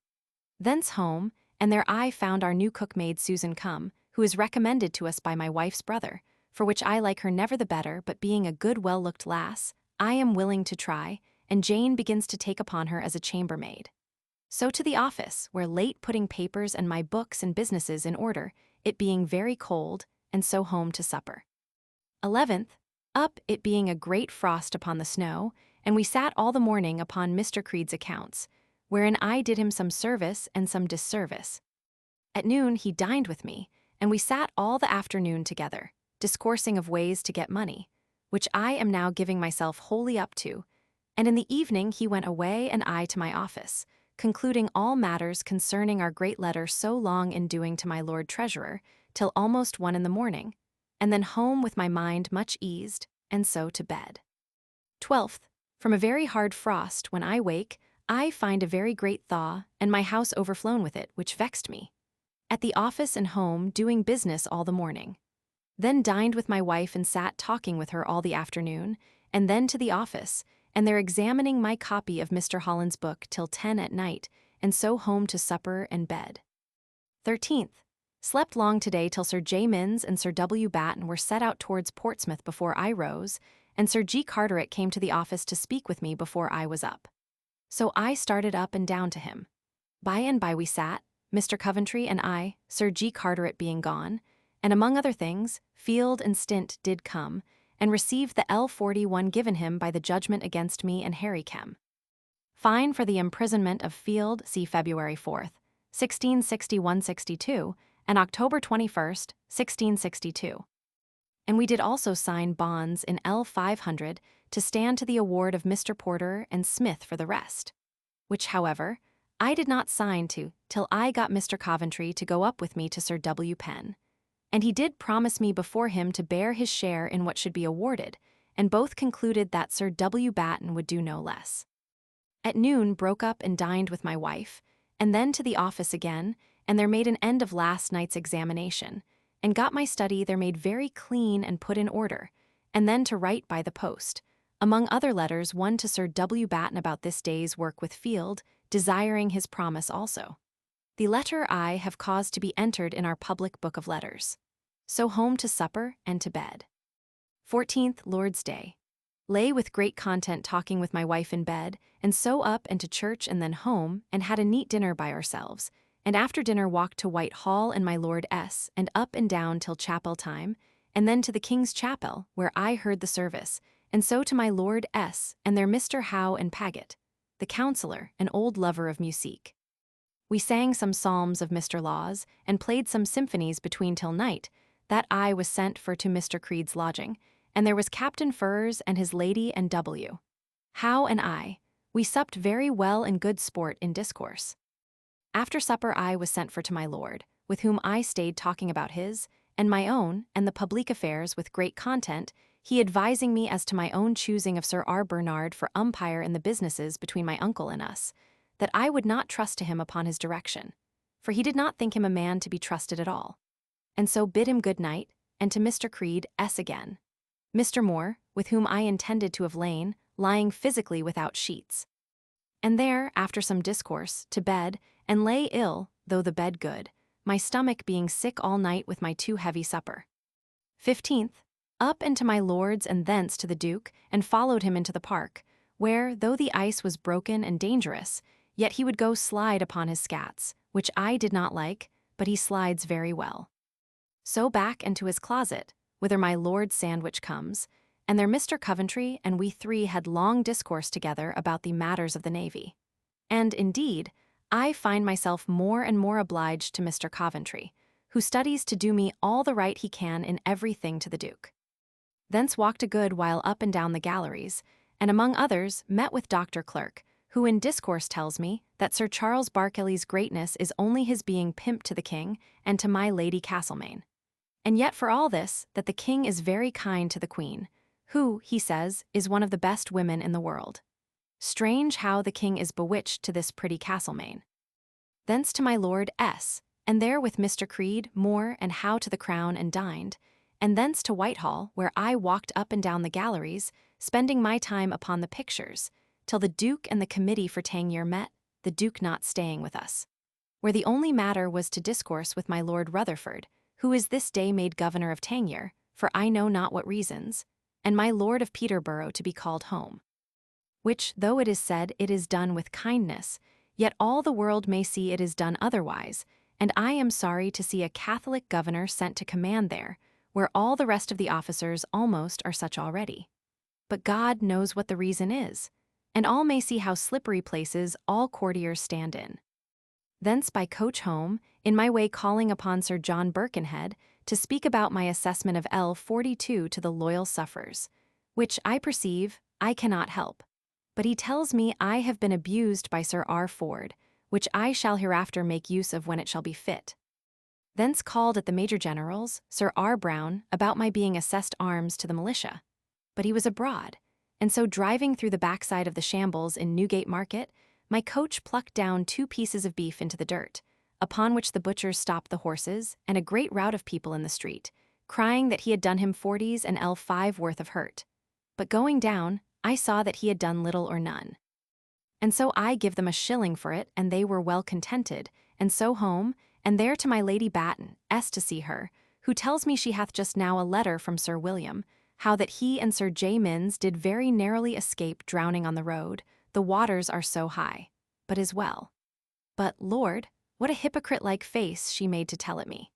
Thence home, and there I found our new cookmaid Susan come, who is recommended to us by my wife's brother, for which I like her never the better, but being a good well-looked lass, I am willing to try, and Jane begins to take upon her as a chambermaid. So to the office, where late putting papers and my books and businesses in order, it being very cold, and so home to supper. 11th, up, it being a great frost upon the snow, and we sat all the morning upon Mr. Creed's accounts, wherein I did him some service and some disservice. At noon he dined with me, and we sat all the afternoon together, discoursing of ways to get money, which I am now giving myself wholly up to, and in the evening he went away and I to my office, concluding all matters concerning our great letter so long in doing to my Lord Treasurer, till almost 1 in the morning, and then home with my mind much eased, and so to bed. 12th, from a very hard frost, when I wake, I find a very great thaw, and my house overflown with it, which vexed me. At the office and home, doing business all the morning. Then dined with my wife and sat talking with her all the afternoon, and then to the office, and there examining my copy of Mr. Holland's book till 10 at night, and so home to supper and bed. 13th, slept long today till Sir J. Minns and Sir W. batten were set out towards Portsmouth before I rose, and Sir G. Carteret came to the office to speak with me before I was up. So I started up and down to him. By and by we sat, Mr. Coventry and I, Sir G. Carteret being gone, and among other things, Field and Stint did come, and received the L41 given him by the judgment against me and Harry Kem. Fine for the imprisonment of Field, see February 4th, 1661-62, and October 21st, 1662. And we did also sign bonds in L500 to stand to the award of Mr. Porter and Smith for the rest, which, however, I did not sign to till I got Mr. Coventry to go up with me to Sir W. Penn, and he did promise me before him to bear his share in what should be awarded, and both concluded that Sir W. batten would do no less. At noon broke up and dined with my wife, and then to the office again, and there made an end of last night's examination, and got my study there made very clean and put in order, and then to write by the post, among other letters one to Sir W. batten about this day's work with Field, desiring his promise also. The letter I have caused to be entered in our public book of letters. So home to supper and to bed. 14th, Lord's Day. Lay with great content talking with my wife in bed, and so up and to church and then home, and had a neat dinner by ourselves, and after dinner walked to Whitehall and my Lord S., and up and down till chapel time, and then to the King's Chapel, where I heard the service, and so to my Lord S., and their Mr. Howe and Paget, the counsellor, an old lover of musique. We sang some psalms of Mr. Law's, and played some symphonies between till night, that I was sent for to Mr. Creed's lodging, and there was Captain Furze and his lady and W. Howe and I, We supped very well in good sport in discourse. After supper I was sent for to my lord, with whom I stayed talking about his, and my own, and the public affairs with great content, he advising me as to my own choosing of Sir R. Bernard for umpire in the businesses between my uncle and us, that I would not trust to him upon his direction, for he did not think him a man to be trusted at all. And so bid him good night, and to Mr. Creed S. again. Mr. Moore, with whom I intended to have lain, lying physically without sheets. And there, after some discourse, to bed, and lay ill, though the bed good, my stomach being sick all night with my too heavy supper. 15th, up and to my lord's and thence to the Duke, and followed him into the park, where, though the ice was broken and dangerous, yet he would go slide upon his scats, which I did not like, but he slides very well. So back and to his closet, whither my lord's sandwich comes, and there Mr. Coventry and we three had long discourse together about the matters of the navy. And, indeed, I find myself more and more obliged to Mr. Coventry, who studies to do me all the right he can in everything to the Duke. Thence walked a good while up and down the galleries, and among others met with Dr. Clerk, who in discourse tells me that Sir Charles Berkeley's greatness is only his being pimp to the king and to my Lady Castlemaine. And yet for all this, that the king is very kind to the queen, who, he says, is one of the best women in the world. Strange how the king is bewitched to this pretty Castlemaine. Thence to my Lord S., and there with Mr. Creed, Moore, and Howe to the Crown and dined, and thence to Whitehall, where I walked up and down the galleries, spending my time upon the pictures, till the Duke and the committee for Tangier met, the Duke not staying with us, where the only matter was to discourse with my Lord Rutherford, who is this day made governor of Tangier, for I know not what reasons, and my Lord of Peterborough to be called home. Which, though it is said it is done with kindness, yet all the world may see it is done otherwise, and I am sorry to see a Catholic governor sent to command there, where all the rest of the officers almost are such already. But God knows what the reason is, and all may see how slippery places all courtiers stand in. Thence by coach home, in my way calling upon Sir John Birkenhead, to speak about my assessment of L42 to the loyal sufferers, which, I perceive, I cannot help. But he tells me I have been abused by Sir R. Ford, which I shall hereafter make use of when it shall be fit. Thence called at the Major General's, Sir R. Brown, about my being assessed arms to the militia. But he was abroad, and so driving through the backside of the shambles in Newgate Market, my coach plucked down 2 pieces of beef into the dirt, upon which the butchers stopped the horses, and a great rout of people in the street, crying that he had done him 40s and L5 worth of hurt. But going down, I saw that he had done little or none. And so I give them a shilling for it, and they were well contented, and so home, and there to my Lady Batten, S. to see her, who tells me she hath just now a letter from Sir William, how that he and Sir J. Minns did very narrowly escape drowning on the road, the waters are so high, but is well. But, Lord, what a hypocrite-like face she made to tell it me.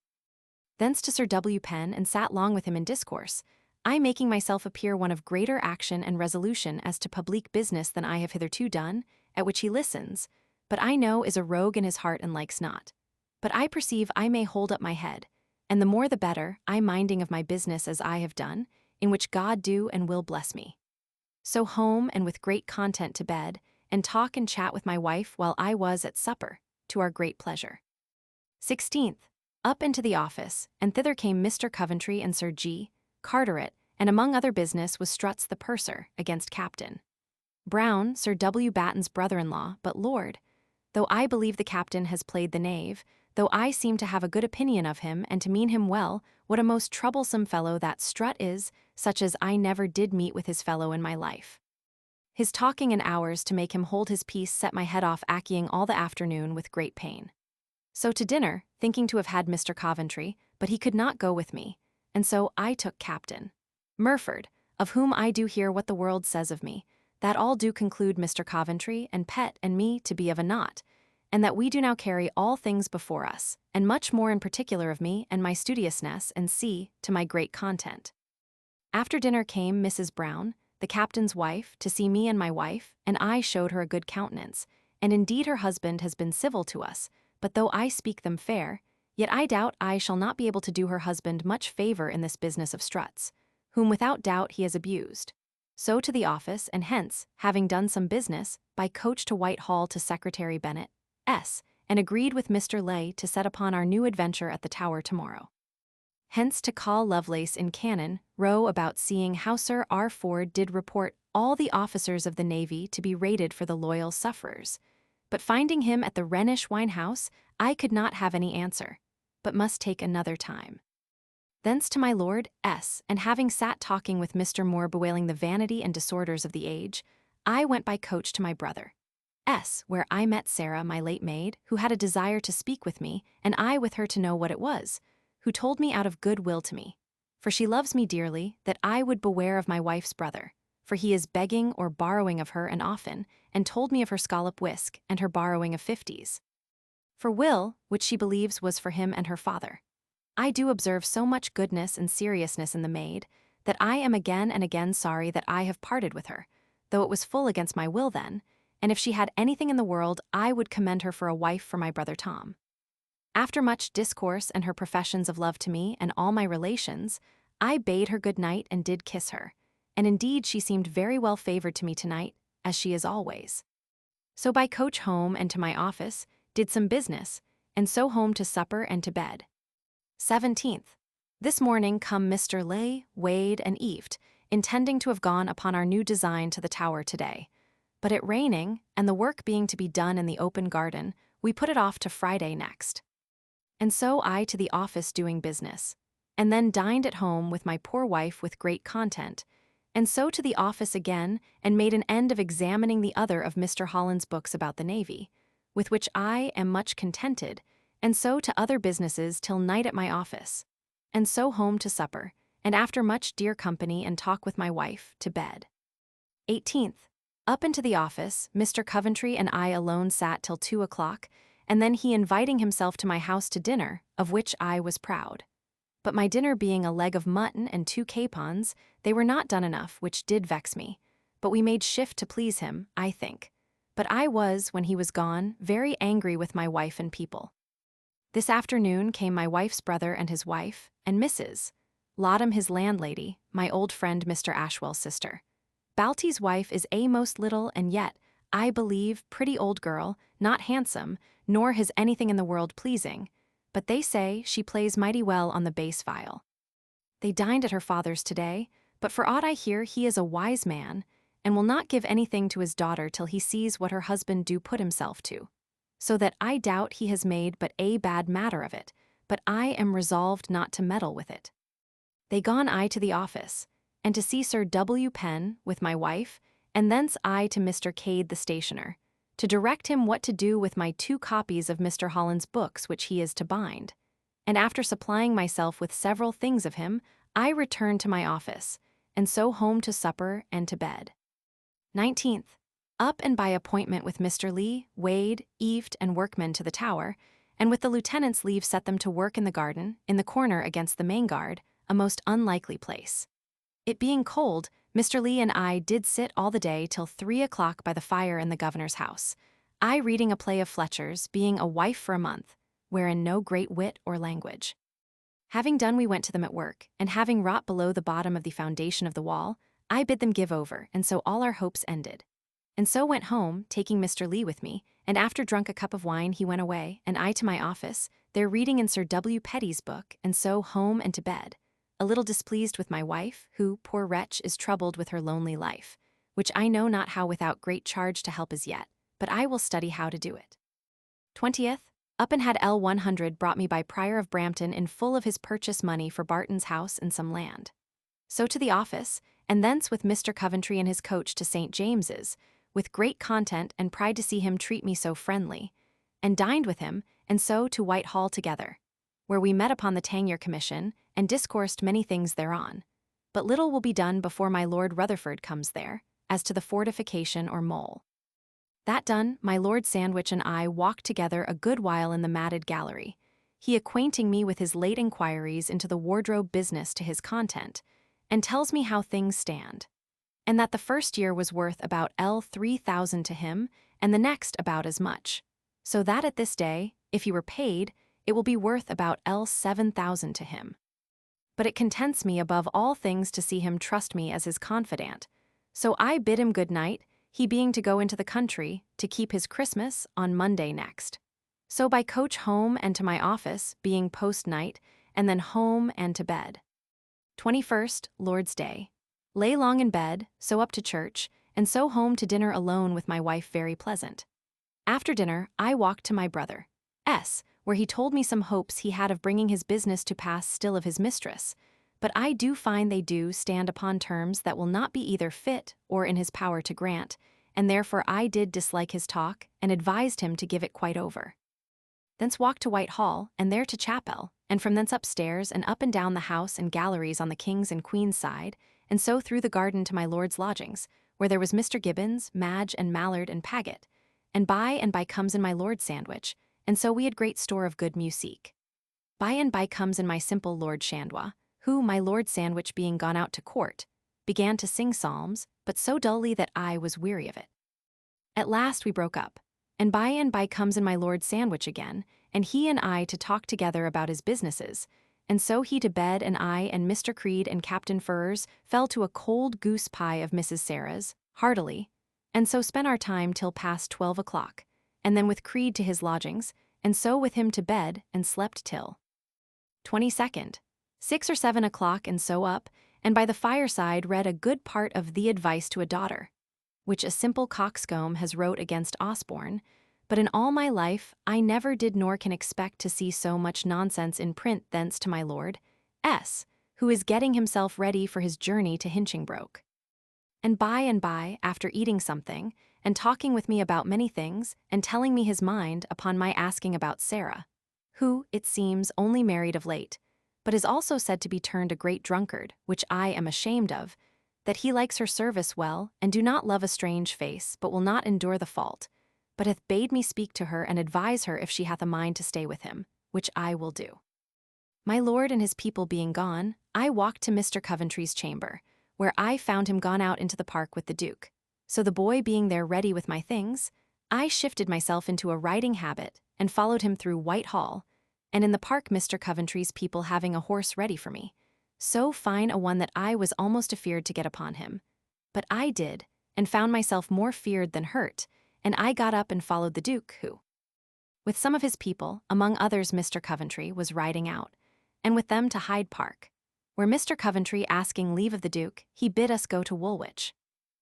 Thence to Sir W. Penn, and sat long with him in discourse, I making myself appear one of greater action and resolution as to public business than I have hitherto done, at which he listens, but I know is a rogue in his heart and likes not. But I perceive I may hold up my head, and the more the better, I minding of my business as I have done, in which God do and will bless me. So home and with great content to bed, and talk and chat with my wife while I was at supper, to our great pleasure. 16th, up into the office, and thither came Mr. Coventry and Sir G. Carteret, and among other business was Struts the purser, against Captain Brown, Sir W. Batten's brother-in-law, but Lord, though I believe the captain has played the knave, though I seem to have a good opinion of him and to mean him well, what a most troublesome fellow that Strutt is, such as I never did meet with his fellow in my life. His talking in hours to make him hold his peace set my head off acheing all the afternoon with great pain. So to dinner, thinking to have had Mr. Coventry, but he could not go with me, and so I took Captain Murford, of whom I do hear what the world says of me, that all do conclude Mr. Coventry and Pett and me to be of a knot, and that we do now carry all things before us, and much more in particular of me and my studiousness, and see, to my great content. After dinner came Mrs. Brown, the captain's wife, to see me and my wife, and I showed her a good countenance, and indeed her husband has been civil to us, but though I speak them fair, yet I doubt I shall not be able to do her husband much favor in this business of Struts, whom without doubt he has abused. So to the office, and hence, having done some business, by coach to Whitehall to Secretary Bennet, S., and agreed with Mr. Lay to set upon our new adventure at the Tower tomorrow. Hence to call Lovelace in Cannon Row about seeing how Sir R. Ford did report all the officers of the Navy to be rated for the loyal sufferers. But finding him at the Rhenish wine house, I could not have any answer, but must take another time. Thence to my Lord S., and having sat talking with Mr. Moore bewailing the vanity and disorders of the age, I went by coach to my brother S., where I met Sarah, my late maid, who had a desire to speak with me, and I with her to know what it was, who told me out of good will to me, for she loves me dearly, that I would beware of my wife's brother, for he is begging or borrowing of her and often, and told me of her scallop whisk and her borrowing of 50s. For Will, which she believes was for him and her father. I do observe so much goodness and seriousness in the maid, that I am again and again sorry that I have parted with her, though it was full against my will then, and if she had anything in the world, I would commend her for a wife for my brother Tom. After much discourse and her professions of love to me and all my relations, I bade her good night and did kiss her, and indeed she seemed very well favored to me tonight, as she is always. So by coach home and to my office, did some business, and so home to supper and to bed. 17th. This morning come Mr. Lay, Wade, and Eft, intending to have gone upon our new design to the Tower today. But it raining, and the work being to be done in the open garden, we put it off to Friday next. And so I to the office doing business, and then dined at home with my poor wife with great content, and so to the office again, and made an end of examining the other of Mr. Holland's books about the Navy, with which I am much contented, and so to other businesses till night at my office, and so home to supper, and after much dear company and talk with my wife, to bed. 18th. Up into the office, Mr. Coventry and I alone sat till 2 o'clock, and then he inviting himself to my house to dinner, of which I was proud. But my dinner being a leg of mutton and 2 capons, they were not done enough, which did vex me, but we made shift to please him, I think. But I was, when he was gone, very angry with my wife and people. This afternoon came my wife's brother and his wife, and Mrs. Laudham his landlady, my old friend Mr. Ashwell's sister. Balty's wife is a most little and yet, I believe, pretty old girl, not handsome, nor has anything in the world pleasing, but they say she plays mighty well on the bass viol. They dined at her father's today, but for aught I hear he is a wise man, and will not give anything to his daughter till he sees what her husband do put himself to. So that I doubt he has made but a bad matter of it, but I am resolved not to meddle with it. They gone I to the office, and to see Sir W. Penn with my wife, and thence I to Mr. Cade the stationer, to direct him what to do with my 2 copies of Mr. Holland's books which he is to bind. And after supplying myself with several things of him, I returned to my office, and so home to supper and to bed. 19th. Up and by appointment with Mr. Lee, Wade, Eft, and workmen to the Tower, and with the lieutenant's leave set them to work in the garden, in the corner against the main guard, a most unlikely place. It being cold, Mr. Lee and I did sit all the day till 3 o'clock by the fire in the governor's house, I reading a play of Fletcher's, being a wife for a month, wherein no great wit or language. Having done, we went to them at work, and having wrought below the bottom of the foundation of the wall, I bid them give over, and so all our hopes ended. And so went home, taking Mr. Lee with me, and after drunk a cup of wine he went away, and I to my office, there reading in Sir W. Petty's book, and so home and to bed, a little displeased with my wife, who, poor wretch, is troubled with her lonely life, which I know not how without great charge to help as yet, but I will study how to do it. 20th. Up and had L. 100 brought me by Prior of Brampton in full of his purchase money for Barton's house and some land. So to the office, and thence with Mr. Coventry and his coach to St. James's, with great content and pride to see him treat me so friendly, and dined with him, and so to Whitehall together, where we met upon the Tangier Commission, and discoursed many things thereon. But little will be done before my Lord Rutherford comes there, as to the fortification or mole. That done, my Lord Sandwich and I walked together a good while in the matted gallery, he acquainting me with his late inquiries into the wardrobe business to his content, and tells me how things stand, and that the first year was worth about L. 3,000 to him, and the next about as much, so that at this day, if he were paid, it will be worth about L. 7,000 to him. But it contents me above all things to see him trust me as his confidant, So I bid him good night, he being to go into the country to keep his Christmas on Monday next. So by coach home and to my office, being post-night, and then home and to bed. 21st, Lord's Day. Lay long in bed, so up to church, and so home to dinner alone with my wife very pleasant. After dinner, I walked to my brother, S., where he told me some hopes he had of bringing his business to pass still of his mistress, but I do find they do stand upon terms that will not be either fit or in his power to grant, and therefore I did dislike his talk and advised him to give it quite over. Thence walked to Whitehall, and there to chapel, and from thence upstairs and up and down the house and galleries on the king's and queen's side, and so through the garden to my lord's lodgings, where there was Mr. Gibbons, Madge, and Mallard, and Paget, and by comes in my lord's sandwich, and so we had great store of good musique. By and by comes in my simple Lord Chandois, who, my lord's sandwich being gone out to court, began to sing psalms, but so dully that I was weary of it. At last we broke up, and by comes in my lord's sandwich again, and he and I to talk together about his businesses, and so he to bed, and I and Mr. Creed and Captain Furrs fell to a cold goose pie of Mrs. Sarah's, heartily, and so spent our time till past 12 o'clock, and then with Creed to his lodgings, and so with him to bed, and slept till 22nd, 6 or 7 o'clock, and so up, and by the fireside read a good part of The Advice to a Daughter, which a simple coxcomb has wrote against Osborne, but in all my life I never did nor can expect to see so much nonsense in print. Thence to my Lord S., who is getting himself ready for his journey to Hinchingbroke. And by, after eating something, and talking with me about many things, and telling me his mind upon my asking about Sarah, who, it seems, only married of late, but is also said to be turned a great drunkard, which I am ashamed of, that he likes her service well, and do not love a strange face, but will not endure the fault, but hath bade me speak to her and advise her if she hath a mind to stay with him, which I will do. My lord and his people being gone, I walked to Mr. Coventry's chamber, where I found him gone out into the park with the Duke. So the boy being there ready with my things, I shifted myself into a riding habit, and followed him through Whitehall, and in the park Mr. Coventry's people having a horse ready for me, so fine a one that I was almost afeard to get upon him. But I did, and found myself more feared than hurt, and I got up and followed the Duke, who, with some of his people, among others Mr. Coventry, was riding out, and with them to Hyde Park, where Mr. Coventry asking leave of the Duke, he bid us go to Woolwich.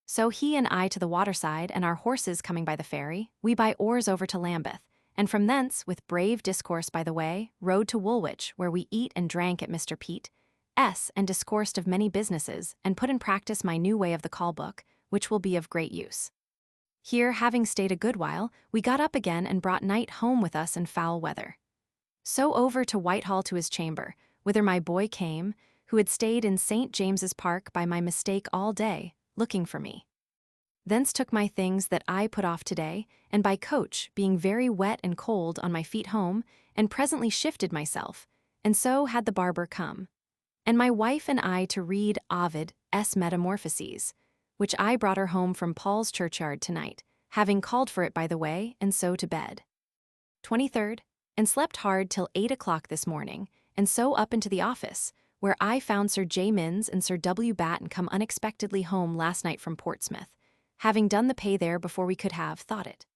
So he and I to the waterside, and our horses coming by the ferry, we by oars over to Lambeth, and from thence, with brave discourse by the way, rode to Woolwich, where we eat and drank at Mr. Pete S., and discoursed of many businesses, and put in practice my new way of the call book, which will be of great use. Here, having stayed a good while, we got up again and brought night home with us in foul weather. So over to Whitehall to his chamber, whither my boy came, who had stayed in St. James's Park by my mistake all day, looking for me. Thence took my things that I put off today, and by coach, being very wet and cold, on my feet home, and presently shifted myself, and so had the barber come. And my wife and I to read Ovid's Metamorphoses, which I brought her home from Paul's churchyard tonight, having called for it by the way, and so to bed. 23rd, and slept hard till 8 o'clock this morning, and so up into the office, where I found Sir J. Minns and Sir W. Batten come unexpectedly home last night from Portsmouth, having done the pay there before we could have thought it.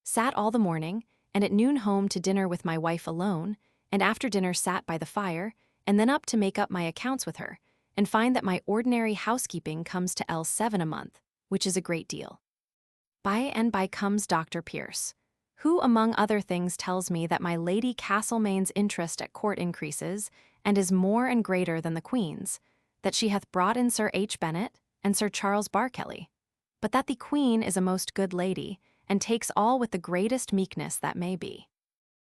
Sat all the morning, and at noon home to dinner with my wife alone, and after dinner sat by the fire, and then up to make up my accounts with her, and find that my ordinary housekeeping comes to L7 a month, which is a great deal. By and by comes Dr. Pierce, who among other things tells me that my Lady Castlemaine's interest at court increases, and is more and greater than the Queen's, that she hath brought in Sir H. Bennet and Sir Charles Barkelly, but that the Queen is a most good lady, and takes all with the greatest meekness that may be.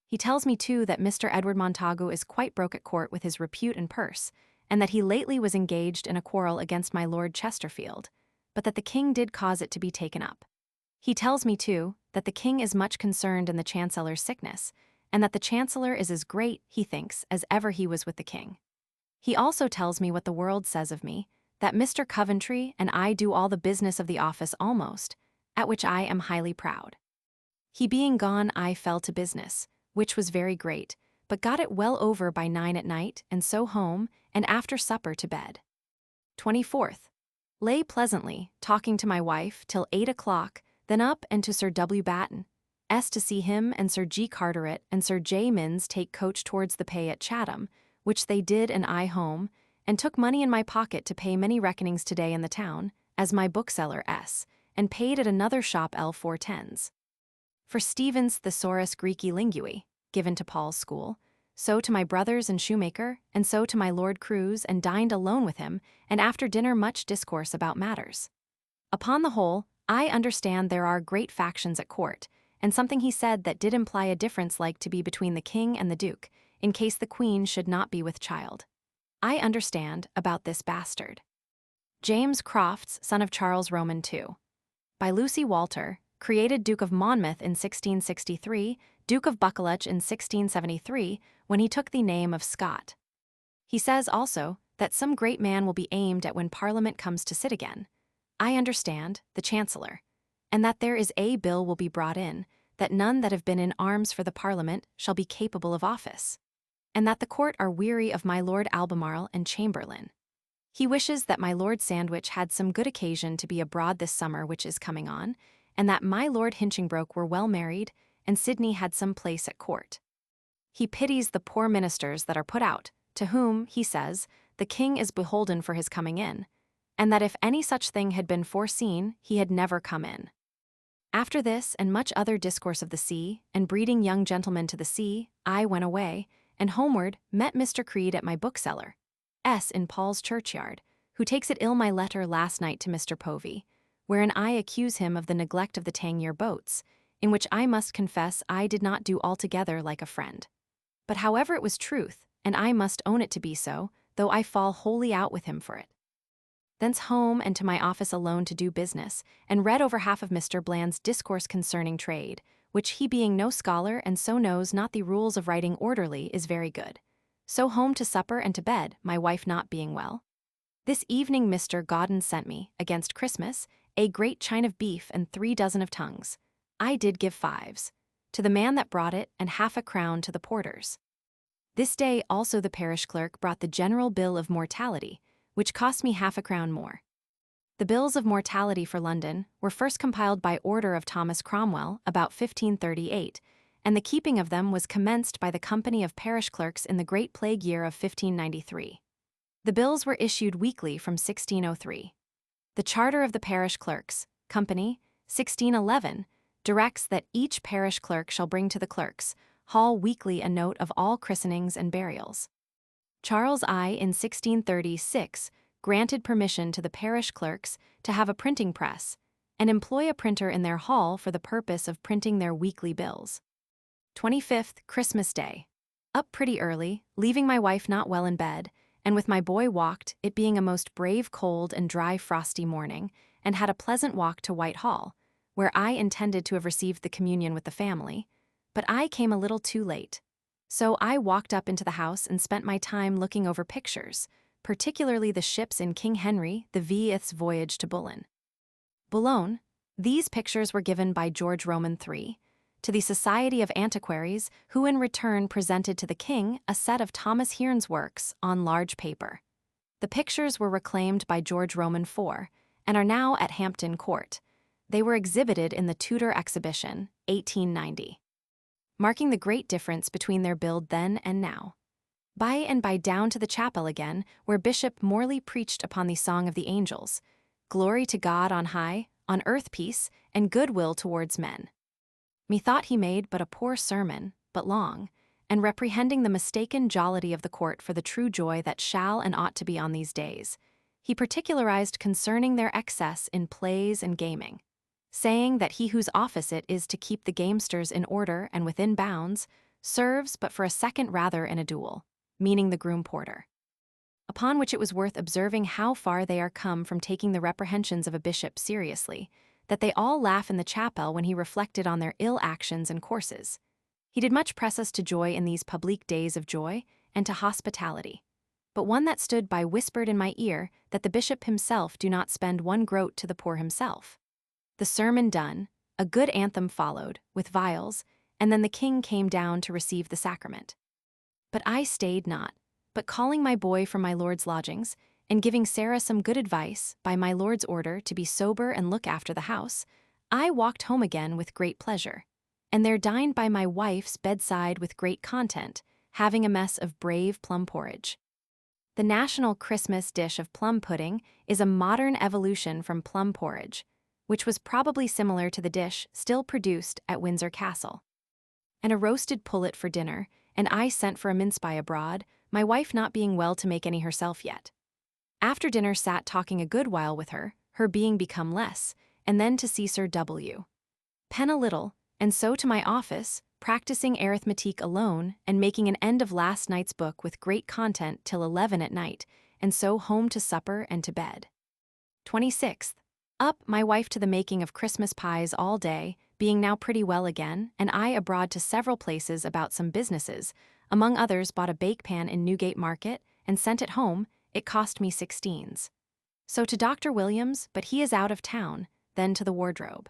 He tells me too that Mr. Edward Montagu is quite broke at court with his repute and purse, and that he lately was engaged in a quarrel against my Lord Chesterfield, but that the King did cause it to be taken up. He tells me too that the King is much concerned in the Chancellor's sickness, and that the Chancellor is as great, he thinks, as ever he was with the King. He also tells me what the world says of me, that Mr. Coventry and I do all the business of the office almost, at which I am highly proud. He being gone, I fell to business, which was very great, but got it well over by 9 at night, and so home, and after supper to bed. 24th. Lay pleasantly, talking to my wife, till 8 o'clock, then up and to Sir W. Batten, to see him and Sir G. Carteret and Sir J. Minns take coach towards the pay at Chatham, which they did, and I home, and took money in my pocket to pay many reckonings today in the town, as my bookseller S., and paid at another shop L 4/10. For Stephen's Thesaurus Graeci Lingui, given to Paul's school, so to my brothers and shoemaker, and so to my Lord Crew's, and dined alone with him, and after dinner much discourse about matters. Upon the whole, I understand there are great factions at court, and something he said that did imply a difference like to be between the king and the duke, in case the queen should not be with child. I understand about this bastard. James Crofts, son of Charles Roman II. By Lucy Walter, created Duke of Monmouth in 1663, Duke of Buccleuch in 1673, when he took the name of Scott. He says also that some great man will be aimed at when Parliament comes to sit again. I understand, the Chancellor, and that there is a bill will be brought in, that none that have been in arms for the Parliament shall be capable of office, and that the court are weary of my Lord Albemarle and Chamberlain. He wishes that my Lord Sandwich had some good occasion to be abroad this summer which is coming on, and that my Lord Hinchingbroke were well married, and Sidney had some place at court. He pities the poor ministers that are put out, to whom, he says, the king is beholden for his coming in, and that if any such thing had been foreseen, he had never come in. After this and much other discourse of the sea, and breeding young gentlemen to the sea, I went away, and homeward met Mr. Creed at my bookseller, S. in Paul's churchyard, who takes it ill my letter last night to Mr. Povey, wherein I accuse him of the neglect of the Tangier boats, in which I must confess I did not do altogether like a friend. But however it was truth, and I must own it to be so, though I fall wholly out with him for it. Thence home and to my office alone to do business, and read over half of Mr. Bland's Discourse Concerning Trade, which he being no scholar and so knows not the rules of writing orderly is very good. So home to supper and to bed, my wife not being well. This evening Mr. Gauden sent me, against Christmas, a great chine of beef and 3 dozen of tongues. I did give 5s, to the man that brought it, and half a crown to the porters. This day also the parish clerk brought the general bill of mortality, which cost me half a crown more. The bills of mortality for London were first compiled by order of Thomas Cromwell about 1538, and the keeping of them was commenced by the Company of Parish Clerks in the Great Plague year of 1593. The bills were issued weekly from 1603. The Charter of the Parish Clerks, Company, 1611, directs that each parish clerk shall bring to the clerks' hall weekly a note of all christenings and burials. Charles I in 1636 granted permission to the parish clerks to have a printing press and employ a printer in their hall for the purpose of printing their weekly bills. 25th, Christmas Day. Up pretty early, leaving my wife not well in bed, and with my boy walked, it being a most brave cold and dry frosty morning, and had a pleasant walk to Whitehall, where I intended to have received the communion with the family, but I came a little too late. So I walked up into the house and spent my time looking over pictures, particularly the ships in King Henry the VIII's voyage to Boulogne. Boulogne, these pictures were given by George Roman III, to the Society of Antiquaries, who in return presented to the king a set of Thomas Hearne's works on large paper. The pictures were reclaimed by George Roman IV, and are now at Hampton Court. They were exhibited in the Tudor Exhibition, 1890. Marking the great difference between their build then and now. By and by down to the chapel again, where Bishop Morley preached upon the Song of the Angels, glory to God on high, on earth peace, and goodwill towards men. Methought he made but a poor sermon, but long, and reprehending the mistaken jollity of the court for the true joy that shall and ought to be on these days, he particularized concerning their excess in plays and gaming, saying that he whose office it is to keep the gamesters in order and within bounds, serves but for a second rather in a duel, meaning the groom porter. Upon which it was worth observing how far they are come from taking the reprehensions of a bishop seriously, that they all laugh in the chapel when he reflected on their ill actions and courses. He did much press us to joy in these public days of joy, and to hospitality. But one that stood by whispered in my ear that the bishop himself do not spend 1 groat to the poor himself. The sermon done, a good anthem followed, with viols, and then the king came down to receive the sacrament. But I stayed not, but calling my boy from my lord's lodgings, and giving Sarah some good advice by my lord's order to be sober and look after the house, I walked home again with great pleasure, and there dined by my wife's bedside with great content, having a mess of brave plum porridge. The national Christmas dish of plum pudding is a modern evolution from plum porridge, which was probably similar to the dish still produced at Windsor Castle. And a roasted pullet for dinner, and I sent for a mince pie abroad, my wife not being well to make any herself yet. After dinner sat talking a good while with her, her being become less, and then to see Sir W. Pen a little, and so to my office, practicing arithmetic alone and making an end of last night's book with great content till 11 at night, and so home to supper and to bed. 26th. Up, my wife to the making of Christmas pies all day, being now pretty well again, and I abroad to several places about some businesses, among others bought a bake pan in Newgate Market, and sent it home. It cost me 16s. So to Dr. Williams, but he is out of town, then to the wardrobe.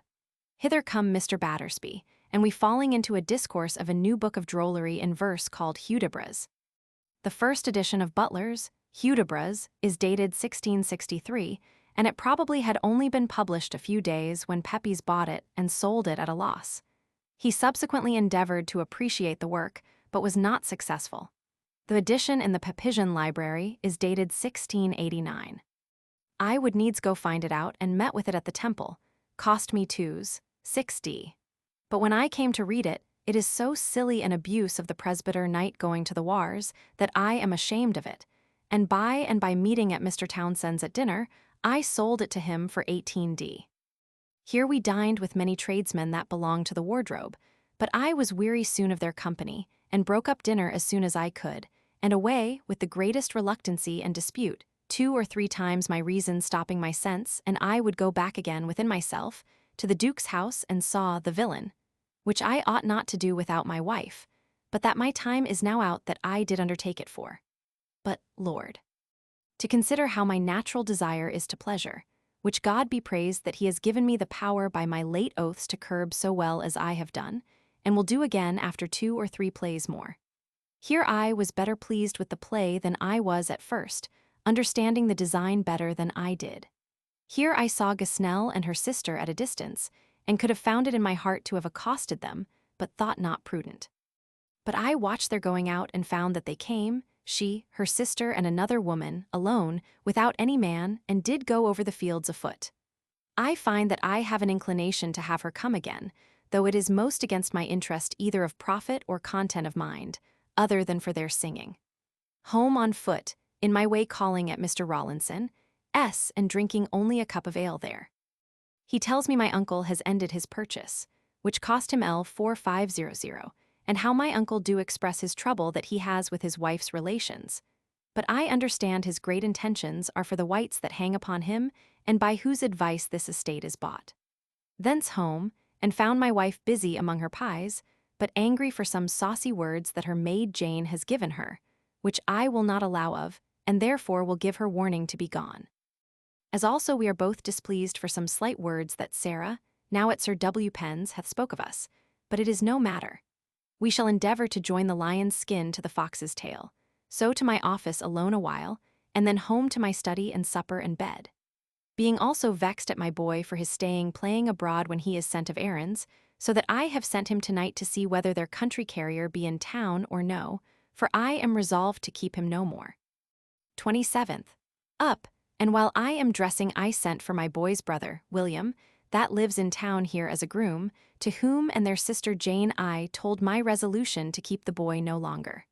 Hither come Mr. Battersby, and we falling into a discourse of a new book of drollery in verse called Hudibras. The first edition of Butler's, Hudibras, is dated 1663, and it probably had only been published a few days when Pepys bought it and sold it at a loss. He subsequently endeavored to appreciate the work, but was not successful. The edition in the Pepysian Library is dated 1689. I would needs go find it out and met with it at the Temple, cost me 2s, 6d. But when I came to read it, it is so silly an abuse of the presbyter knight going to the wars that I am ashamed of it, and by meeting at Mr. Townsend's at dinner, I sold it to him for 18d. Here we dined with many tradesmen that belonged to the wardrobe, but I was weary soon of their company, and broke up dinner as soon as I could, and away with the greatest reluctancy and dispute, 2 or 3 times my reason stopping my sense, and I would go back again within myself, to the Duke's house and saw the villain, which I ought not to do without my wife, but that my time is now out that I did undertake it for. But, Lord, to consider how my natural desire is to pleasure, which God be praised that he has given me the power by my late oaths to curb so well as I have done, and will do again after 2 or 3 plays more. Here I was better pleased with the play than I was at first, understanding the design better than I did. Here I saw Gosnell and her sister at a distance, and could have found it in my heart to have accosted them, but thought not prudent. But I watched their going out and found that they came, she, her sister, and another woman, alone, without any man, and did go over the fields afoot. I find that I have an inclination to have her come again, though it is most against my interest either of profit or content of mind, other than for their singing. Home on foot, in my way calling at Mr. Rawlinson, S., and drinking only a cup of ale there. He tells me my uncle has ended his purchase, which cost him L4500, and how my uncle do express his trouble that he has with his wife's relations. But I understand his great intentions are for the whites that hang upon him, and by whose advice this estate is bought. Thence home, and found my wife busy among her pies, but angry for some saucy words that her maid Jane has given her, which I will not allow of, and therefore will give her warning to be gone. As also we are both displeased for some slight words that Sarah, now at Sir W. Penn's, hath spoke of us, but it is no matter. We shall endeavor to join the lion's skin to the fox's tail, so to my office alone a while, and then home to my study and supper and bed. Being also vexed at my boy for his staying playing abroad when he is sent of errands, so that I have sent him tonight to see whether their country carrier be in town or no, for I am resolved to keep him no more. 27th. Up, and while I am dressing I sent for my boy's brother, William, that lives in town here as a groom, to whom and their sister Jane I told my resolution to keep the boy no longer.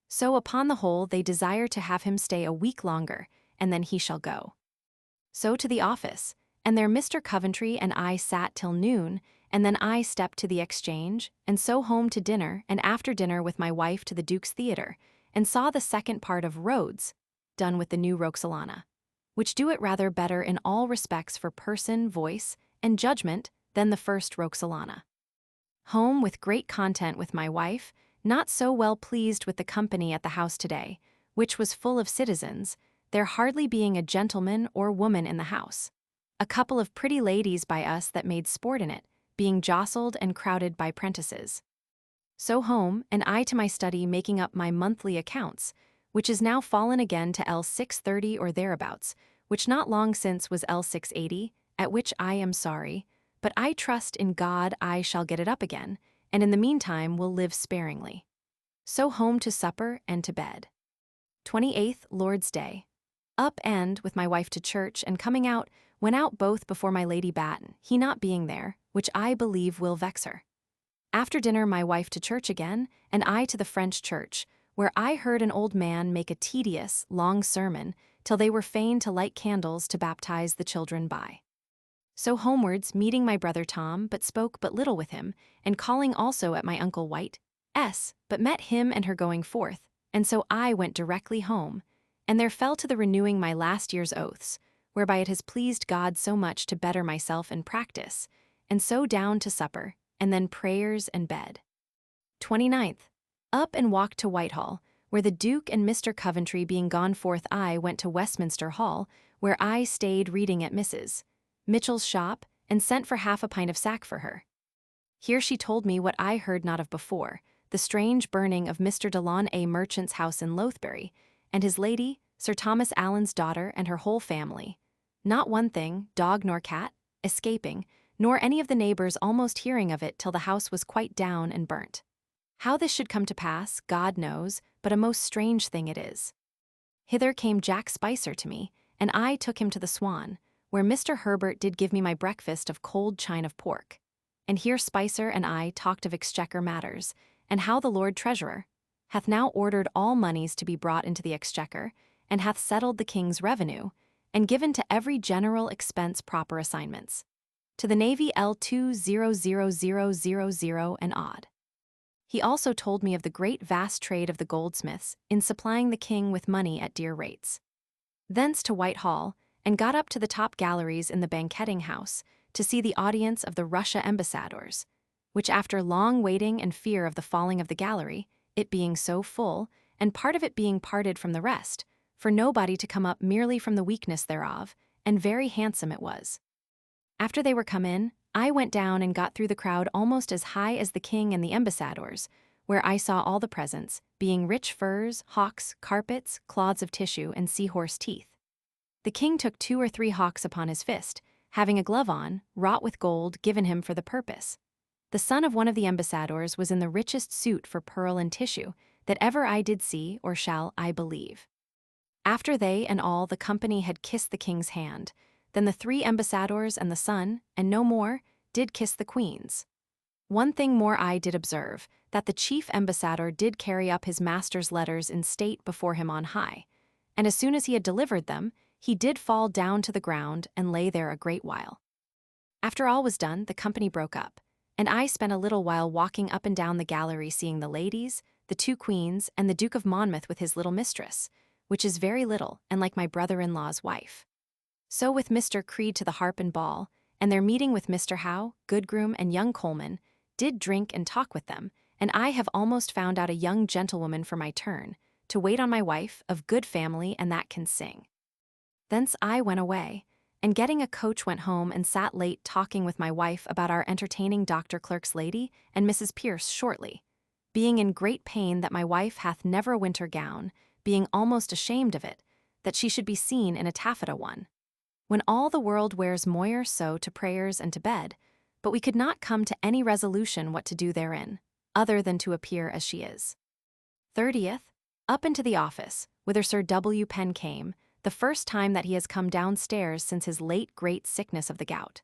So upon the whole they desire to have him stay a week longer, and then he shall go. So to the office, and there Mr. Coventry and I sat till noon, and then I stepped to the Exchange, and so home to dinner, and after dinner with my wife to the Duke's Theatre, and saw the second part of Rhodes, done with the new Roxolana, which do it rather better in all respects for person, voice, and judgment than the first Roxolana. Home with great content with my wife, not so well pleased with the company at the house today, which was full of citizens, there hardly being a gentleman or woman in the house. A couple of pretty ladies by us that made sport in it, being jostled and crowded by prentices. So home, and I to my study making up my monthly accounts, which is now fallen again to L630 or thereabouts, which not long since was L680, at which I am sorry, but I trust in God I shall get it up again, and in the meantime will live sparingly. So home to supper and to bed. 28th Lord's Day. Up and, with my wife to church, and coming out, went out both before my Lady Batten, he not being there, which I believe will vex her. After dinner my wife to church again, and I to the French church, where I heard an old man make a tedious, long sermon, till they were fain to light candles to baptize the children by. So homewards, meeting my brother Tom, but spoke but little with him, and calling also at my uncle White's, but met him and her going forth, and so I went directly home, and there fell to the renewing my last year's oaths, whereby it has pleased God so much to better myself in practice, and so down to supper, and then prayers and bed. 29th. Up and walked to Whitehall, where the Duke and Mr. Coventry being gone forth I went to Westminster Hall, where I stayed reading at Mrs. Mitchell's shop, and sent for half a pint of sack for her. Here she told me what I heard not of before, the strange burning of Mr. Delon A. Merchant's house in Lothbury, and his lady, Sir Thomas Allen's daughter and her whole family. Not one thing, dog nor cat, escaping, nor any of the neighbors almost hearing of it till the house was quite down and burnt. How this should come to pass, God knows, but a most strange thing it is. Hither came Jack Spicer to me, and I took him to the Swan, where Mr. Herbert did give me my breakfast of cold chine of pork. And here Spicer and I talked of exchequer matters, and how the Lord Treasurer hath now ordered all moneys to be brought into the exchequer, and hath settled the king's revenue, and given to every general expense proper assignments. To the Navy L2000000 and odd. He also told me of the great vast trade of the goldsmiths in supplying the king with money at dear rates. Thence to Whitehall, and got up to the top galleries in the banqueting house to see the audience of the Russia ambassadors, which after long waiting and fear of the falling of the gallery, it being so full, and part of it being parted from the rest, for nobody to come up merely from the weakness thereof, and very handsome it was. After they were come in, I went down and got through the crowd almost as high as the king and the ambassadors, where I saw all the presents, being rich furs, hawks, carpets, cloths of tissue, and seahorse teeth. The king took 2 or 3 hawks upon his fist, having a glove on, wrought with gold, given him for the purpose. The son of one of the ambassadors was in the richest suit for pearl and tissue that ever I did see or shall, I believe. After they and all the company had kissed the king's hand, then the 3 ambassadors and the son, and no more, did kiss the queen's. One thing more I did observe, that the chief ambassador did carry up his master's letters in state before him on high, and as soon as he had delivered them, he did fall down to the ground and lay there a great while. After all was done, the company broke up, and I spent a little while walking up and down the gallery seeing the ladies, the 2 queens, and the Duke of Monmouth with his little mistress, which is very little and like my brother-in-law's wife. So with Mr. Creed to the harp and ball, and their meeting with Mr. Howe, Goodgroom, and young Coleman, did drink and talk with them, and I have almost found out a young gentlewoman for my turn, to wait on my wife, of good family and that can sing. Thence I went away, and getting a coach went home and sat late talking with my wife about our entertaining Dr. Clerk's lady and Mrs. Pierce shortly, being in great pain that my wife hath never a winter gown, being almost ashamed of it, that she should be seen in a taffeta one. When all the world wears moire so to prayers and to bed, but we could not come to any resolution what to do therein, other than to appear as she is. 30th, up into the office, whither Sir W. Penn came, the first time that he has come downstairs since his late great sickness of the gout.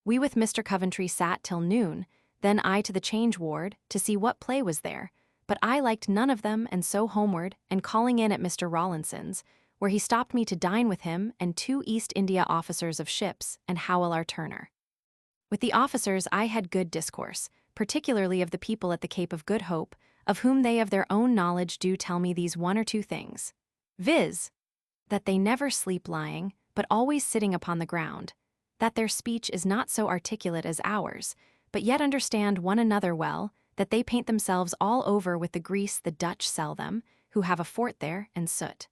We with Mr. Coventry sat till noon, then I to the change ward, to see what play was there, but I liked none of them, and so homeward, and calling in at Mr. Rawlinson's, where he stopped me to dine with him and 2 East India officers of ships and Howell our turner. With the officers I had good discourse, particularly of the people at the Cape of Good Hope, of whom they of their own knowledge do tell me these 1 or 2 things, viz., that they never sleep lying, but always sitting upon the ground, that their speech is not so articulate as ours, but yet understand one another well, that they paint themselves all over with the grease the Dutch sell them, who have a fort there, and soot.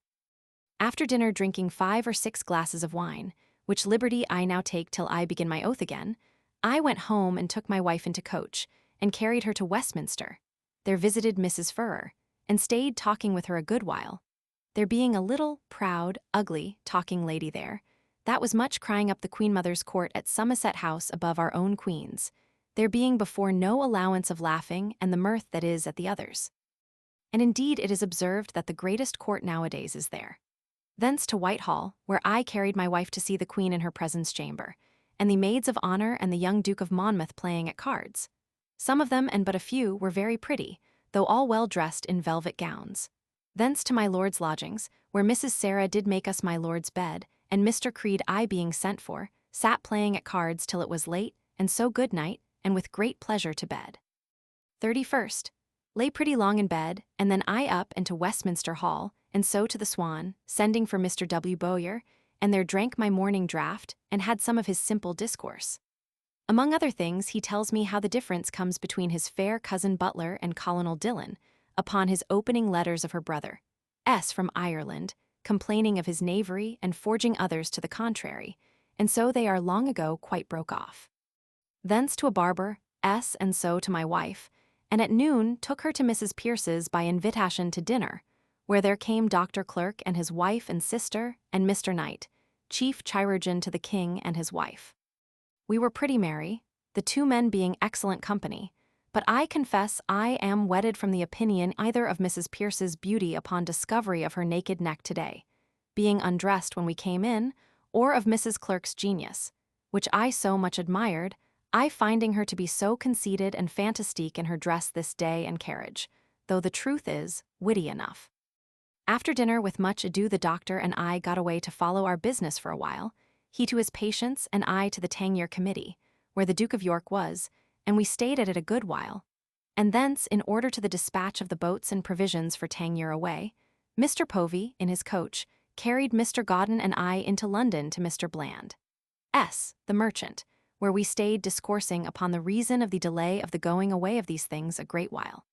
After dinner drinking 5 or 6 glasses of wine, which liberty I now take till I begin my oath again, I went home and took my wife into coach, and carried her to Westminster. There visited Mrs. Furrer, and stayed talking with her a good while. there being a little, proud, ugly, talking lady there, that was much crying up the Queen Mother's court at Somerset House above our own queen's, there being before no allowance of laughing and the mirth that is at the others. And indeed it is observed that the greatest court nowadays is there. Thence to Whitehall, where I carried my wife to see the Queen in her presence chamber, and the maids of honour and the young Duke of Monmouth playing at cards. Some of them, and but a few, were very pretty, though all well dressed in velvet gowns. Thence to my lord's lodgings, where Mrs. Sarah did make us my lord's bed, and Mr. Creed, I being sent for, sat playing at cards till it was late, and so good night, and with great pleasure to bed. 31st. Lay pretty long in bed, and then I up and to Westminster Hall, and so to the Swan, sending for Mr. W. Bowyer, and there drank my morning draught, and had some of his simple discourse. Among other things, he tells me how the difference comes between his fair cousin Butler and Colonel Dillon, upon his opening letters of her brother, S. from Ireland, complaining of his knavery and forging others to the contrary, and so they are long ago quite broke off. Thence to a barber, S. and so to my wife, and at noon took her to Mrs. Pierce's by invitation to dinner, where there came Dr. Clerk and his wife and sister, and Mr. Knight, chief chirurgeon to the king and his wife. We were pretty merry, the two men being excellent company, but I confess I am wedded from the opinion either of Mrs. Pierce's beauty upon discovery of her naked neck today, being undressed when we came in, or of Mrs. Clerk's genius, which I so much admired, I finding her to be so conceited and fantastique in her dress this day and carriage, though the truth is, witty enough. After dinner with much ado the doctor and I got away to follow our business for a while, he to his patients and I to the Tangier Committee, where the Duke of York was, and we stayed at it a good while. And thence, in order to the dispatch of the boats and provisions for Tangier away, Mr. Povey, in his coach, carried Mr. Godden and I into London to Mr. Bland, S., the merchant, where we stayed discoursing upon the reason of the delay of the going away of these things a great while.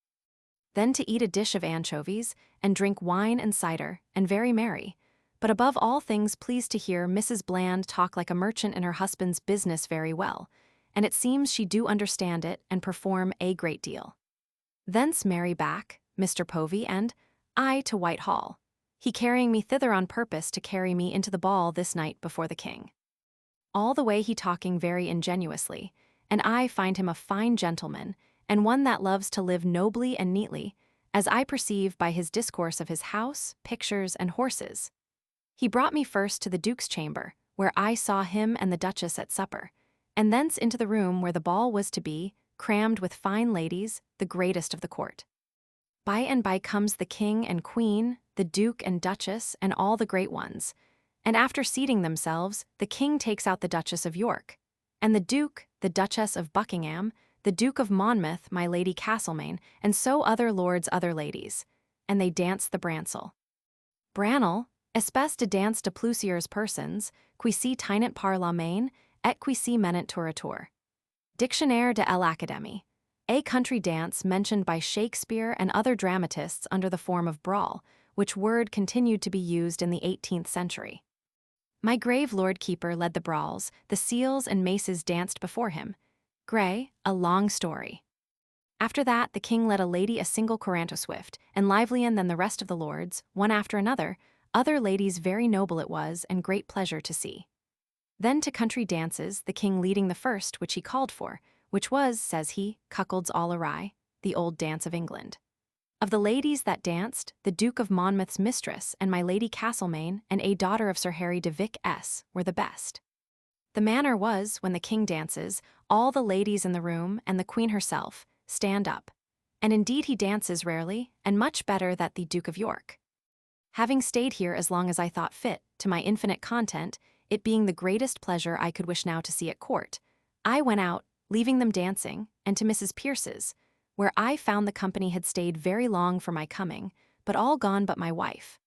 Then to eat a dish of anchovies, and drink wine and cider, and very merry, but above all things pleased to hear Mrs. Bland talk like a merchant in her husband's business very well, and it seems she do understand it and perform a great deal. Thence merry back, Mr. Povey and I to Whitehall, he carrying me thither on purpose to carry me into the ball this night before the king. All the way he talking very ingenuously, and I find him a fine gentleman, and one that loves to live nobly and neatly, as I perceive by his discourse of his house, pictures, and horses. He brought me first to the Duke's chamber, where I saw him and the Duchess at supper, and thence into the room where the ball was to be, crammed with fine ladies, the greatest of the court. By and by comes the king and queen, the Duke and Duchess, and all the great ones, and after seating themselves, the king takes out the Duchess of York, and the Duke, the Duchess of Buckingham, the Duke of Monmouth, my Lady Castlemaine, and so other lords other ladies, and they dance the bransel. Brannel, espèce de dance de plusieurs persons, qui si tinent par la main, et qui si menant tour à tour. Dictionnaire de l'Académie. A country dance mentioned by Shakespeare and other dramatists under the form of brawl, which word continued to be used in the 18th century. My grave Lord Keeper led the brawls, the seals and maces danced before him. Gray, a long story. After that, the king led a lady a single coranto swift, and livelier than the rest of the lords, one after another, other ladies very noble it was, and great pleasure to see. Then to country dances, the king leading the first which he called for, which was, says he, cuckolds all awry, the old dance of England. Of the ladies that danced, the Duke of Monmouth's mistress and my Lady Castlemaine and a daughter of Sir Harry de Vic S. were the best. The manner was, when the king dances, all the ladies in the room and the queen herself stand up, and indeed he dances rarely, and much better that the Duke of York. Having stayed here as long as I thought fit, to my infinite content, it being the greatest pleasure I could wish now to see at court, I went out, leaving them dancing, and to Mrs. Pierce's, where I found the company had stayed very long for my coming, but all gone but my wife.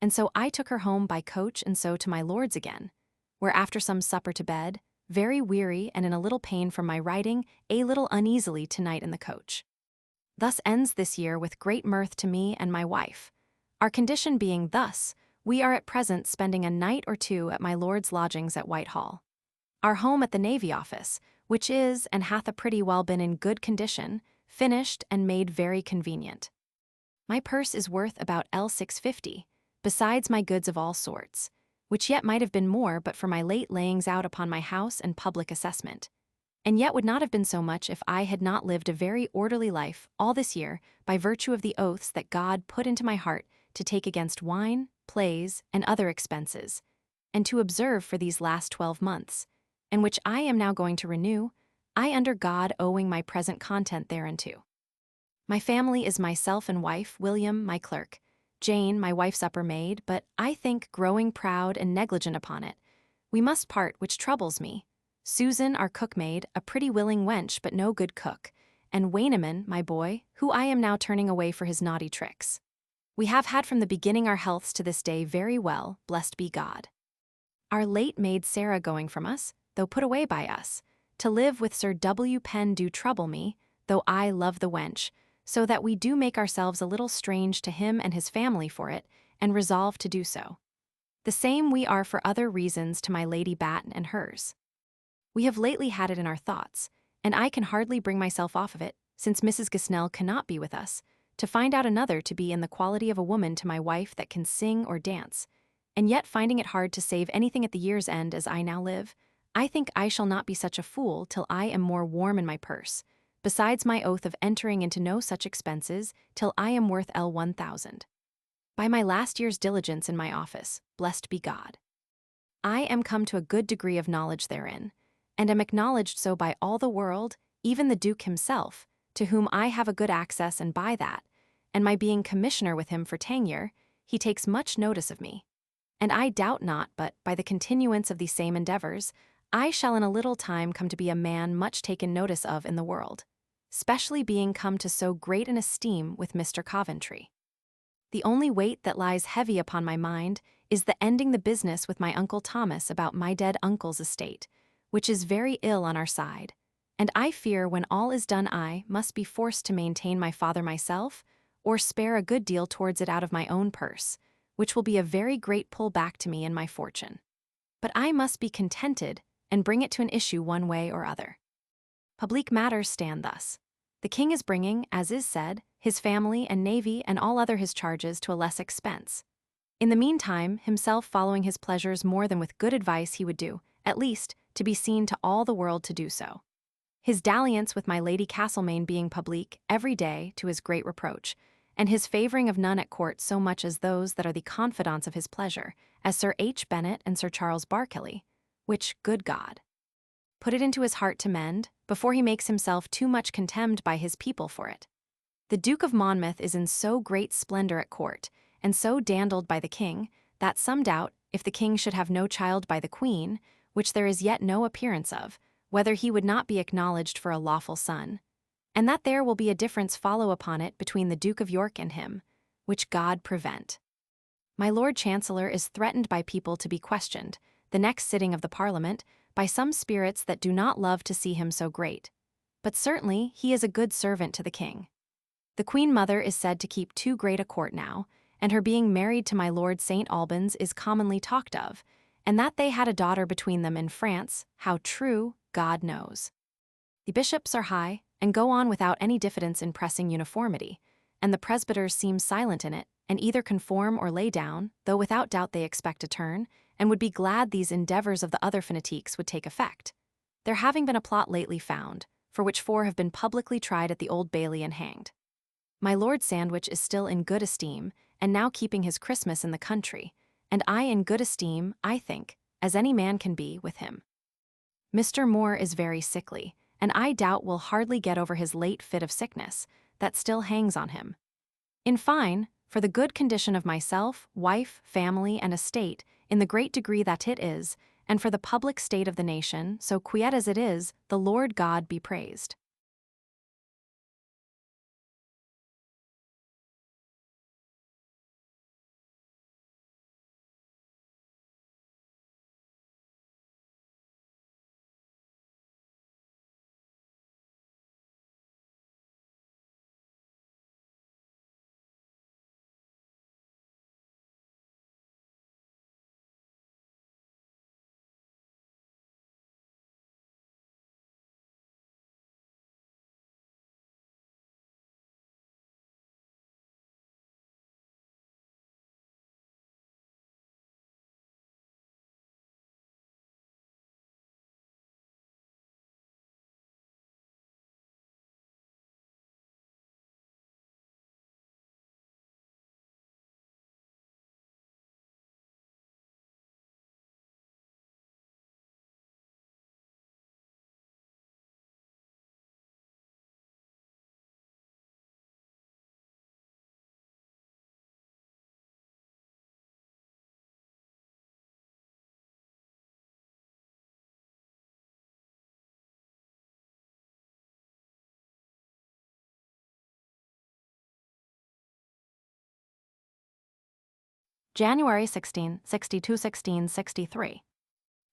And so I took her home by coach and so to my lord's again, where after some supper to bed, very weary and in a little pain from my riding, a little uneasily tonight in the coach. Thus ends this year with great mirth to me and my wife. Our condition being thus, we are at present spending a night or two at my lord's lodgings at Whitehall. Our home at the Navy Office, which is and hath a pretty well been in good condition, finished and made very convenient. My purse is worth about L650, besides my goods of all sorts, which yet might have been more but for my late layings out upon my house and public assessment, and yet would not have been so much if I had not lived a very orderly life all this year by virtue of the oaths that God put into my heart to take against wine, plays, and other expenses, and to observe for these last 12 months, and which I am now going to renew, I under God owing my present content thereunto. My family is myself and wife, William, my clerk, Jane, my wife's upper maid, but I think growing proud and negligent upon it, we must part, which troubles me. Susan, our cookmaid, a pretty willing wench but no good cook, and Wayneman, my boy, who I am now turning away for his naughty tricks. We have had from the beginning our healths to this day very well, blessed be God. Our late maid Sarah going from us, though put away by us, to live with Sir W. Penn do trouble me, though I love the wench, so that we do make ourselves a little strange to him and his family for it, and resolve to do so. The same we are for other reasons to my Lady Batten and hers. We have lately had it in our thoughts, and I can hardly bring myself off of it, since Mrs. Gosnell cannot be with us, to find out another to be in the quality of a woman to my wife that can sing or dance, and yet finding it hard to save anything at the year's end as I now live, I think I shall not be such a fool till I am more warm in my purse, besides my oath of entering into no such expenses till I am worth L 1,000. By my last year's diligence in my office, blessed be God. I am come to a good degree of knowledge therein, and am acknowledged so by all the world, even the Duke himself, to whom I have a good access, and by that, and my being commissioner with him for tenure, he takes much notice of me. And I doubt not but, by the continuance of these same endeavors, I shall in a little time come to be a man much taken notice of in the world, specially being come to so great an esteem with Mr. Coventry. The only weight that lies heavy upon my mind is the ending the business with my Uncle Thomas about my dead uncle's estate, which is very ill on our side, and I fear when all is done I must be forced to maintain my father myself, or spare a good deal towards it out of my own purse, which will be a very great pull back to me in my fortune. But I must be contented and bring it to an issue one way or other. Public matters stand thus. The king is bringing, as is said, his family and navy and all other his charges to a less expense. In the meantime, himself following his pleasures more than with good advice he would do, at least, to be seen to all the world to do so. His dalliance with my Lady Castlemaine being public every day to his great reproach, and his favouring of none at court so much as those that are the confidants of his pleasure, as Sir H. Bennet and Sir Charles Barkeley, which, good God, put it into his heart to mend, before he makes himself too much contemned by his people for it. The Duke of Monmouth is in so great splendour at court, and so dandled by the king, that some doubt, if the king should have no child by the queen, which there is yet no appearance of, whether he would not be acknowledged for a lawful son, and that there will be a difference follow upon it between the Duke of York and him, which God prevent. My Lord Chancellor is threatened by people to be questioned, the next sitting of the Parliament, by some spirits that do not love to see him so great. But certainly he is a good servant to the king. The Queen Mother is said to keep too great a court now, and her being married to my Lord St. Albans is commonly talked of, and that they had a daughter between them in France, how true, God knows. The bishops are high, and go on without any diffidence in pressing uniformity, and the presbyters seem silent in it, and either conform or lay down, though without doubt they expect a turn, and would be glad these endeavours of the other fanatiques would take effect. There having been a plot lately found, for which 4 have been publicly tried at the Old Bailey and hanged. My Lord Sandwich is still in good esteem, and now keeping his Christmas in the country, and I in good esteem, I think, as any man can be with him. Mr. Moore is very sickly, and I doubt will hardly get over his late fit of sickness, that still hangs on him. In fine, for the good condition of myself, wife, family, and estate, in the great degree that it is, and for the public state of the nation, so quiet as it is, the Lord God be praised. January 16, 62, 16, 63.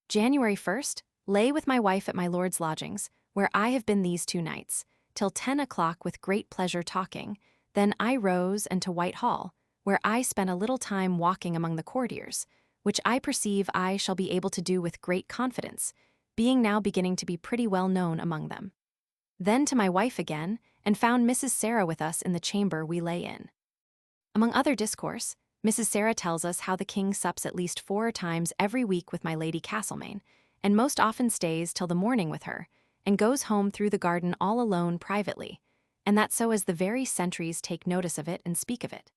January 1st, lay with my wife at my lord's lodgings, where I have been these 2 nights, till 10 o'clock with great pleasure talking. Then I rose and to Whitehall, where I spent a little time walking among the courtiers, which I perceive I shall be able to do with great confidence, being now beginning to be pretty well known among them. Then to my wife again, and found Mrs. Sarah with us in the chamber we lay in. Among other discourse, Mrs. Sarah tells us how the king sups at least 4 times every week with my Lady Castlemaine, and most often stays till the morning with her, and goes home through the garden all alone privately, and that so as the very sentries take notice of it and speak of it.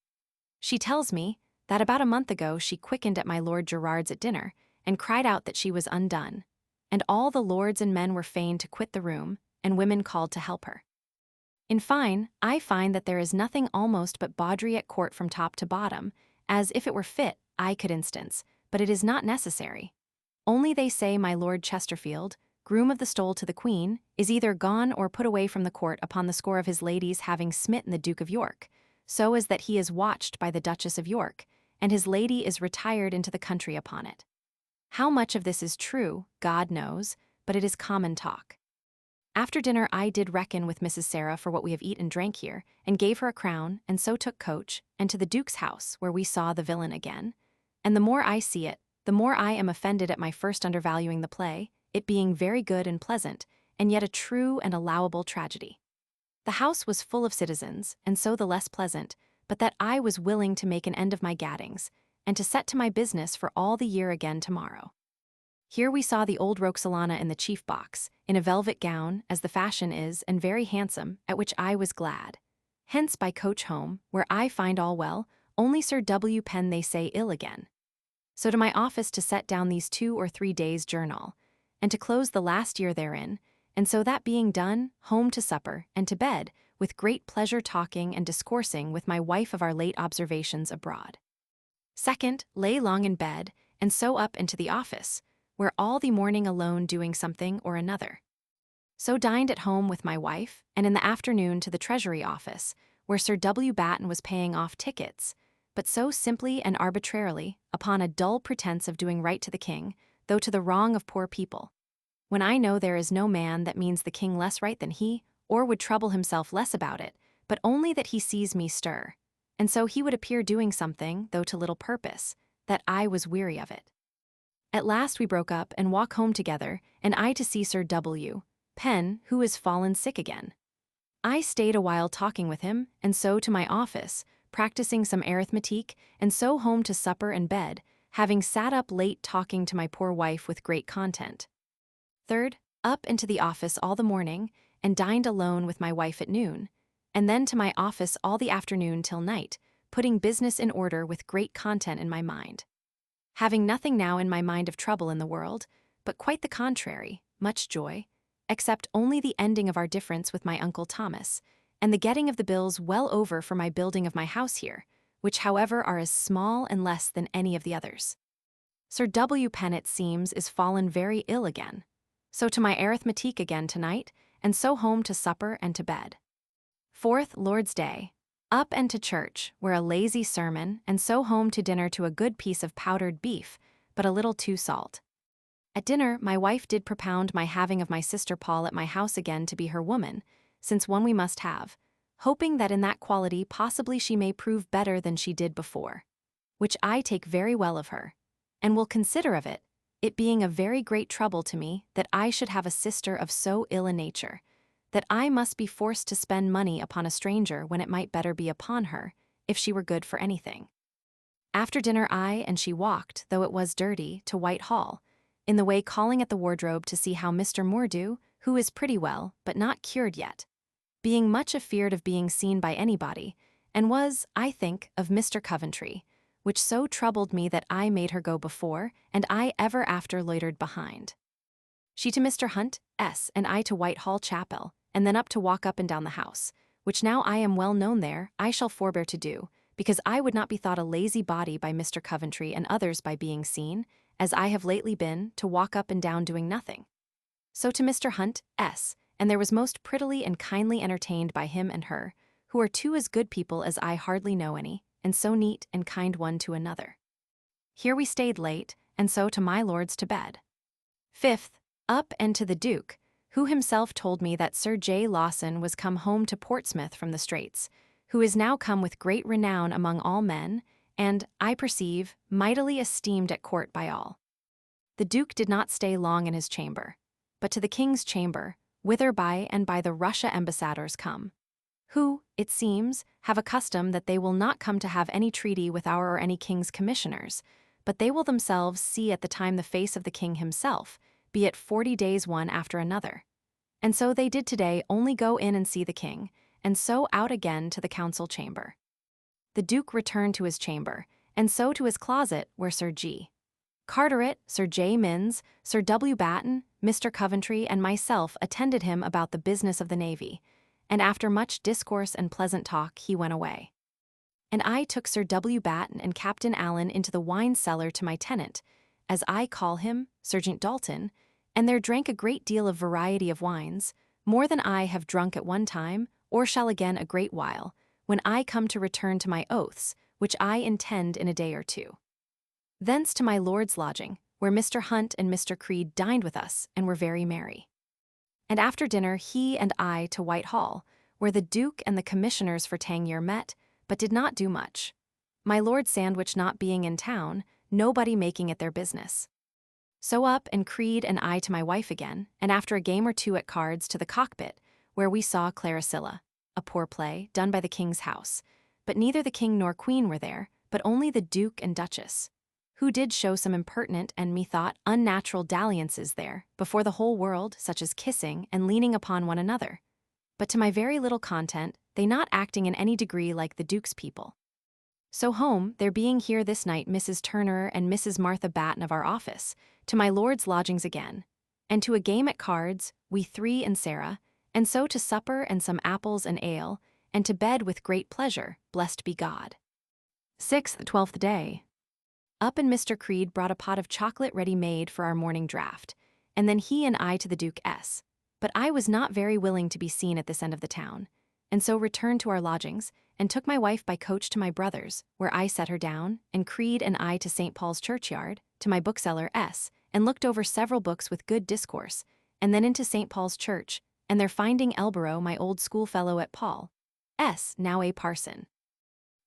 She tells me that about a month ago she quickened at my Lord Gerard's at dinner, and cried out that she was undone, and all the lords and men were fain to quit the room, and women called to help her. In fine, I find that there is nothing almost but bawdry at court from top to bottom, as if it were fit, I could instance, but it is not necessary. Only they say my Lord Chesterfield, groom of the stole to the Queen, is either gone or put away from the court upon the score of his ladies having smitten the Duke of York, so as that he is watched by the Duchess of York, and his lady is retired into the country upon it. How much of this is true, God knows, but it is common talk. After dinner I did reckon with Mrs. Sarah for what we have eat and drank here, and gave her a crown, and so took coach, and to the Duke's house, where we saw the villain again. And the more I see it, the more I am offended at my first undervaluing the play, it being very good and pleasant, and yet a true and allowable tragedy. The house was full of citizens, and so the less pleasant, but that I was willing to make an end of my gaddings, and to set to my business for all the year again tomorrow. Here we saw the old Roxalana in the chief box, in a velvet gown, as the fashion is, and very handsome, at which I was glad. Hence by coach home, where I find all well, only Sir W. Penn they say ill again. So to my office to set down these 2 or 3 days' journal, and to close the last year therein, and so that being done, home to supper, and to bed, with great pleasure talking and discoursing with my wife of our late observations abroad. Second, lay long in bed, and so up into the office, where all the morning alone doing something or another. So dined at home with my wife, and in the afternoon to the Treasury office, where Sir W. Batten was paying off tickets, but so simply and arbitrarily, upon a dull pretense of doing right to the king, though to the wrong of poor people. When I know there is no man that means the king less right than he, or would trouble himself less about it, but only that he sees me stir, and so he would appear doing something, though to little purpose, that I was weary of it. At last we broke up and walk home together, and I to see Sir W. Penn, who is fallen sick again. I stayed a while talking with him, and so to my office, practicing some arithmetic, and so home to supper and bed, having sat up late talking to my poor wife with great content. Third, up into the office all the morning, and dined alone with my wife at noon, and then to my office all the afternoon till night, putting business in order with great content in my mind. Having nothing now in my mind of trouble in the world, but quite the contrary, much joy, except only the ending of our difference with my Uncle Thomas, and the getting of the bills well over for my building of my house here, which however are as small and less than any of the others. Sir W. Penn, it seems, is fallen very ill again. So to my arithmetic again tonight, and so home to supper and to bed. Fourth, Lord's Day. Up and to church, where a lazy sermon, and so home to dinner to a good piece of powdered beef, but a little too salt. At dinner, my wife did propound my having of my sister Paul at my house again to be her woman, since one we must have, hoping that in that quality possibly she may prove better than she did before, which I take very well of her, and will consider of it, it being a very great trouble to me that I should have a sister of so ill a nature, that I must be forced to spend money upon a stranger when it might better be upon her, if she were good for anything. After dinner I and she walked, though it was dirty, to Whitehall, in the way calling at the wardrobe to see how Mr. Moore do, who is pretty well, but not cured yet, being much afeard of being seen by anybody, and was, I think, of Mr. Coventry, which so troubled me that I made her go before, and I ever after loitered behind. She to Mr. Hunt, S., and I to Whitehall Chapel, and then up to walk up and down the house, which now I am well known there, I shall forbear to do, because I would not be thought a lazy body by Mr. Coventry and others by being seen, as I have lately been, to walk up and down doing nothing. So to Mr. Hunt, S., and there was most prettily and kindly entertained by him and her, who are 2 as good people as I hardly know any, and so neat and kind one to another. Here we stayed late, and so to my lord's to bed. 5th, up and to the Duke, who himself told me that Sir J. Lawson was come home to Portsmouth from the Straits, who is now come with great renown among all men, and, I perceive, mightily esteemed at court by all. The Duke did not stay long in his chamber, but to the king's chamber, whither by and by the Russia ambassadors come, who, it seems, have a custom that they will not come to have any treaty with our or any king's commissioners, but they will themselves see at the time the face of the king himself, be it 40 days one after another. And so they did today only go in and see the king, and so out again to the council chamber. The Duke returned to his chamber, and so to his closet where Sir G. Carteret, Sir J. Minns, Sir W. Batten, Mr. Coventry, and myself attended him about the business of the navy, and after much discourse and pleasant talk he went away. And I took Sir W. Batten and Captain Allen into the wine cellar to my tenant, as I call him, Sergeant Dalton, and there drank a great deal of variety of wines, more than I have drunk at one time, or shall again a great while, when I come to return to my oaths, which I intend in a day or two. Thence to my lord's lodging, where Mr. Hunt and Mr. Creed dined with us and were very merry. And after dinner he and I to Whitehall, where the Duke and the commissioners for Tangier met, but did not do much. My Lord Sandwich not being in town, nobody making it their business. So up and Creed and I to my wife again, and after a game or two at cards to the cockpit, where we saw Claricilla, a poor play, done by the king's house, but neither the king nor queen were there, but only the Duke and Duchess, who did show some impertinent and, methought, unnatural dalliances there, before the whole world, such as kissing and leaning upon one another. But to my very little content, they not acting in any degree like the Duke's people. So home, there being here this night Mrs. Turner and Mrs. Martha Batten of our office, to my lord's lodgings again, and to a game at cards, we three and Sarah, and so to supper and some apples and ale, and to bed with great pleasure, blessed be God. 6th, 12th day. Up and Mr. Creed brought a pot of chocolate ready made for our morning draught, and then he and I to the Duke S. But I was not very willing to be seen at this end of the town, and so returned to our lodgings, and took my wife by coach to my brother's, where I set her down, and Creed and I to St. Paul's churchyard, to my bookseller S., and looked over several books with good discourse, and then into St. Paul's church, and there finding Elborough, my old schoolfellow at Paul S., now a parson,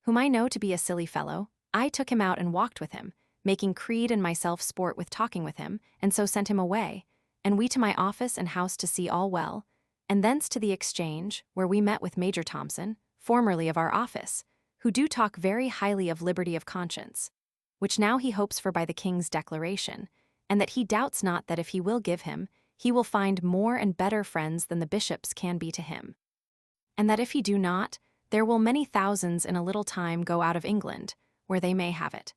whom I know to be a silly fellow, I took him out and walked with him, making Creed and myself sport with talking with him, and so sent him away, and we to my office and house to see all well, and thence to the Exchange, where we met with Major Thompson, formerly of our office, who do talk very highly of liberty of conscience, which now he hopes for by the king's declaration, and that he doubts not that if he will give him, he will find more and better friends than the bishops can be to him, and that if he do not, there will many thousands in a little time go out of England, where they may have it.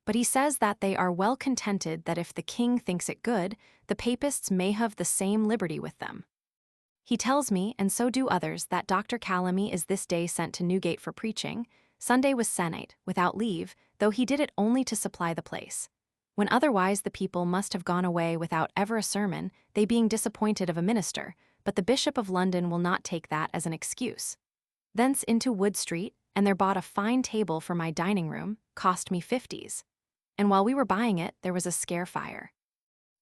But he says that they are well contented that if the king thinks it good, the papists may have the same liberty with them. He tells me, and so do others, that Dr. Calamy is this day sent to Newgate for preaching. Sunday was senate, without leave, though he did it only to supply the place, when otherwise the people must have gone away without ever a sermon, they being disappointed of a minister, but the Bishop of London will not take that as an excuse. Thence into Wood Street, and there bought a fine table for my dining room, cost me 50s. And while we were buying it, there was a scare fire.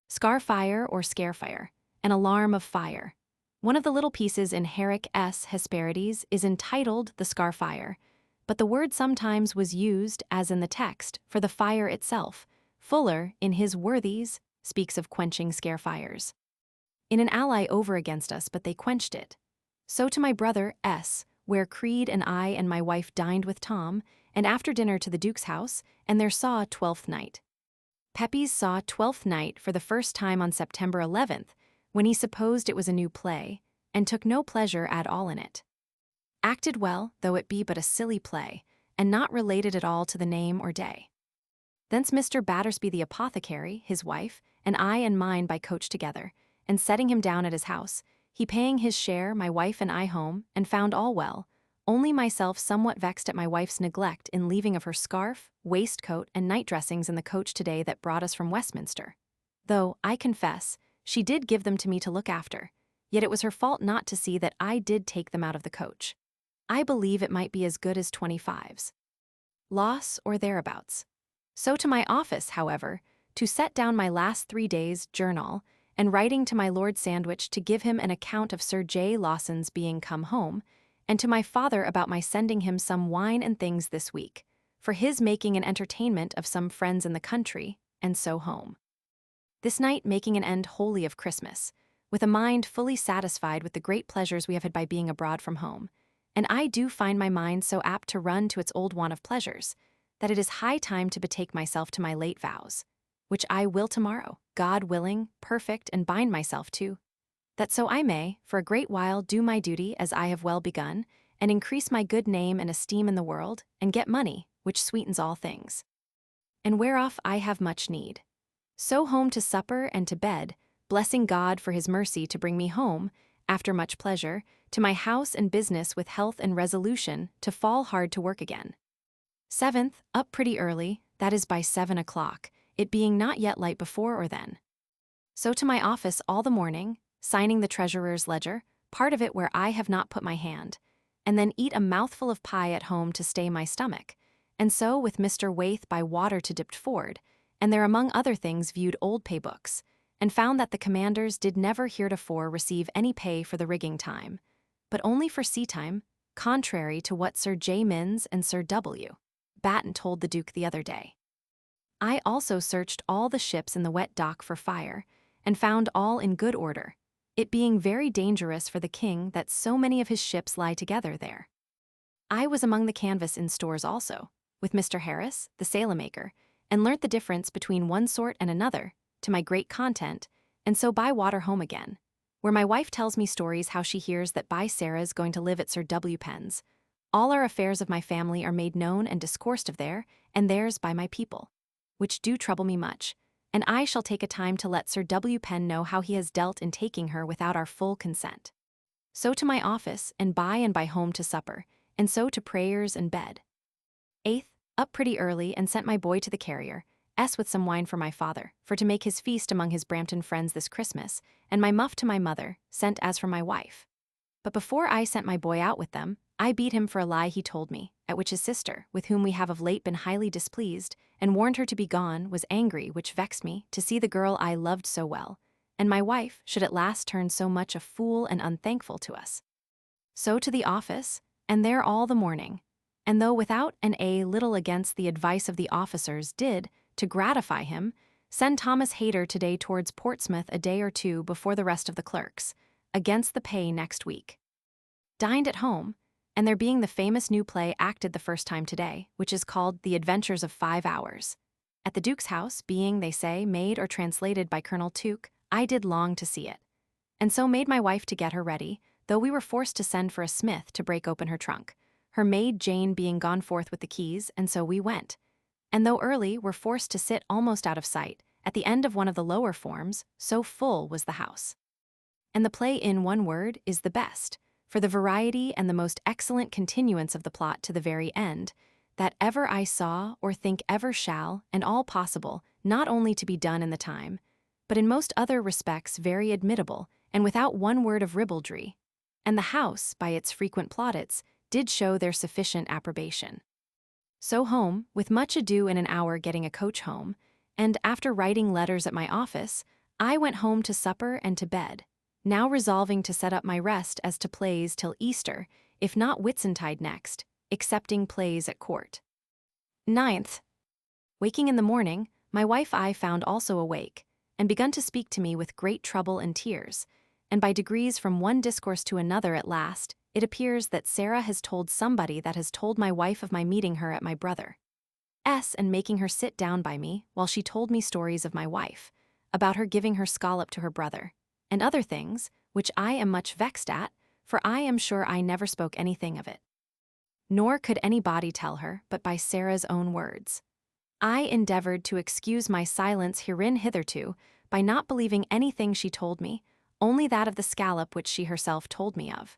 Scar fire or scare fire, an alarm of fire. One of the little pieces in Herrick S. Hesperides is entitled the scar fire, but the word sometimes was used, as in the text, for the fire itself. Fuller, in his Worthies, speaks of quenching scare fires. In an ally over against us, but they quenched it. So to my brother S., where Creed and I and my wife dined with Tom, and after dinner to the Duke's house, and there saw Twelfth Night. Pepys saw Twelfth Night for the first time on September 11th, when he supposed it was a new play, and took no pleasure at all in it. Acted well, though it be but a silly play, and not related at all to the name or day. Thence Mr. Battersby the apothecary, his wife, and I and mine by coach together, and setting him down at his house, he paying his share, my wife and I home, and found all well, only myself somewhat vexed at my wife's neglect in leaving of her scarf, waistcoat, and night dressings in the coach today that brought us from Westminster. Though, I confess, she did give them to me to look after, yet it was her fault not to see that I did take them out of the coach. I believe it might be as good as 25s. Loss or thereabouts. So to my office, however, to set down my last 3 days' journal, and writing to my Lord Sandwich to give him an account of Sir J. Lawson's being come home, and to my father about my sending him some wine and things this week, for his making an entertainment of some friends in the country, and so home. This night making an end wholly of Christmas, with a mind fully satisfied with the great pleasures we have had by being abroad from home, and I do find my mind so apt to run to its old want of pleasures, that it is high time to betake myself to my late vows, which I will tomorrow, God willing, perfect, and bind myself to, that so I may, for a great while, do my duty as I have well begun, and increase my good name and esteem in the world, and get money, which sweetens all things, and whereof I have much need. So home to supper and to bed, blessing God for his mercy to bring me home, after much pleasure, to my house and business with health and resolution to fall hard to work again. 7th, up pretty early, that is by 7 o'clock, it being not yet light before or then. So to my office all the morning, signing the treasurer's ledger, part of it where I have not put my hand, and then eat a mouthful of pie at home to stay my stomach, and so with Mr. Waith by water to dipt ford, and there among other things viewed old pay books, and found that the commanders did never heretofore receive any pay for the rigging time, but only for sea time, contrary to what Sir J. Minns and Sir W. Batten told the Duke the other day. I also searched all the ships in the wet dock for fire, and found all in good order, it being very dangerous for the king that so many of his ships lie together there. I was among the canvas in stores also, with Mr. Harris, the sailor-maker, and learnt the difference between one sort and another, to my great content, and so by water home again, where my wife tells me stories how she hears that by Sarah's going to live at Sir W. Penn's. All our affairs of my family are made known and discoursed of there, and theirs by my people, which do trouble me much, and I shall take a time to let Sir W. Penn know how he has dealt in taking her without our full consent. So to my office, and by home to supper, and so to prayers and bed. 8th, up pretty early and sent my boy to the carrier, with some wine for my father, for to make his feast among his Brampton friends this Christmas, and my muff to my mother, sent as for my wife. But before I sent my boy out with them, I beat him for a lie he told me, at which his sister, with whom we have of late been highly displeased, and warned her to be gone, was angry, which vexed me, to see the girl I loved so well, and my wife should at last turn so much a fool and unthankful to us. So to the office, and there all the morning, and though without an a little against the advice of the officers, did, to gratify him, send Thomas Hayter today towards Portsmouth a day or two before the rest of the clerks, against the pay next week. Dined at home, and there being the famous new play acted the first time today, which is called The Adventures of 5 Hours. At the Duke's house, being, they say, made or translated by Colonel Tuke, I did long to see it, and so made my wife to get her ready, though we were forced to send for a smith to break open her trunk, her maid Jane being gone forth with the keys, and so we went. And though early, were forced to sit almost out of sight, at the end of one of the lower forms, so full was the house. And the play, in one word, is the best, for the variety and the most excellent continuance of the plot to the very end, that ever I saw or think ever shall, and all possible, not only to be done in the time, but in most other respects very admittable, and without one word of ribaldry. And the house, by its frequent plaudits, did show their sufficient approbation. So home, with much ado in an hour getting a coach home, and after writing letters at my office, I went home to supper and to bed, now resolving to set up my rest as to plays till Easter, if not Whitsuntide next, excepting plays at court. 9th. Waking in the morning, my wife I found also awake, and begun to speak to me with great trouble and tears, and by degrees from one discourse to another at last, it appears that Sarah has told somebody that has told my wife of my meeting her at my brother's, and making her sit down by me, while she told me stories of my wife, about her giving her scallop to her brother, and other things, which I am much vexed at, for I am sure I never spoke anything of it. Nor could anybody tell her, but by Sarah's own words. I endeavored to excuse my silence herein hitherto, by not believing anything she told me, only that of the scallop which she herself told me of.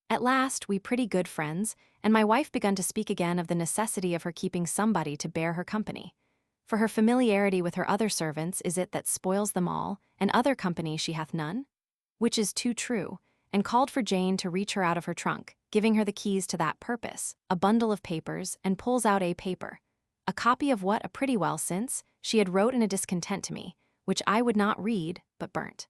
At last, we pretty good friends, and my wife begun to speak again of the necessity of her keeping somebody to bear her company. For her familiarity with her other servants is it that spoils them all, and other company she hath none? Which is too true, and called for Jane to reach her out of her trunk, giving her the keys to that purpose, a bundle of papers, and pulls out a paper, a copy of what a pretty well since she had wrote in a discontent to me, which I would not read, but burnt.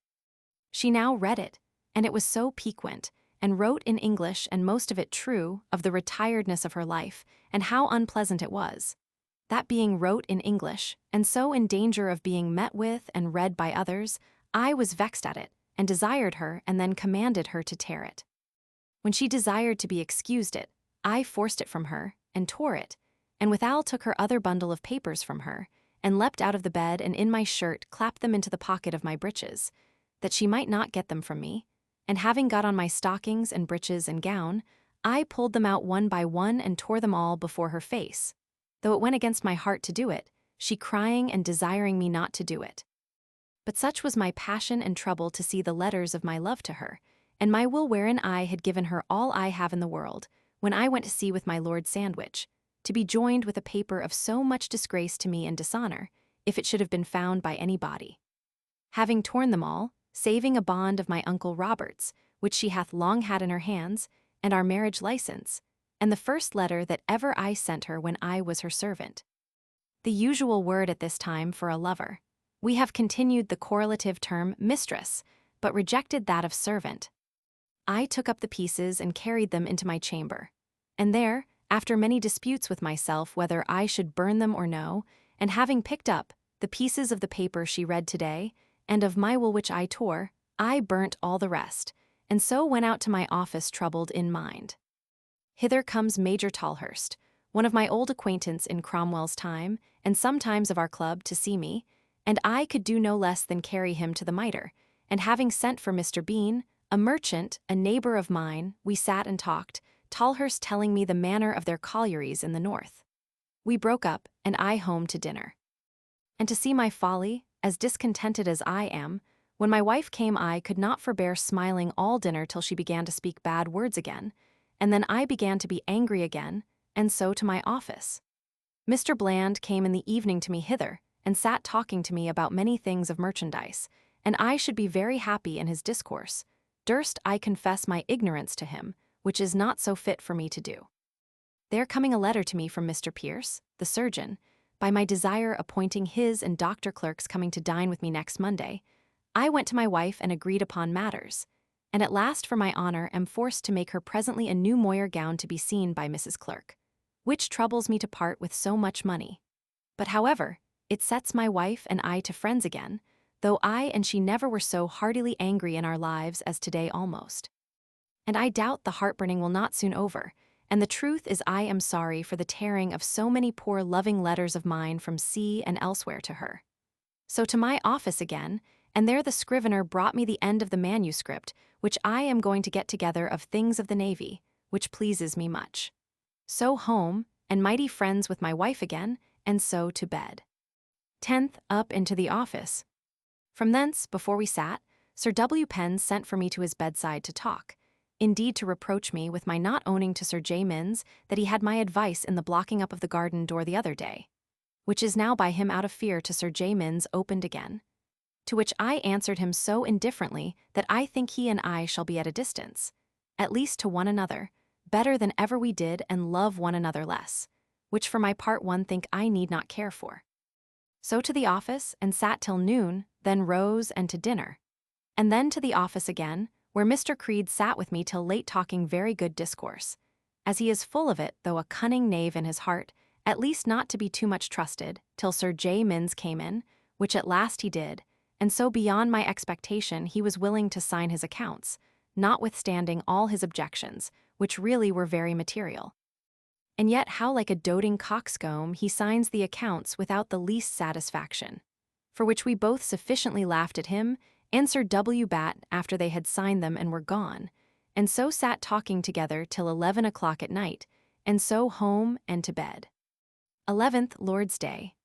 She now read it, and it was so piquant, and wrote in English and most of it true of the retiredness of her life, and how unpleasant it was. That being wrote in English, and so in danger of being met with and read by others, I was vexed at it, and desired her and then commanded her to tear it. When she desired to be excused it, I forced it from her, and tore it, and withal took her other bundle of papers from her, and leapt out of the bed and in my shirt clapped them into the pocket of my breeches, that she might not get them from me, and having got on my stockings and breeches and gown, I pulled them out one by one and tore them all before her face, though it went against my heart to do it, she crying and desiring me not to do it. But such was my passion and trouble to see the letters of my love to her, and my will wherein I had given her all I have in the world, when I went to sea with my Lord Sandwich, to be joined with a paper of so much disgrace to me and dishonor, if it should have been found by any body. Having torn them all, saving a bond of my uncle Robert's, which she hath long had in her hands, and our marriage license, and the first letter that ever I sent her when I was her servant. The usual word at this time for a lover. We have continued the correlative term mistress, but rejected that of servant. I took up the pieces and carried them into my chamber. And there, after many disputes with myself whether I should burn them or no, and having picked up the pieces of the paper she read today, and of my will which I tore, I burnt all the rest, and so went out to my office troubled in mind. Hither comes Major Tolhurst, one of my old acquaintance in Cromwell's time, and sometimes of our club, to see me, and I could do no less than carry him to the Mitre, and having sent for Mr. Bean, a merchant, a neighbor of mine, we sat and talked, Tolhurst telling me the manner of their collieries in the north. We broke up, and I home to dinner. And to see my folly, as discontented as I am, when my wife came I could not forbear smiling all dinner till she began to speak bad words again, and then I began to be angry again, and so to my office. Mr. Bland came in the evening to me hither, and sat talking to me about many things of merchandise, and I should be very happy in his discourse, durst I confess my ignorance to him, which is not so fit for me to do. There coming a letter to me from Mr. Pierce, the surgeon, by my desire appointing his and Dr. Clerk's coming to dine with me next Monday, I went to my wife and agreed upon matters, and at last for my honor am forced to make her presently a new moire gown to be seen by Mrs. Clerk, which troubles me to part with so much money. But however, it sets my wife and I to friends again, though I and she never were so heartily angry in our lives as today almost. And I doubt the heartburning will not soon over, and the truth is I am sorry for the tearing of so many poor loving letters of mine from sea and elsewhere to her. So to my office again, and there the scrivener brought me the end of the manuscript, which I am going to get together of things of the navy, which pleases me much. So home, and mighty friends with my wife again, and so to bed. 10th, up into the office. From thence, before we sat, Sir W. Penn sent for me to his bedside to talk, indeed to reproach me with my not owning to Sir J. Minns that he had my advice in the blocking up of the garden door the other day, which is now by him out of fear to Sir J. Minns opened again. To which I answered him so indifferently that I think he and I shall be at a distance, at least to one another, better than ever we did and love one another less, which for my part one think I need not care for. So to the office, and sat till noon, then rose and to dinner. And then to the office again, where Mr. Creed sat with me till late talking very good discourse, as he is full of it though a cunning knave in his heart, at least not to be too much trusted, till Sir J. Minns came in, which at last he did, and so beyond my expectation he was willing to sign his accounts, notwithstanding all his objections, which really were very material. And yet how like a doting coxcomb he signs the accounts without the least satisfaction, for which we both sufficiently laughed at him and Sir W. Batt after they had signed them and were gone, and so sat talking together till 11 o'clock at night, and so home and to bed. 11th, Lord's Day.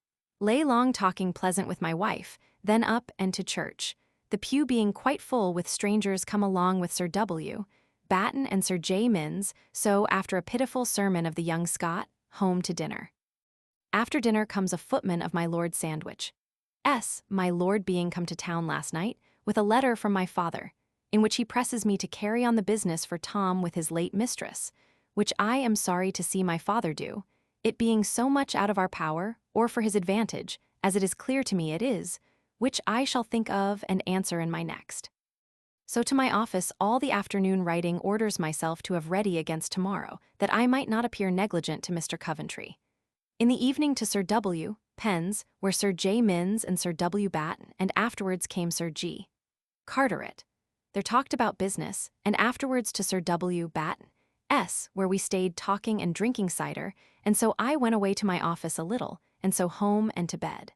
Lay long talking pleasant with my wife, then up and to church, the pew being quite full with strangers come along with Sir W. Batten and Sir J. Minns, so after a pitiful sermon of the young Scot, home to dinner. After dinner comes a footman of my Lord Sandwich. My lord being come to town last night, with a letter from my father, in which he presses me to carry on the business for Tom with his late mistress, which I am sorry to see my father do, it being so much out of our power, or for his advantage, as it is clear to me it is, which I shall think of and answer in my next. So to my office all the afternoon writing orders myself to have ready against tomorrow, that I might not appear negligent to Mr. Coventry. In the evening to Sir W. Penn's, where Sir J. Minns and Sir W. Batten, and afterwards came Sir G. Carteret. There talked about business, and afterwards to Sir W. Batten, S., where we stayed talking and drinking cider, and so I went away to my office a little, and so home and to bed.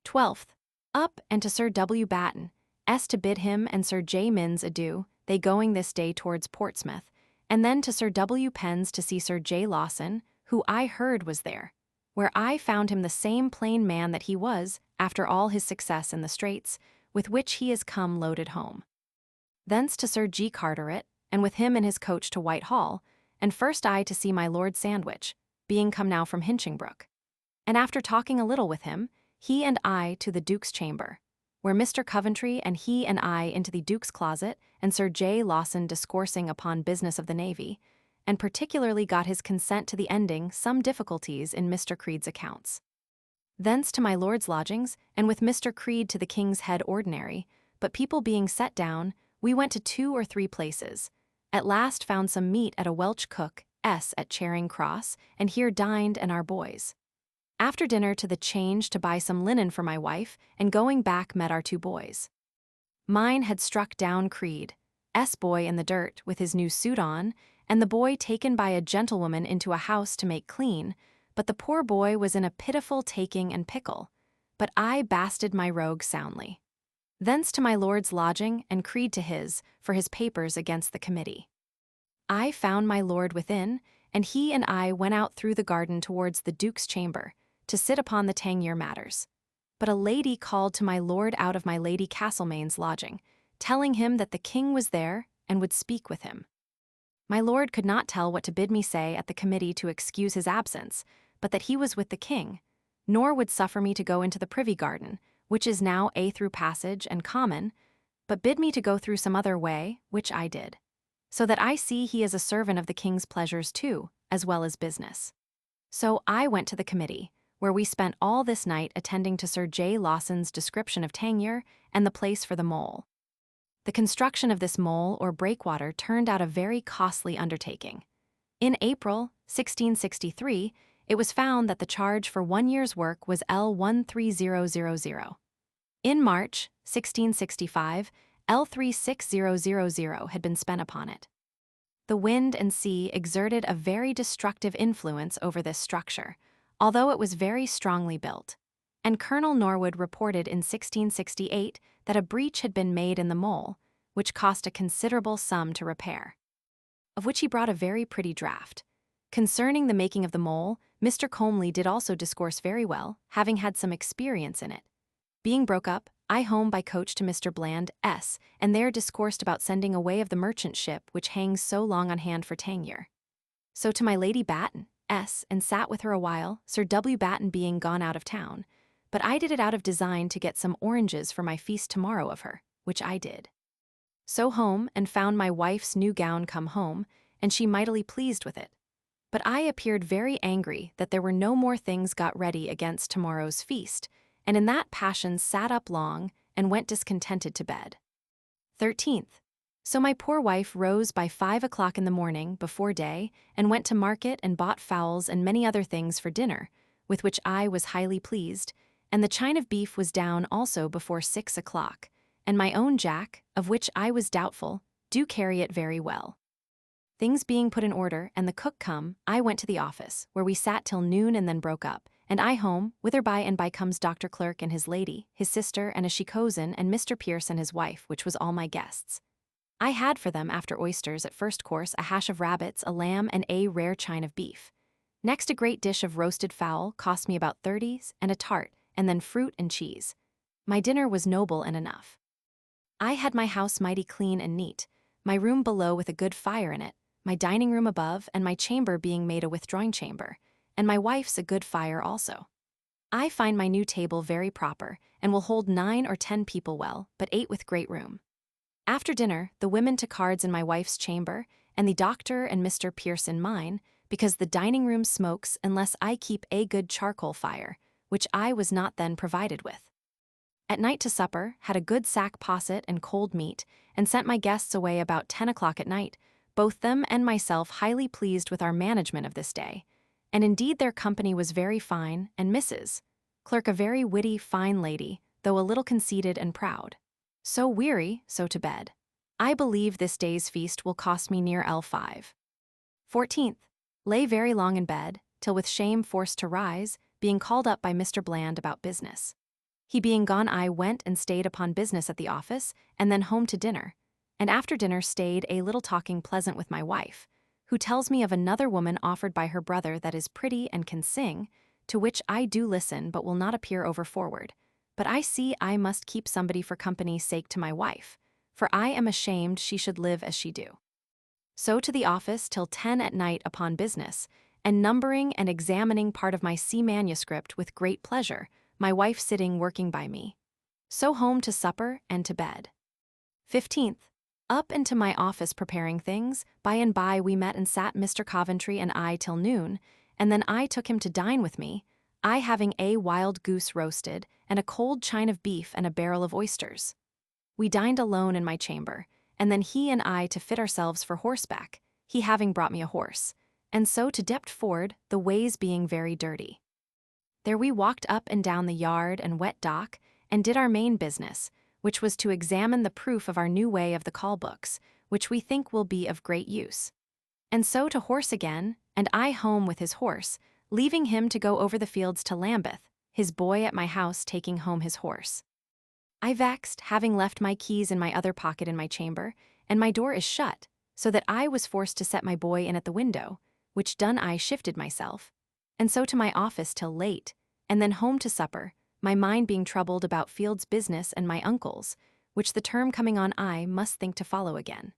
12th. Up and to Sir W. Batten, S. to bid him and Sir J. Minns adieu, they going this day towards Portsmouth, and then to Sir W. Penn's to see Sir J. Lawson, who I heard was there, where I found him the same plain man that he was, after all his success in the Straits, with which he is come loaded home. Thence to Sir G. Carteret, and with him in his coach to Whitehall, and first I to see my Lord Sandwich, being come now from Hinchingbrook. And after talking a little with him, he and I to the Duke's chamber, where Mr. Coventry and he and I into the Duke's closet, and Sir J. Lawson discoursing upon business of the navy, and particularly got his consent to the ending some difficulties in Mr. Creed's accounts. Thence to my lord's lodgings, and with Mr. Creed to the King's Head ordinary, but people being set down, we went to 2 or 3 places. At last found some meat at a Welch cook, S. at Charing Cross, and here dined and our boys. After dinner to the Change to buy some linen for my wife, and going back met our 2 boys. Mine had struck down Creed, S. boy in the dirt with his new suit on, and the boy taken by a gentlewoman into a house to make clean, but the poor boy was in a pitiful taking and pickle, but I basted my rogue soundly. Thence to my lord's lodging, and Creed to his, for his papers against the committee. I found my lord within, and he and I went out through the garden towards the Duke's chamber, to sit upon the Tangier matters. But a lady called to my lord out of my Lady Castlemaine's lodging, telling him that the king was there, and would speak with him. My lord could not tell what to bid me say at the committee to excuse his absence, but that he was with the king, nor would suffer me to go into the privy garden, which is now a through passage and common, but bid me to go through some other way, which I did. So that I see he is a servant of the king's pleasures too, as well as business. So I went to the committee, where we spent all this night attending to Sir J. Lawson's description of Tangier and the place for the mole. The construction of this mole or breakwater turned out a very costly undertaking. In April 1663, it was found that the charge for 1 year's work was L13000. In March 1665, L36000 had been spent upon it. The wind and sea exerted a very destructive influence over this structure, although it was very strongly built, and Colonel Norwood reported in 1668 that a breach had been made in the mole, which cost a considerable sum to repair, of which he brought a very pretty draught. Concerning the making of the mole, Mr. Comely did also discourse very well, having had some experience in it. Being broke up, I home by coach to Mr. Bland, S., and there discoursed about sending away of the merchant ship which hangs so long on hand for Tangier. So to my Lady Batten, S., and sat with her a while, Sir W. Batten being gone out of town, but I did it out of design to get some oranges for my feast tomorrow of her, which I did. So home, and found my wife's new gown come home, and she mightily pleased with it. But I appeared very angry that there were no more things got ready against tomorrow's feast, and in that passion sat up long, and went discontented to bed. 13th. So my poor wife rose by 5 o'clock in the morning, before day, and went to market and bought fowls and many other things for dinner, with which I was highly pleased, and the chine of beef was down also before 6 o'clock, and my own Jack, of which I was doubtful, do carry it very well. Things being put in order, and the cook come, I went to the office, where we sat till noon and then broke up, and I home, whither by and by comes Dr. Clerk and his lady, his sister, and a she cousin, and Mr. Pierce and his wife, which was all my guests. I had for them, after oysters at first course, a hash of rabbits, a lamb, and a rare chine of beef. Next a great dish of roasted fowl, cost me about 30s, and a tart, and then fruit and cheese. My dinner was noble and enough. I had my house mighty clean and neat, my room below with a good fire in it, my dining room above, and my chamber being made a withdrawing chamber, and my wife's a good fire also. I find my new table very proper, and will hold 9 or 10 people well, but 8 with great room. After dinner, the women to cards in my wife's chamber, and the doctor and Mr. Pierce in mine, because the dining room smokes unless I keep a good charcoal fire, which I was not then provided with. At night to supper, had a good sack posset and cold meat, and sent my guests away about 10 o'clock at night, both them and myself highly pleased with our management of this day. And indeed their company was very fine, and Mrs. Clerk a very witty, fine lady, though a little conceited and proud. So weary, so to bed. I believe this day's feast will cost me near L5. 14th. Lay very long in bed, till with shame forced to rise, being called up by Mr. Bland about business. He being gone, I went and stayed upon business at the office, and then home to dinner, and after dinner stayed a little talking pleasant with my wife, who tells me of another woman offered by her brother that is pretty and can sing, to which I do listen but will not appear over forward. But I see I must keep somebody for company's sake to my wife, for I am ashamed she should live as she do. So to the office till 10 at night upon business, and numbering and examining part of my sea manuscript with great pleasure, my wife sitting working by me. So home to supper and to bed. 15th. Up into my office preparing things, by and by we met and sat Mr. Coventry and I till noon, and then I took him to dine with me, I having a wild goose roasted, and a cold chine of beef and a barrel of oysters. We dined alone in my chamber, and then he and I to fit ourselves for horseback, he having brought me a horse, and so to Deptford, the ways being very dirty. There we walked up and down the yard and wet dock, and did our main business, which was to examine the proof of our new way of the call books, which we think will be of great use. And so to horse again, and I home with his horse, leaving him to go over the fields to Lambeth, his boy at my house taking home his horse. I vexed, having left my keys in my other pocket in my chamber, and my door is shut, so that I was forced to set my boy in at the window, which done I shifted myself, and so to my office till late, and then home to supper, my mind being troubled about Field's business and my uncle's, which the term coming on I must think to follow again.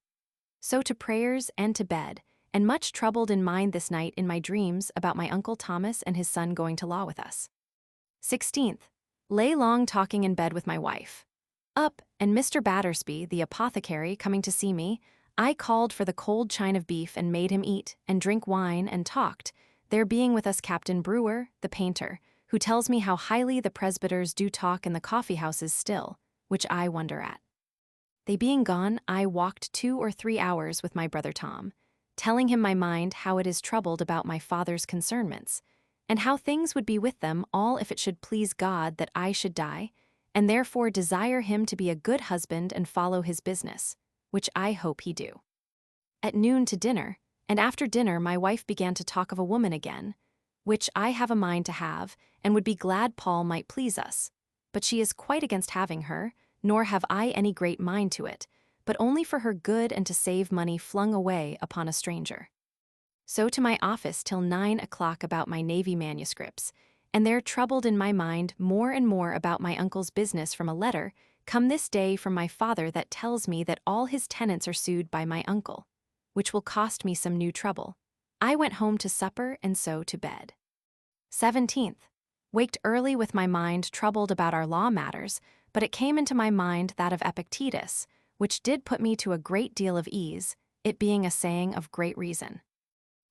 So to prayers and to bed, and much troubled in mind this night in my dreams about my Uncle Thomas and his son going to law with us. 16th. Lay long talking in bed with my wife. Up, and Mr. Battersby, the apothecary, coming to see me, I called for the cold chine of beef and made him eat and drink wine and talked, there being with us Captain Brewer, the painter, who tells me how highly the presbyters do talk in the coffee-houses still, which I wonder at. They being gone, I walked 2 or 3 hours with my brother Tom, telling him my mind how it is troubled about my father's concernments, and how things would be with them all if it should please God that I should die, and therefore desire him to be a good husband and follow his business, which I hope he do. At noon to dinner, and after dinner my wife began to talk of a woman again, which I have a mind to have, and would be glad Paul might please us. But she is quite against having her, nor have I any great mind to it, but only for her good and to save money flung away upon a stranger. So to my office till 9 o'clock about my navy manuscripts, and there troubled in my mind more and more about my uncle's business from a letter, come this day from my father that tells me that all his tenants are sued by my uncle, which will cost me some new trouble. I went home to supper and so to bed. 17th. Waked early with my mind troubled about our law matters, but it came into my mind that of Epictetus, which did put me to a great deal of ease, it being a saying of great reason.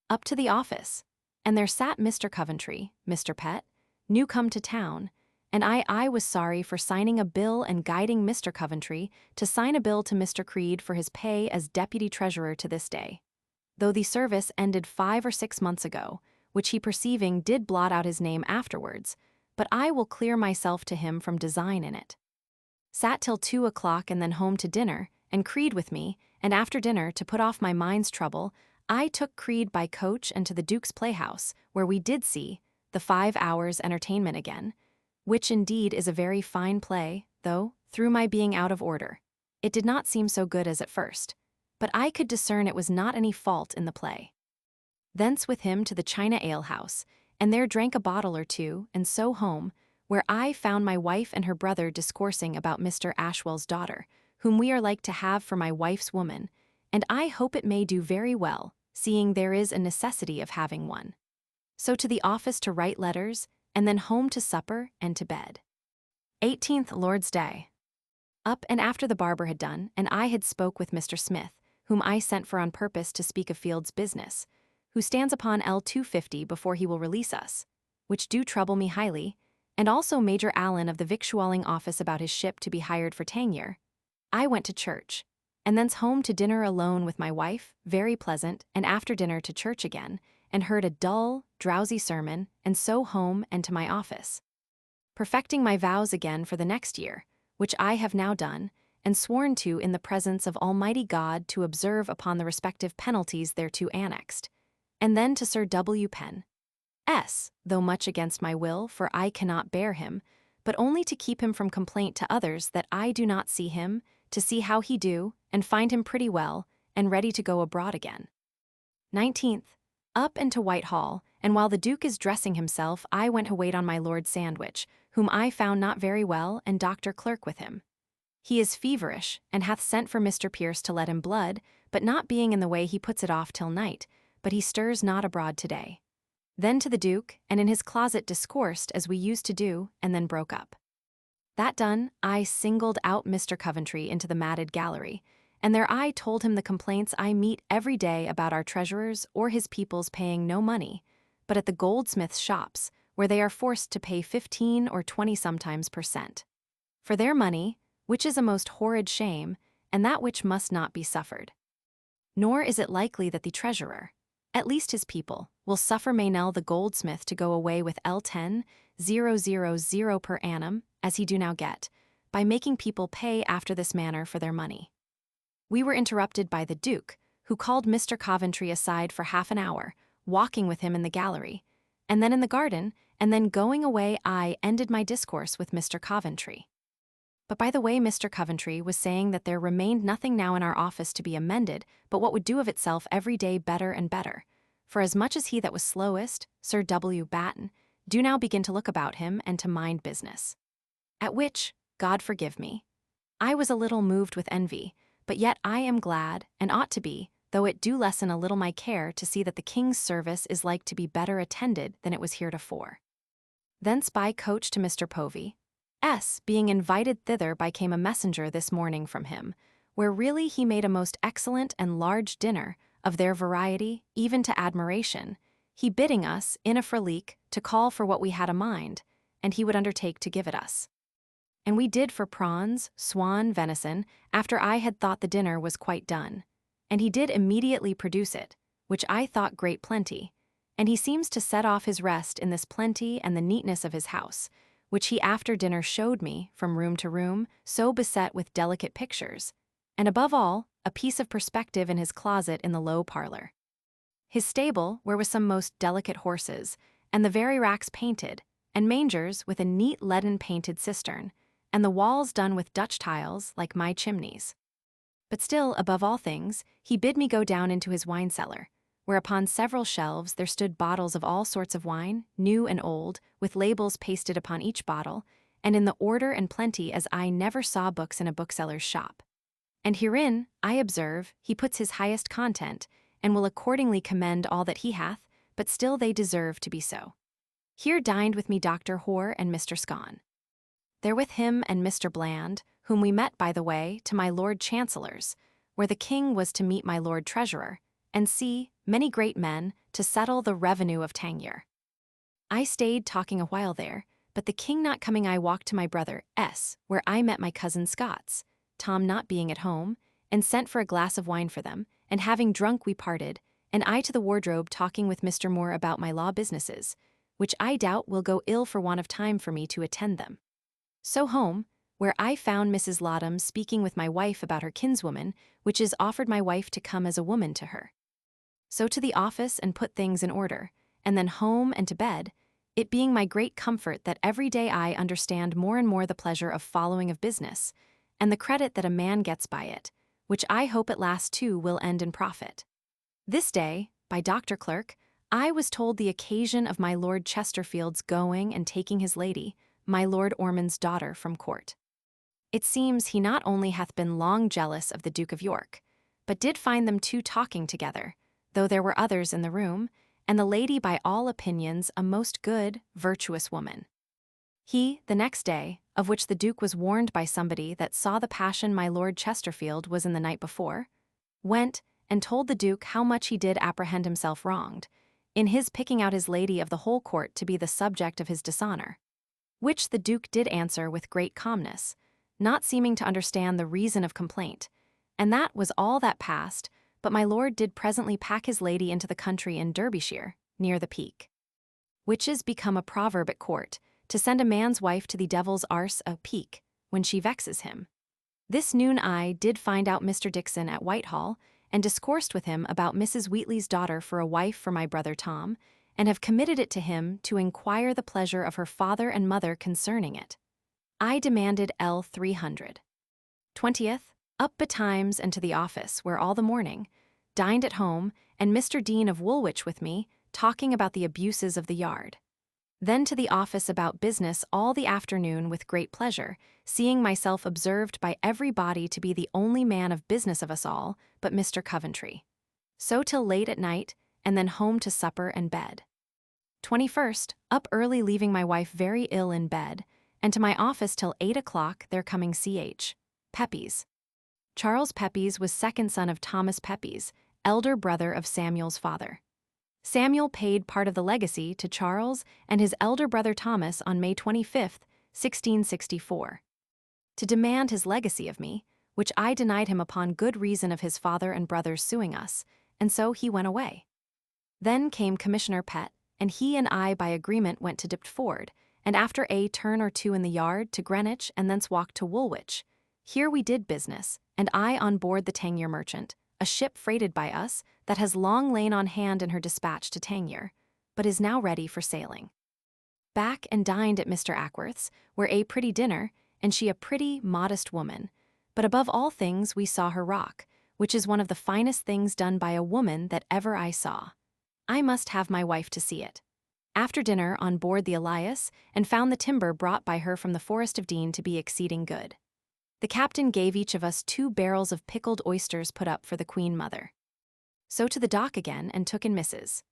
Up to the office, and there sat Mr. Coventry, Mr. Pett, new come to town, and I was sorry for signing a bill and guiding Mr. Coventry to sign a bill to Mr. Creed for his pay as deputy treasurer to this day, though the service ended 5 or 6 months ago, which he perceiving did blot out his name afterwards, but I will clear myself to him from design in it. Sat till 2 o'clock and then home to dinner, and Creed with me, and after dinner, to put off my mind's trouble, I took Creed by coach and to the Duke's Playhouse, where we did see the 5 hours' entertainment again, which indeed is a very fine play, though, through my being out of order, it did not seem so good as at first, but I could discern it was not any fault in the play. Thence with him to the China Ale-house, and there drank a bottle or two, and so home, where I found my wife and her brother discoursing about Mr. Ashwell's daughter, whom we are like to have for my wife's woman, and I hope it may do very well, seeing there is a necessity of having one. So to the office to write letters, and then home to supper and to bed. 18th Lord's Day. Up and after the barber had done, and I had spoke with Mr. Smith, whom I sent for on purpose to speak of Field's business, who stands upon L250 before he will release us, which do trouble me highly, and also Major Allen of the victualling office about his ship to be hired for Tangier, I went to church, and thence home to dinner alone with my wife, very pleasant, and after dinner to church again, and heard a dull, drowsy sermon, and so home and to my office. Perfecting my vows again for the next year, which I have now done, and sworn to in the presence of Almighty God to observe upon the respective penalties thereto annexed, and then to Sir W. Penn, S., though much against my will, for I cannot bear him, but only to keep him from complaint to others that I do not see him, to see how he do, and find him pretty well, and ready to go abroad again. 19th. Up and to Whitehall, and while the Duke is dressing himself, I went to wait on my Lord Sandwich, whom I found not very well, and Dr. Clerk with him. He is feverish, and hath sent for Mr. Pierce to let him blood, but not being in the way he puts it off till night, but he stirs not abroad today. Then to the Duke, and in his closet discoursed as we used to do, and then broke up. That done, I singled out Mr. Coventry into the matted gallery, and there I told him the complaints I meet every day about our treasurers or his people's paying no money, but at the goldsmiths' shops, where they are forced to pay 15 or 20 sometimes per cent. For their money, which is a most horrid shame, and that which must not be suffered. Nor is it likely that the treasurer, at least his people, will suffer Meynell the goldsmith to go away with L10,000 per annum, as he do now get, by making people pay after this manner for their money. We were interrupted by the Duke, who called Mr. Coventry aside for half an hour, walking with him in the gallery, and then in the garden, and then going away I ended my discourse with Mr. Coventry. But by the way, Mr. Coventry was saying that there remained nothing now in our office to be amended, but what would do of itself every day better and better. For as much as he that was slowest, Sir W. Batten, do now begin to look about him and to mind business. At which, God forgive me, I was a little moved with envy, but yet I am glad, and ought to be, though it do lessen a little my care to see that the king's service is like to be better attended than it was heretofore. Thence by coach to Mr. Povey, S., being invited thither by came a messenger this morning from him, where really he made a most excellent and large dinner, of their variety, even to admiration, he bidding us, in a frolique, to call for what we had a mind, and he would undertake to give it us. And we did for prawns, swan, venison, after I had thought the dinner was quite done, and he did immediately produce it, which I thought great plenty, and he seems to set off his rest in this plenty and the neatness of his house, which he after dinner showed me, from room to room, so beset with delicate pictures, and above all, a piece of perspective in his closet in the low parlor. His stable, where was some most delicate horses, and the very racks painted, and mangers with a neat leaden painted cistern, and the walls done with Dutch tiles like my chimneys. But still, above all things, he bid me go down into his wine cellar, where upon several shelves there stood bottles of all sorts of wine, new and old, with labels pasted upon each bottle, and in the order and plenty as I never saw books in a bookseller's shop. And herein, I observe, he puts his highest content, and will accordingly commend all that he hath, but still they deserve to be so. Here dined with me Dr. Hoare and Mr. Scone. There with him and Mr. Bland, whom we met by the way, to my Lord Chancellor's, where the King was to meet my Lord Treasurer, and see many great men to settle the revenue of Tangier. I stayed talking a while there, but the King not coming I walked to my brother S., where I met my cousin Scots, Tom not being at home, and sent for a glass of wine for them, and having drunk we parted, and I to the wardrobe talking with Mr. Moore about my law businesses, which I doubt will go ill for want of time for me to attend them. So home, where I found Mrs. Lotham speaking with my wife about her kinswoman, which is offered my wife to come as a woman to her. So to the office and put things in order, and then home and to bed, it being my great comfort that every day I understand more and more the pleasure of following of business, and the credit that a man gets by it, which I hope at last too will end in profit. This day, by Dr. Clerk, I was told the occasion of my Lord Chesterfield's going and taking his lady, my Lord Ormond's daughter, from court. It seems he not only hath been long jealous of the Duke of York, but did find them two talking together, though there were others in the room, and the lady by all opinions a most good, virtuous woman. He, the next day, of which the Duke was warned by somebody that saw the passion my Lord Chesterfield was in the night before, went, and told the Duke how much he did apprehend himself wronged, in his picking out his lady of the whole court to be the subject of his dishonor. Which the Duke did answer with great calmness, not seeming to understand the reason of complaint, and that was all that passed, but my lord did presently pack his lady into the country in Derbyshire, near the Peak. Which is become a proverb at court, to send a man's wife to the devil's arse a peak, when she vexes him. This noon I did find out Mr. Dixon at Whitehall, and discoursed with him about Mrs. Wheatley's daughter for a wife for my brother Tom, and have committed it to him to inquire the pleasure of her father and mother concerning it. I demanded L. 300. 20th, up betimes and to the office, where all the morning, dined at home, and Mr. Dean of Woolwich with me, talking about the abuses of the yard. Then to the office about business all the afternoon with great pleasure, seeing myself observed by everybody to be the only man of business of us all, but Mr. Coventry. So till late at night, and then home to supper and bed. 21st, up early leaving my wife very ill in bed, and to my office till 8 o'clock there coming Ch. Pepys. Charles Pepys was second son of Thomas Pepys, elder brother of Samuel's father. Samuel paid part of the legacy to Charles and his elder brother Thomas on May 25, 1664. To demand his legacy of me, which I denied him upon good reason of his father and brothers suing us, and so he went away. Then came Commissioner Pett, and he and I by agreement went to Diptford, and after a turn or two in the yard to Greenwich and thence walked to Woolwich. Here we did business, and I on board the Tangier Merchant, a ship freighted by us that has long lain on hand in her dispatch to Tangier, but is now ready for sailing. Back and dined at Mr. Ackworth's, where a pretty dinner, and she a pretty, modest woman, but above all things we saw her rock, which is one of the finest things done by a woman that ever I saw. I must have my wife to see it. After dinner on board the Elias, and found the timber brought by her from the Forest of Dean to be exceeding good. The captain gave each of us 2 barrels of pickled oysters put up for the Queen Mother. So to the dock again, and took in Mrs.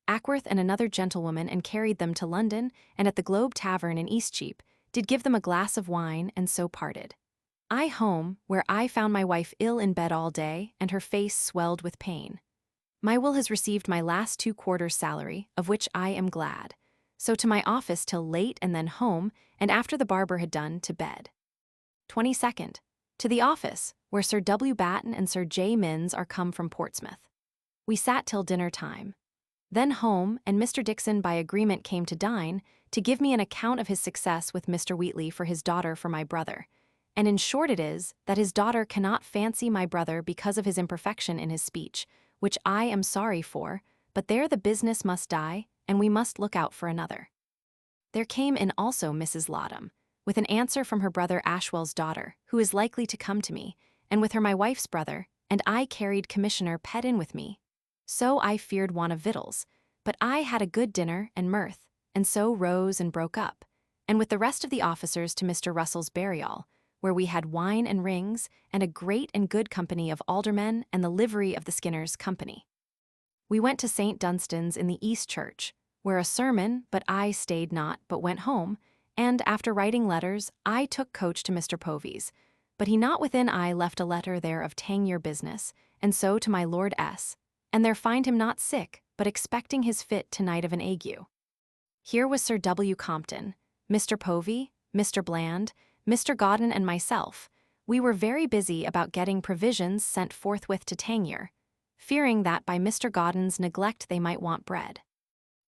Ackworth and another gentlewoman, and carried them to London, and at the Globe Tavern in Eastcheap, did give them a glass of wine, and so parted. I home, where I found my wife ill in bed all day, and her face swelled with pain. My Will has received my last 2 quarters' salary, of which I am glad. So to my office till late, and then home, and after the barber had done, to bed. 22nd, to the office, where Sir W. Batten and Sir J. Minns are come from Portsmouth. We sat till dinner time. Then home, and Mr. Dixon by agreement came to dine, to give me an account of his success with Mr. Wheatley for his daughter for my brother. And in short it is, that his daughter cannot fancy my brother because of his imperfection in his speech, which I am sorry for, but there the business must die, and we must look out for another. There came in also Mrs. Laudham, with an answer from her brother Ashwell's daughter, who is likely to come to me, and with her my wife's brother, and I carried Commissioner Pett in with me. So I feared want of victuals, but I had a good dinner and mirth, and so rose and broke up, and with the rest of the officers to Mr. Russell's burial, where we had wine and rings, and a great and good company of aldermen and the livery of the Skinners' company. We went to St. Dunstan's in the East Church, where a sermon, but I stayed not, but went home, and after writing letters, I took coach to Mr. Povy's, but he not within I left a letter there of Tangier business, and so to my Lord S., and there find him not sick, but expecting his fit tonight of an ague. Here was Sir W. Compton, Mr. Povy, Mr. Bland, Mr. Godden and myself. We were very busy about getting provisions sent forthwith to Tangier, fearing that by Mr. Godden's neglect they might want bread.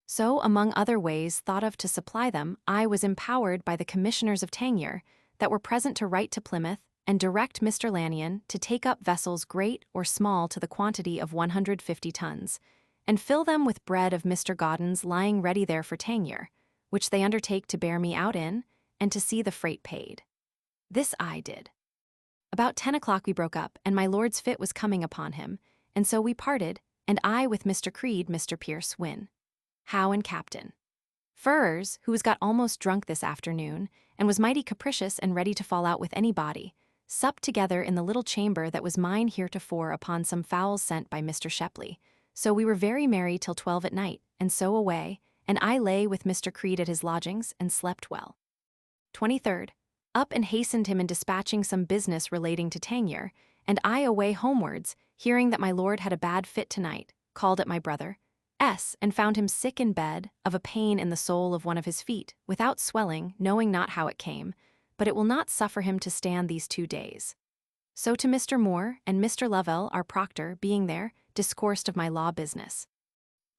So, among other ways thought of to supply them, I was empowered by the commissioners of Tangier that were present to write to Plymouth and direct Mr. Lanyon to take up vessels great or small to the quantity of 150 tons, and fill them with bread of Mr. Godden's lying ready there for Tangier, which they undertake to bear me out in, and to see the freight paid. This I did. About 10 o'clock we broke up, and my lord's fit was coming upon him, and so we parted, and I with Mr. Creed, Mr. Pierce, Wynne, Howe, and Captain Furrers, who was got almost drunk this afternoon, and was mighty capricious and ready to fall out with anybody, supped together in the little chamber that was mine heretofore upon some fowls sent by Mr. Shepley. So we were very merry till 12 at night, and so away, and I lay with Mr. Creed at his lodgings, and slept well. 23rd, up and hastened him in dispatching some business relating to Tangier, and I away homewards, hearing that my lord had a bad fit tonight, called at my brother S, and found him sick in bed, of a pain in the sole of one of his feet, without swelling, knowing not how it came, but it will not suffer him to stand these 2 days. So to Mr. Moore, and Mr. Lovell, our proctor, being there, discoursed of my law business.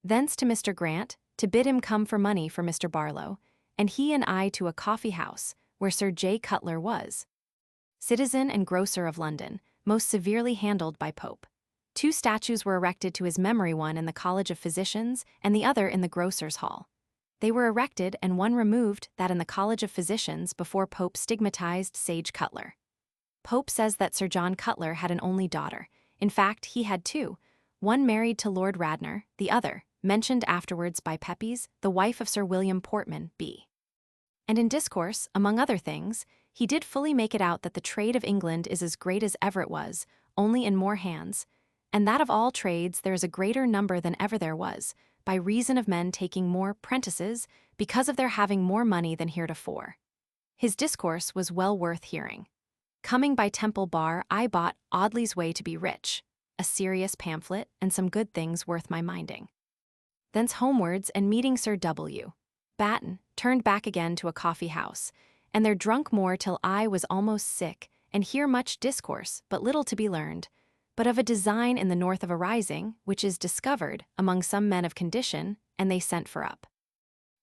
Thence to Mr. Grant, to bid him come for money for Mr. Barlow, and he and I to a coffee house, where Sir J. Cutler was, citizen and grocer of London, most severely handled by Pope. 2 statues were erected to his memory, one in the College of Physicians and the other in the Grocers' Hall. They were erected and one removed, that in the College of Physicians, before Pope stigmatized Sage Cutler. Pope says that Sir John Cutler had an only daughter. In fact, he had 2, one married to Lord Radnor, the other, mentioned afterwards by Pepys, the wife of Sir William Portman, B. And in discourse, among other things, he did fully make it out that the trade of England is as great as ever it was, only in more hands, and that of all trades there is a greater number than ever there was, by reason of men taking more prentices, because of their having more money than heretofore. His discourse was well worth hearing. Coming by Temple Bar, I bought Audley's Way to be Rich, a serious pamphlet, and some good things worth my minding. Thence homewards, and meeting Sir W. Batten, turned back again to a coffee house, and there drunk more till I was almost sick, and hear much discourse, but little to be learned, but of a design in the north of a rising, which is discovered among some men of condition, and they sent for up.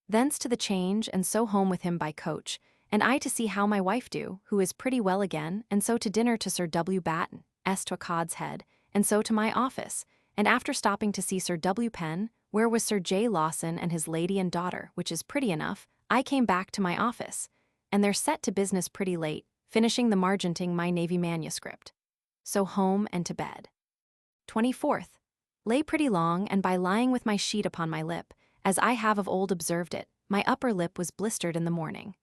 Thence to the Change, and so home with him by coach, and I to see how my wife do, who is pretty well again, and so to dinner to Sir W. Batten, to a Cod's Head, and so to my office, and after stopping to see Sir W. Penn, where was Sir J. Lawson and his lady and daughter, which is pretty enough, I came back to my office, and they're set to business pretty late, finishing the margenting my navy manuscript. So home and to bed. 24th. Lay pretty long, and by lying with my sheet upon my lip, as I have of old observed it, my upper lip was blistered in the morning.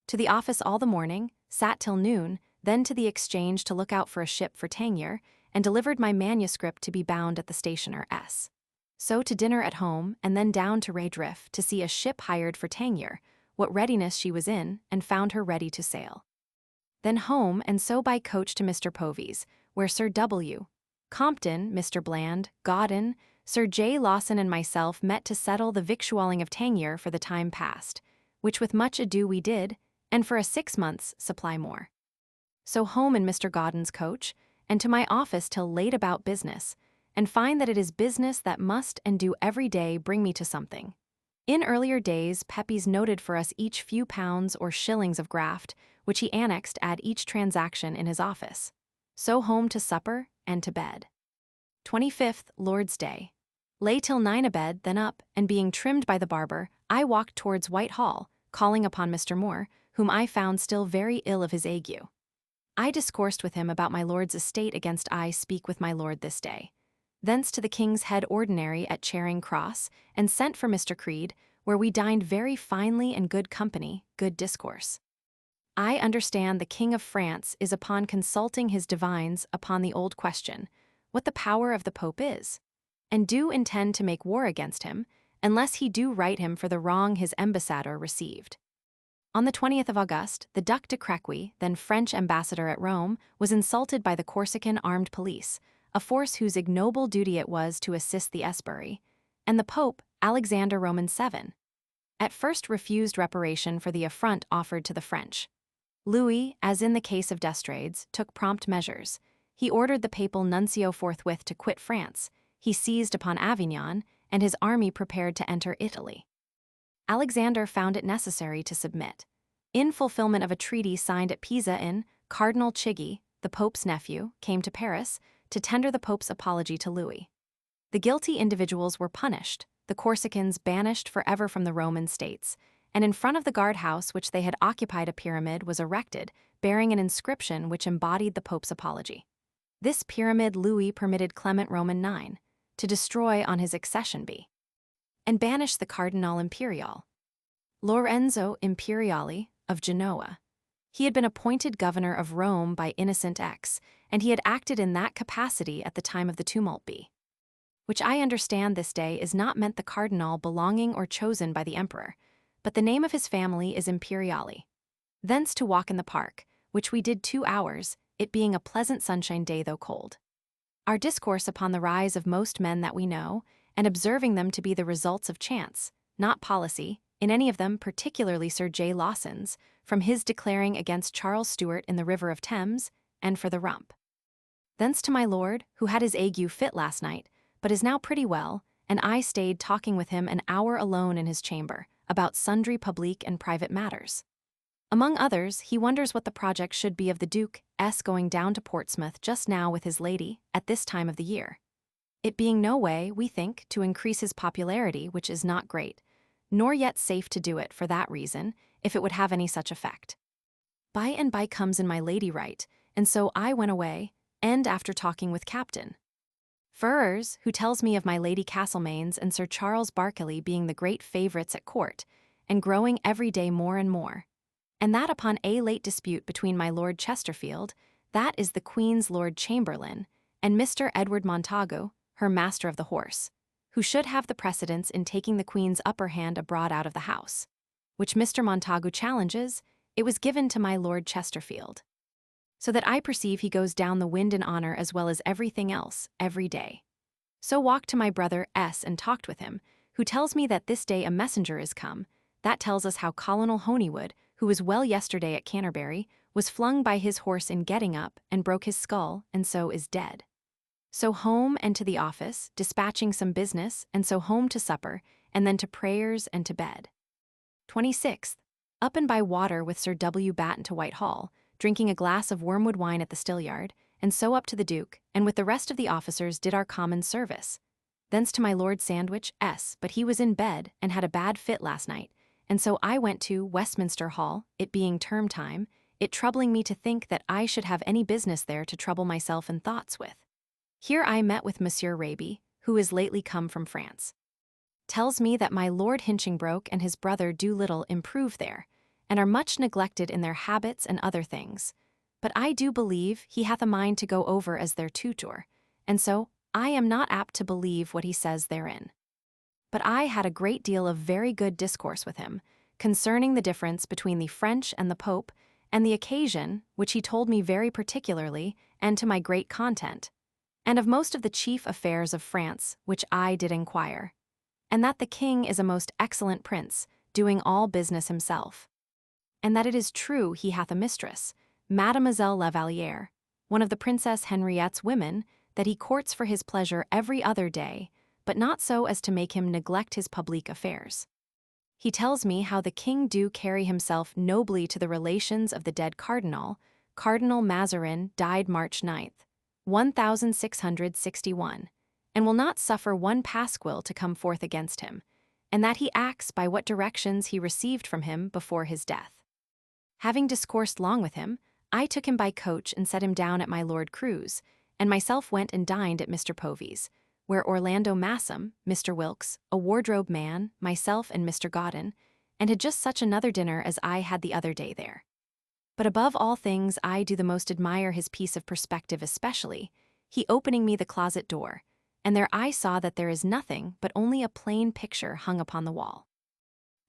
To the office all the morning, sat till noon, then to the Exchange to look out for a ship for Tangier, and delivered my manuscript to be bound at the stationer S. So to dinner at home, and then down to Raydrift to see a ship hired for Tangier, what readiness she was in, and found her ready to sail. Then home, and so by coach to Mr. Povey's, where Sir W. Compton, Mr. Bland, Godden, Sir J. Lawson and myself met to settle the victualling of Tangier for the time past, which with much ado we did, and for a 6 months' supply more. So home in Mr. Godden's coach, and to my office till late about business, and find that it is business that must and do every day bring me to something. In earlier days, Pepys noted for us each few pounds or shillings of graft, which he annexed at each transaction in his office. So home to supper and to bed. 25th, Lord's Day. Lay till 9 abed, then up, and being trimmed by the barber, I walked towards Whitehall, calling upon Mr. Moore, whom I found still very ill of his ague. I discoursed with him about my lord's estate against I speak with my lord this day. Thence to the King's Head Ordinary at Charing Cross, and sent for Mr. Creed, where we dined very finely and good company, good discourse. I understand the King of France is upon consulting his divines upon the old question, what the power of the Pope is, and do intend to make war against him, unless he do right him for the wrong his ambassador received. On the 20th of August, the Duc de Crequy, then French ambassador at Rome, was insulted by the Corsican armed police, a force whose ignoble duty it was to assist the Esbury, and the Pope, Alexander Roman VII, at first refused reparation for the affront offered to the French. Louis, as in the case of D'Estrades, took prompt measures. He ordered the papal nuncio forthwith to quit France, he seized upon Avignon, and his army prepared to enter Italy. Alexander found it necessary to submit. In fulfillment of a treaty signed at Pisa in, Cardinal Chigi, the Pope's nephew, came to Paris to tender the Pope's apology to Louis. The guilty individuals were punished, the Corsicans banished forever from the Roman states, and in front of the guardhouse which they had occupied a pyramid was erected, bearing an inscription which embodied the Pope's apology. This pyramid Louis permitted Clement Roman IX to destroy on his accession and banish the Cardinal Imperial, Lorenzo Imperiali, of Genoa. He had been appointed governor of Rome by Innocent X, and he had acted in that capacity at the time of the tumult which I understand this day is not meant the cardinal belonging or chosen by the emperor, but the name of his family is Imperiali. Thence to walk in the park, which we did 2 hours, it being a pleasant sunshine day though cold. Our discourse upon the rise of most men that we know, and observing them to be the results of chance, not policy, in any of them particularly Sir J. Lawson's, from his declaring against Charles Stuart in the river of Thames, and for the rump. Thence to my lord, who had his ague fit last night, but is now pretty well, and I stayed talking with him an hour alone in his chamber, about sundry public and private matters. Among others, he wonders what the project should be of the Duke S. going down to Portsmouth just now with his lady, at this time of the year. It being no way, we think, to increase his popularity, which is not great, nor yet safe to do it for that reason, if it would have any such effect. By and by comes in my lady right, and so I went away, and after talking with Captain Ferrers, who tells me of my Lady Castlemaine's and Sir Charles Berkeley being the great favourites at court, and growing every day more and more, and that upon a late dispute between my Lord Chesterfield, that is the Queen's Lord Chamberlain, and Mr. Edward Montagu, her master of the horse, who should have the precedence in taking the Queen's upper hand abroad out of the house, which Mr. Montagu challenges, it was given to my Lord Chesterfield. So that I perceive he goes down the wind in honour as well as everything else, every day. So walked to my brother S. and talked with him, who tells me that this day a messenger is come, that tells us how Colonel Honeywood, who was well yesterday at Canterbury, was flung by his horse in getting up, and broke his skull, and so is dead. So home and to the office, dispatching some business, and so home to supper, and then to prayers and to bed. 26th. Up and by water with Sir W. Batten to Whitehall, drinking a glass of wormwood wine at the Stillyard, and so up to the Duke, and with the rest of the officers did our common service. Thence to my Lord Sandwich S., but he was in bed, and had a bad fit last night, and so I went to Westminster Hall, it being term time, it troubling me to think that I should have any business there to trouble myself in thoughts with. Here I met with Monsieur Raby, who is lately come from France. Tells me that my Lord Hinchingbroke and his brother do little improve there, and are much neglected in their habits and other things, but I do believe he hath a mind to go over as their tutor, and so I am not apt to believe what he says therein. But I had a great deal of very good discourse with him, concerning the difference between the French and the Pope, and the occasion, which he told me very particularly, and to my great content, and of most of the chief affairs of France, which I did inquire, and that the king is a most excellent prince, doing all business himself, and that it is true he hath a mistress, Mademoiselle La Valliere, one of the Princess Henriette's women, that he courts for his pleasure every other day, but not so as to make him neglect his public affairs. He tells me how the king do carry himself nobly to the relations of the dead cardinal. Cardinal Mazarin died March 9th, 1661, and will not suffer one pasquill to come forth against him, and that he acts by what directions he received from him before his death. Having discoursed long with him, I took him by coach and set him down at my Lord Crewe's, and myself went and dined at Mr. Povy's, where Orlando Massam, Mr. Wilkes, a wardrobe man, myself and Mr. Godden, and had just such another dinner as I had the other day there. But above all things I do the most admire his piece of perspective especially, he opening me the closet door, and there I saw that there is nothing but only a plain picture hung upon the wall.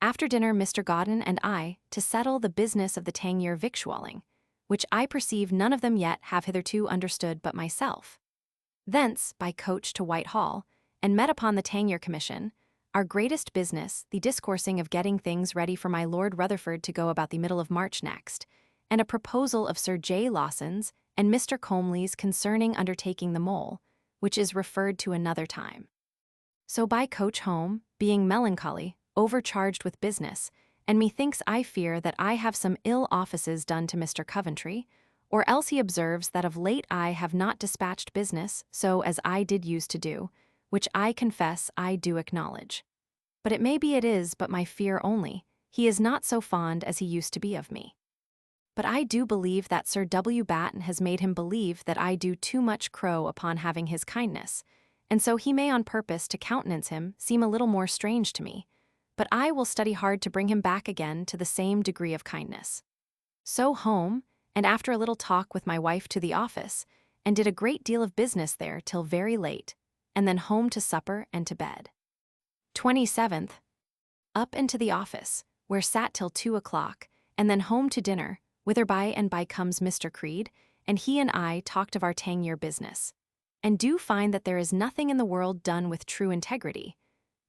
After dinner Mr. Godden and I, to settle the business of the Tangier victualling, which I perceive none of them yet have hitherto understood but myself. Thence, by coach to Whitehall, and met upon the Tangier Commission, our greatest business, the discoursing of getting things ready for my Lord Rutherford to go about the middle of March next, and a proposal of Sir J. Lawson's and Mr. Comely's concerning undertaking the mole, which is referred to another time. So by coach home, being melancholy, overcharged with business, and methinks I fear that I have some ill offices done to Mr. Coventry, or else he observes that of late I have not dispatched business so as I did use to do, which I confess I do acknowledge. But it may be it is but my fear only, he is not so fond as he used to be of me. But I do believe that Sir W. Batten has made him believe that I do too much crow upon having his kindness, and so he may on purpose to countenance him seem a little more strange to me, but I will study hard to bring him back again to the same degree of kindness. So home, and after a little talk with my wife to the office, and did a great deal of business there till very late, and then home to supper and to bed. 27th. Up and to the office, where sat till 2 o'clock, and then home to dinner, whither by and by comes Mr. Creed, and he and I talked of our 10-year business. And do find that there is nothing in the world done with true integrity,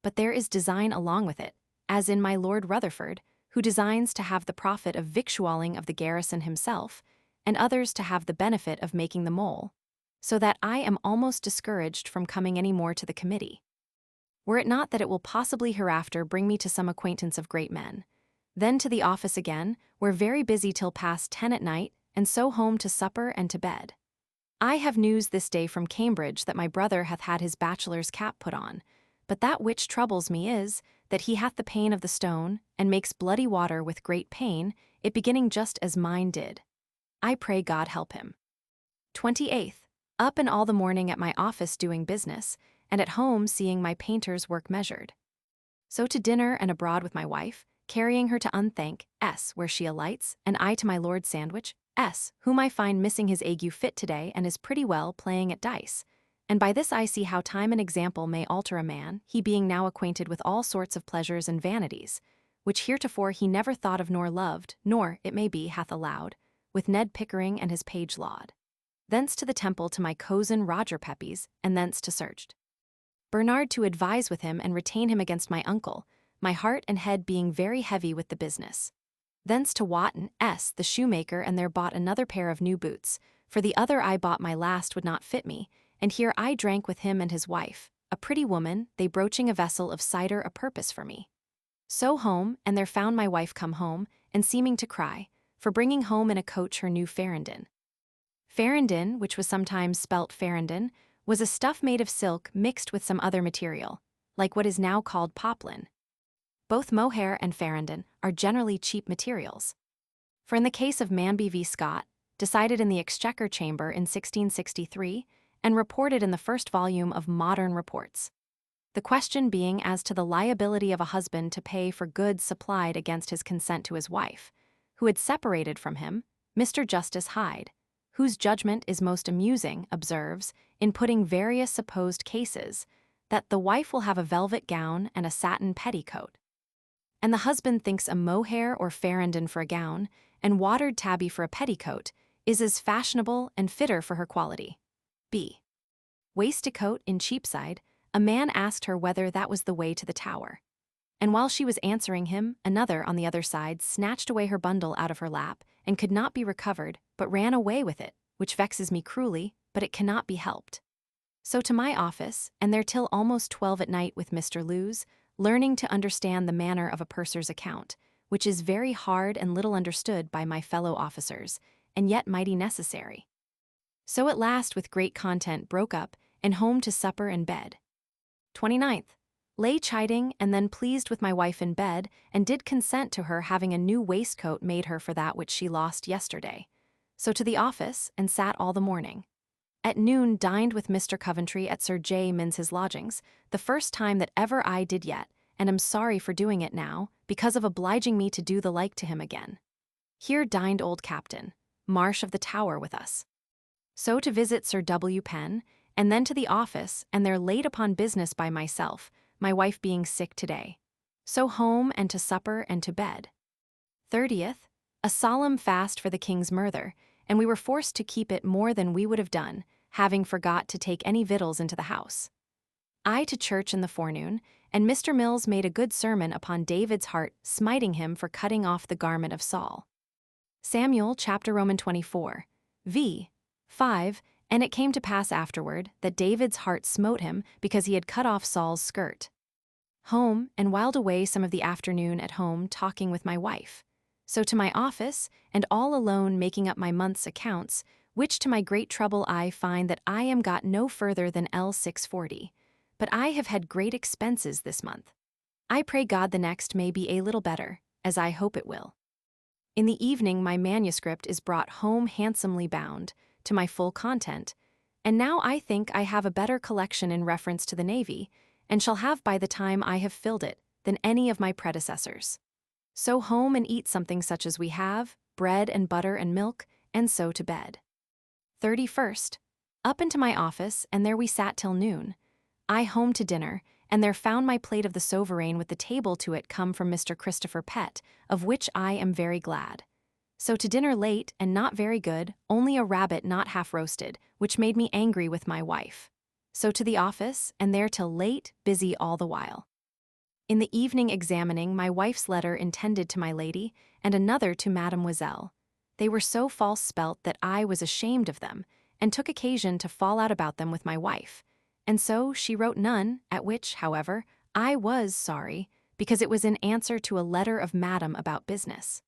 but there is design along with it, as in my Lord Rutherford, who designs to have the profit of victualling of the garrison himself, and others to have the benefit of making the mole, so that I am almost discouraged from coming any more to the committee. Were it not that it will possibly hereafter bring me to some acquaintance of great men. Then to the office again, where very busy till past 10 at night, and so home to supper and to bed. I have news this day from Cambridge that my brother hath had his bachelor's cap put on, but that which troubles me is, that he hath the pain of the stone, and makes bloody water with great pain, it beginning just as mine did. I pray God help him. 28th. Up and all the morning at my office doing business, and at home seeing my painter's work measured. So to dinner and abroad with my wife, carrying her to Unthank S, where she alights, and I to my Lord Sandwich S, whom I find missing his ague fit today and is pretty well playing at dice. And by this I see how time and example may alter a man, he being now acquainted with all sorts of pleasures and vanities, which heretofore he never thought of nor loved, nor, it may be, hath allowed, with Ned Pickering and his page Laud. Thence to the temple to my cousin Roger Pepys, and thence to Searched Bernard to advise with him and retain him against my uncle, my heart and head being very heavy with the business. Thence to Wotton S, the shoemaker, and there bought another pair of new boots, for the other I bought my last would not fit me, and here I drank with him and his wife, a pretty woman, they broaching a vessel of cider a purpose for me. So home, and there found my wife come home, and seeming to cry, for bringing home in a coach her new Farindon. Farindon, which was sometimes spelt Farindon, was a stuff made of silk mixed with some other material, like what is now called poplin. Both mohair and Farindon are generally cheap materials. For in the case of Manby v. Scott, decided in the Exchequer Chamber in 1663, and reported in the first volume of Modern Reports, the question being as to the liability of a husband to pay for goods supplied against his consent to his wife, who had separated from him, Mr. Justice Hyde, whose judgment is most amusing, observes, in putting various supposed cases, that the wife will have a velvet gown and a satin petticoat, and the husband thinks a mohair or Farindon for a gown, and watered tabby for a petticoat, is as fashionable and fitter for her quality. B. Waistcoat in Cheapside, a man asked her whether that was the way to the Tower. And while she was answering him, another on the other side snatched away her bundle out of her lap, and could not be recovered, but ran away with it, which vexes me cruelly, but it cannot be helped. So to my office, and there till almost 12 at night with Mr. Lewes, learning to understand the manner of a purser's account, which is very hard and little understood by my fellow officers, and yet mighty necessary. So at last with great content broke up, and home to supper and bed. 29th. Lay chiding, and then pleased with my wife in bed, and did consent to her having a new waistcoat made her for that which she lost yesterday. So to the office, and sat all the morning. At noon dined with Mr. Coventry at Sir J. Minns's lodgings, the first time that ever I did yet, and am sorry for doing it now, because of obliging me to do the like to him again. Here dined old Captain Marsh of the Tower with us. So to visit Sir W. Penn, and then to the office, and there laid upon business by myself, my wife being sick today. So home and to supper and to bed. 30th. A solemn fast for the king's murther, and we were forced to keep it more than we would have done, having forgot to take any victuals into the house. I to church in the forenoon, and Mr. Mills made a good sermon upon David's heart smiting him for cutting off the garment of Saul. Samuel chapter Roman 24, v. 5, and it came to pass afterward that David's heart smote him because he had cut off Saul's skirt. Home, and whiled away some of the afternoon at home talking with my wife. So to my office, and all alone making up my month's accounts, which to my great trouble I find that I am got no further than L 640, but I have had great expenses this month. I pray God the next may be a little better, as I hope it will. In the evening my manuscript is brought home handsomely bound, to my full content, and now I think I have a better collection in reference to the Navy, and shall have by the time I have filled it, than any of my predecessors. So home and eat something such as we have, bread and butter and milk, and so to bed. 31st. Up into my office, and there we sat till noon. I home to dinner, and there found my plate of the sovereign with the table to it come from Mr. Christopher Pett, of which I am very glad. So to dinner late and not very good, only a rabbit not half roasted, which made me angry with my wife. So to the office, and there till late, busy all the while. In the evening examining my wife's letter intended to my lady, and another to mademoiselle. They were so false spelt that I was ashamed of them, and took occasion to fall out about them with my wife. And so she wrote none, at which, however, I was sorry, because it was in answer to a letter of madam about business.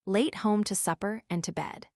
Late home to supper and to bed.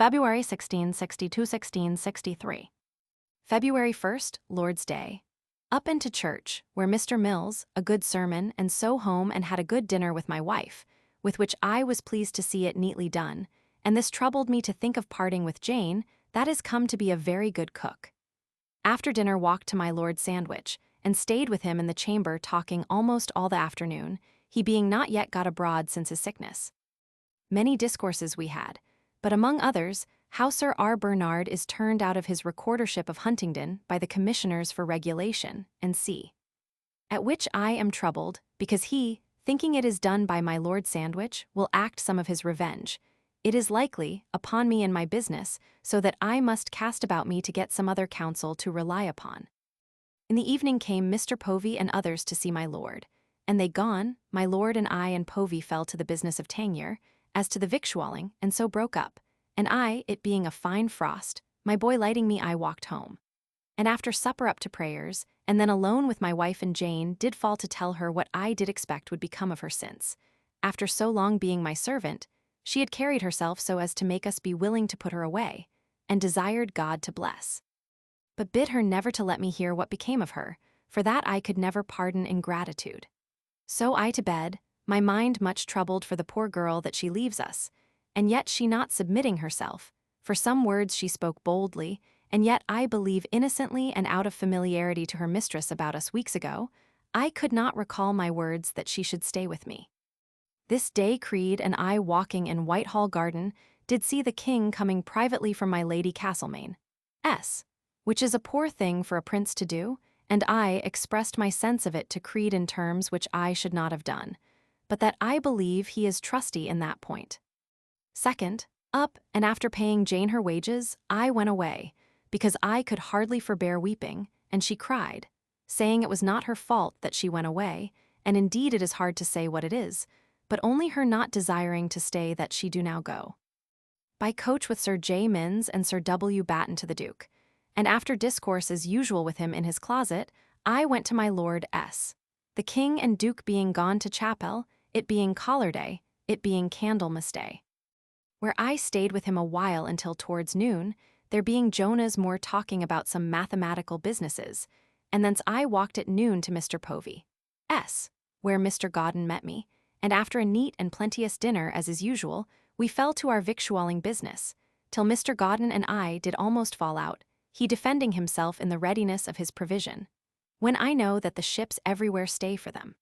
February 16, 62, 1663. February 1st, Lord's Day. Up into church, where Mr. Mills, a good sermon, and so home and had a good dinner with my wife, with which I was pleased to see it neatly done, and this troubled me to think of parting with Jane, that is come to be a very good cook. After dinner walked to my Lord Sandwich, and stayed with him in the chamber talking almost all the afternoon, he being not yet got abroad since his sickness. Many discourses we had, but among others, how Sir R. Bernard is turned out of his recordership of Huntingdon by the Commissioners for Regulation, and c. At which I am troubled, because he, thinking it is done by my Lord Sandwich, will act some of his revenge. It is likely, upon me and my business, so that I must cast about me to get some other counsel to rely upon. In the evening came Mr. Povey and others to see my lord. And they gone, my lord and I and Povey fell to the business of Tangier, as to the victualling, and so broke up. And I, it being a fine frost, my boy lighting me, I walked home. And after supper up to prayers, and then alone with my wife and Jane, did fall to tell her what I did expect would become of her since, after so long being my servant, she had carried herself so as to make us be willing to put her away, and desired God to bless. But bid her never to let me hear what became of her, for that I could never pardon ingratitude. So I to bed, my mind much troubled for the poor girl that she leaves us, and yet she not submitting herself, for some words she spoke boldly, and yet I believe innocently and out of familiarity to her mistress about us weeks ago, I could not recall my words that she should stay with me. This day Creed and I walking in Whitehall Garden did see the king coming privately from my Lady Castlemaine, S., which is a poor thing for a prince to do, and I expressed my sense of it to Creed in terms which I should not have done, but that I believe he is trusty in that point. Second, up, and after paying Jane her wages, I went away, because I could hardly forbear weeping, and she cried, saying it was not her fault that she went away, and indeed it is hard to say what it is, but only her not desiring to stay that she do now go. By coach with Sir J. Minns and Sir W. Batten to the Duke, and after discourse as usual with him in his closet, I went to my Lord S. The King and Duke being gone to chapel, it being collar day, it being Candlemas day, where I stayed with him a while until towards noon, there being Jonah's more talking about some mathematical businesses, and thence I walked at noon to Mr. Povey, S., where Mr. Godden met me, and after a neat and plenteous dinner as is usual, we fell to our victualling business, till Mr. Godden and I did almost fall out, he defending himself in the readiness of his provision, when I know that the ships everywhere stay for them.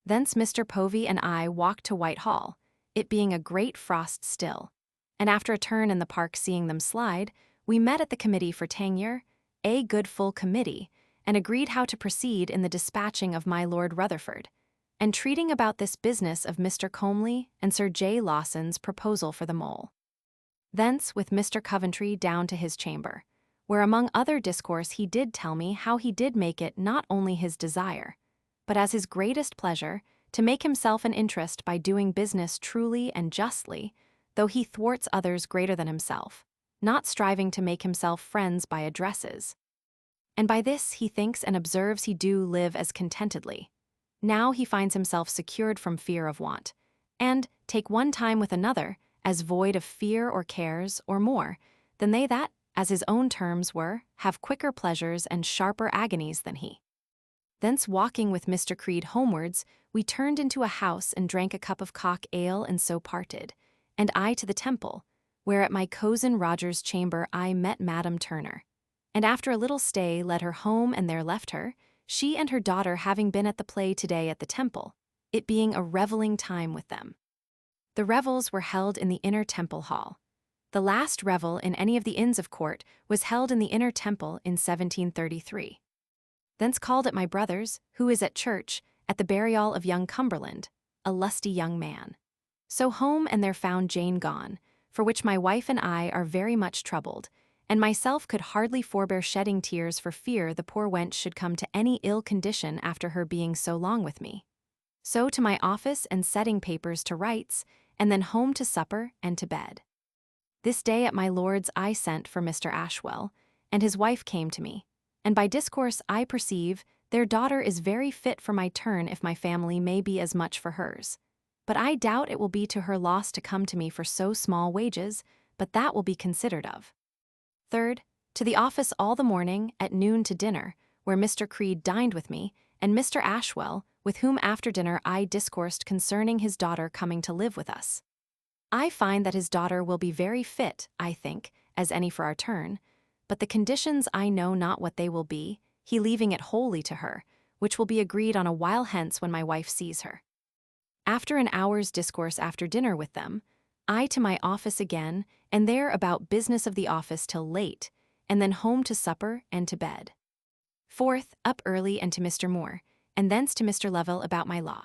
Thence Mr. Povey and I walked to Whitehall, it being a great frost still, and after a turn in the park seeing them slide, we met at the committee for Tangier, a good full committee, and agreed how to proceed in the dispatching of my Lord Rutherford, and treating about this business of Mr. Comely and Sir J. Lawson's proposal for the mole. Thence with Mr. Coventry down to his chamber, where among other discourse he did tell me how he did make it not only his desire, but as his greatest pleasure, to make himself an interest by doing business truly and justly, though he thwarts others greater than himself, not striving to make himself friends by addresses. And by this he thinks and observes he do live as contentedly. Now he finds himself secured from fear of want, and, take one time with another, as void of fear or cares, or more, than they that, as his own terms were, have quicker pleasures and sharper agonies than he. Thence walking with Mr. Creed homewards, we turned into a house and drank a cup of cock ale and so parted, and I to the Temple, where at my cousin Roger's chamber I met Madam Turner, and after a little stay led her home and there left her, she and her daughter having been at the play today at the Temple, it being a revelling time with them. The revels were held in the inner Temple Hall. The last revel in any of the Inns of Court was held in the inner Temple in 1733. Thence called at my brother's, who is at church, at the burial of young Cumberland, a lusty young man. So home and there found Jane gone, for which my wife and I are very much troubled, and myself could hardly forbear shedding tears for fear the poor wench should come to any ill condition after her being so long with me. So to my office and setting papers to rights, and then home to supper and to bed. This day at my lord's I sent for Mr. Ashwell, and his wife came to me, and by discourse I perceive their daughter is very fit for my turn if my family may be as much for hers. But I doubt it will be to her loss to come to me for so small wages, but that will be considered of. Third, to the office all the morning, at noon to dinner, where Mr. Creed dined with me, and Mr. Ashwell, with whom after dinner I discoursed concerning his daughter coming to live with us. I find that his daughter will be very fit, I think, as any for our turn, but the conditions I know not what they will be, he leaving it wholly to her, which will be agreed on a while hence when my wife sees her. After an hour's discourse after dinner with them, I to my office again, and there about business of the office till late, and then home to supper and to bed. Fourth, up early and to Mr. Moore, and thence to Mr. Lovell about my law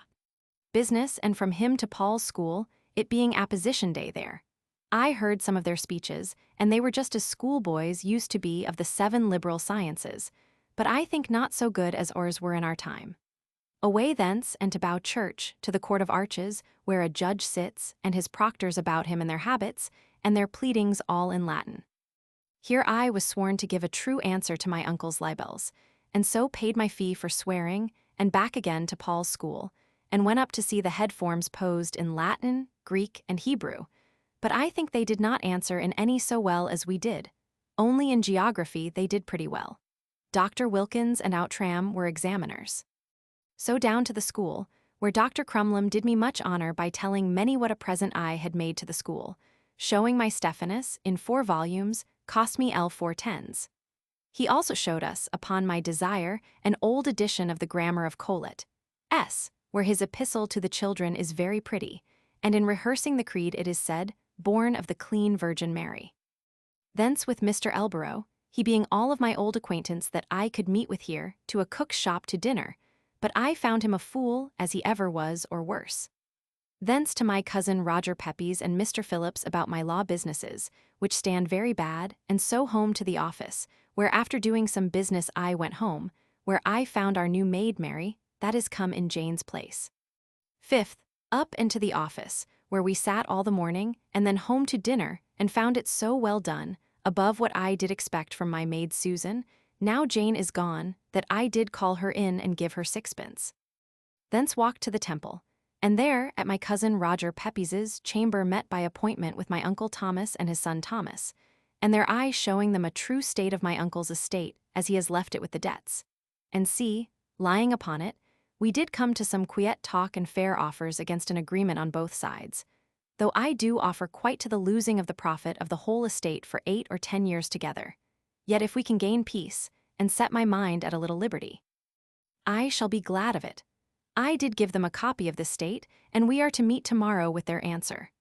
business, and from him to Paul's school, it being apposition day there. I heard some of their speeches, and they were just as schoolboys used to be of the 7 liberal sciences, but I think not so good as ours were in our time. Away thence, and to Bow Church, to the Court of Arches, where a judge sits, and his proctors about him in their habits, and their pleadings all in Latin. Here I was sworn to give a true answer to my uncle's libels, and so paid my fee for swearing, and back again to Paul's school, and went up to see the head forms posed in Latin, Greek, and Hebrew, but I think they did not answer in any so well as we did. Only in geography they did pretty well. Dr. Wilkins and Outram were examiners. So down to the school, where Dr. Crumlum did me much honor by telling many what a present I had made to the school, showing my Stephanus, in 4 volumes, cost me L4 He also showed us, upon my desire, an old edition of the grammar of Colet, where his epistle to the children is very pretty, and in rehearsing the creed it is said, born of the clean Virgin Mary. Thence with Mr. Elborough, he being all of my old acquaintance that I could meet with here, to a cook's shop to dinner, but I found him a fool, as he ever was, or worse. Thence to my cousin Roger Pepys and Mr. Phillips about my law businesses, which stand very bad, and so home to the office, where after doing some business I went home, where I found our new maid Mary, that is come in Jane's place. Fifth, up and to the office, where we sat all the morning, and then home to dinner, and found it so well done, above what I did expect from my maid Susan, now Jane is gone, that I did call her in and give her 6pence. Thence walked to the Temple, and there, at my cousin Roger Pepys's chamber met by appointment with my uncle Thomas and his son Thomas, and their eyes showing them a true state of my uncle's estate, as he has left it with the debts. And see, lying upon it, we did come to some quiet talk and fair offers against an agreement on both sides, though I do offer quite to the losing of the profit of the whole estate for 8 or 10 years together. Yet if we can gain peace, and set my mind at a little liberty, I shall be glad of it. I did give them a copy of this state, and we are to meet tomorrow with their answer.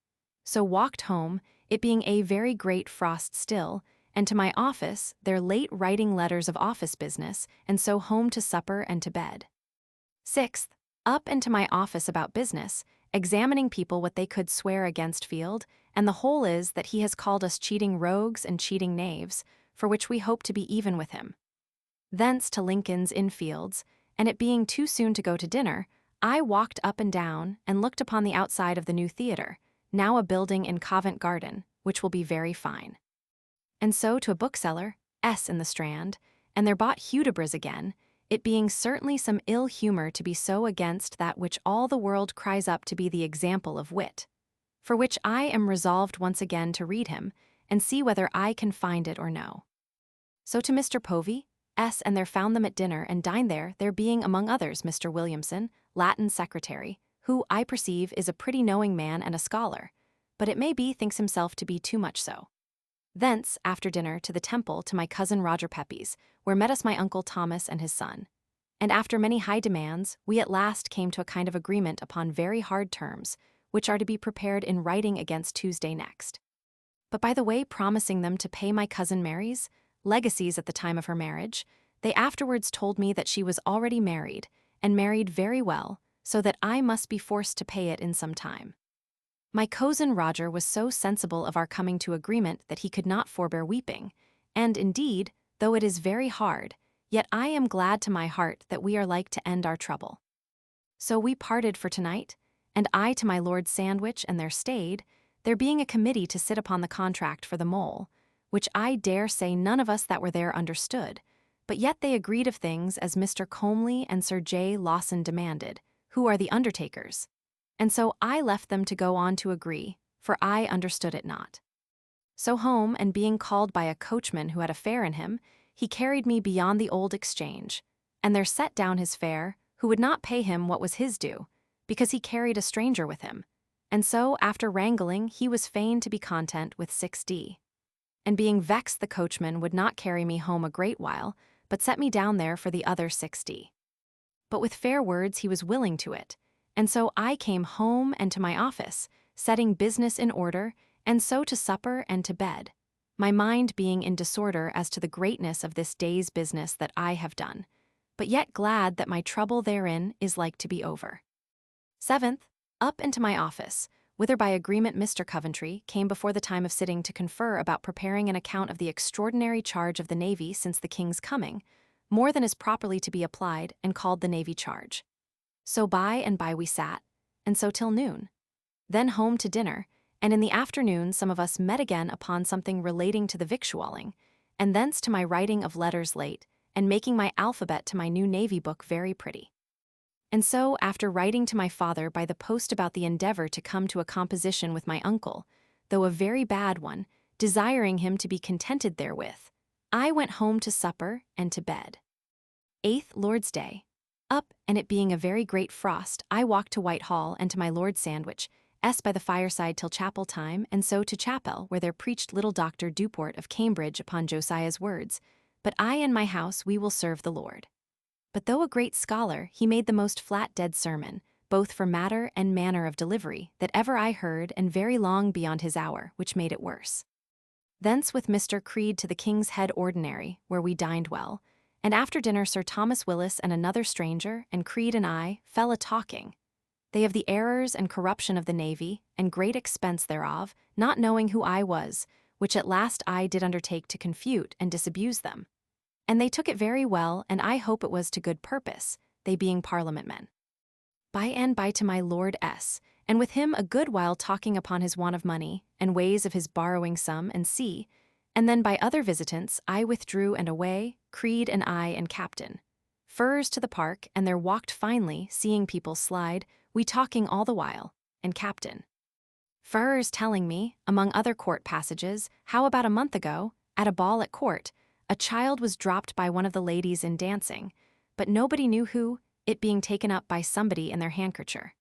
So walked home, it being a very great frost still, and to my office, their late writing letters of office business, and so home to supper and to bed. 6th, up and to my office about business, examining people what they could swear against field, and the whole is that he has called us cheating rogues and cheating knaves, for which we hope to be even with him. Thence to Lincoln's Inn Fields, and it being too soon to go to dinner, I walked up and down and looked upon the outside of the new theatre, now a building in Covent Garden, which will be very fine. And so to a bookseller, S. in the Strand, and there bought Hudibras again, it being certainly some ill humour to be so against that which all the world cries up to be the example of wit, for which I am resolved once again to read him, and see whether I can find it or no. So to Mr. Povey, S. and there found them at dinner and dined there being among others Mr. Williamson, Latin secretary, who, I perceive, is a pretty knowing man and a scholar, but it may be thinks himself to be too much so. Thence, after dinner, to the Temple to my cousin Roger Pepys, where met us my uncle Thomas and his son. And after many high demands, we at last came to a kind of agreement upon very hard terms, which are to be prepared in writing against Tuesday next. But by the way promising them to pay my cousin Mary's legacies at the time of her marriage, they afterwards told me that she was already married, and married very well, so that I must be forced to pay it in some time. My cousin Roger was so sensible of our coming to agreement that he could not forbear weeping, and indeed, though it is very hard, yet I am glad to my heart that we are like to end our trouble. So we parted for tonight, and I to my Lord Sandwich and there stayed, there being a committee to sit upon the contract for the mole, which I dare say none of us that were there understood, but yet they agreed of things as Mr. Comely and Sir J. Lawson demanded, who are the undertakers. And so I left them to go on to agree, for I understood it not. So home, and being called by a coachman who had a fare in him, he carried me beyond the old exchange, and there set down his fare, who would not pay him what was his due, because he carried a stranger with him, and so after wrangling he was fain to be content with 6d. And being vexed the coachman would not carry me home a great while, but set me down there for the other 6d. But with fair words he was willing to it, and so I came home and to my office, setting business in order, and so to supper and to bed, my mind being in disorder as to the greatness of this day's business that I have done, but yet glad that my trouble therein is like to be over. 7th, up into my office, whither by agreement Mr. Coventry came before the time of sitting to confer about preparing an account of the extraordinary charge of the Navy since the King's coming, more than is properly to be applied, and called the Navy charge. So by and by we sat, and so till noon. Then home to dinner, and in the afternoon some of us met again upon something relating to the victualling, and thence to my writing of letters late, and making my alphabet to my new navy book very pretty. And so, after writing to my father by the post about the endeavor to come to a composition with my uncle, though a very bad one, desiring him to be contented therewith, I went home to supper and to bed. 8th Lord's Day. Up, and it being a very great frost, I walked to Whitehall and to my Lord Sandwich, by the fireside till chapel time, and so to chapel, where there preached little Dr. Duport of Cambridge upon Josiah's words, but I and my house we will serve the Lord. But though a great scholar, he made the most flat dead sermon, both for matter and manner of delivery, that ever I heard, and very long beyond his hour, which made it worse. Thence with Mr. Creed to the King's Head Ordinary, where we dined well, and after dinner Sir Thomas Willis and another stranger, and Creed and I, fell a-talking. They of the errors and corruption of the Navy, and great expense thereof, not knowing who I was, which at last I did undertake to confute and disabuse them. And they took it very well, and I hope it was to good purpose, they being Parliament men. By and by to my Lord S., and with him a good while talking upon his want of money, and ways of his borrowing some and see, and then by other visitants I withdrew and away, Creed and I and Captain. Furs to the park, and there walked finely, seeing people slide, we talking all the while, and Captain. Furs telling me, among other court passages, how about a month ago, at a ball at court, a child was dropped by one of the ladies in dancing, but nobody knew who, it being taken up by somebody in their handkercher.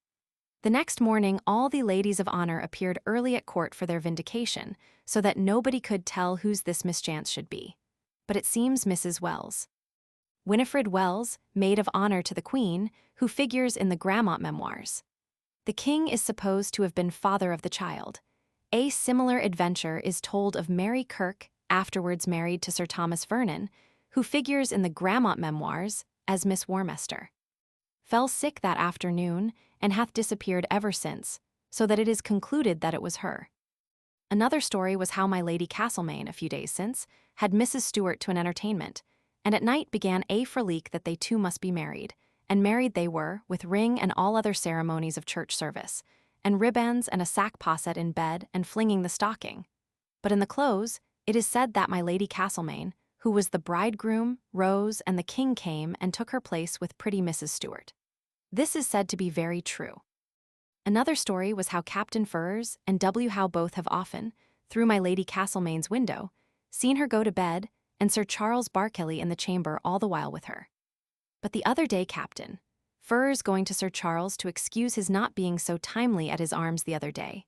The next morning all the ladies of honor appeared early at court for their vindication, so that nobody could tell whose this mischance should be. But it seems Mrs. Wells. Winifred Wells, maid of honor to the Queen, who figures in the Grammont memoirs. The King is supposed to have been father of the child. A similar adventure is told of Mary Kirke, afterwards married to Sir Thomas Vernon, who figures in the Grammont memoirs as Miss Warmester. Fell sick that afternoon, and hath disappeared ever since, so that it is concluded that it was her. Another story was how my Lady Castlemaine, a few days since, had Mrs. Stewart to an entertainment, and at night began a frolic that they two must be married, and married they were, with ring and all other ceremonies of church service, and ribands and a sack posset in bed and flinging the stocking. But in the close, it is said that my Lady Castlemaine, who was the bridegroom, rose, and the king came and took her place with pretty Mrs. Stewart. This is said to be very true. Another story was how Captain Furze and W. Howe both have often, through my Lady Castlemaine's window, seen her go to bed, and Sir Charles Barkeley in the chamber all the while with her. But the other day Captain Furze going to Sir Charles to excuse his not being so timely at his arms the other day,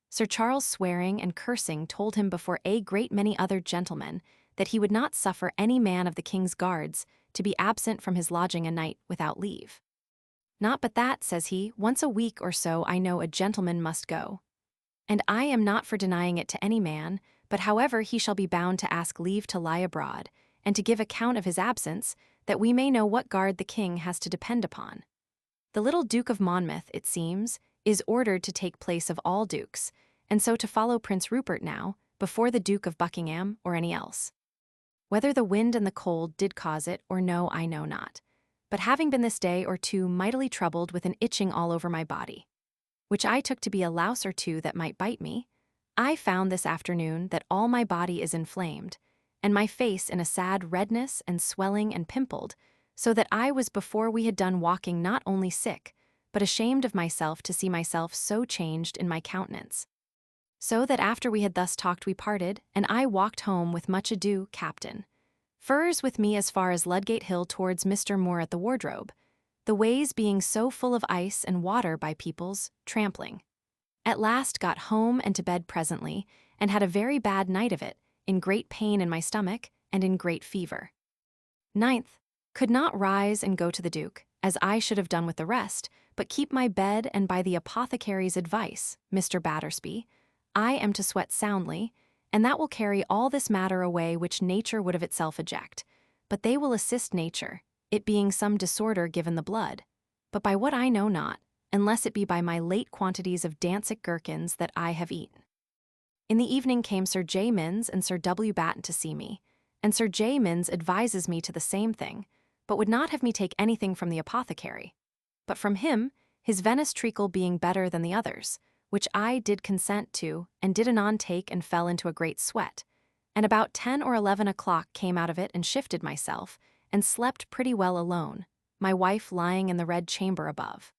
Sir Charles swearing and cursing told him before a great many other gentlemen that he would not suffer any man of the king's guards to be absent from his lodging a night without leave. Not but that, says he, once a week or so I know a gentleman must go. And I am not for denying it to any man, but however he shall be bound to ask leave to lie abroad, and to give account of his absence, that we may know what guard the king has to depend upon. The little Duke of Monmouth, it seems, is ordered to take place of all dukes, and so to follow Prince Rupert now, before the Duke of Buckingham or any else. Whether the wind and the cold did cause it or no, I know not. But having been this day or two mightily troubled with an itching all over my body, which I took to be a louse or two that might bite me, I found this afternoon that all my body is inflamed, and my face in a sad redness and swelling and pimpled, so that I was before we had done walking not only sick, but ashamed of myself to see myself so changed in my countenance. So that after we had thus talked we parted, and I walked home with much ado, Captain Furze with me as far as Ludgate Hill towards Mr. Moore at the wardrobe, the ways being so full of ice and water by people's trampling. At last got home and to bed presently, and had a very bad night of it, in great pain in my stomach, and in great fever. 9th, could not rise and go to the Duke, as I should have done with the rest, but keep my bed, and by the apothecary's advice, Mr. Battersby, I am to sweat soundly, and that will carry all this matter away which nature would of itself eject, but they will assist nature, it being some disorder given the blood, but by what I know not, unless it be by my late quantities of Danzig gherkins that I have eaten. In the evening came Sir J. Minns and Sir W. Batten to see me, and Sir J. Minns advises me to the same thing, but would not have me take anything from the apothecary, but from him, his Venice treacle being better than the others, which I did consent to, and did anon take and fell into a great sweat, and about 10 or 11 o'clock came out of it and shifted myself, and slept pretty well alone, my wife lying in the red chamber above.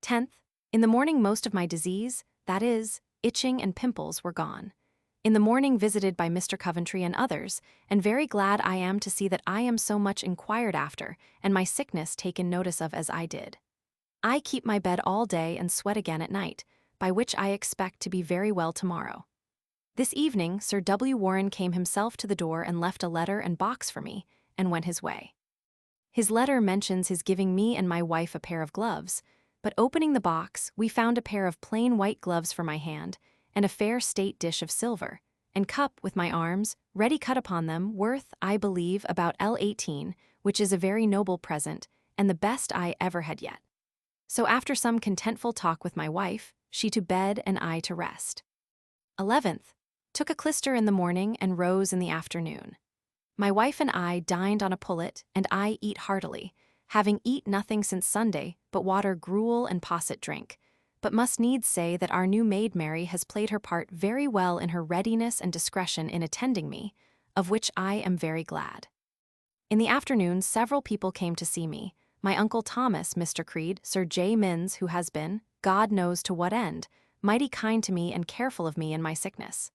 10th, in the morning most of my disease, that is, itching and pimples, were gone. In the morning visited by Mr. Coventry and others, and very glad I am to see that I am so much inquired after, and my sickness taken notice of as I did. I keep my bed all day and sweat again at night, by which I expect to be very well tomorrow. This evening Sir W. Warren came himself to the door and left a letter and box for me, and went his way. His letter mentions his giving me and my wife a pair of gloves, but opening the box, we found a pair of plain white gloves for my hand, and a fair state dish of silver, and cup with my arms, ready cut upon them, worth, I believe, about L18, which is a very noble present, and the best I ever had yet. So after some contentful talk with my wife, she to bed and I to rest. 11th, took a clyster in the morning and rose in the afternoon. My wife and I dined on a pullet, and I eat heartily, having eat nothing since Sunday but water, gruel, and posset drink, but must needs say that our new maid Mary has played her part very well in her readiness and discretion in attending me, of which I am very glad. In the afternoon several people came to see me, my Uncle Thomas, Mr. Creed, Sir J. Minns, who has been, God knows to what end, mighty kind to me and careful of me in my sickness.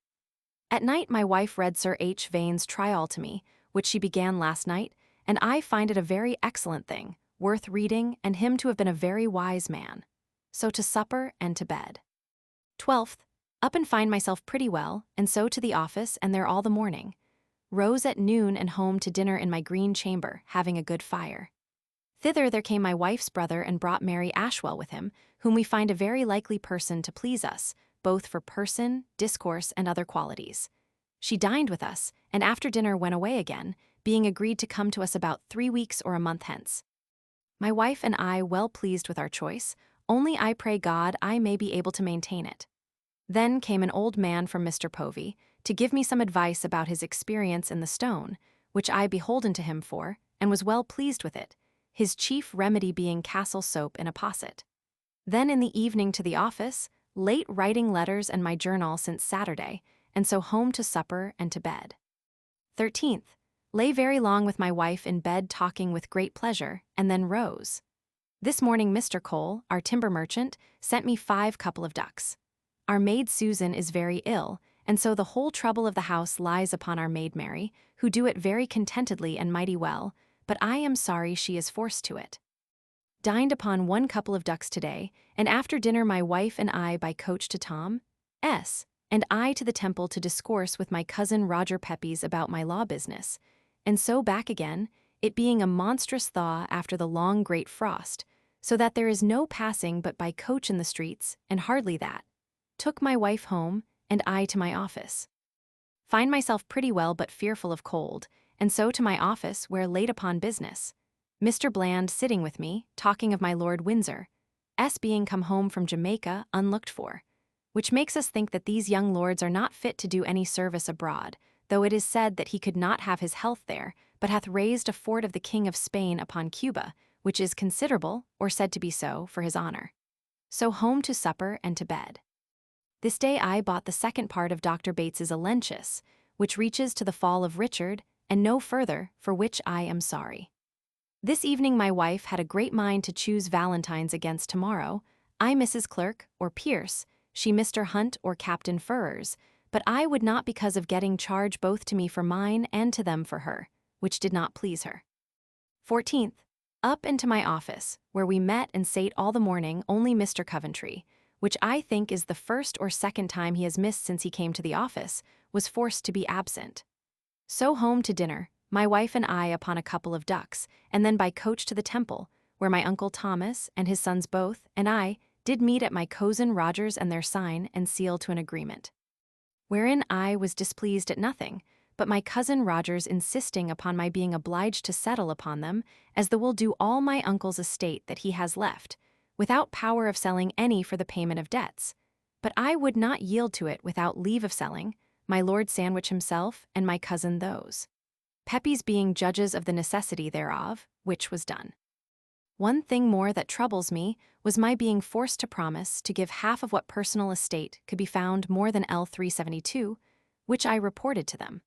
At night my wife read Sir H. Vane's Trial to me, which she began last night, and I find it a very excellent thing, worth reading, and him to have been a very wise man. So to supper and to bed. 12th, up and find myself pretty well, and so to the office, and there all the morning. Rose at noon and home to dinner in my green chamber, having a good fire. Thither there came my wife's brother and brought Mary Ashwell with him, whom we find a very likely person to please us, both for person, discourse, and other qualities. She dined with us, and after dinner went away again, being agreed to come to us about 3 weeks or a month hence. My wife and I well pleased with our choice, only I pray God I may be able to maintain it. Then came an old man from Mr. Povey, to give me some advice about his experience in the stone, which I beholden to him for, and was well pleased with it, his chief remedy being castle soap in a posset. Then in the evening to the office, late writing letters and my journal since Saturday, and so home to supper and to bed. 13th. Lay very long with my wife in bed talking with great pleasure, and then rose. This morning Mr. Cole, our timber merchant, sent me 5 couple of ducks. Our maid Susan is very ill, and so the whole trouble of the house lies upon our maid Mary, who do it very contentedly and mighty well, but I am sorry she is forced to it. Dined upon 1 couple of ducks today, and after dinner my wife and I by coach to Tom S. and I to the temple to discourse with my cousin Roger Pepys about my law business, and so back again, it being a monstrous thaw after the long great frost, so that there is no passing but by coach in the streets, and hardly that. Took my wife home, and I to my office. Find myself pretty well but fearful of cold, and so to my office where late upon business. Mr. Bland sitting with me, talking of my Lord Windsor, S being come home from Jamaica unlooked for, which makes us think that these young lords are not fit to do any service abroad, though it is said that he could not have his health there, but hath raised a fort of the King of Spain upon Cuba, which is considerable, or said to be so, for his honor. So home to supper and to bed. This day I bought the second part of Dr. Bates's Alentius, which reaches to the fall of Richard, and no further, for which I am sorry. This evening my wife had a great mind to choose Valentines against tomorrow, I Mrs. Clerk, or Pierce, she Mr. Hunt or Captain Furrers, but I would not because of getting charge both to me for mine and to them for her, which did not please her. 14th. Up into my office, where we met and sate all the morning only Mr. Coventry, which I think is the first or second time he has missed since he came to the office, was forced to be absent. So home to dinner, my wife and I upon a couple of ducks, and then by coach to the temple, where my uncle Thomas, and his sons both, and I, did meet at my cousin Rogers and their sign and seal to an agreement. Wherein I was displeased at nothing, but my cousin Rogers insisting upon my being obliged to settle upon them, as the will do all my uncle's estate that he has left, without power of selling any for the payment of debts. But I would not yield to it without leave of selling, my Lord Sandwich himself, and my cousin those. Pepys being judges of the necessity thereof, which was done. One thing more that troubles me was my being forced to promise to give half of what personal estate could be found more than L 372, which I reported to them,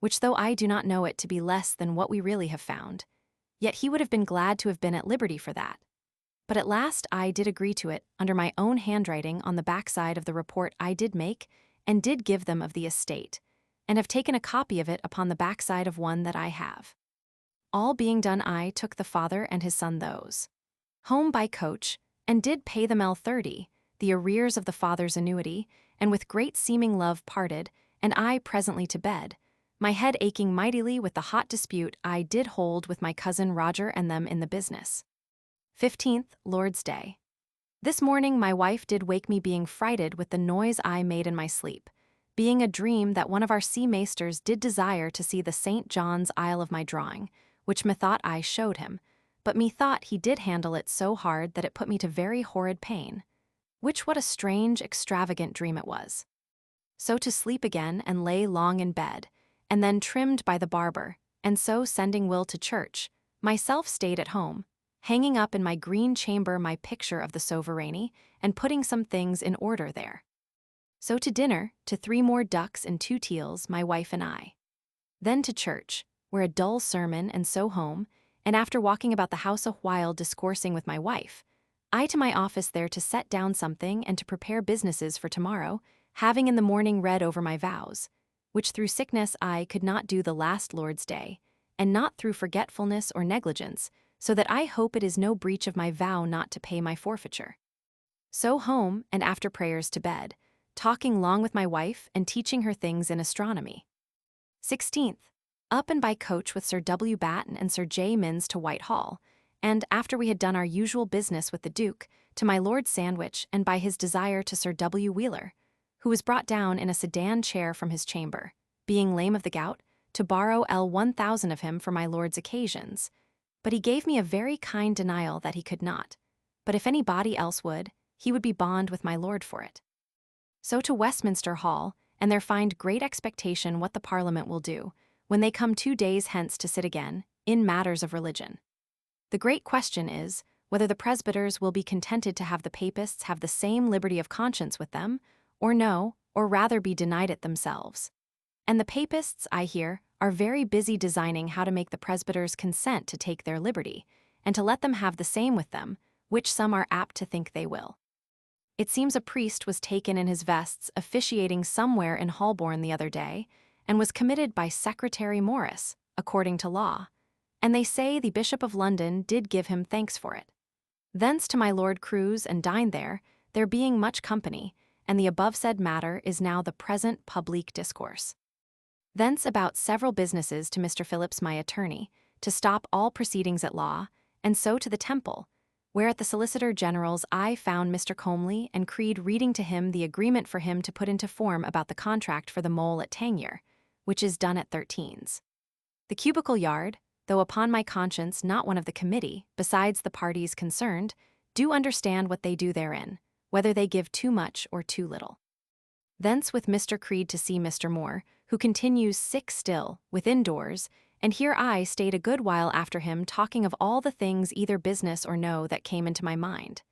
which though I do not know it to be less than what we really have found, yet he would have been glad to have been at liberty for that. But at last I did agree to it under my own handwriting on the backside of the report I did make, and did give them of the estate, and have taken a copy of it upon the backside of one that I have. All being done I took the father and his son those. Home by coach, and did pay them L30, the arrears of the father's annuity, and with great seeming love parted, and I presently to bed, my head aching mightily with the hot dispute I did hold with my cousin Roger and them in the business. 15th, Lord's Day. This morning my wife did wake me being frighted with the noise I made in my sleep, being a dream that one of our sea maisters did desire to see the St. John's Isle of my drawing, which methought I showed him, but methought he did handle it so hard that it put me to very horrid pain, which what a strange, extravagant dream it was. So to sleep again and lay long in bed, and then trimmed by the barber, and so sending Will to church, myself stayed at home, hanging up in my green chamber my picture of the Sovereignty, and putting some things in order there. So to dinner, to 3 more ducks and 2 teals, my wife and I. Then to church, where a dull sermon, and so home, and after walking about the house a while discoursing with my wife, I to my office there to set down something and to prepare businesses for tomorrow, having in the morning read over my vows, which through sickness I could not do the last Lord's Day, and not through forgetfulness or negligence, so that I hope it is no breach of my vow not to pay my forfeiture. So home, and after prayers to bed, talking long with my wife and teaching her things in astronomy. 16th. Up and by coach with Sir W. Batten and Sir J. Minns to Whitehall, and, after we had done our usual business with the Duke, to my Lord Sandwich and by his desire to Sir W. Wheeler, who was brought down in a sedan chair from his chamber, being lame of the gout, to borrow L 1,000 of him for my lord's occasions. But he gave me a very kind denial that he could not. But if any body else would, he would be bond with my lord for it. So to Westminster Hall, and there find great expectation what the Parliament will do, when they come 2 days hence to sit again, in matters of religion. The great question is, whether the presbyters will be contented to have the papists have the same liberty of conscience with them, or no, or rather be denied it themselves. And the papists, I hear, are very busy designing how to make the presbyters consent to take their liberty, and to let them have the same with them, which some are apt to think they will. It seems a priest was taken in his vests officiating somewhere in Holborn the other day, and was committed by Secretary Morris, according to law, and they say the Bishop of London did give him thanks for it. Thence to my Lord cruise and dine there being much company, and the above said matter is now the present public discourse. Thence about several businesses to Mr. Phillips my attorney, to stop all proceedings at law, and so to the Temple, where at the Solicitor General's I found Mr. Comely and Creed reading to him the agreement for him to put into form about the contract for the mole at Tangier, which is done at 13s. The cubicle yard, though upon my conscience not one of the committee, besides the parties concerned, do understand what they do therein, whether they give too much or too little. Thence with Mr. Creed to see Mr. Moore, who continues sick still, within doors, and here I stayed a good while after him talking of all the things either business or no that came into my mind.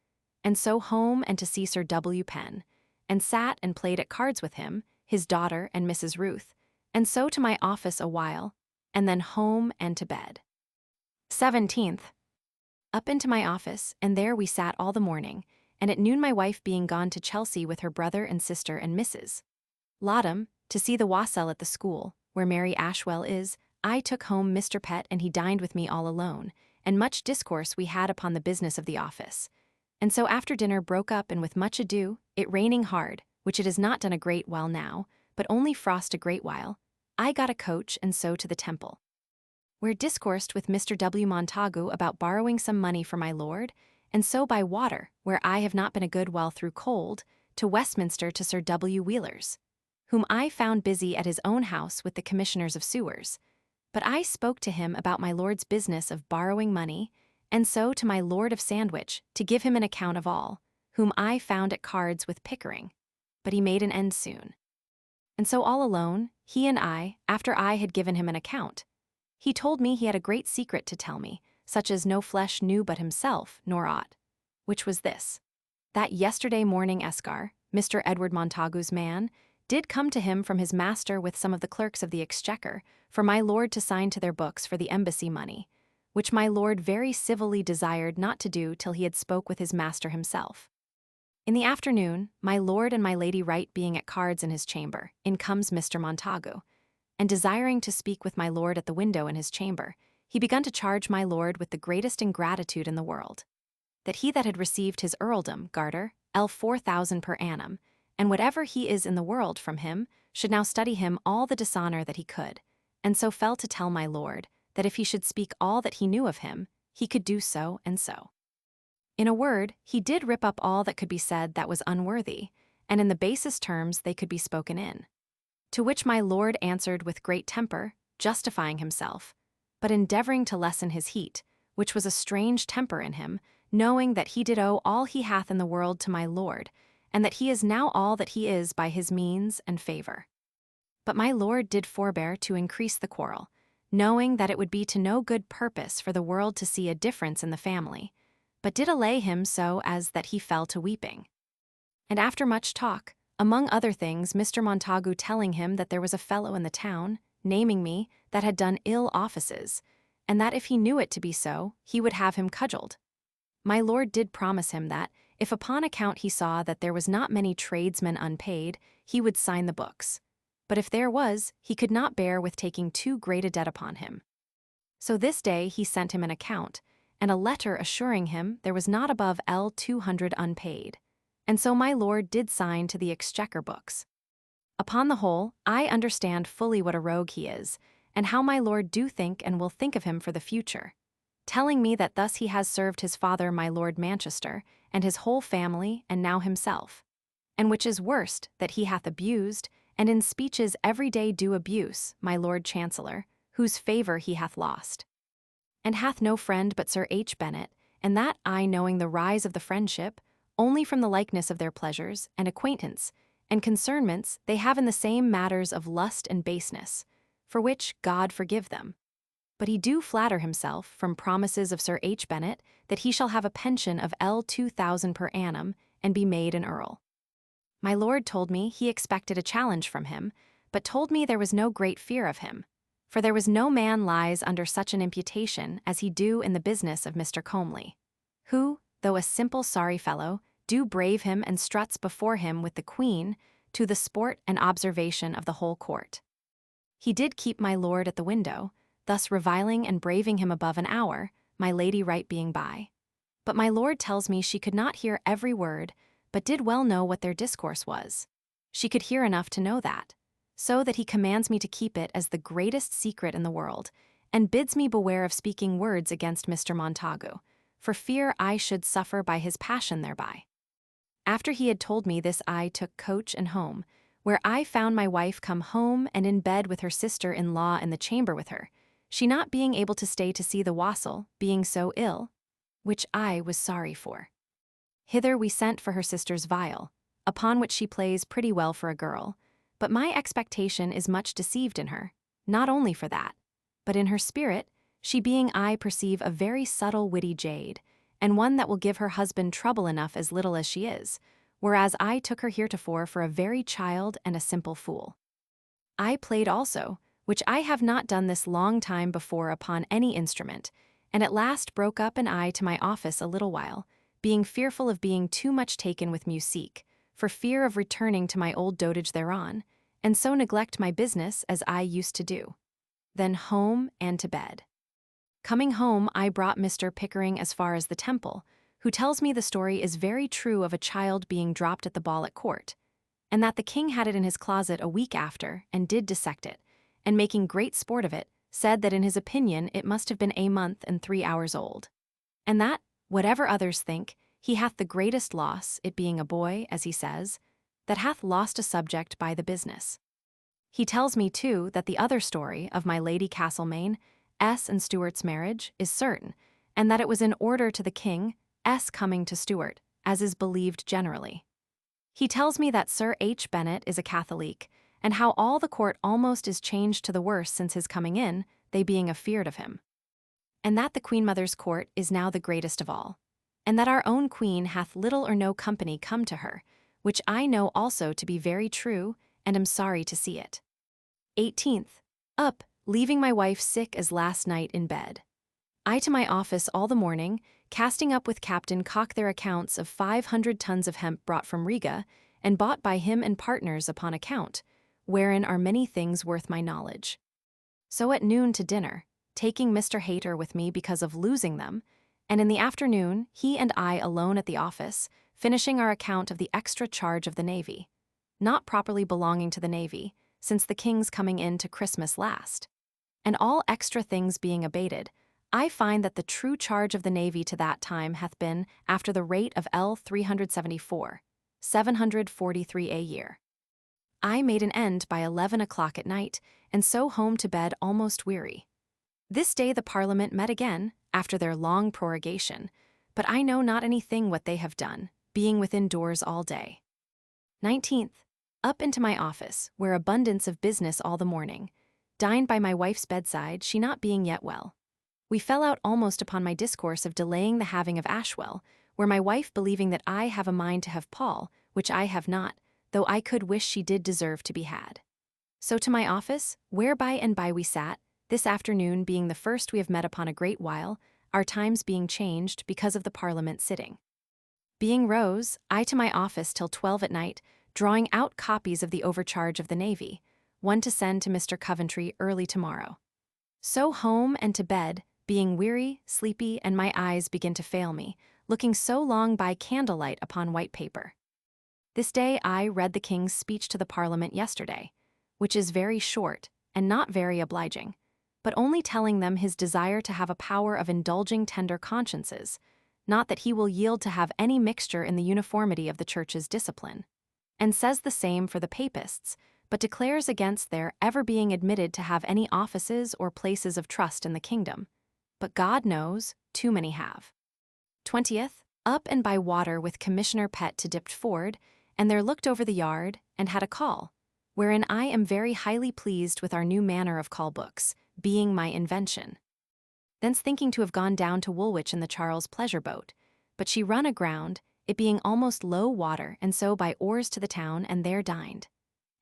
And so home and to see Sir W. Penn, and sat and played at cards with him, his daughter and Mrs. Ruth, and so to my office a while, and then home and to bed. 17th. Up into my office, and there we sat all the morning, and at noon my wife being gone to Chelsea with her brother and sister and Mrs. Laudham, to see the wassail at the school, where Mary Ashwell is, I took home Mr. Pett and he dined with me all alone, and much discourse we had upon the business of the office. And so after dinner broke up and with much ado, it raining hard, which it has not done a great while now, but only frost a great while, I got a coach and so to the Temple, where discoursed with Mr. W. Montagu about borrowing some money for my lord, and so by water, where I have not been a good while through cold, to Westminster to Sir W. Wheeler's, whom I found busy at his own house with the commissioners of sewers. But I spoke to him about my lord's business of borrowing money, and so to my Lord of Sandwich, to give him an account of all, whom I found at cards with Pickering. But he made an end soon. And so all alone, he and I, after I had given him an account, he told me he had a great secret to tell me, such as no flesh knew but himself, nor aught. Which was this: that yesterday morning Escar, Mr. Edward Montagu's man, did come to him from his master with some of the clerks of the Exchequer, for my lord to sign to their books for the embassy money, which my lord very civilly desired not to do till he had spoke with his master himself. In the afternoon, my lord and my Lady Wright being at cards in his chamber, in comes Mr. Montagu, and desiring to speak with my lord at the window in his chamber, he begun to charge my lord with the greatest ingratitude in the world, that he that had received his earldom, Garter, L 4,000 per annum, and whatever he is in the world from him, should now study him all the dishonor that he could, and so fell to tell my lord, that if he should speak all that he knew of him, he could do so and so. In a word, he did rip up all that could be said that was unworthy, and in the basest terms they could be spoken in. To which my lord answered with great temper, justifying himself, but endeavoring to lessen his heat, which was a strange temper in him, knowing that he did owe all he hath in the world to my lord, and that he is now all that he is by his means and favor. But my lord did forbear to increase the quarrel, knowing that it would be to no good purpose for the world to see a difference in the family, but did allay him so as that he fell to weeping. And after much talk, among other things Mr. Montagu telling him that there was a fellow in the town, naming me, that had done ill offices, and that if he knew it to be so, he would have him cudgeled. My lord did promise him that, if upon account he saw that there was not many tradesmen unpaid, he would sign the books. But if there was, he could not bear with taking too great a debt upon him. So this day he sent him an account, and a letter assuring him there was not above L 200 unpaid. And so my lord did sign to the Exchequer books. Upon the whole, I understand fully what a rogue he is, and how my lord do think and will think of him for the future, telling me that thus he has served his father my Lord Manchester, and his whole family, and now himself, and which is worst, that he hath abused, and in speeches every day do abuse, my Lord Chancellor, whose favour he hath lost. And hath no friend but Sir H. Bennet, and that I knowing the rise of the friendship, only from the likeness of their pleasures, and acquaintance, and concernments they have in the same matters of lust and baseness, for which God forgive them. But he do flatter himself, from promises of Sir H. Bennet, that he shall have a pension of L 2000 per annum, and be made an earl. My lord told me he expected a challenge from him, but told me there was no great fear of him, for there was no man lies under such an imputation as he do in the business of Mr. Comely, who, though a simple sorry fellow, do brave him and struts before him with the Queen, to the sport and observation of the whole court. He did keep my lord at the window, thus reviling and braving him above an hour, my lady right being by. But my lord tells me she could not hear every word, but did well know what their discourse was. She could hear enough to know that, so that he commands me to keep it as the greatest secret in the world, and bids me beware of speaking words against Mr. Montagu, for fear I should suffer by his passion thereby. After he had told me this, I took coach and home, where I found my wife come home and in bed with her sister-in-law in the chamber with her, she not being able to stay to see the wassail, being so ill, which I was sorry for. Hither we sent for her sister's viol, upon which she plays pretty well for a girl, but my expectation is much deceived in her, not only for that, but in her spirit, she being I perceive a very subtle witty jade, and one that will give her husband trouble enough as little as she is, whereas I took her heretofore for a very child and a simple fool. I played also, which I have not done this long time before upon any instrument, and at last broke up and I to my office a little while, being fearful of being too much taken with musique, for fear of returning to my old dotage thereon, and so neglect my business as I used to do. Then home and to bed. Coming home, I brought Mr. Pickering as far as the Temple, who tells me the story is very true of a child being dropped at the ball at court, and that the king had it in his closet a week after, and did dissect it, and making great sport of it, said that in his opinion it must have been a month and 3 hours old, and that, whatever others think, he hath the greatest loss, it being a boy, as he says, that hath lost a subject by the business. He tells me, too, that the other story of my Lady Castlemaine, S. and Stuart's marriage, is certain, and that it was in order to the king, S. coming to Stuart, as is believed generally. He tells me that Sir H. Bennet is a Catholic, and how all the court almost is changed to the worse since his coming in, they being afeard of him. And that the Queen Mother's court is now the greatest of all, and that our own queen hath little or no company come to her, which I know also to be very true, and am sorry to see it. 18th. Up, leaving my wife sick as last night in bed. I to my office all the morning, casting up with Captain Cock their accounts of 500 tons of hemp brought from Riga, and bought by him and partners upon account, wherein are many things worth my knowledge. So at noon to dinner, taking Mr. Hayter with me because of losing them, and in the afternoon he and I alone at the office, finishing our account of the extra charge of the Navy, not properly belonging to the Navy, since the King's coming in to Christmas last. And all extra things being abated, I find that the true charge of the Navy to that time hath been, after the rate of L 374, 743 a year. I made an end by 11 o'clock at night, and so home to bed almost weary. This day the Parliament met again, after their long prorogation, but I know not anything what they have done, being within doors all day. 19th. Up into my office, where abundance of business all the morning. Dined by my wife's bedside, she not being yet well. We fell out almost upon my discourse of delaying the having of Ashwell, where my wife believing that I have a mind to have Paul, which I have not, though I could wish she did deserve to be had. So to my office, where by and by we sat, this afternoon being the first we have met upon a great while, our times being changed because of the Parliament sitting. Being rose, I to my office till 12 at night, drawing out copies of the overcharge of the Navy, one to send to Mr. Coventry early tomorrow. So home and to bed, being weary, sleepy, and my eyes begin to fail me, looking so long by candlelight upon white paper. This day I read the King's speech to the Parliament yesterday, which is very short and not very obliging, but only telling them his desire to have a power of indulging tender consciences, not that he will yield to have any mixture in the uniformity of the Church's discipline, and says the same for the Papists, but declares against their ever being admitted to have any offices or places of trust in the kingdom. But God knows, too many have. 20th, up and by water with Commissioner Pett to dipped ford, and there looked over the yard, and had a call, wherein I am very highly pleased with our new manner of call books, being my invention. Thence thinking to have gone down to Woolwich in the Charles pleasure boat, but she run aground, it being almost low water, and so by oars to the town, and there dined.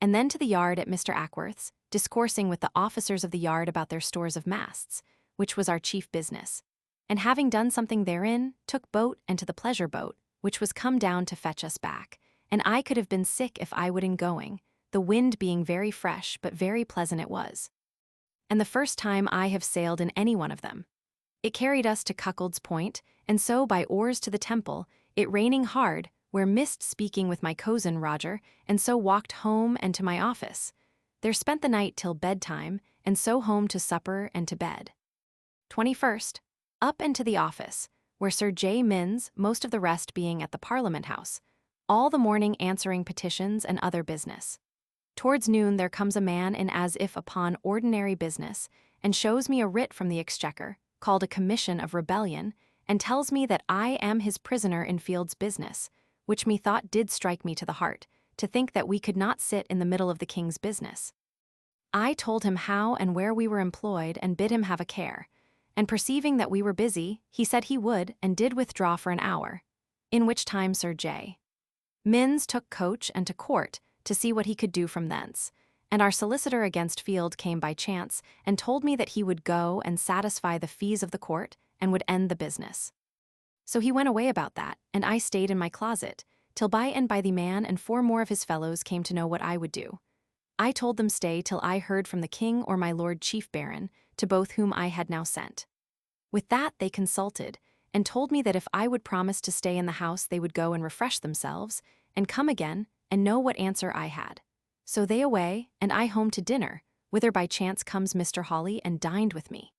And then to the yard at Mr. Ackworth's, discoursing with the officers of the yard about their stores of masts, which was our chief business. And having done something therein, took boat and to the pleasure boat, which was come down to fetch us back. And I could have been sick if I would in going, the wind being very fresh, but very pleasant it was. And the first time I have sailed in any one of them. It carried us to Cuckold's Point, and so by oars to the Temple, it raining hard, where missed speaking with my cousin Roger, and so walked home and to my office. There spent the night till bedtime, and so home to supper and to bed. 21st, up and to the office, where Sir J. Minns, most of the rest being at the Parliament House, all the morning answering petitions and other business. Towards noon there comes a man in as if upon ordinary business, and shows me a writ from the Exchequer, called a commission of rebellion, and tells me that I am his prisoner in Field's business, which methought did strike me to the heart, to think that we could not sit in the middle of the king's business. I told him how and where we were employed, and bid him have a care, and perceiving that we were busy, he said he would, and did withdraw for an hour, in which time Sir J. Minns took coach and to court, to see what he could do from thence, and our solicitor against Field came by chance, and told me that he would go and satisfy the fees of the court, and would end the business. So he went away about that, and I stayed in my closet, till by and by the man and 4 more of his fellows came to know what I would do. I told them stay till I heard from the king or my lord chief baron, to both whom I had now sent. With that they consulted, and told me that if I would promise to stay in the house they would go and refresh themselves, and come again, and know what answer I had. So they away, and I home to dinner, whither by chance comes Mr. Hawley and dined with me.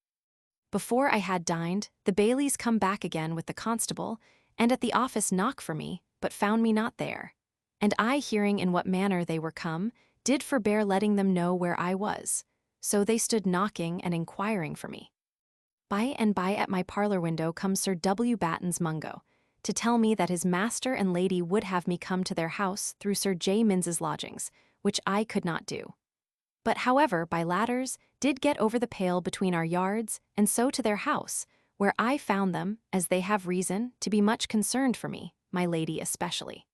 Before I had dined, the bailies come back again with the constable, and at the office knock for me, but found me not there. And I, hearing in what manner they were come, did forbear letting them know where I was. So they stood knocking and inquiring for me. By and by at my parlor window comes Sir W. Batten's Mungo, to tell me that his master and lady would have me come to their house through Sir J. Minns's lodgings, which I could not do. But however, by ladders, did get over the pale between our yards, and so to their house, where I found them, as they have reason, to be much concerned for me, my lady especially.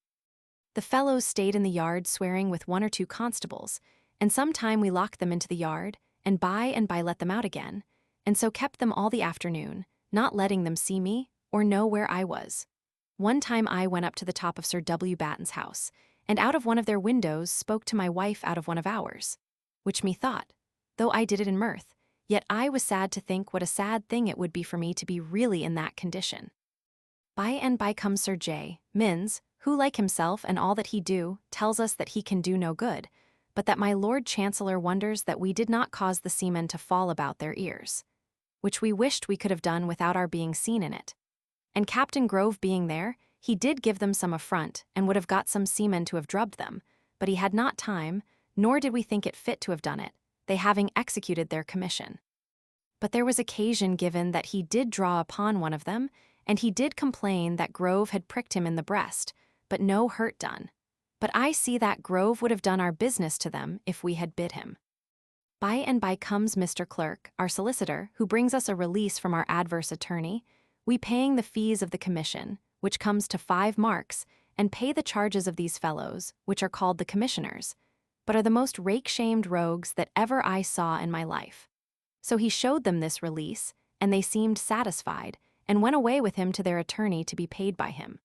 The fellows stayed in the yard swearing with 1 or 2 constables, and some time we locked them into the yard, and by let them out again, and so kept them all the afternoon, not letting them see me, or know where I was. One time I went up to the top of Sir W. Batten's house, and out of one of their windows spoke to my wife out of one of ours, which methought, though I did it in mirth, yet I was sad to think what a sad thing it would be for me to be really in that condition. By and by comes Sir J. Minns, who like himself and all that he do, tells us that he can do no good, but that my Lord Chancellor wonders that we did not cause the seamen to fall about their ears, which we wished we could have done without our being seen in it. And Captain Grove being there, he did give them some affront, and would have got some seamen to have drubbed them, but he had not time, nor did we think it fit to have done it, they having executed their commission. But there was occasion given that he did draw upon one of them, and he did complain that Grove had pricked him in the breast, but no hurt done. But I see that Grove would have done our business to them if we had bid him. By and by comes Mr. Clerk, our solicitor, who brings us a release from our adverse attorney, we paying the fees of the commission, which comes to 5 marks, and pay the charges of these fellows, which are called the commissioners, but are the most rake-shamed rogues that ever I saw in my life. So he showed them this release, and they seemed satisfied, and went away with him to their attorney to be paid by him.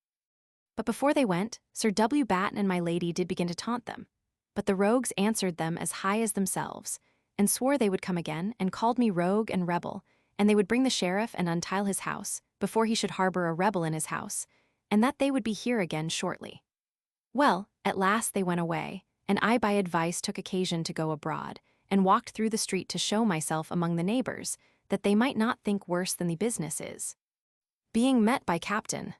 But before they went, Sir W. Batten and my lady did begin to taunt them, but the rogues answered them as high as themselves, and swore they would come again, and called me rogue and rebel, and they would bring the sheriff and untile his house, before he should harbor a rebel in his house, and that they would be here again shortly. Well, at last they went away, and I by advice took occasion to go abroad, and walked through the street to show myself among the neighbors, that they might not think worse than the business is. Being met by Captain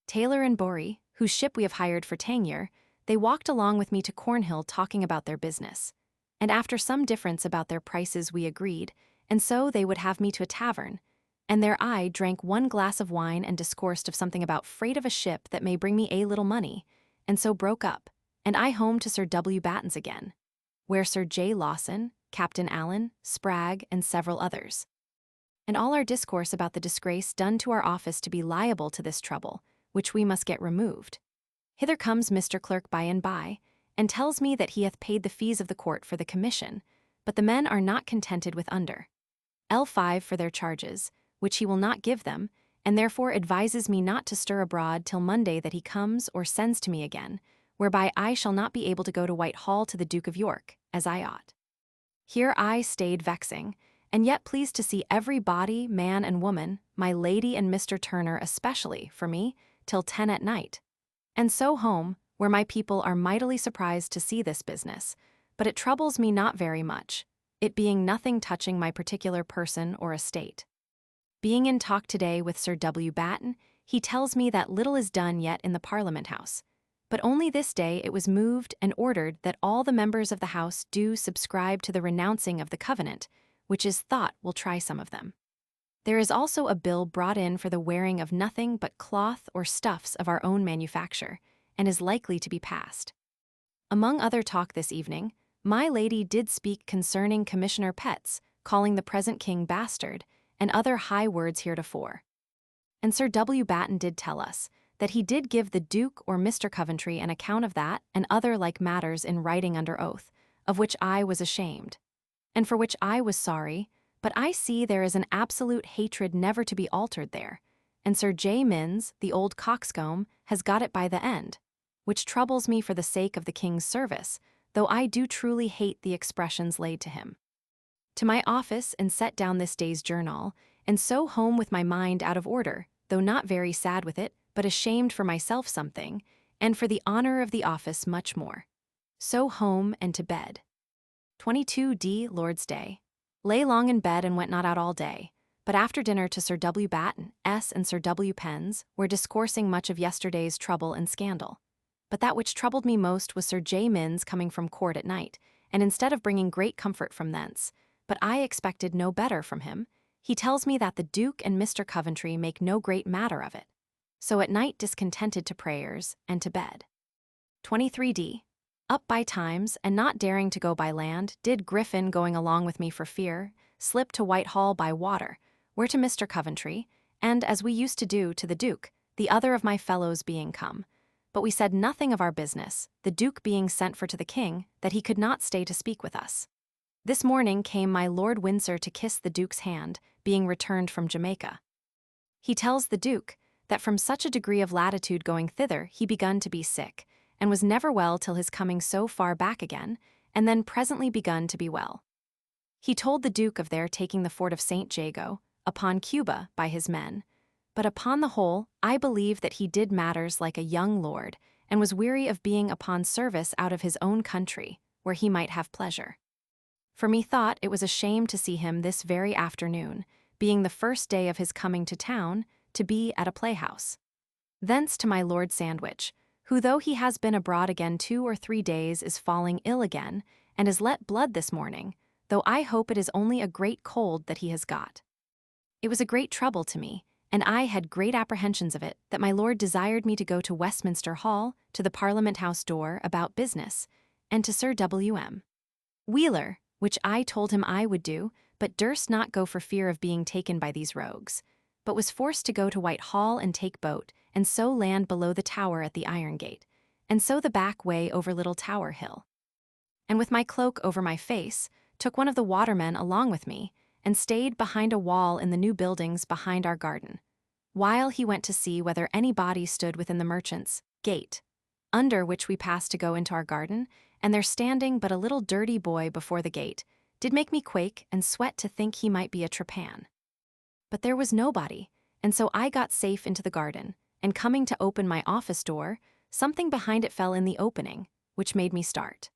Taylor and Borey, whose ship we have hired for Tangier, They walked along with me to Cornhill talking about their business. And after some difference about their prices we agreed, and so they would have me to a tavern. And there I drank 1 glass of wine and discoursed of something about freight of a ship that may bring me a little money, and so broke up, and I home to Sir W. Batten's again, where Sir J. Lawson, Captain Allen, Spragg, and several others. And all our discourse about the disgrace done to our office to be liable to this trouble, which we must get removed. Hither comes Mr. Clerk by and by, and tells me that he hath paid the fees of the court for the commission, but the men are not contented with under L5 for their charges, which he will not give them, and therefore advises me not to stir abroad till Monday that he comes or sends to me again, whereby I shall not be able to go to Whitehall to the Duke of York, as I ought. Here I stayed vexing, and yet pleased to see every body, man and woman, my lady and Mr. Turner especially, for me, till 10 at night. And so home, where my people are mightily surprised to see this business, but it troubles me not very much, it being nothing touching my particular person or estate. Being in talk today with Sir W. Batten, he tells me that little is done yet in the Parliament House, but only this day it was moved and ordered that all the members of the House do subscribe to the renouncing of the covenant, which is thought will try some of them. There is also a bill brought in for the wearing of nothing but cloth or stuffs of our own manufacture, and is likely to be passed. Among other talk this evening, my lady did speak concerning Commissioner Petts, calling the present king bastard, and other high words heretofore. And Sir W. Batten did tell us that he did give the Duke or Mr. Coventry an account of that and other like matters in writing under oath, of which I was ashamed, and for which I was sorry, but I see there is an absolute hatred never to be altered there, and Sir J. Minns, the old coxcomb, has got it by the end, which troubles me for the sake of the king's service, though I do truly hate the expressions laid to him. To my office and set down this day's journal, and so home with my mind out of order, though not very sad with it, but ashamed for myself something, and for the honor of the office much more. So home and to bed. 22d Lord's Day. Lay long in bed and went not out all day, but after dinner to Sir W. Batten, S. and Sir W. Penn's, were discoursing much of yesterday's trouble and scandal. But that which troubled me most was Sir J. Minns coming from court at night, and instead of bringing great comfort from thence, but I expected no better from him, he tells me that the Duke and Mr. Coventry make no great matter of it. So at night discontented to prayers, and to bed. 23d. Up by times, and not daring to go by land, did Griffin, going along with me for fear, slip to Whitehall by water, where to Mr. Coventry, and, as we used to do, to the Duke, the other of my fellows being come. But we said nothing of our business, the Duke being sent for to the king, that he could not stay to speak with us. This morning came my Lord Windsor to kiss the Duke's hand, being returned from Jamaica. He tells the Duke that from such a degree of latitude going thither he begun to be sick, and was never well till his coming so far back again, and then presently begun to be well. He told the Duke of their taking the fort of St. Jago, upon Cuba, by his men, but upon the whole I believe that he did matters like a young lord, and was weary of being upon service out of his own country, where he might have pleasure. For methought it was a shame to see him this very afternoon, being the first day of his coming to town, to be at a playhouse. Thence to my Lord Sandwich, who though he has been abroad again 2 or 3 days is falling ill again, and has let blood this morning, though I hope it is only a great cold that he has got. It was a great trouble to me, and I had great apprehensions of it, that my lord desired me to go to Westminster Hall, to the Parliament House door, about business, and to Sir W.M. Wheeler, which I told him I would do, but durst not go for fear of being taken by these rogues, but was forced to go to Whitehall and take boat, and so land below the tower at the Iron Gate, and so the back way over Little Tower Hill. And with my cloak over my face, took one of the watermen along with me, and stayed behind a wall in the new buildings behind our garden, while he went to see whether any body stood within the merchants' gate, under which we passed to go into our garden, and there standing but a little dirty boy before the gate, did make me quake and sweat to think he might be a trepan. But there was nobody, and so I got safe into the garden, and coming to open my office door, something behind it fell in the opening, which made me start.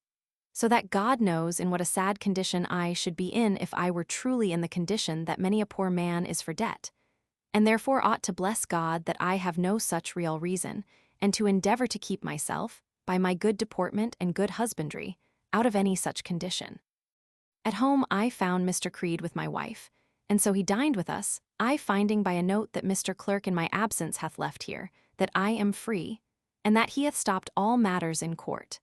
So that God knows in what a sad condition I should be in if I were truly in the condition that many a poor man is for debt, and therefore ought to bless God that I have no such real reason, and to endeavor to keep myself, by my good deportment and good husbandry, out of any such condition. At home I found Mr. Creed with my wife, and so he dined with us, I finding by a note that Mr. Clerk in my absence hath left here, that I am free, and that he hath stopped all matters in court.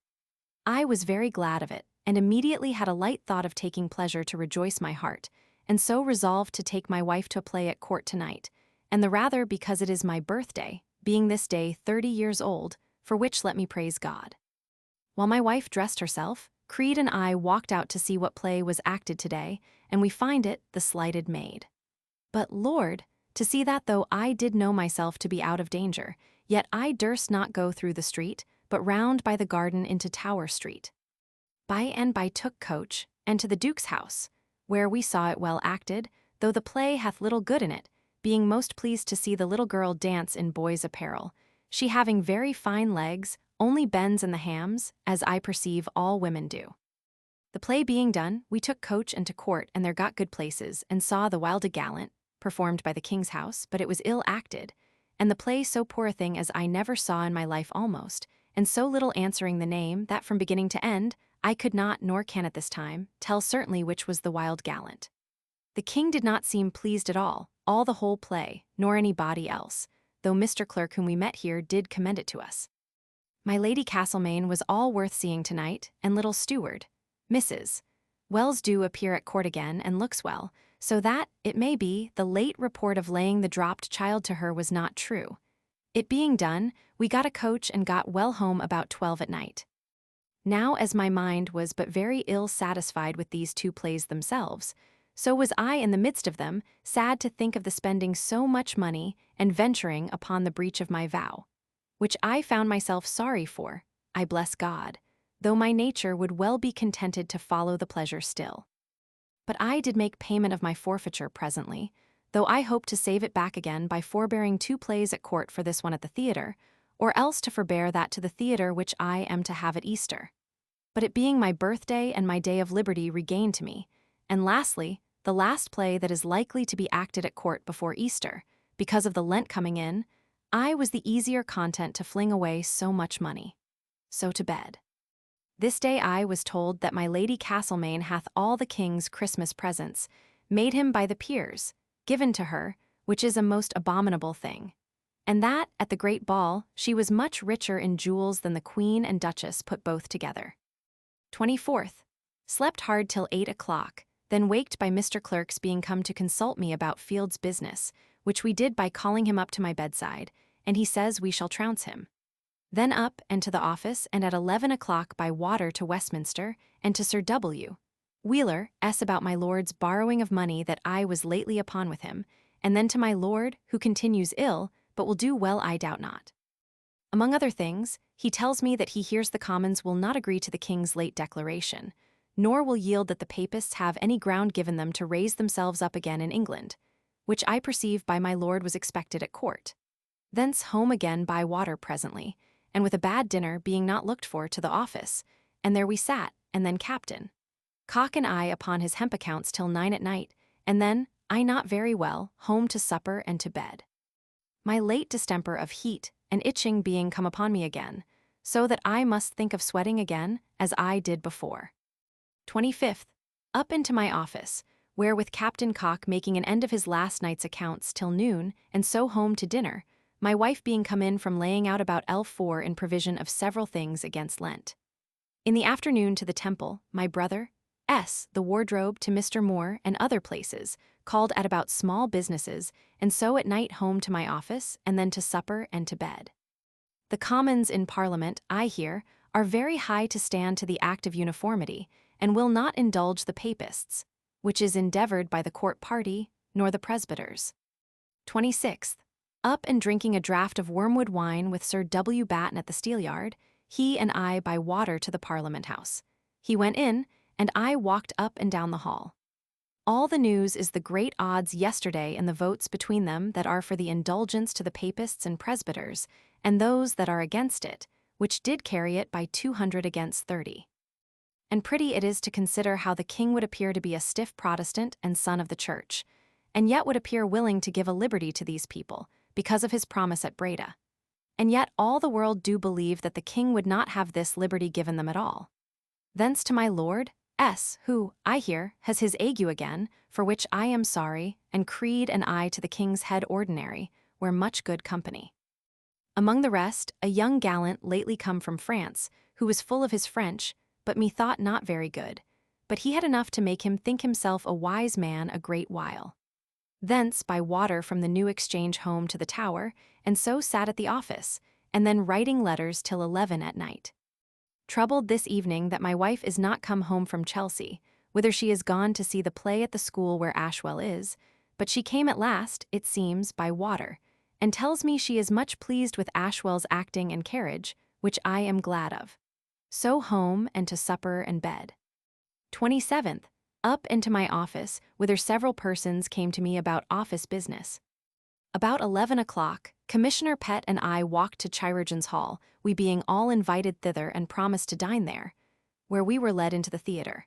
I was very glad of it, and immediately had a light thought of taking pleasure to rejoice my heart, and so resolved to take my wife to a play at court tonight, and the rather because it is my birthday, being this day 30 years old, for which let me praise God. While my wife dressed herself, Creed and I walked out to see what play was acted today, and we find it The Slighted Maid. But Lord, to see that though I did know myself to be out of danger, yet I durst not go through the street, but round by the garden into Tower Street. By and by took coach, and to the Duke's house, where we saw it well acted, though the play hath little good in it, being most pleased to see the little girl dance in boy's apparel, she having very fine legs, only bends in the hams, as I perceive all women do. The play being done, we took coach and to court, and there got good places, and saw the Wilde Gallant, performed by the King's house, but it was ill acted, and the play so poor a thing as I never saw in my life almost, and so little answering the name, that from beginning to end, I could not, nor can at this time, tell certainly which was the Wilde Gallant. The King did not seem pleased at all the whole play, nor any body else, though Mr. Clerk whom we met here did commend it to us. My Lady Castlemaine was all worth seeing tonight, and little steward, Mrs. Wells do appear at court again, and looks well, so that, it may be, the late report of laying the dropped child to her was not true. It being done, we got a coach and got well home about 12 at night. Now as my mind was but very ill satisfied with these two plays themselves, so was I in the midst of them, sad to think of the spending so much money and venturing upon the breach of my vow, which I found myself sorry for, I bless God, though my nature would well be contented to follow the pleasure still. But I did make payment of my forfeiture presently, though I hope to save it back again by forbearing 2 plays at court for this one at the theatre, or else to forbear that to the theatre which I am to have at Easter. But it being my birthday and my day of liberty regained to me, and lastly, the last play that is likely to be acted at court before Easter, because of the Lent coming in, I was the easier content to fling away so much money. So to bed. This day I was told that my Lady Castlemaine hath all the King's Christmas presents, made him by the peers, given to her, which is a most abominable thing, and that, at the great ball, she was much richer in jewels than the Queen and Duchess put both together. 24th. Slept hard till 8 o'clock, then waked by Mr. Clerk's being come to consult me about Field's business, which we did by calling him up to my bedside, and he says we shall trounce him. Then up and to the office, and at 11 o'clock by water to Westminster, and to Sir W. Wheeler s about my lord's borrowing of money that I was lately upon with him, and then to my lord, who continues ill, but will do well I doubt not. Among other things, he tells me that he hears the Commons will not agree to the King's late declaration, nor will yield that the Papists have any ground given them to raise themselves up again in England, which I perceive by my lord was expected at court. Thence home again by water presently, and with a bad dinner being not looked for to the office, and there we sat, and then Captain Cock and I upon his hemp accounts till 9 at night, and then, I not very well, home to supper and to bed. My late distemper of heat and itching being come upon me again, so that I must think of sweating again, as I did before. 25th. Up into my office, where with Captain Cock making an end of his last night's accounts till noon, and so home to dinner, my wife being come in from laying out about L4 in provision of several things against Lent. In the afternoon to the Temple, my brother, the wardrobe to Mr. Moore and other places, called at about small businesses, and so at night home to my office, and then to supper and to bed. The Commons in Parliament, I hear, are very high to stand to the Act of Uniformity, and will not indulge the Papists, which is endeavoured by the court party, nor the presbyters. 26th. Up and drinking a draught of wormwood wine with Sir W. Batten at the Steelyard, he and I by water to the Parliament House. He went in, and I walked up and down the hall. All the news is the great odds yesterday in the votes between them that are for the indulgence to the Papists and presbyters, and those that are against it, which did carry it by 200 against 30. And pretty it is to consider how the King would appear to be a stiff Protestant and son of the Church, and yet would appear willing to give a liberty to these people, because of his promise at Breda. and yet all the world do believe that the king would not have this liberty given them at all. Thence to my Lord S., who, I hear, has his ague again, for which I am sorry, and Creed and I to the king's head ordinary, where much good company. Among the rest, a young gallant lately come from France, who was full of his French, but methought not very good, but he had enough to make him think himself a wise man a great while. Thence by water from the New Exchange home to the Tower, and so sat at the office, and then writing letters till 11 at night. Troubled this evening that my wife is not come home from Chelsea, whither she is gone to see the play at the school where Ashwell is, but she came at last, it seems, by water, and tells me she is much pleased with Ashwell's acting and carriage, which I am glad of. So home and to supper and bed. 27th, up into my office, whither several persons came to me about office business. About 11 o'clock, Commissioner Pett and I walked to Chirurgeon's Hall, we being all invited thither and promised to dine there, where we were led into the theatre.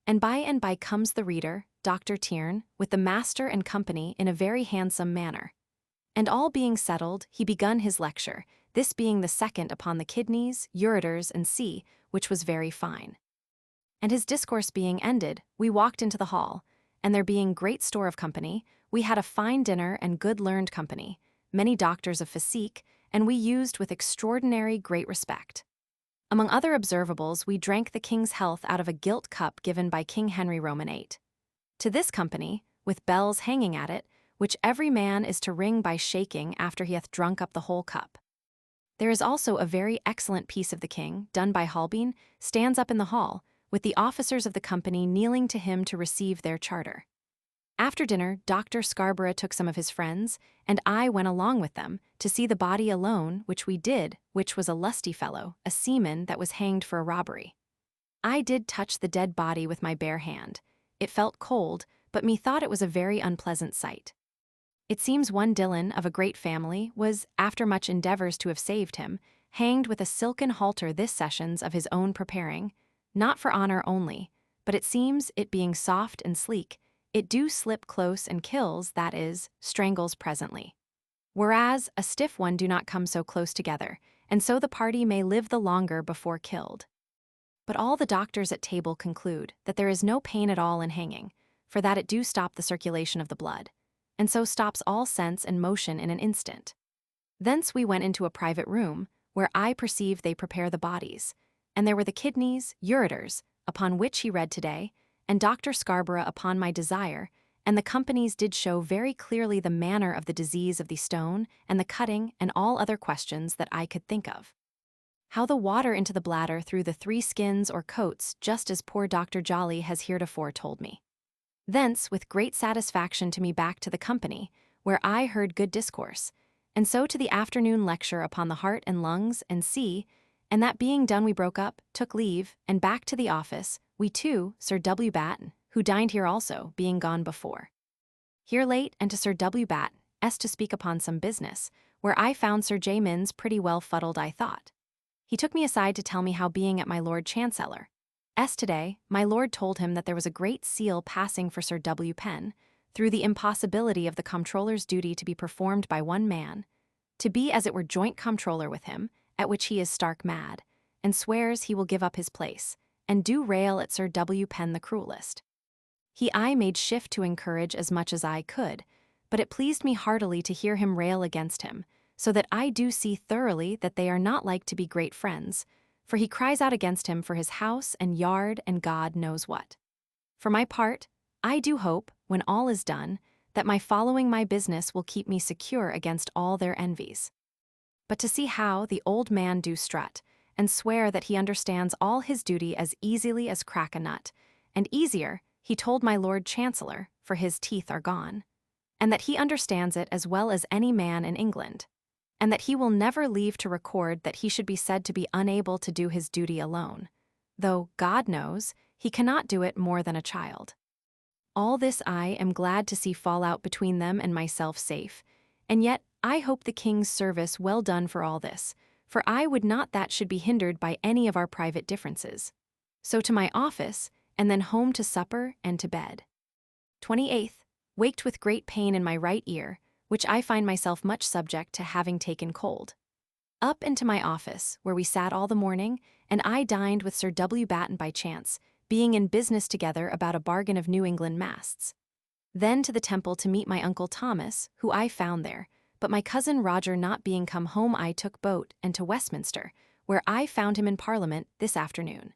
And by comes the reader, Dr. Tierne, with the master and company in a very handsome manner. And all being settled, he begun his lecture, this being the second upon the kidneys, ureters, and sea, which was very fine. And his discourse being ended, we walked into the hall, and there being great store of company, we had a fine dinner and good learned company, many doctors of physique, and we used with extraordinary great respect. Among other observables, we drank the king's health out of a gilt cup given by King Henry Roman VIII. To this company, with bells hanging at it, which every man is to ring by shaking after he hath drunk up the whole cup. There is also a very excellent piece of the king, done by Holbein, stands up in the hall, with the officers of the company kneeling to him to receive their charter. After dinner, Dr. Scarborough took some of his friends, and I went along with them, to see the body alone, which we did, which was a lusty fellow, a seaman that was hanged for a robbery. I did touch the dead body with my bare hand. It felt cold, but methought it was a very unpleasant sight. It seems one Dillon, of a great family, was, after much endeavours to have saved him, hanged with a silken halter this sessions of his own preparing, not for honour only, but it seems, it being soft and sleek, it do slip close and kills, that is, strangles presently. Whereas a stiff one do not come so close together, and so the party may live the longer before killed. But all the doctors at table conclude that there is no pain at all in hanging, for that it do stop the circulation of the blood, and so stops all sense and motion in an instant. Thence we went into a private room, where I perceived they prepare the bodies, and there were the kidneys, ureters, upon which he read today, and Dr. Scarborough upon my desire, and the companies did show very clearly the manner of the disease of the stone, and the cutting, and all other questions that I could think of. How the water into the bladder through the 3 skins or coats, just as poor Dr. Jolly has heretofore told me. Thence with great satisfaction to me back to the company, where I heard good discourse, and so to the afternoon lecture upon the heart and lungs and sea, and that being done we broke up, took leave, and back to the office, we too, Sir W. Batten, who dined here also, being gone before. Here late, and to Sir W. Batten, to speak upon some business, where I found Sir J. Minns pretty well fuddled I thought. He took me aside to tell me how being at my Lord Chancellor today, my lord told him that there was a great seal passing for Sir W. Penn, through the impossibility of the comptroller's duty to be performed by one man, to be as it were joint comptroller with him, at which he is stark mad, and swears he will give up his place, and do rail at Sir W. Penn the cruellest. I made shift to encourage as much as I could, but it pleased me heartily to hear him rail against him, so that I do see thoroughly that they are not like to be great friends, for he cries out against him for his house and yard and God knows what. For my part, I do hope, when all is done, that my following my business will keep me secure against all their envies. But to see how the old man do strut, and swear that he understands all his duty as easily as crack a nut, and easier, he told my Lord Chancellor, for his teeth are gone, and that he understands it as well as any man in England, and that he will never leave to record that he should be said to be unable to do his duty alone, though, God knows, he cannot do it more than a child. All this I am glad to see fall out between them and myself safe, and yet I hope the king's service well done for all this, for I would not that should be hindered by any of our private differences. So to my office, and then home to supper and to bed. 28th, waked with great pain in my right ear, which I find myself much subject to having taken cold. Up into my office, where we sat all the morning, and I dined with Sir W. Batten by chance, being in business together about a bargain of New England masts. Then to the Temple to meet my Uncle Thomas, who I found there, but my cousin Roger not being come home I took boat, and to Westminster, where I found him in Parliament this afternoon.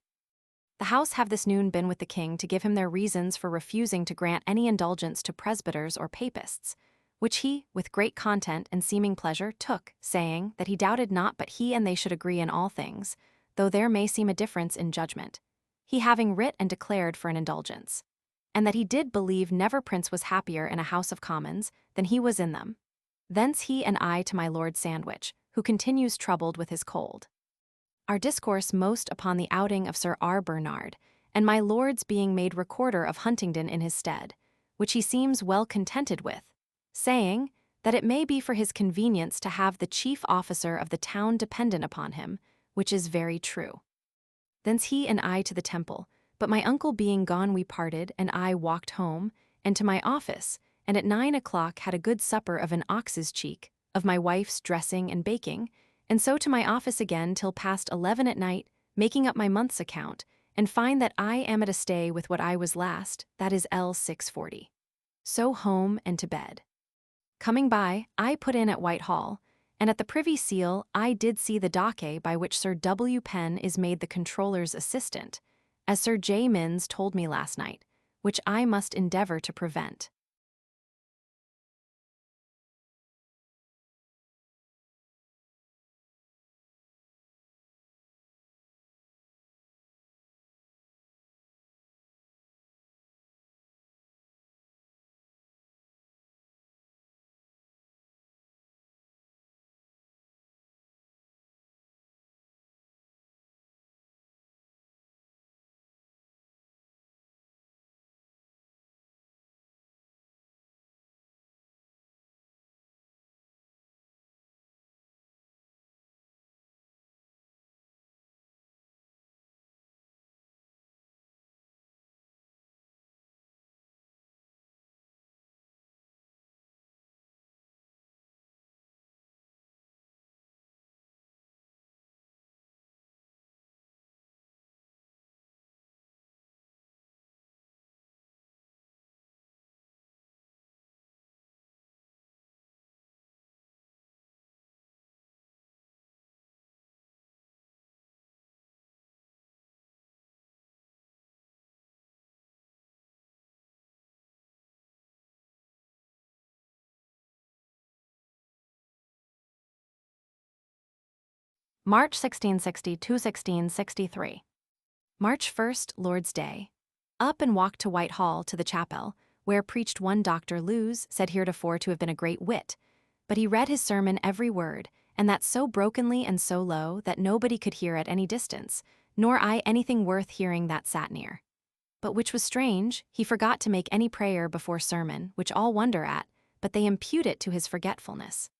The House have this noon been with the King to give him their reasons for refusing to grant any indulgence to presbyters or papists, which he, with great content and seeming pleasure, took, saying that he doubted not but he and they should agree in all things, though there may seem a difference in judgment, he having writ and declared for an indulgence, and that he did believe never prince was happier in a House of Commons than he was in them. Thence he and I to my Lord Sandwich, who continues troubled with his cold. Our discourse most upon the outing of Sir R. Bernard, and my lord's being made recorder of Huntingdon in his stead, which he seems well contented with, saying that it may be for his convenience to have the chief officer of the town dependent upon him, which is very true. Thence he and I to the Temple, but my uncle being gone we parted, and I walked home, and to my office, and at 9 o'clock had a good supper of an ox's cheek, of my wife's dressing and baking, and so to my office again till past 11 at night, making up my month's account, and find that I am at a stay with what I was last, that is L 640. So home and to bed. Coming by, I put in at Whitehall, and at the Privy Seal I did see the docket by which Sir W. Penn is made the Controller's assistant, as Sir J. Minns told me last night, which I must endeavor to prevent. March 1660 to 1663. March 1st, Lord's Day. Up and walked to Whitehall to the chapel, where preached one Dr. Lewes, said heretofore to have been a great wit, but he read his sermon every word, and that so brokenly and so low that nobody could hear at any distance, nor I anything worth hearing that sat near. But which was strange, he forgot to make any prayer before sermon, which all wonder at, but they impute it to his forgetfulness.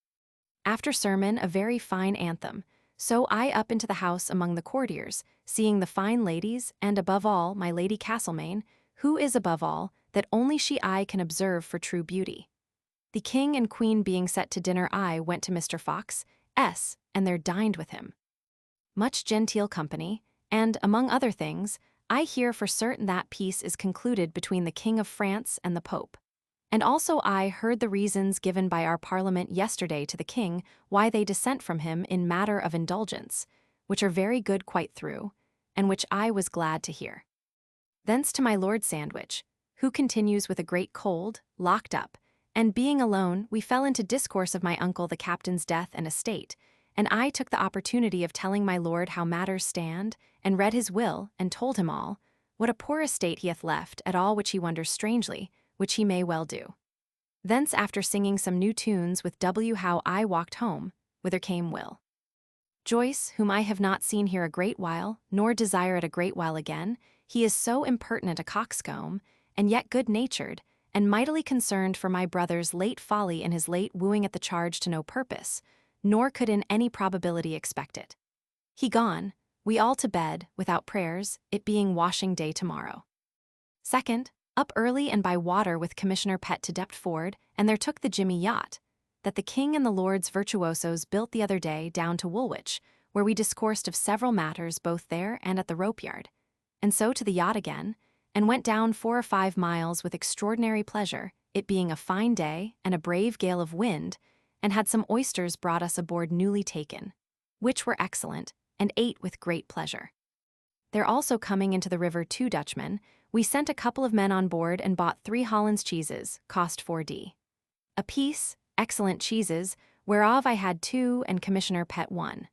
After sermon, a very fine anthem, so I up into the house among the courtiers, seeing the fine ladies, and above all my Lady Castlemaine, who is above all, that only she I can observe for true beauty. The king and queen being set to dinner I went to Mr. Fox, S., and there dined with him. Much genteel company, and, among other things, I hear for certain that peace is concluded between the King of France and the Pope. And also I heard the reasons given by our Parliament yesterday to the King why they dissent from him in matter of indulgence, which are very good quite through, and which I was glad to hear. Thence to my Lord Sandwich, who continues with a great cold, locked up, and being alone, we fell into discourse of my uncle the captain's death and estate, and I took the opportunity of telling my lord how matters stand, and read his will, and told him all, what a poor estate he hath left, at all which he wonders strangely, which he may well do. Thence after singing some new tunes with W. how I walked home, whither came Will. Joyce, whom I have not seen here a great while, nor desire it a great while again, he is so impertinent a coxcomb, and yet good-natured, and mightily concerned for my brother's late folly in his late wooing at the charge to no purpose, nor could in any probability expect it. He gone, we all to bed, without prayers, it being washing day tomorrow. Second, up early and by water with Commissioner Pett to Deptford, and there took the Jimmy yacht, that the king and the lords virtuosos built the other day down to Woolwich, where we discoursed of several matters both there and at the rope yard, and so to the yacht again, and went down 4 or 5 miles with extraordinary pleasure, it being a fine day and a brave gale of wind, and had some oysters brought us aboard newly taken, which were excellent, and ate with great pleasure. There also coming into the river 2 Dutchmen, we sent a couple of men on board and bought 3 Hollands cheeses, cost 4d. a piece, excellent cheeses, whereof I had 2 and Commissioner Pett 1.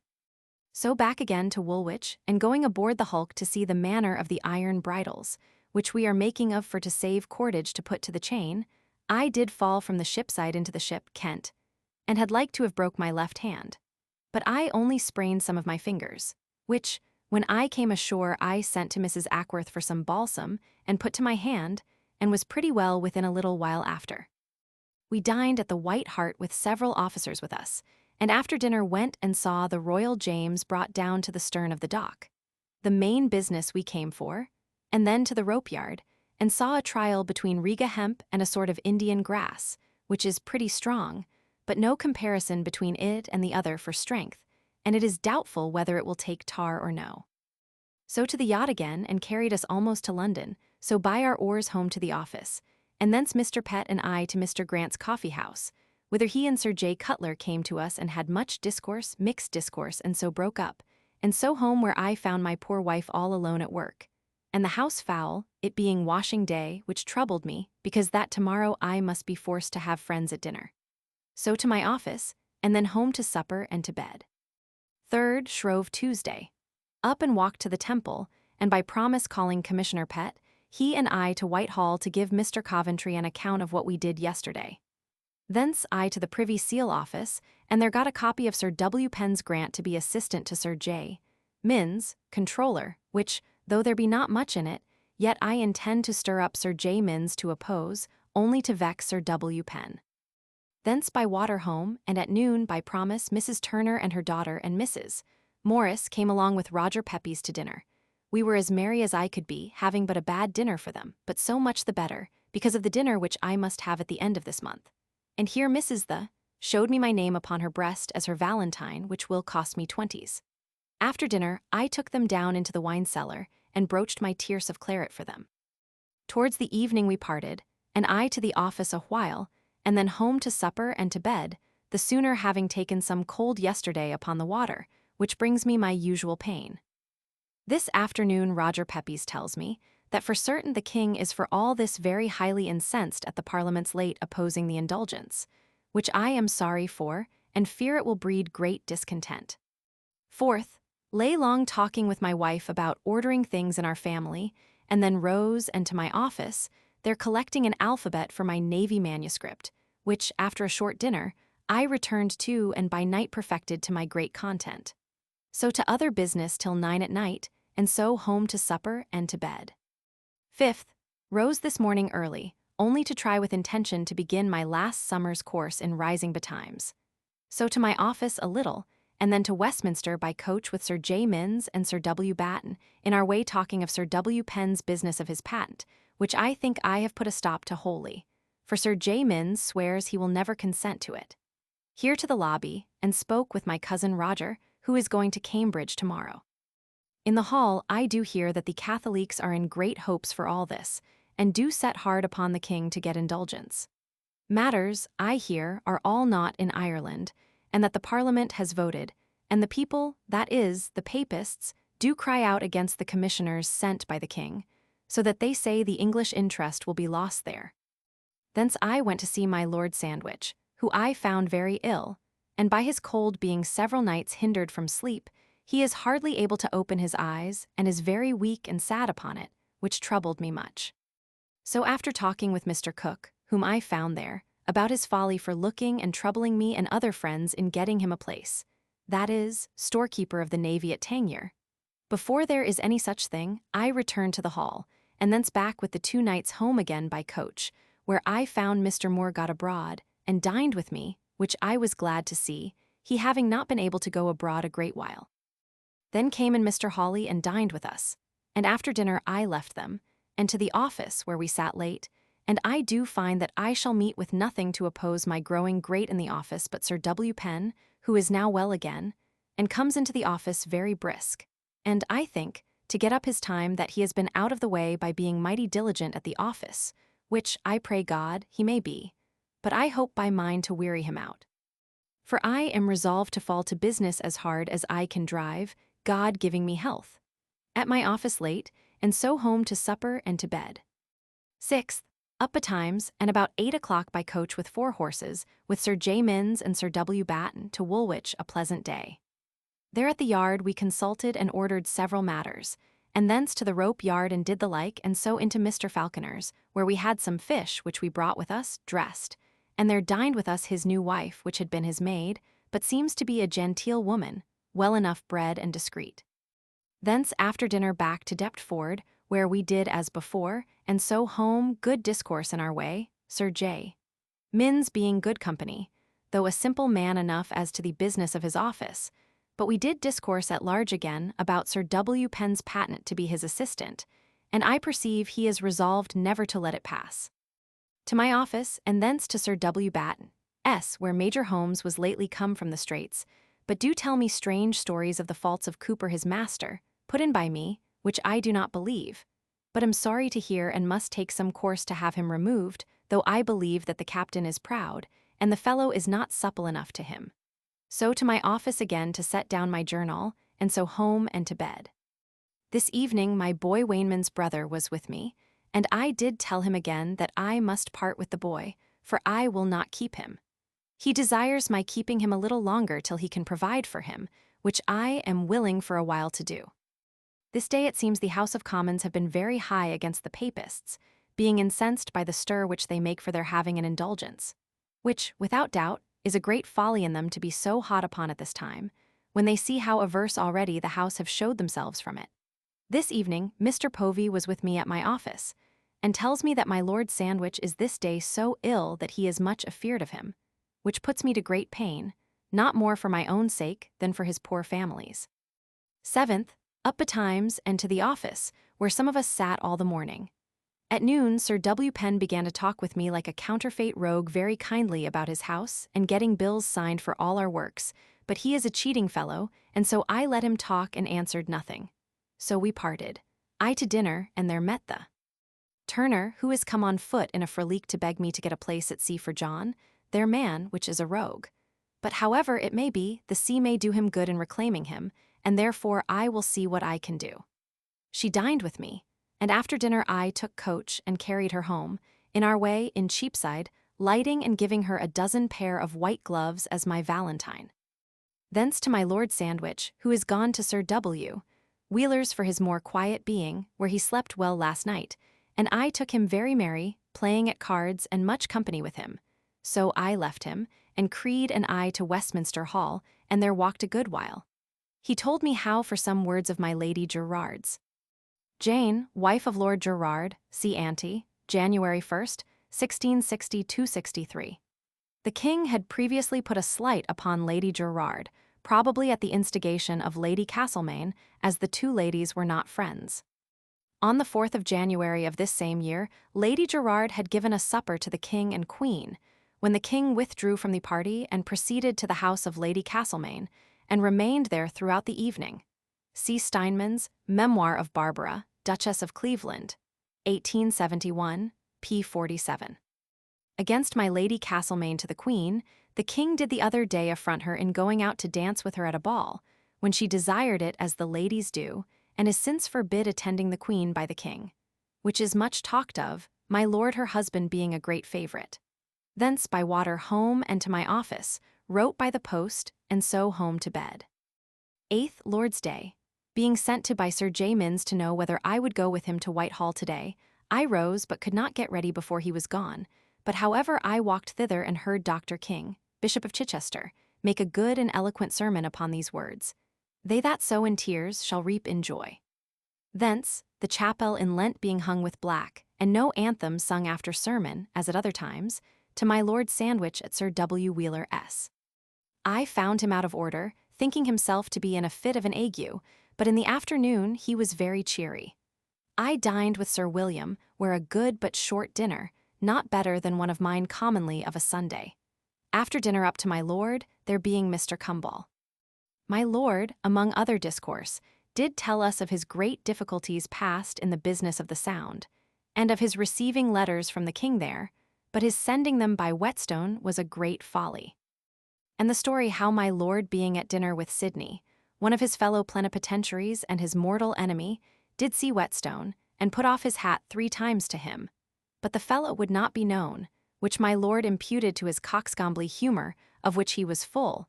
So back again to Woolwich, and going aboard the hulk to see the manner of the iron bridles, which we are making of for to save cordage to put to the chain, I did fall from the shipside into the ship Kent, and had like to have broke my left hand. But I only sprained some of my fingers, which, when I came ashore, I sent to Mrs. Ackworth for some balsam, and put to my hand, and was pretty well within a little while after. We dined at the White Hart with several officers with us, and after dinner went and saw the Royal James brought down to the stern of the dock, the main business we came for, and then to the rope yard, and saw a trial between Riga hemp and a sort of Indian grass, which is pretty strong, but no comparison between it and the other for strength, and it is doubtful whether it will take tar or no. So to the yacht again, and carried us almost to London, so by our oars home to the office, and thence Mr. Pett and I to Mr. Grant's coffee house, whither he and Sir J. Cutler came to us and had much discourse, mixed discourse, and so broke up, and so home, where I found my poor wife all alone at work, and the house foul, it being washing day, which troubled me, because that tomorrow I must be forced to have friends at dinner. So to my office, and then home to supper and to bed. 3rd Shrove Tuesday. Up and walked to the Temple, and by promise calling Commissioner Pett, he and I to Whitehall to give Mr. Coventry an account of what we did yesterday. Thence I to the Privy Seal office, and there got a copy of Sir W. Penn's grant to be assistant to Sir J. Minns, Controller, which, though there be not much in it, yet I intend to stir up Sir J. Minns to oppose, only to vex Sir W. Penn. Thence by water home, and at noon, by promise, Mrs. Turner and her daughter and Mrs. Morris came along with Roger Pepys to dinner. We were as merry as I could be, having but a bad dinner for them, but so much the better, because of the dinner which I must have at the end of this month. And here Mrs. the showed me my name upon her breast as her valentine, which will cost me 20s. After dinner, I took them down into the wine cellar, and broached my tierce of claret for them. Towards the evening we parted, and I to the office a while, and then home to supper and to bed, the sooner having taken some cold yesterday upon the water, which brings me my usual pain. This afternoon Roger Pepys tells me that for certain the king is for all this very highly incensed at the Parliament's late opposing the indulgence, which I am sorry for, and fear it will breed great discontent. 4th, lay long talking with my wife about ordering things in our family, and then rose and to my office, there collecting an alphabet for my navy manuscript, which, after a short dinner, I returned to and by night perfected to my great content. So to other business till 9 at night, and so home to supper and to bed. 5th, rose this morning early, only to try with intention to begin my last summer's course in rising betimes. So to my office a little, and then to Westminster by coach with Sir J. Minns and Sir W. Batten, in our way talking of Sir W. Penn's business of his patent, which I think I have put a stop to wholly, for Sir J. Minns swears he will never consent to it. Here to the lobby, and spoke with my cousin Roger, who is going to Cambridge tomorrow. In the hall I do hear that the Catholics are in great hopes for all this, and do set hard upon the king to get indulgence. Matters, I hear, are all not in Ireland, and that the Parliament has voted, and the people, that is, the Papists, do cry out against the commissioners sent by the king, so that they say the English interest will be lost there. Thence I went to see my Lord Sandwich, who I found very ill, and by his cold being several nights hindered from sleep, he is hardly able to open his eyes, and is very weak and sad upon it, which troubled me much. So after talking with Mr. Cook, whom I found there, about his folly for looking and troubling me and other friends in getting him a place, that is, storekeeper of the navy at Tangier, before there is any such thing, I returned to the hall, and thence back with the 2 nights home again by coach, where I found Mr. Moore got abroad, and dined with me, which I was glad to see, he having not been able to go abroad a great while. Then came in Mr. Hawley and dined with us, and after dinner I left them, and to the office where we sat late, and I do find that I shall meet with nothing to oppose my growing great in the office but Sir W. Penn, who is now well again, and comes into the office very brisk. And I think, to get up his time, that he has been out of the way by being mighty diligent at the office, which, I pray God, he may be, but I hope by mine to weary him out. For I am resolved to fall to business as hard as I can drive, God giving me health. At my office late, and so home to supper and to bed. 6th, up betimes, and about 8 o'clock by coach with 4 horses, with Sir J. Minns and Sir W. Batten, to Woolwich, a pleasant day. There at the yard we consulted and ordered several matters, and thence to the rope yard and did the like, and so into Mr. Falconer's, where we had some fish which we brought with us, dressed, and there dined with us his new wife, which had been his maid, but seems to be a genteel woman, well enough bred and discreet. Thence after dinner back to Deptford, where we did as before, and so home, good discourse in our way, Sir J. Minns being good company, though a simple man enough as to the business of his office, but we did discourse at large again about Sir W. Penn's patent to be his assistant, and I perceive he is resolved never to let it pass. To my office, and thence to Sir W. Batten, where Major Holmes was lately come from the Straits, but do tell me strange stories of the faults of Cooper his master, put in by me, which I do not believe, but am sorry to hear and must take some course to have him removed, though I believe that the captain is proud, and the fellow is not supple enough to him. So to my office again to set down my journal, and so home and to bed. This evening my boy Wainman's brother was with me, and I did tell him again that I must part with the boy, for I will not keep him. He desires my keeping him a little longer till he can provide for him, which I am willing for a while to do. This day it seems the House of Commons have been very high against the Papists, being incensed by the stir which they make for their having an indulgence, which, without doubt, is a great folly in them to be so hot upon at this time, when they see how averse already the House have showed themselves from it. This evening Mr. Povey was with me at my office, and tells me that my Lord Sandwich is this day so ill that he is much afeard of him, which puts me to great pain, not more for my own sake than for his poor family's. 7th, up betimes and to the office, where some of us sat all the morning. At noon Sir W. Penn began to talk with me like a counterfeit rogue very kindly about his house and getting bills signed for all our works, but he is a cheating fellow, and so I let him talk and answered nothing. So we parted, I to dinner, and there met the Turner, who is come on foot in a frolic to beg me to get a place at sea for John, their man, which is a rogue. But however it may be, the sea may do him good in reclaiming him, and therefore I will see what I can do. She dined with me, and after dinner I took coach and carried her home, in our way in Cheapside, lighting and giving her a dozen pair of white gloves as my valentine. Thence to my Lord Sandwich, who is gone to Sir W. Wheeler's for his more quiet being, where he slept well last night, and I took him very merry, playing at cards and much company with him. So I left him, and Creed and I to Westminster Hall, and there walked a good while. He told me how for some words of my Lady Gerard's. Jane, wife of Lord Gerard, see ante, January 1st, 1660–63. The king had previously put a slight upon Lady Gerard, probably at the instigation of Lady Castlemaine, as the two ladies were not friends. On the 4th of January of this same year, Lady Gerard had given a supper to the king and queen, when the king withdrew from the party and proceeded to the house of Lady Castlemaine, and remained there throughout the evening. See Steinman's Memoir of Barbara, Duchess of Cleveland, 1871, p. 47. Against my Lady Castlemaine to the Queen, the king did the other day affront her in going out to dance with her at a ball, when she desired it as the ladies do, and is since forbid attending the Queen by the king, which is much talked of, my lord her husband being a great favourite. Thence by water home and to my office, wrote by the post, and so home to bed. 8th Lord's Day. Being sent to by Sir J. Minns to know whether I would go with him to Whitehall today, I rose but could not get ready before he was gone, but however I walked thither and heard Dr. King, Bishop of Chichester, make a good and eloquent sermon upon these words: They that sow in tears shall reap in joy. Thence, the chapel in Lent being hung with black, and no anthem sung after sermon, as at other times, to my Lord Sandwich at Sir W. Wheeler. I found him out of order, thinking himself to be in a fit of an ague, but in the afternoon he was very cheery. I dined with Sir William, where a good but short dinner, not better than one of mine commonly of a Sunday. After dinner up to my lord, there being Mr. Cumball. My lord, among other discourse, did tell us of his great difficulties past in the business of the Sound, and of his receiving letters from the king there, but his sending them by Whetstone was a great folly. And the story how my lord being at dinner with Sidney, one of his fellow plenipotentiaries and his mortal enemy, did see Whetstone, and put off his hat 3 times to him, but the fellow would not be known, which my lord imputed to his coxcombly humour, of which he was full,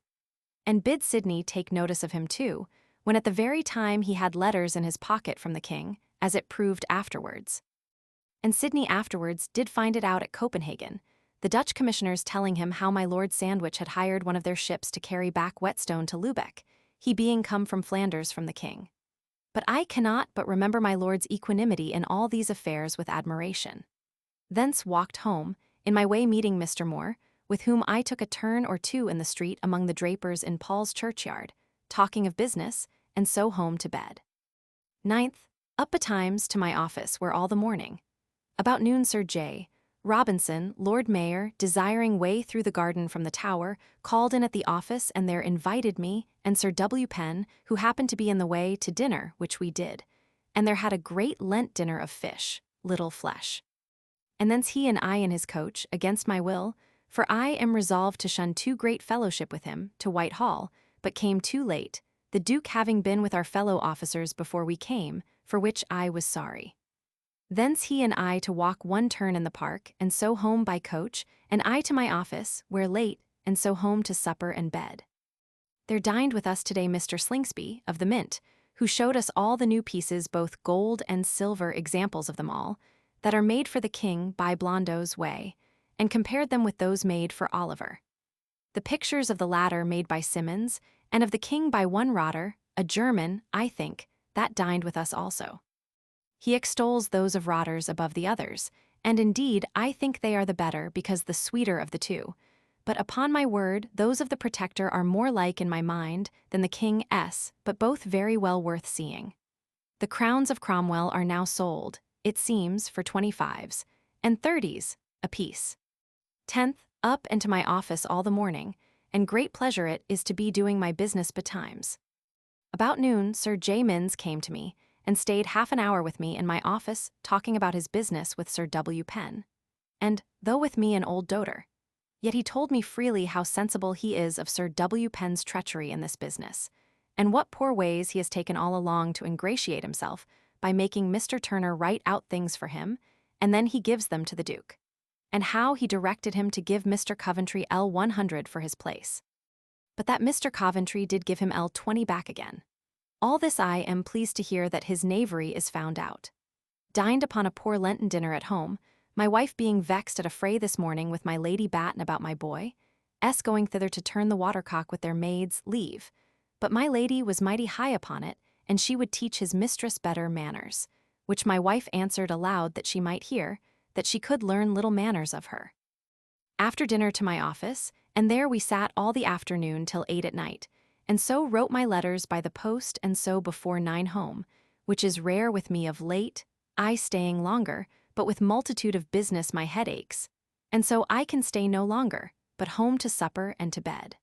and bid Sidney take notice of him too, when at the very time he had letters in his pocket from the king, as it proved afterwards. And Sidney afterwards did find it out at Copenhagen, the Dutch commissioners telling him how my lord Sandwich had hired one of their ships to carry back Whetstone to Lubeck, he being come from Flanders from the king. But I cannot but remember my lord's equanimity in all these affairs with admiration. Thence walked home, in my way meeting Mr. Moore, with whom I took a turn or two in the street among the drapers in Paul's churchyard, talking of business, and so home to bed. 9th, up betimes to my office, where all the morning. About noon Sir J. Robinson, Lord Mayor, desiring way through the garden from the Tower, called in at the office and there invited me and Sir W. Penn, who happened to be in the way, to dinner, which we did, and there had a great Lent dinner of fish, little flesh. And thence he and I in his coach, against my will, for I am resolved to shun too great fellowship with him, to Whitehall, but came too late, the Duke having been with our fellow officers before we came, for which I was sorry. Thence he and I to walk one turn in the park, and so home by coach, and I to my office, where late, and so home to supper and bed. There dined with us today Mr. Slingsby, of the Mint, who showed us all the new pieces, both gold and silver examples of them all, that are made for the king by Blondau's way, and compared them with those made for Oliver. The pictures of the latter made by Symonds, and of the king by one Rotter, a German, I think, that dined with us also. He extols those of Rotter's above the others, and indeed I think they are the better because the sweeter of the two, but upon my word those of the Protector are more like in my mind than the King's, but both very well worth seeing. The crowns of Cromwell are now sold, it seems, for 25s, and 30s apiece. 10th, up and to my office all the morning, and great pleasure it is to be doing my business betimes. About noon Sir J. Minns came to me, and stayed half an hour with me in my office talking about his business with Sir W. Penn, and, though with me an old doter, yet he told me freely how sensible he is of Sir W. Penn's treachery in this business, and what poor ways he has taken all along to ingratiate himself by making Mr. Turner write out things for him, and then he gives them to the Duke, and how he directed him to give Mr. Coventry L. 100 for his place, but that Mr. Coventry did give him L. 20 back again. All this I am pleased to hear that his knavery is found out. Dined upon a poor Lenten dinner at home, my wife being vexed at a fray this morning with my Lady Batten about my boy, going thither to turn the watercock with their maid's leave, but my lady was mighty high upon it, and she would teach his mistress better manners, which my wife answered aloud that she might hear, that she could learn little manners of her. After dinner to my office, and there we sat all the afternoon till 8 at night, and so wrote my letters by the post and so before 9 home, which is rare with me of late, I staying longer, but with multitude of business my head aches, and so I can stay no longer, but home to supper and to bed.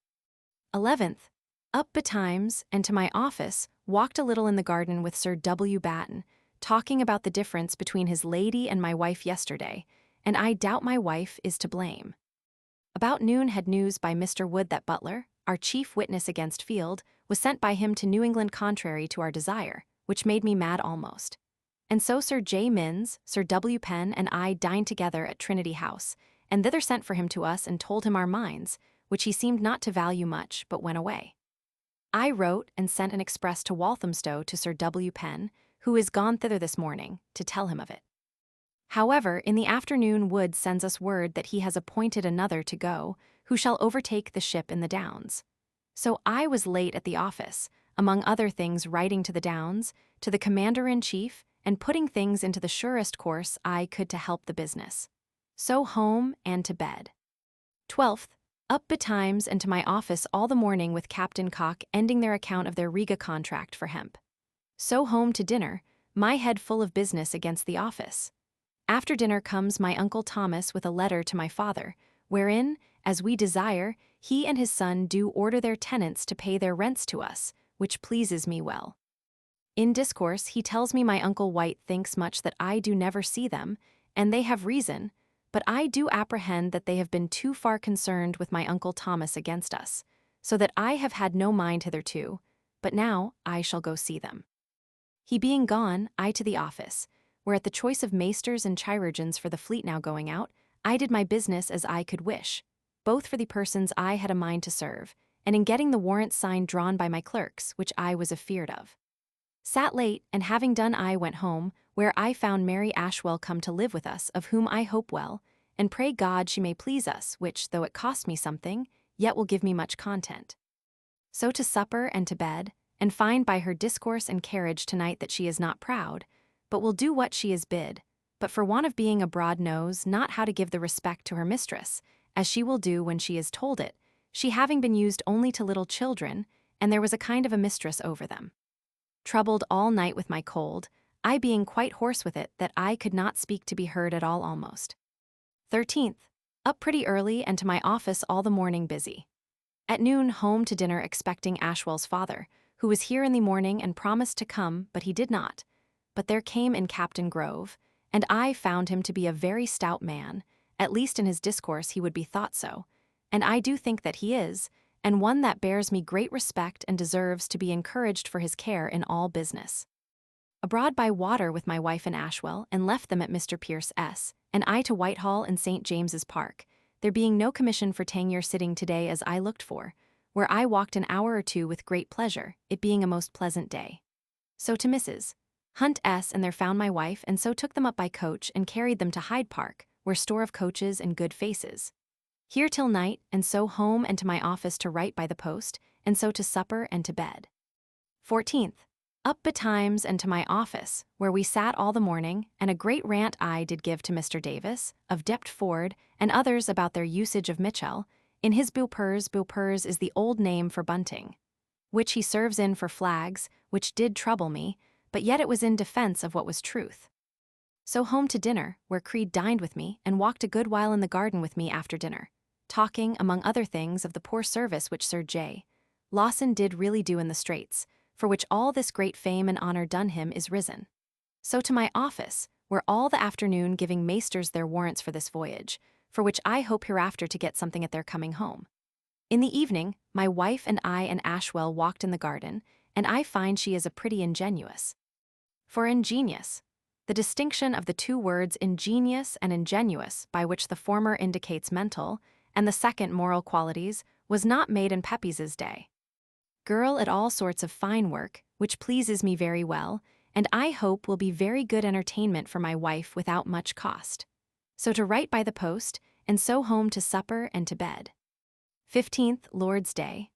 11th, up betimes, and to my office, walked a little in the garden with Sir W. Batten, talking about the difference between his lady and my wife yesterday, and I doubt my wife is to blame. About noon had news by Mr. Wood that Butler, our chief witness against Field, was sent by him to New England contrary to our desire, which made me mad almost. And so Sir J. Minns, Sir W. Penn, and I dined together at Trinity House, and thither sent for him to us and told him our minds, which he seemed not to value much, but went away. I wrote and sent an express to Walthamstow to Sir W. Penn, who is gone thither this morning, to tell him of it. However, in the afternoon Wood sends us word that he has appointed another to go, who shall overtake the ship in the Downs. So I was late at the office, among other things writing to the Downs, to the Commander-in-Chief, and putting things into the surest course I could to help the business. So home and to bed. 12th, up betimes and to my office all the morning with Captain Cock ending their account of their Riga contract for hemp. So home to dinner, my head full of business against the office. After dinner comes my Uncle Thomas with a letter to my father, wherein, as we desire, he and his son do order their tenants to pay their rents to us, which pleases me well. In discourse he tells me my Uncle White thinks much that I do never see them, and they have reason, but I do apprehend that they have been too far concerned with my Uncle Thomas against us, so that I have had no mind hitherto, but now I shall go see them. He being gone, I to the office, where at the choice of maesters and chirurgeons for the fleet now going out, I did my business as I could wish, both for the persons I had a mind to serve, and in getting the warrants signed drawn by my clerks, which I was afeard of. Sat late, and having done I went home, where I found Mary Ashwell come to live with us, of whom I hope well, and pray God she may please us, which, though it cost me something, yet will give me much content. So to supper and to bed, and find by her discourse and carriage tonight that she is not proud, but will do what she is bid, but for want of being abroad knows not how to give the respect to her mistress, as she will do when she is told it, she having been used only to little children, and there was a kind of a mistress over them. Troubled all night with my cold, I being quite hoarse with it that I could not speak to be heard at all almost. 13th. Up pretty early and to my office all the morning busy. At noon home to dinner expecting Ashwell's father, who was here in the morning and promised to come, but he did not. But there came in Captain Grove, and I found him to be a very stout man, at least in his discourse he would be thought so, and I do think that he is, and one that bears me great respect and deserves to be encouraged for his care in all business. Abroad by water with my wife and Ashwell, and left them at Mr. Pierce S., and I to Whitehall and St. James's Park, there being no commission for Tangier sitting today as I looked for, where I walked an hour or two with great pleasure, it being a most pleasant day. So to Mrs. Hunt S. and there found my wife, and so took them up by coach and carried them to Hyde Park, where store of coaches and good faces. Here till night, and so home and to my office to write by the post, and so to supper and to bed. 14th. Up betimes and to my office, where we sat all the morning, and a great rant I did give to Mr. Davis, of Deptford, and others about their usage of Mitchell, in his Boopers is the old name for bunting, which he serves in for flags, which did trouble me, but yet it was in defense of what was truth. So home to dinner, where Creed dined with me, and walked a good while in the garden with me after dinner, talking, among other things, of the poor service which Sir J. Lawson did really do in the Straits, for which all this great fame and honor done him is risen. So to my office, where all the afternoon giving maesters their warrants for this voyage, for which I hope hereafter to get something at their coming home. In the evening, my wife and I and Ashwell walked in the garden, and I find she is a pretty ingenious. For ingenious, the distinction of the two words ingenious and ingenuous, by which the former indicates mental, and the second moral qualities, was not made in Pepys's day. Girl at all sorts of fine work, which pleases me very well, and I hope will be very good entertainment for my wife without much cost. So to write by the post, and so home to supper and to bed. 15th, Lord's Day.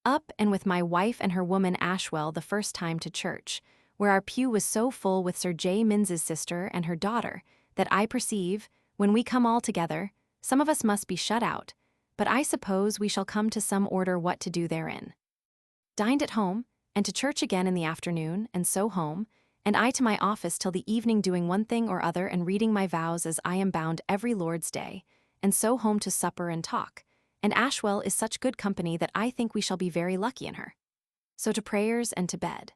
Up and with my wife and her woman Ashwell the first time to church, where our pew was so full with Sir J. Minns's sister and her daughter, that I perceive, when we come all together, some of us must be shut out, but I suppose we shall come to some order what to do therein. Dined at home, and to church again in the afternoon, and so home, and I to my office till the evening doing one thing or other and reading my vows as I am bound every Lord's Day, and so home to supper and talk, and Ashwell is such good company that I think we shall be very lucky in her. So to prayers and to bed.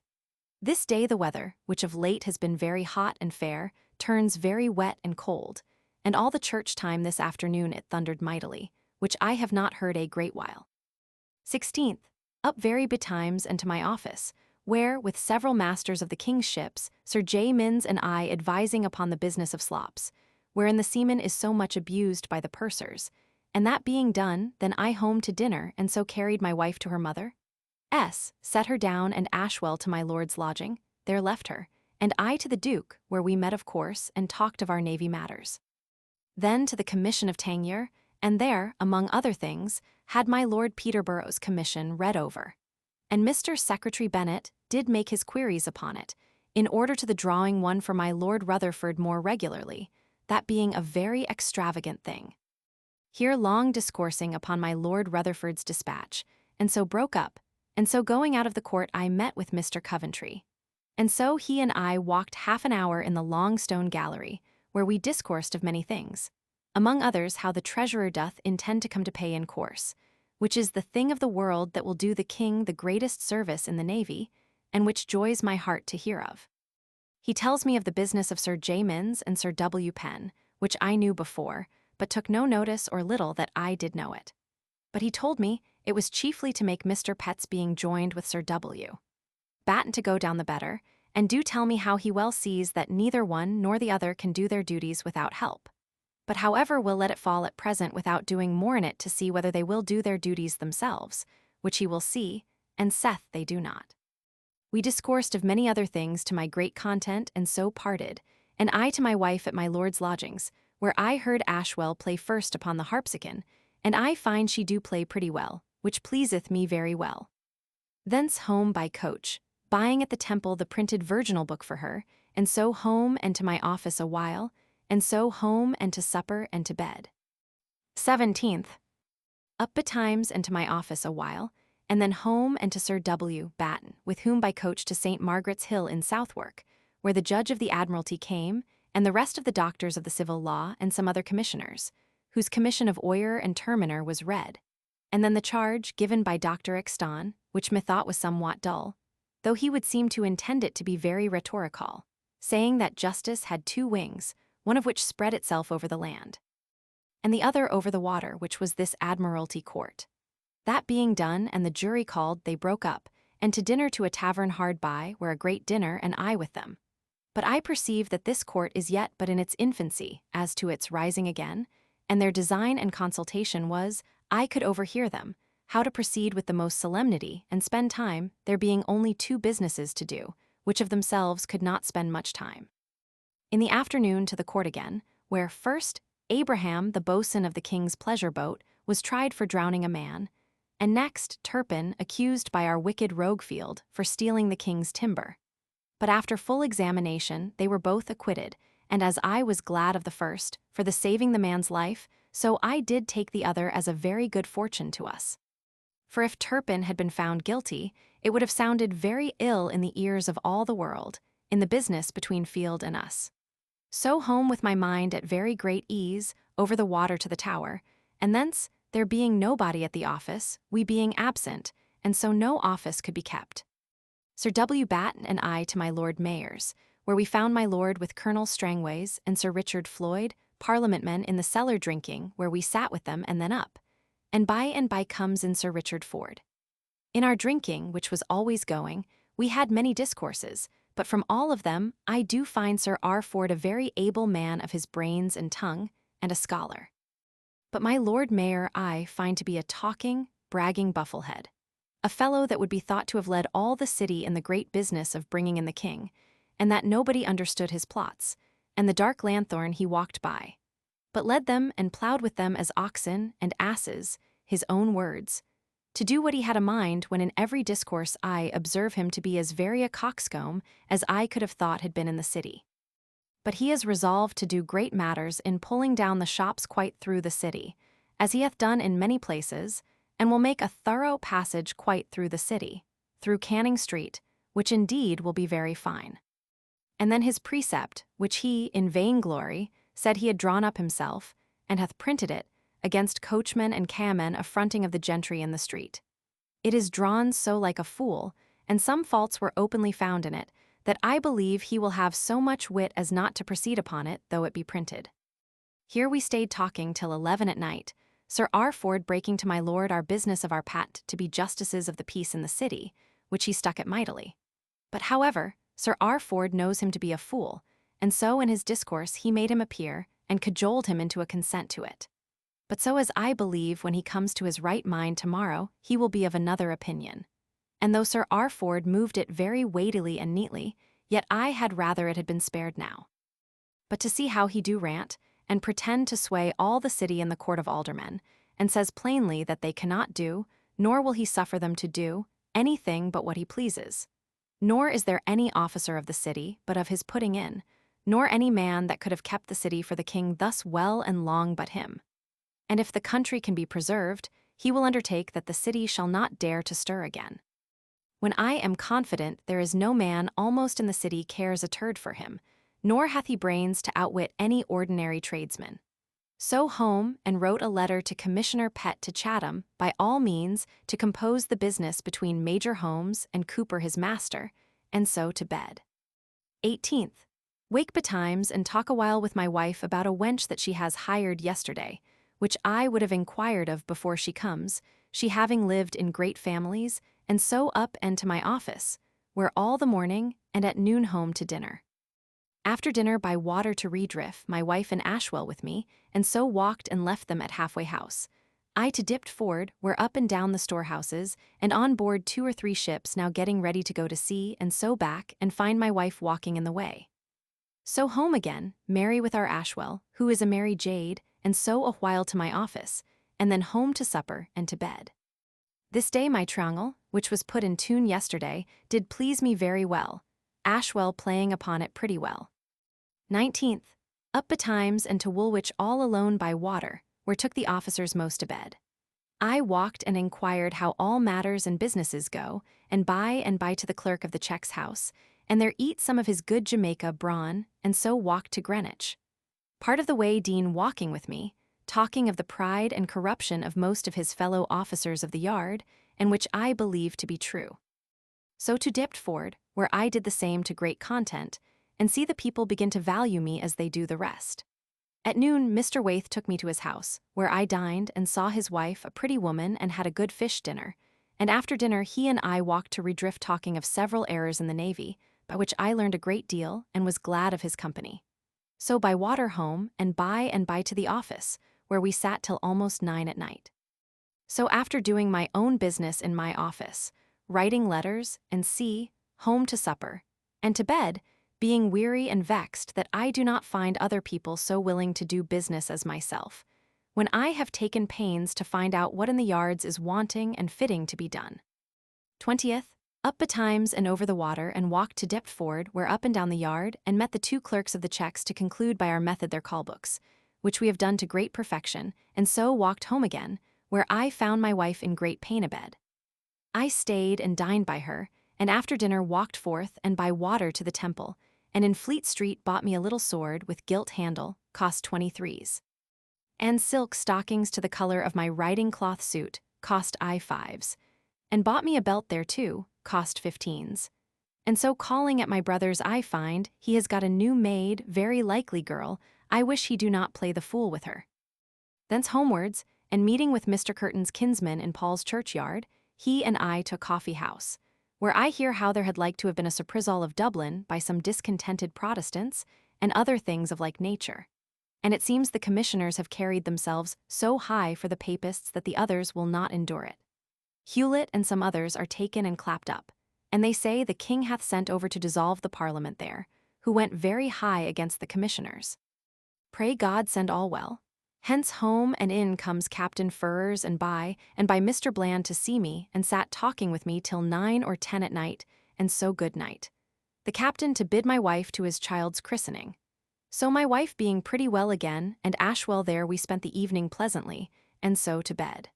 This day the weather, which of late has been very hot and fair, turns very wet and cold, and all the church time this afternoon it thundered mightily, which I have not heard a great while. 16th. Up very betimes and to my office, where, with several masters of the king's ships, Sir J. Minns and I advising upon the business of slops, wherein the seaman is so much abused by the pursers, and that being done, then I home to dinner, and so carried my wife to her mother. Set her down, and Ashwell to my lord's lodging, there left her, and I to the Duke, where we met of course, and talked of our navy matters. Then to the commission of Tangier, and there, among other things, had my Lord Peterborough's commission read over. And Mr. Secretary Bennet did make his queries upon it, in order to the drawing one for my Lord Rutherford more regularly, that being a very extravagant thing. Here long discoursing upon my Lord Rutherford's dispatch, and so broke up, and so going out of the court I met with Mr. Coventry. And so he and I walked half an hour in the long stone gallery, where we discoursed of many things. Among others, how the treasurer doth intend to come to pay in course, which is the thing of the world that will do the king the greatest service in the navy, and which joys my heart to hear of. He tells me of the business of Sir J. Minns and Sir W. Penn, which I knew before, but took no notice or little that I did know it. But he told me it was chiefly to make Mr. Pett's being joined with Sir W. Batten to go down the better, and do tell me how he well sees that neither one nor the other can do their duties without help. But however will let it fall at present without doing more in it to see whether they will do their duties themselves, which he will see, and saith they do not. We discoursed of many other things to my great content, and so parted, and I to my wife at my lord's lodgings, where I heard Ashwell play first upon the harpsicon, and I find she do play pretty well, which pleaseth me very well. Thence home by coach, buying at the Temple the printed virginal book for her, and so home and to my office a while, and so home and to supper and to bed. 17th. Up betimes and to my office a while, and then home and to Sir W. Batten, with whom by coach to St. Margaret's Hill in Southwark, where the Judge of the Admiralty came, and the rest of the doctors of the civil law and some other commissioners, whose commission of Oyer and Terminer was read, and then the charge given by Dr. Exton, which methought was somewhat dull, though he would seem to intend it to be very rhetorical, saying that justice had two wings, one of which spread itself over the land, and the other over the water, which was this Admiralty Court. That being done, and the jury called, they broke up, and to dinner to a tavern hard by, where a great dinner, and I with them. But I perceive that this court is yet but in its infancy, as to its rising again, and their design and consultation was, I could overhear them, how to proceed with the most solemnity, and spend time, there being only two businesses to do, which of themselves could not spend much time. In the afternoon to the court again, where first Abraham, the boatswain of the king's pleasure boat, was tried for drowning a man, and next Turpin, accused by our wicked Roguefield for stealing the king's timber. But after full examination, they were both acquitted, and as I was glad of the first, for the saving the man's life, so I did take the other as a very good fortune to us. For if Turpin had been found guilty, it would have sounded very ill in the ears of all the world, in the business between Field and us. So home with my mind at very great ease, over the water to the Tower, and thence, there being nobody at the office, we being absent, and so no office could be kept. Sir W. Batten and I to my Lord Mayor's, where we found my lord with Colonel Strangways and Sir Richard Floyd, Parliament men in the cellar drinking, where we sat with them and then up, and by comes in Sir Richard Ford. In our drinking, which was always going, we had many discourses, but from all of them I do find Sir R. Ford a very able man of his brains and tongue, and a scholar. But my Lord Mayor I find to be a talking, bragging bufflehead, a fellow that would be thought to have led all the city in the great business of bringing in the king, and that nobody understood his plots, and the dark lanthorn he walked by, but led them and ploughed with them as oxen and asses, his own words, to do what he had a mind, when in every discourse I observe him to be as very a coxcomb as I could have thought had been in the city. But he is resolved to do great matters in pulling down the shops quite through the city, as he hath done in many places, and will make a thorough passage quite through the city, through Canning Street, which indeed will be very fine. And then his precept, which he, in vainglory, said he had drawn up himself, and hath printed it, against coachmen and cabmen affronting of the gentry in the street. It is drawn so like a fool, and some faults were openly found in it, that I believe he will have so much wit as not to proceed upon it, though it be printed. Here we stayed talking till 11 at night, Sir R. Ford breaking to my lord our business of our pat to be justices of the peace in the city, which he stuck at mightily. But however, Sir R. Ford knows him to be a fool, and so in his discourse he made him appear, and cajoled him into a consent to it. But so as I believe when he comes to his right mind tomorrow, he will be of another opinion. And though Sir R. Ford moved it very weightily and neatly, yet I had rather it had been spared now. But to see how he do rant, and pretend to sway all the city in the court of aldermen, and says plainly that they cannot do, nor will he suffer them to do, anything but what he pleases. Nor is there any officer of the city but of his putting in, nor any man that could have kept the city for the king thus well and long but him. And if the country can be preserved, he will undertake that the city shall not dare to stir again. When I am confident there is no man almost in the city cares a turd for him, nor hath he brains to outwit any ordinary tradesman. So home and wrote a letter to Commissioner Pett to Chatham, by all means, to compose the business between Major Holmes and Cooper his master, and so to bed. 18th. Wake betimes and talk a while with my wife about a wench that she has hired yesterday, which I would have inquired of before she comes, she having lived in great families, and so up and to my office, where all the morning, and at noon home to dinner. After dinner by water to Redriff, my wife and Ashwell with me, and so walked and left them at Halfway House. I to Dipt Ford, where up and down the storehouses, and on board 2 or 3 ships now getting ready to go to sea, and so back, and find my wife walking in the way. So home again, merry with our Ashwell, who is a merry jade, and so a while to my office, and then home to supper and to bed. This day my triangle, which was put in tune yesterday, did please me very well, Ashwell playing upon it pretty well. 19th. Up betimes and to Woolwich all alone by water, where took the officers most to bed. I walked and inquired how all matters and businesses go, and by to the clerk of the check's house, and there eat some of his good Jamaica brawn, and so walked to Greenwich. Part of the way Dean walking with me, talking of the pride and corruption of most of his fellow officers of the yard, and which I believe to be true. So to Dipt Ford, where I did the same to great content, and see the people begin to value me as they do the rest. At noon Mr. Waith took me to his house, where I dined and saw his wife, a pretty woman, and had a good fish dinner, and after dinner he and I walked to Redriff talking of several errors in the navy, by which I learned a great deal and was glad of his company. So by water home, and by to the office, where we sat till almost 9 at night. So after doing my own business in my office, writing letters, and home to supper, and to bed, being weary and vexed that I do not find other people so willing to do business as myself, when I have taken pains to find out what in the yards is wanting and fitting to be done. 20th. Up betimes and over the water and walked to Dipt Ford, where up and down the yard, and met the 2 clerks of the checks to conclude by our method their call books, which we have done to great perfection, and so walked home again, where I found my wife in great pain abed. I stayed and dined by her, and after dinner walked forth and by water to the Temple, and in Fleet Street bought me a little sword with gilt handle, cost 23s. And silk stockings to the color of my riding cloth suit, cost I 5s. And bought me a belt there too, cost 15s. And so calling at my brother's I find he has got a new maid, very likely girl, I wish he do not play the fool with her. Thence homewards, and meeting with Mr. Curtin's kinsman in Paul's churchyard, he and I took Coffee House, where I hear how there had like to have been a surprisal of Dublin by some discontented Protestants, and other things of like nature. And it seems the commissioners have carried themselves so high for the papists that the others will not endure it. Hewlett and some others are taken and clapped up, and they say the king hath sent over to dissolve the parliament there, who went very high against the commissioners. Pray God send all well. Hence home and in comes Captain Furrers and by Mr. Bland to see me, and sat talking with me till 9 or 10 at night, and so good night. The captain to bid my wife to his child's christening. So my wife being pretty well again, and Ashwell there we spent the evening pleasantly, and so to bed.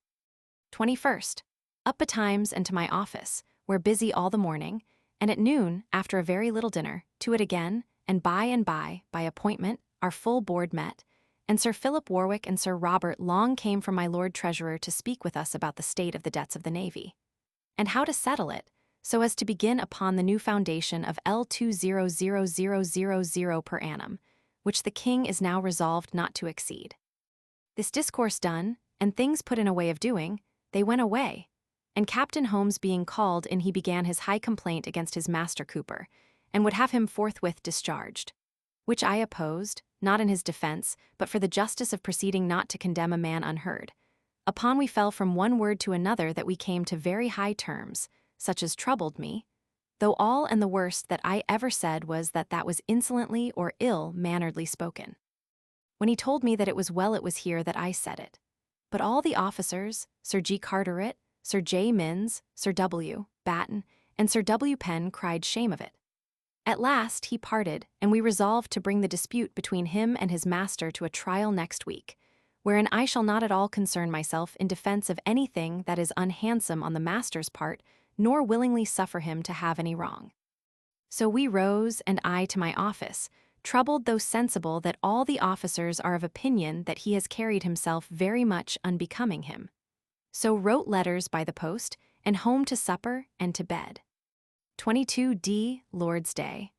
21st. Up betimes and to my office, where busy all the morning, and at noon, after a very little dinner, to it again, and by appointment, our full board met, and Sir Philip Warwick and Sir Robert long came from my Lord Treasurer to speak with us about the state of the debts of the Navy, and how to settle it, so as to begin upon the new foundation of L200,000 per annum, which the King is now resolved not to exceed. This discourse done, and things put in a way of doing, they went away, and Captain Holmes being called in, he began his high complaint against his master Cooper, and would have him forthwith discharged, which I opposed, not in his defense, but for the justice of proceeding not to condemn a man unheard. Upon we fell from one word to another that we came to very high terms, such as troubled me, though all and the worst that I ever said was that was insolently or ill-manneredly spoken. When he told me that it was here that I said it. But all the officers, Sir G. Carteret, Sir J. Minns, Sir W. Batten, and Sir W. Penn cried shame of it. At last he parted, and we resolved to bring the dispute between him and his master to a trial next week, wherein I shall not at all concern myself in defense of anything that is unhandsome on the master's part, nor willingly suffer him to have any wrong. So we rose, and I to my office, troubled though sensible that all the officers are of opinion that he has carried himself very much unbecoming him. So wrote letters by the post, and home to supper and to bed. 22d. Lord's Day.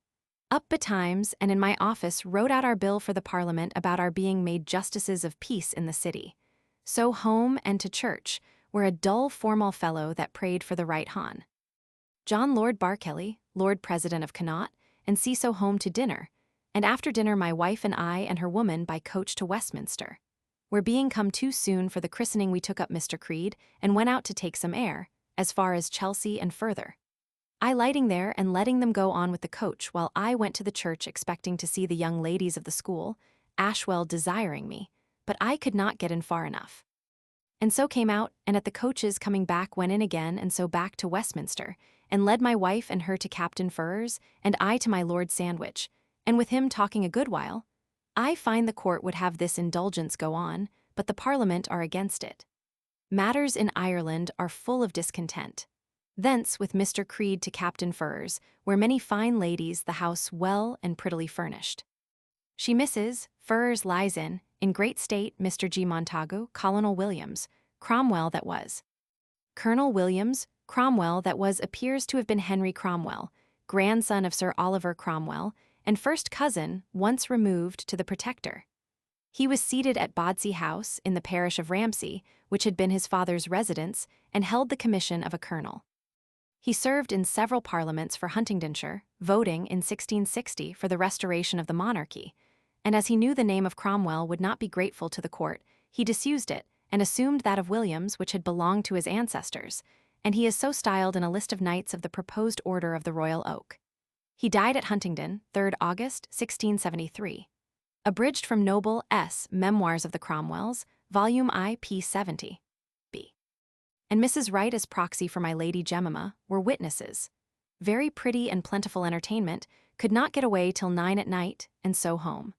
Up betimes, and in my office wrote out our bill for the Parliament about our being made justices of peace in the city. So home and to church, where a dull formal fellow that prayed for the right hon. John Lord Barkelly, Lord President of Connaught, and see so home to dinner, and after dinner my wife and I and her woman by coach to Westminster. Where being come too soon for the christening we took up Mr. Creed, and went out to take some air, as far as Chelsea and further. I lighting there and letting them go on with the coach while I went to the church expecting to see the young ladies of the school, Ashwell desiring me, but I could not get in far enough. And so came out, and at the coaches coming back went in again, and so back to Westminster, and led my wife and her to Captain Furrers, and I to my Lord Sandwich, and with him talking a good while. I find the court would have this indulgence go on, but the Parliament are against it. Matters in Ireland are full of discontent. Thence with Mr. Creed to Captain Furrers, where many fine ladies the house well and prettily furnished. She Mrs. Furrers lies in great state, Mr. G. Montagu, Colonel Williams, Cromwell that was. Colonel Williams, Cromwell that was appears to have been Henry Cromwell, grandson of Sir Oliver Cromwell, and first cousin, once removed to the Protector. He was seated at Bodsey House in the parish of Ramsey, which had been his father's residence, and held the commission of a colonel. He served in several parliaments for Huntingdonshire, voting in 1660 for the restoration of the monarchy, and as he knew the name of Cromwell would not be grateful to the court, he disused it and assumed that of Williams, which had belonged to his ancestors, and he is so styled in a list of knights of the proposed order of the Royal Oak. He died at Huntingdon, 3rd August, 1673. Abridged from Noble S. Memoirs of the Cromwells, Volume I, p. 70. B. And Mrs. Wright as proxy for my Lady Jemima, were witnesses. Very pretty and plentiful entertainment, could not get away till 9 at night, and so home.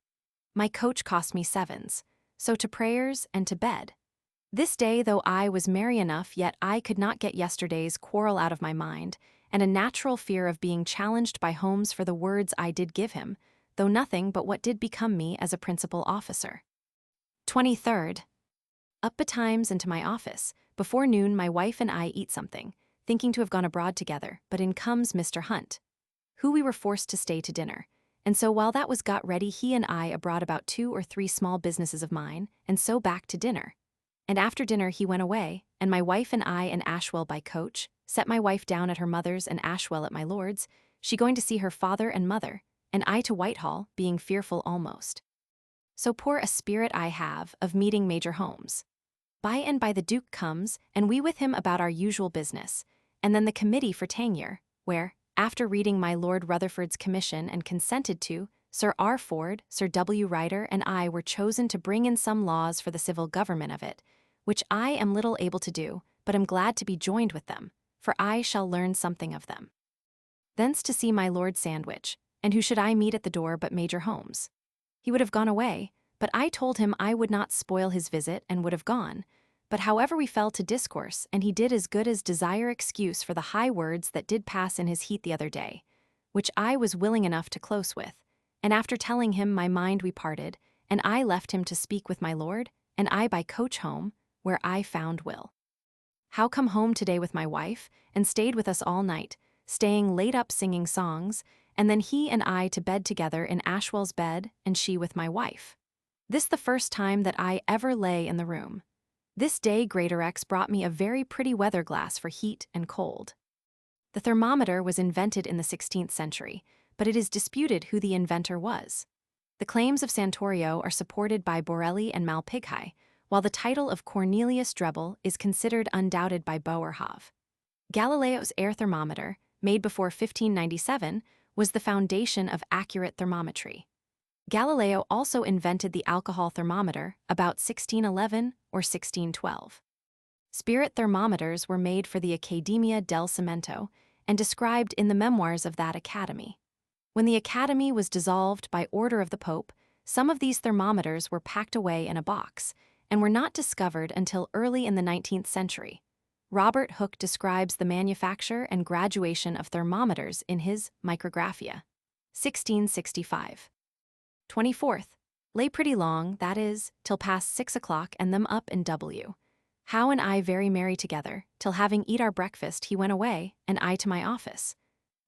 My coach cost me 7s, so to prayers and to bed. This day, though I was merry enough, yet I could not get yesterday's quarrel out of my mind, and a natural fear of being challenged by Holmes for the words I did give him, though nothing but what did become me as a principal officer. 23rd. Up betimes and to my office. Before noon my wife and I eat something, thinking to have gone abroad together, but in comes Mr. Hunt, who we were forced to stay to dinner, and so while that was got ready he and I abroad about 2 or 3 small businesses of mine, and so back to dinner. And after dinner he went away, and my wife and I and Ashwell by coach, set my wife down at her mother's and Ashwell at my lord's, she going to see her father and mother, and I to Whitehall, being fearful almost. So poor a spirit I have of meeting Major Holmes. By and by the Duke comes, and we with him about our usual business, and then the committee for Tangier, where, after reading my Lord Rutherford's commission and consented to, Sir R. Ford, Sir W. Ryder, and I were chosen to bring in some laws for the civil government of it, which I am little able to do, but am glad to be joined with them, for I shall learn something of them. Thence to see my Lord Sandwich, and who should I meet at the door but Major Holmes? He would have gone away, but I told him I would not spoil his visit and would have gone, but however we fell to discourse, and he did as good as desire excuse for the high words that did pass in his heat the other day, which I was willing enough to close with, and after telling him my mind we parted, and I left him to speak with my lord, and I by coach home, where I found Will. How come home today with my wife, and stayed with us all night, staying late up singing songs, and then he and I to bed together in Ashwell's bed, and she with my wife. This the first time that I ever lay in the room. This day Greatorex brought me a very pretty weather glass for heat and cold. The thermometer was invented in the 16th century, but it is disputed who the inventor was. The claims of Santorio are supported by Borelli and Malpighi, while the title of Cornelius Drebbel is considered undoubted by Boerhaave. Galileo's air thermometer, made before 1597, was the foundation of accurate thermometry. Galileo also invented the alcohol thermometer about 1611 or 1612. Spirit thermometers were made for the Accademia del Cimento and described in the memoirs of that academy. When the academy was dissolved by order of the Pope, some of these thermometers were packed away in a box and were not discovered until early in the 19th century. Robert Hooke describes the manufacture and graduation of thermometers in his Micrographia, 1665. 24th. Lay pretty long, that is, till past 6 o'clock, and them up in W. How and I very merry together, till having eat our breakfast he went away, and I to my office.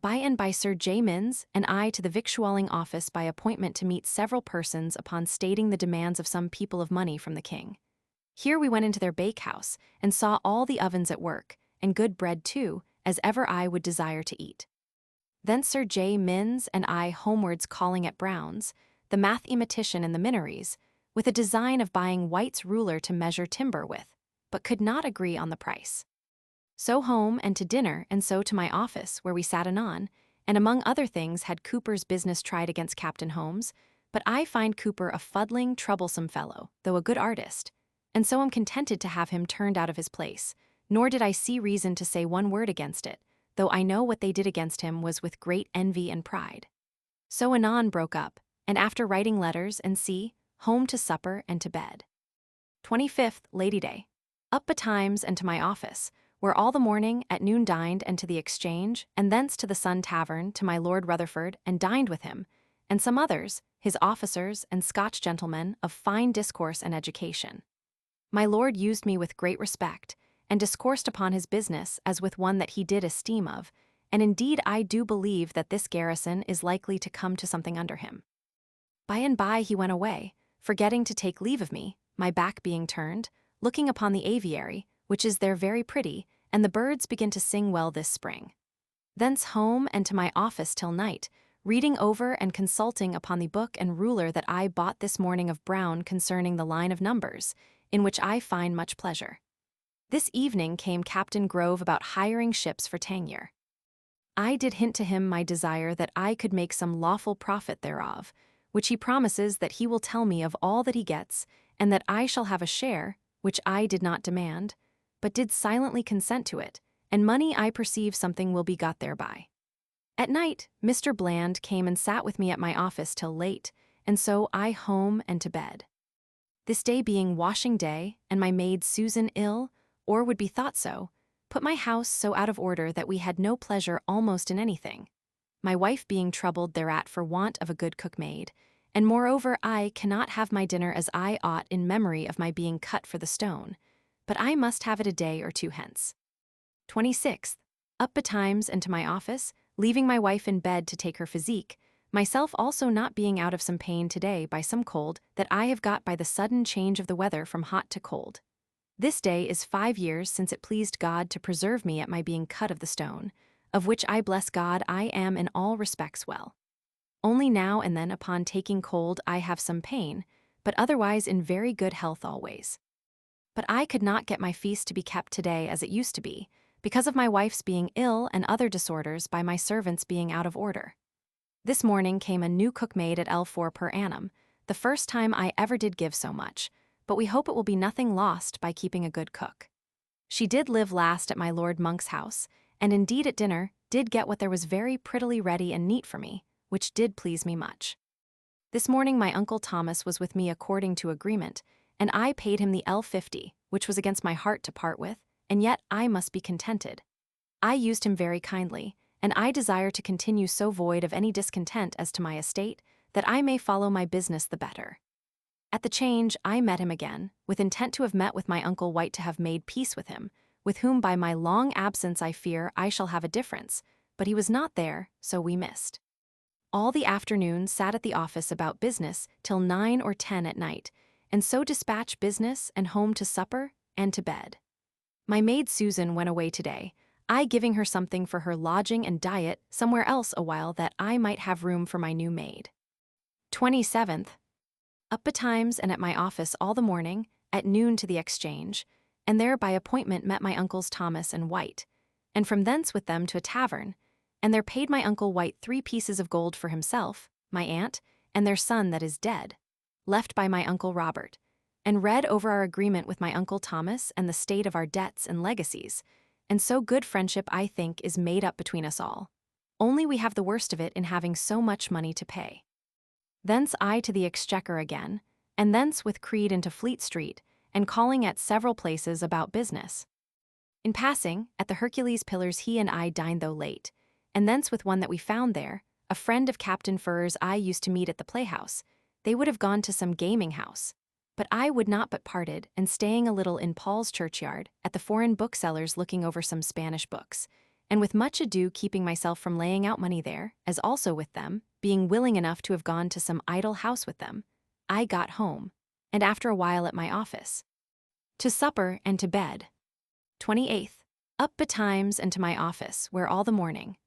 By and by Sir J. Minns and I to the victualling office by appointment to meet several persons upon stating the demands of some people of money from the king. Here we went into their bakehouse, and saw all the ovens at work, and good bread too, as ever I would desire to eat. Thence Sir J. Minns and I homewards calling at Brown's, the mathematician in the Minories, with a design of buying White's ruler to measure timber with, but could not agree on the price. So home and to dinner, and so to my office, where we sat anon, and among other things had Cooper's business tried against Captain Holmes, but I find Cooper a fuddling, troublesome fellow, though a good artist, and so am contented to have him turned out of his place, nor did I see reason to say one word against it, though I know what they did against him was with great envy and pride. So anon broke up, and after writing letters, and home to supper and to bed. 25th, Lady Day. Up betimes and to my office, where all the morning at noon dined, and to the Exchange, and thence to the Sun Tavern to my Lord Rutherford, and dined with him, and some others, his officers and Scotch gentlemen of fine discourse and education. My lord used me with great respect, and discoursed upon his business as with one that he did esteem of, and indeed I do believe that this garrison is likely to come to something under him. By and by he went away, forgetting to take leave of me, my back being turned, looking upon the aviary, which is there very pretty, and the birds begin to sing well this spring. Thence home and to my office till night, reading over and consulting upon the book and ruler that I bought this morning of Brown concerning the line of numbers, in which I find much pleasure. This evening came Captain Grove about hiring ships for Tangier. I did hint to him my desire that I could make some lawful profit thereof, which he promises that he will tell me of all that he gets, and that I shall have a share, which I did not demand, but did silently consent to it, and money I perceive something will be got thereby. At night, Mr. Bland came and sat with me at my office till late, and so I home and to bed. This day being washing day, and my maid Susan ill, or would be thought so, put my house so out of order that we had no pleasure almost in anything, my wife being troubled thereat for want of a good cook-maid, and moreover I cannot have my dinner as I ought in memory of my being cut for the stone, but I must have it a day or two hence. 26th. Up betimes and to my office, leaving my wife in bed to take her physique, myself also not being out of some pain today by some cold that I have got by the sudden change of the weather from hot to cold. This day is 5 years since it pleased God to preserve me at my being cut of the stone, of which I bless God I am in all respects well. Only now and then upon taking cold I have some pain, but otherwise in very good health always. But I could not get my feast to be kept today as it used to be, because of my wife's being ill and other disorders by my servants being out of order. This morning came a new cook-maid at L4 per annum, the first time I ever did give so much, but we hope it will be nothing lost by keeping a good cook. She did live last at my Lord Monk's house, and indeed at dinner did get what there was very prettily ready and neat for me, which did please me much. This morning my Uncle Thomas was with me according to agreement, and I paid him the L50, which was against my heart to part with, and yet I must be contented. I used him very kindly, and I desire to continue so void of any discontent as to my estate, that I may follow my business the better. At the change I met him again, with intent to have met with my Uncle White to have made peace with him, with whom by my long absence I fear I shall have a difference, but he was not there, so we missed. All the afternoon sat at the office about business till 9 or 10 at night, and so dispatch business and home to supper and to bed. My maid Susan went away today, I giving her something for her lodging and diet somewhere else a while that I might have room for my new maid. 27th. Up betimes and at my office all the morning, at noon to the Exchange, and there by appointment met my uncles Thomas and White, and from thence with them to a tavern, and there paid my Uncle White 3 pieces of gold for himself, my aunt, and their son that is dead, left by my Uncle Robert, and read over our agreement with my Uncle Thomas and the state of our debts and legacies, and so good friendship I think is made up between us all. Only we have the worst of it in having so much money to pay. Thence I to the Exchequer again, and thence with Creed into Fleet Street, and calling at several places about business. In passing, at the Hercules Pillars he and I dined though late, and thence with one that we found there, a friend of Captain Furrer's I used to meet at the playhouse, They would have gone to some gaming house. But I would not but parted, and staying a little in Paul's churchyard, at the foreign booksellers looking over some Spanish books, and with much ado keeping myself from laying out money there, as also with them, being willing enough to have gone to some idle house with them, I got home, and after a while at my office. To supper and to bed. 28th. Up betimes and to my office, where all the morning.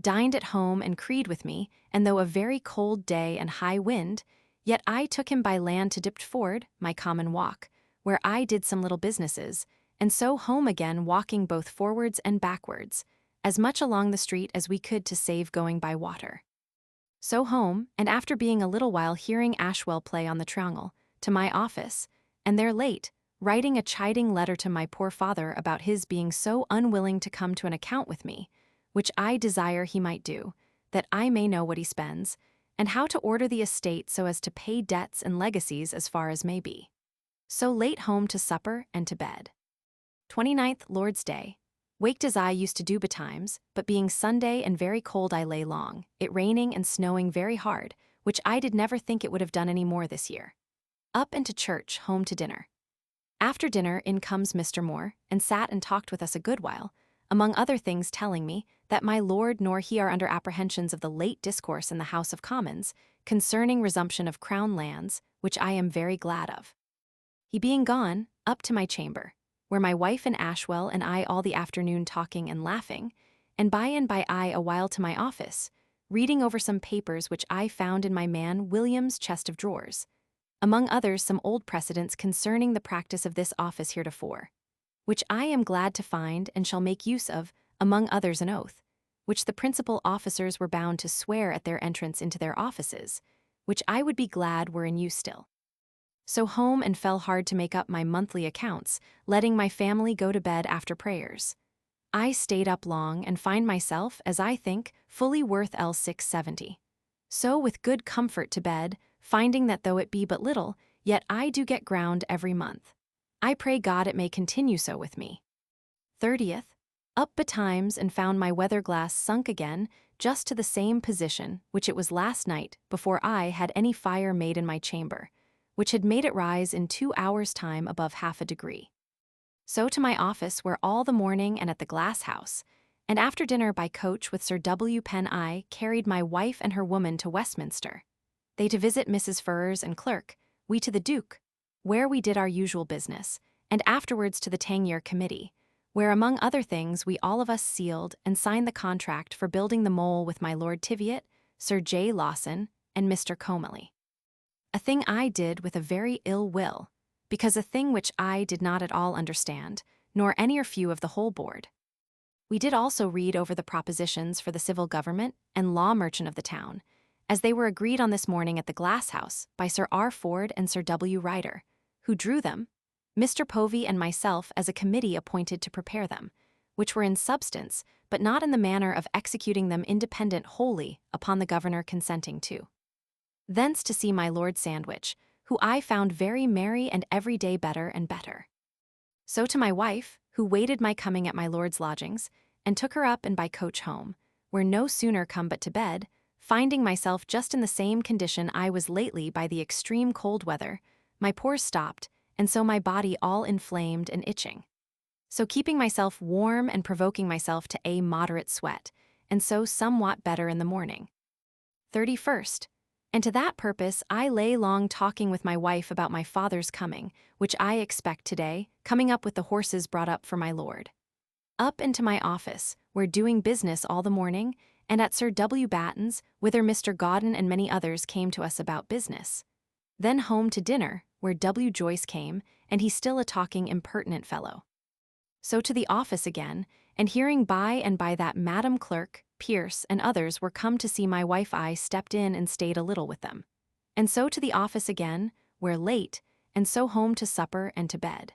Dined at home and creed with me, and though a very cold day and high wind, yet I took him by land to Dipt Ford, my common walk, where I did some little businesses, and so home again walking both forwards and backwards, as much along the street as we could to save going by water. So home, and after being a little while hearing Ashwell play on the triangle, to my office, and there late, writing a chiding letter to my poor father about his being so unwilling to come to an account with me, which I desire he might do, that I may know what he spends, and how to order the estate so as to pay debts and legacies as far as may be. So late home to supper and to bed. 29th Lord's Day. Waked as I used to do betimes, but being Sunday and very cold I lay long, it raining and snowing very hard, which I did never think it would have done any more this year. Up and to church, home to dinner. After dinner in comes Mr. Moore, and sat and talked with us a good while, among other things telling me that my lord nor he are under apprehensions of the late discourse in the House of Commons concerning resumption of crown lands, which I am very glad of. He being gone, up to my chamber, where my wife and Ashwell and I all the afternoon talking and laughing, and by I a while to my office, reading over some papers which I found in my man William's chest of drawers, among others some old precedents concerning the practice of this office heretofore, which I am glad to find and shall make use of, among others an oath, which the principal officers were bound to swear at their entrance into their offices, which I would be glad were in use still. So home and fell hard to make up my monthly accounts, letting my family go to bed after prayers. I stayed up long and find myself, as I think, fully worth L670. So with good comfort to bed, finding that though it be but little, yet I do get ground every month. I pray God it may continue so with me. 30th. Up betimes and found my weather glass sunk again, just to the same position which it was last night before I had any fire made in my chamber, which had made it rise in 2 hours' time above half a degree. So to my office where all the morning and at the glass house, and after dinner by coach with Sir W. Penn I carried my wife and her woman to Westminster. They to visit Mrs. Ferrers and clerk, we to the Duke, where we did our usual business, and afterwards to the Tangier Committee, where among other things we all of us sealed and signed the contract for building the mole with my Lord Teviot, Sir J. Lawson, and Mr. Comely. A thing I did with a very ill will, because a thing which I did not at all understand, nor any or few of the whole board. We did also read over the propositions for the civil government and law merchant of the town, as they were agreed on this morning at the Glass House by Sir R. Ford and Sir W. Ryder, who drew them, Mr. Povey and myself as a committee appointed to prepare them, which were in substance, but not in the manner of executing them independent wholly upon the governor consenting to. Thence to see my Lord Sandwich, who I found very merry and every day better and better. So to my wife, who waited my coming at my lord's lodgings, and took her up and by coach home, where no sooner come but to bed, finding myself just in the same condition I was lately by the extreme cold weather, my pores stopped, and so my body all inflamed and itching. So keeping myself warm and provoking myself to a moderate sweat, and so somewhat better in the morning. 31st. And to that purpose I lay long talking with my wife about my father's coming, which I expect today, coming up with the horses brought up for my lord. Up into my office, where doing business all the morning, and at Sir W. Batten's, whither Mr. Gauden and many others came to us about business. Then home to dinner, where W. Joyce came, and he still a talking impertinent fellow. So to the office again, and hearing by and by that Madam Clerk, Pierce, and others were come to see my wife, I stepped in and stayed a little with them. And so to the office again, where late, and so home to supper and to bed.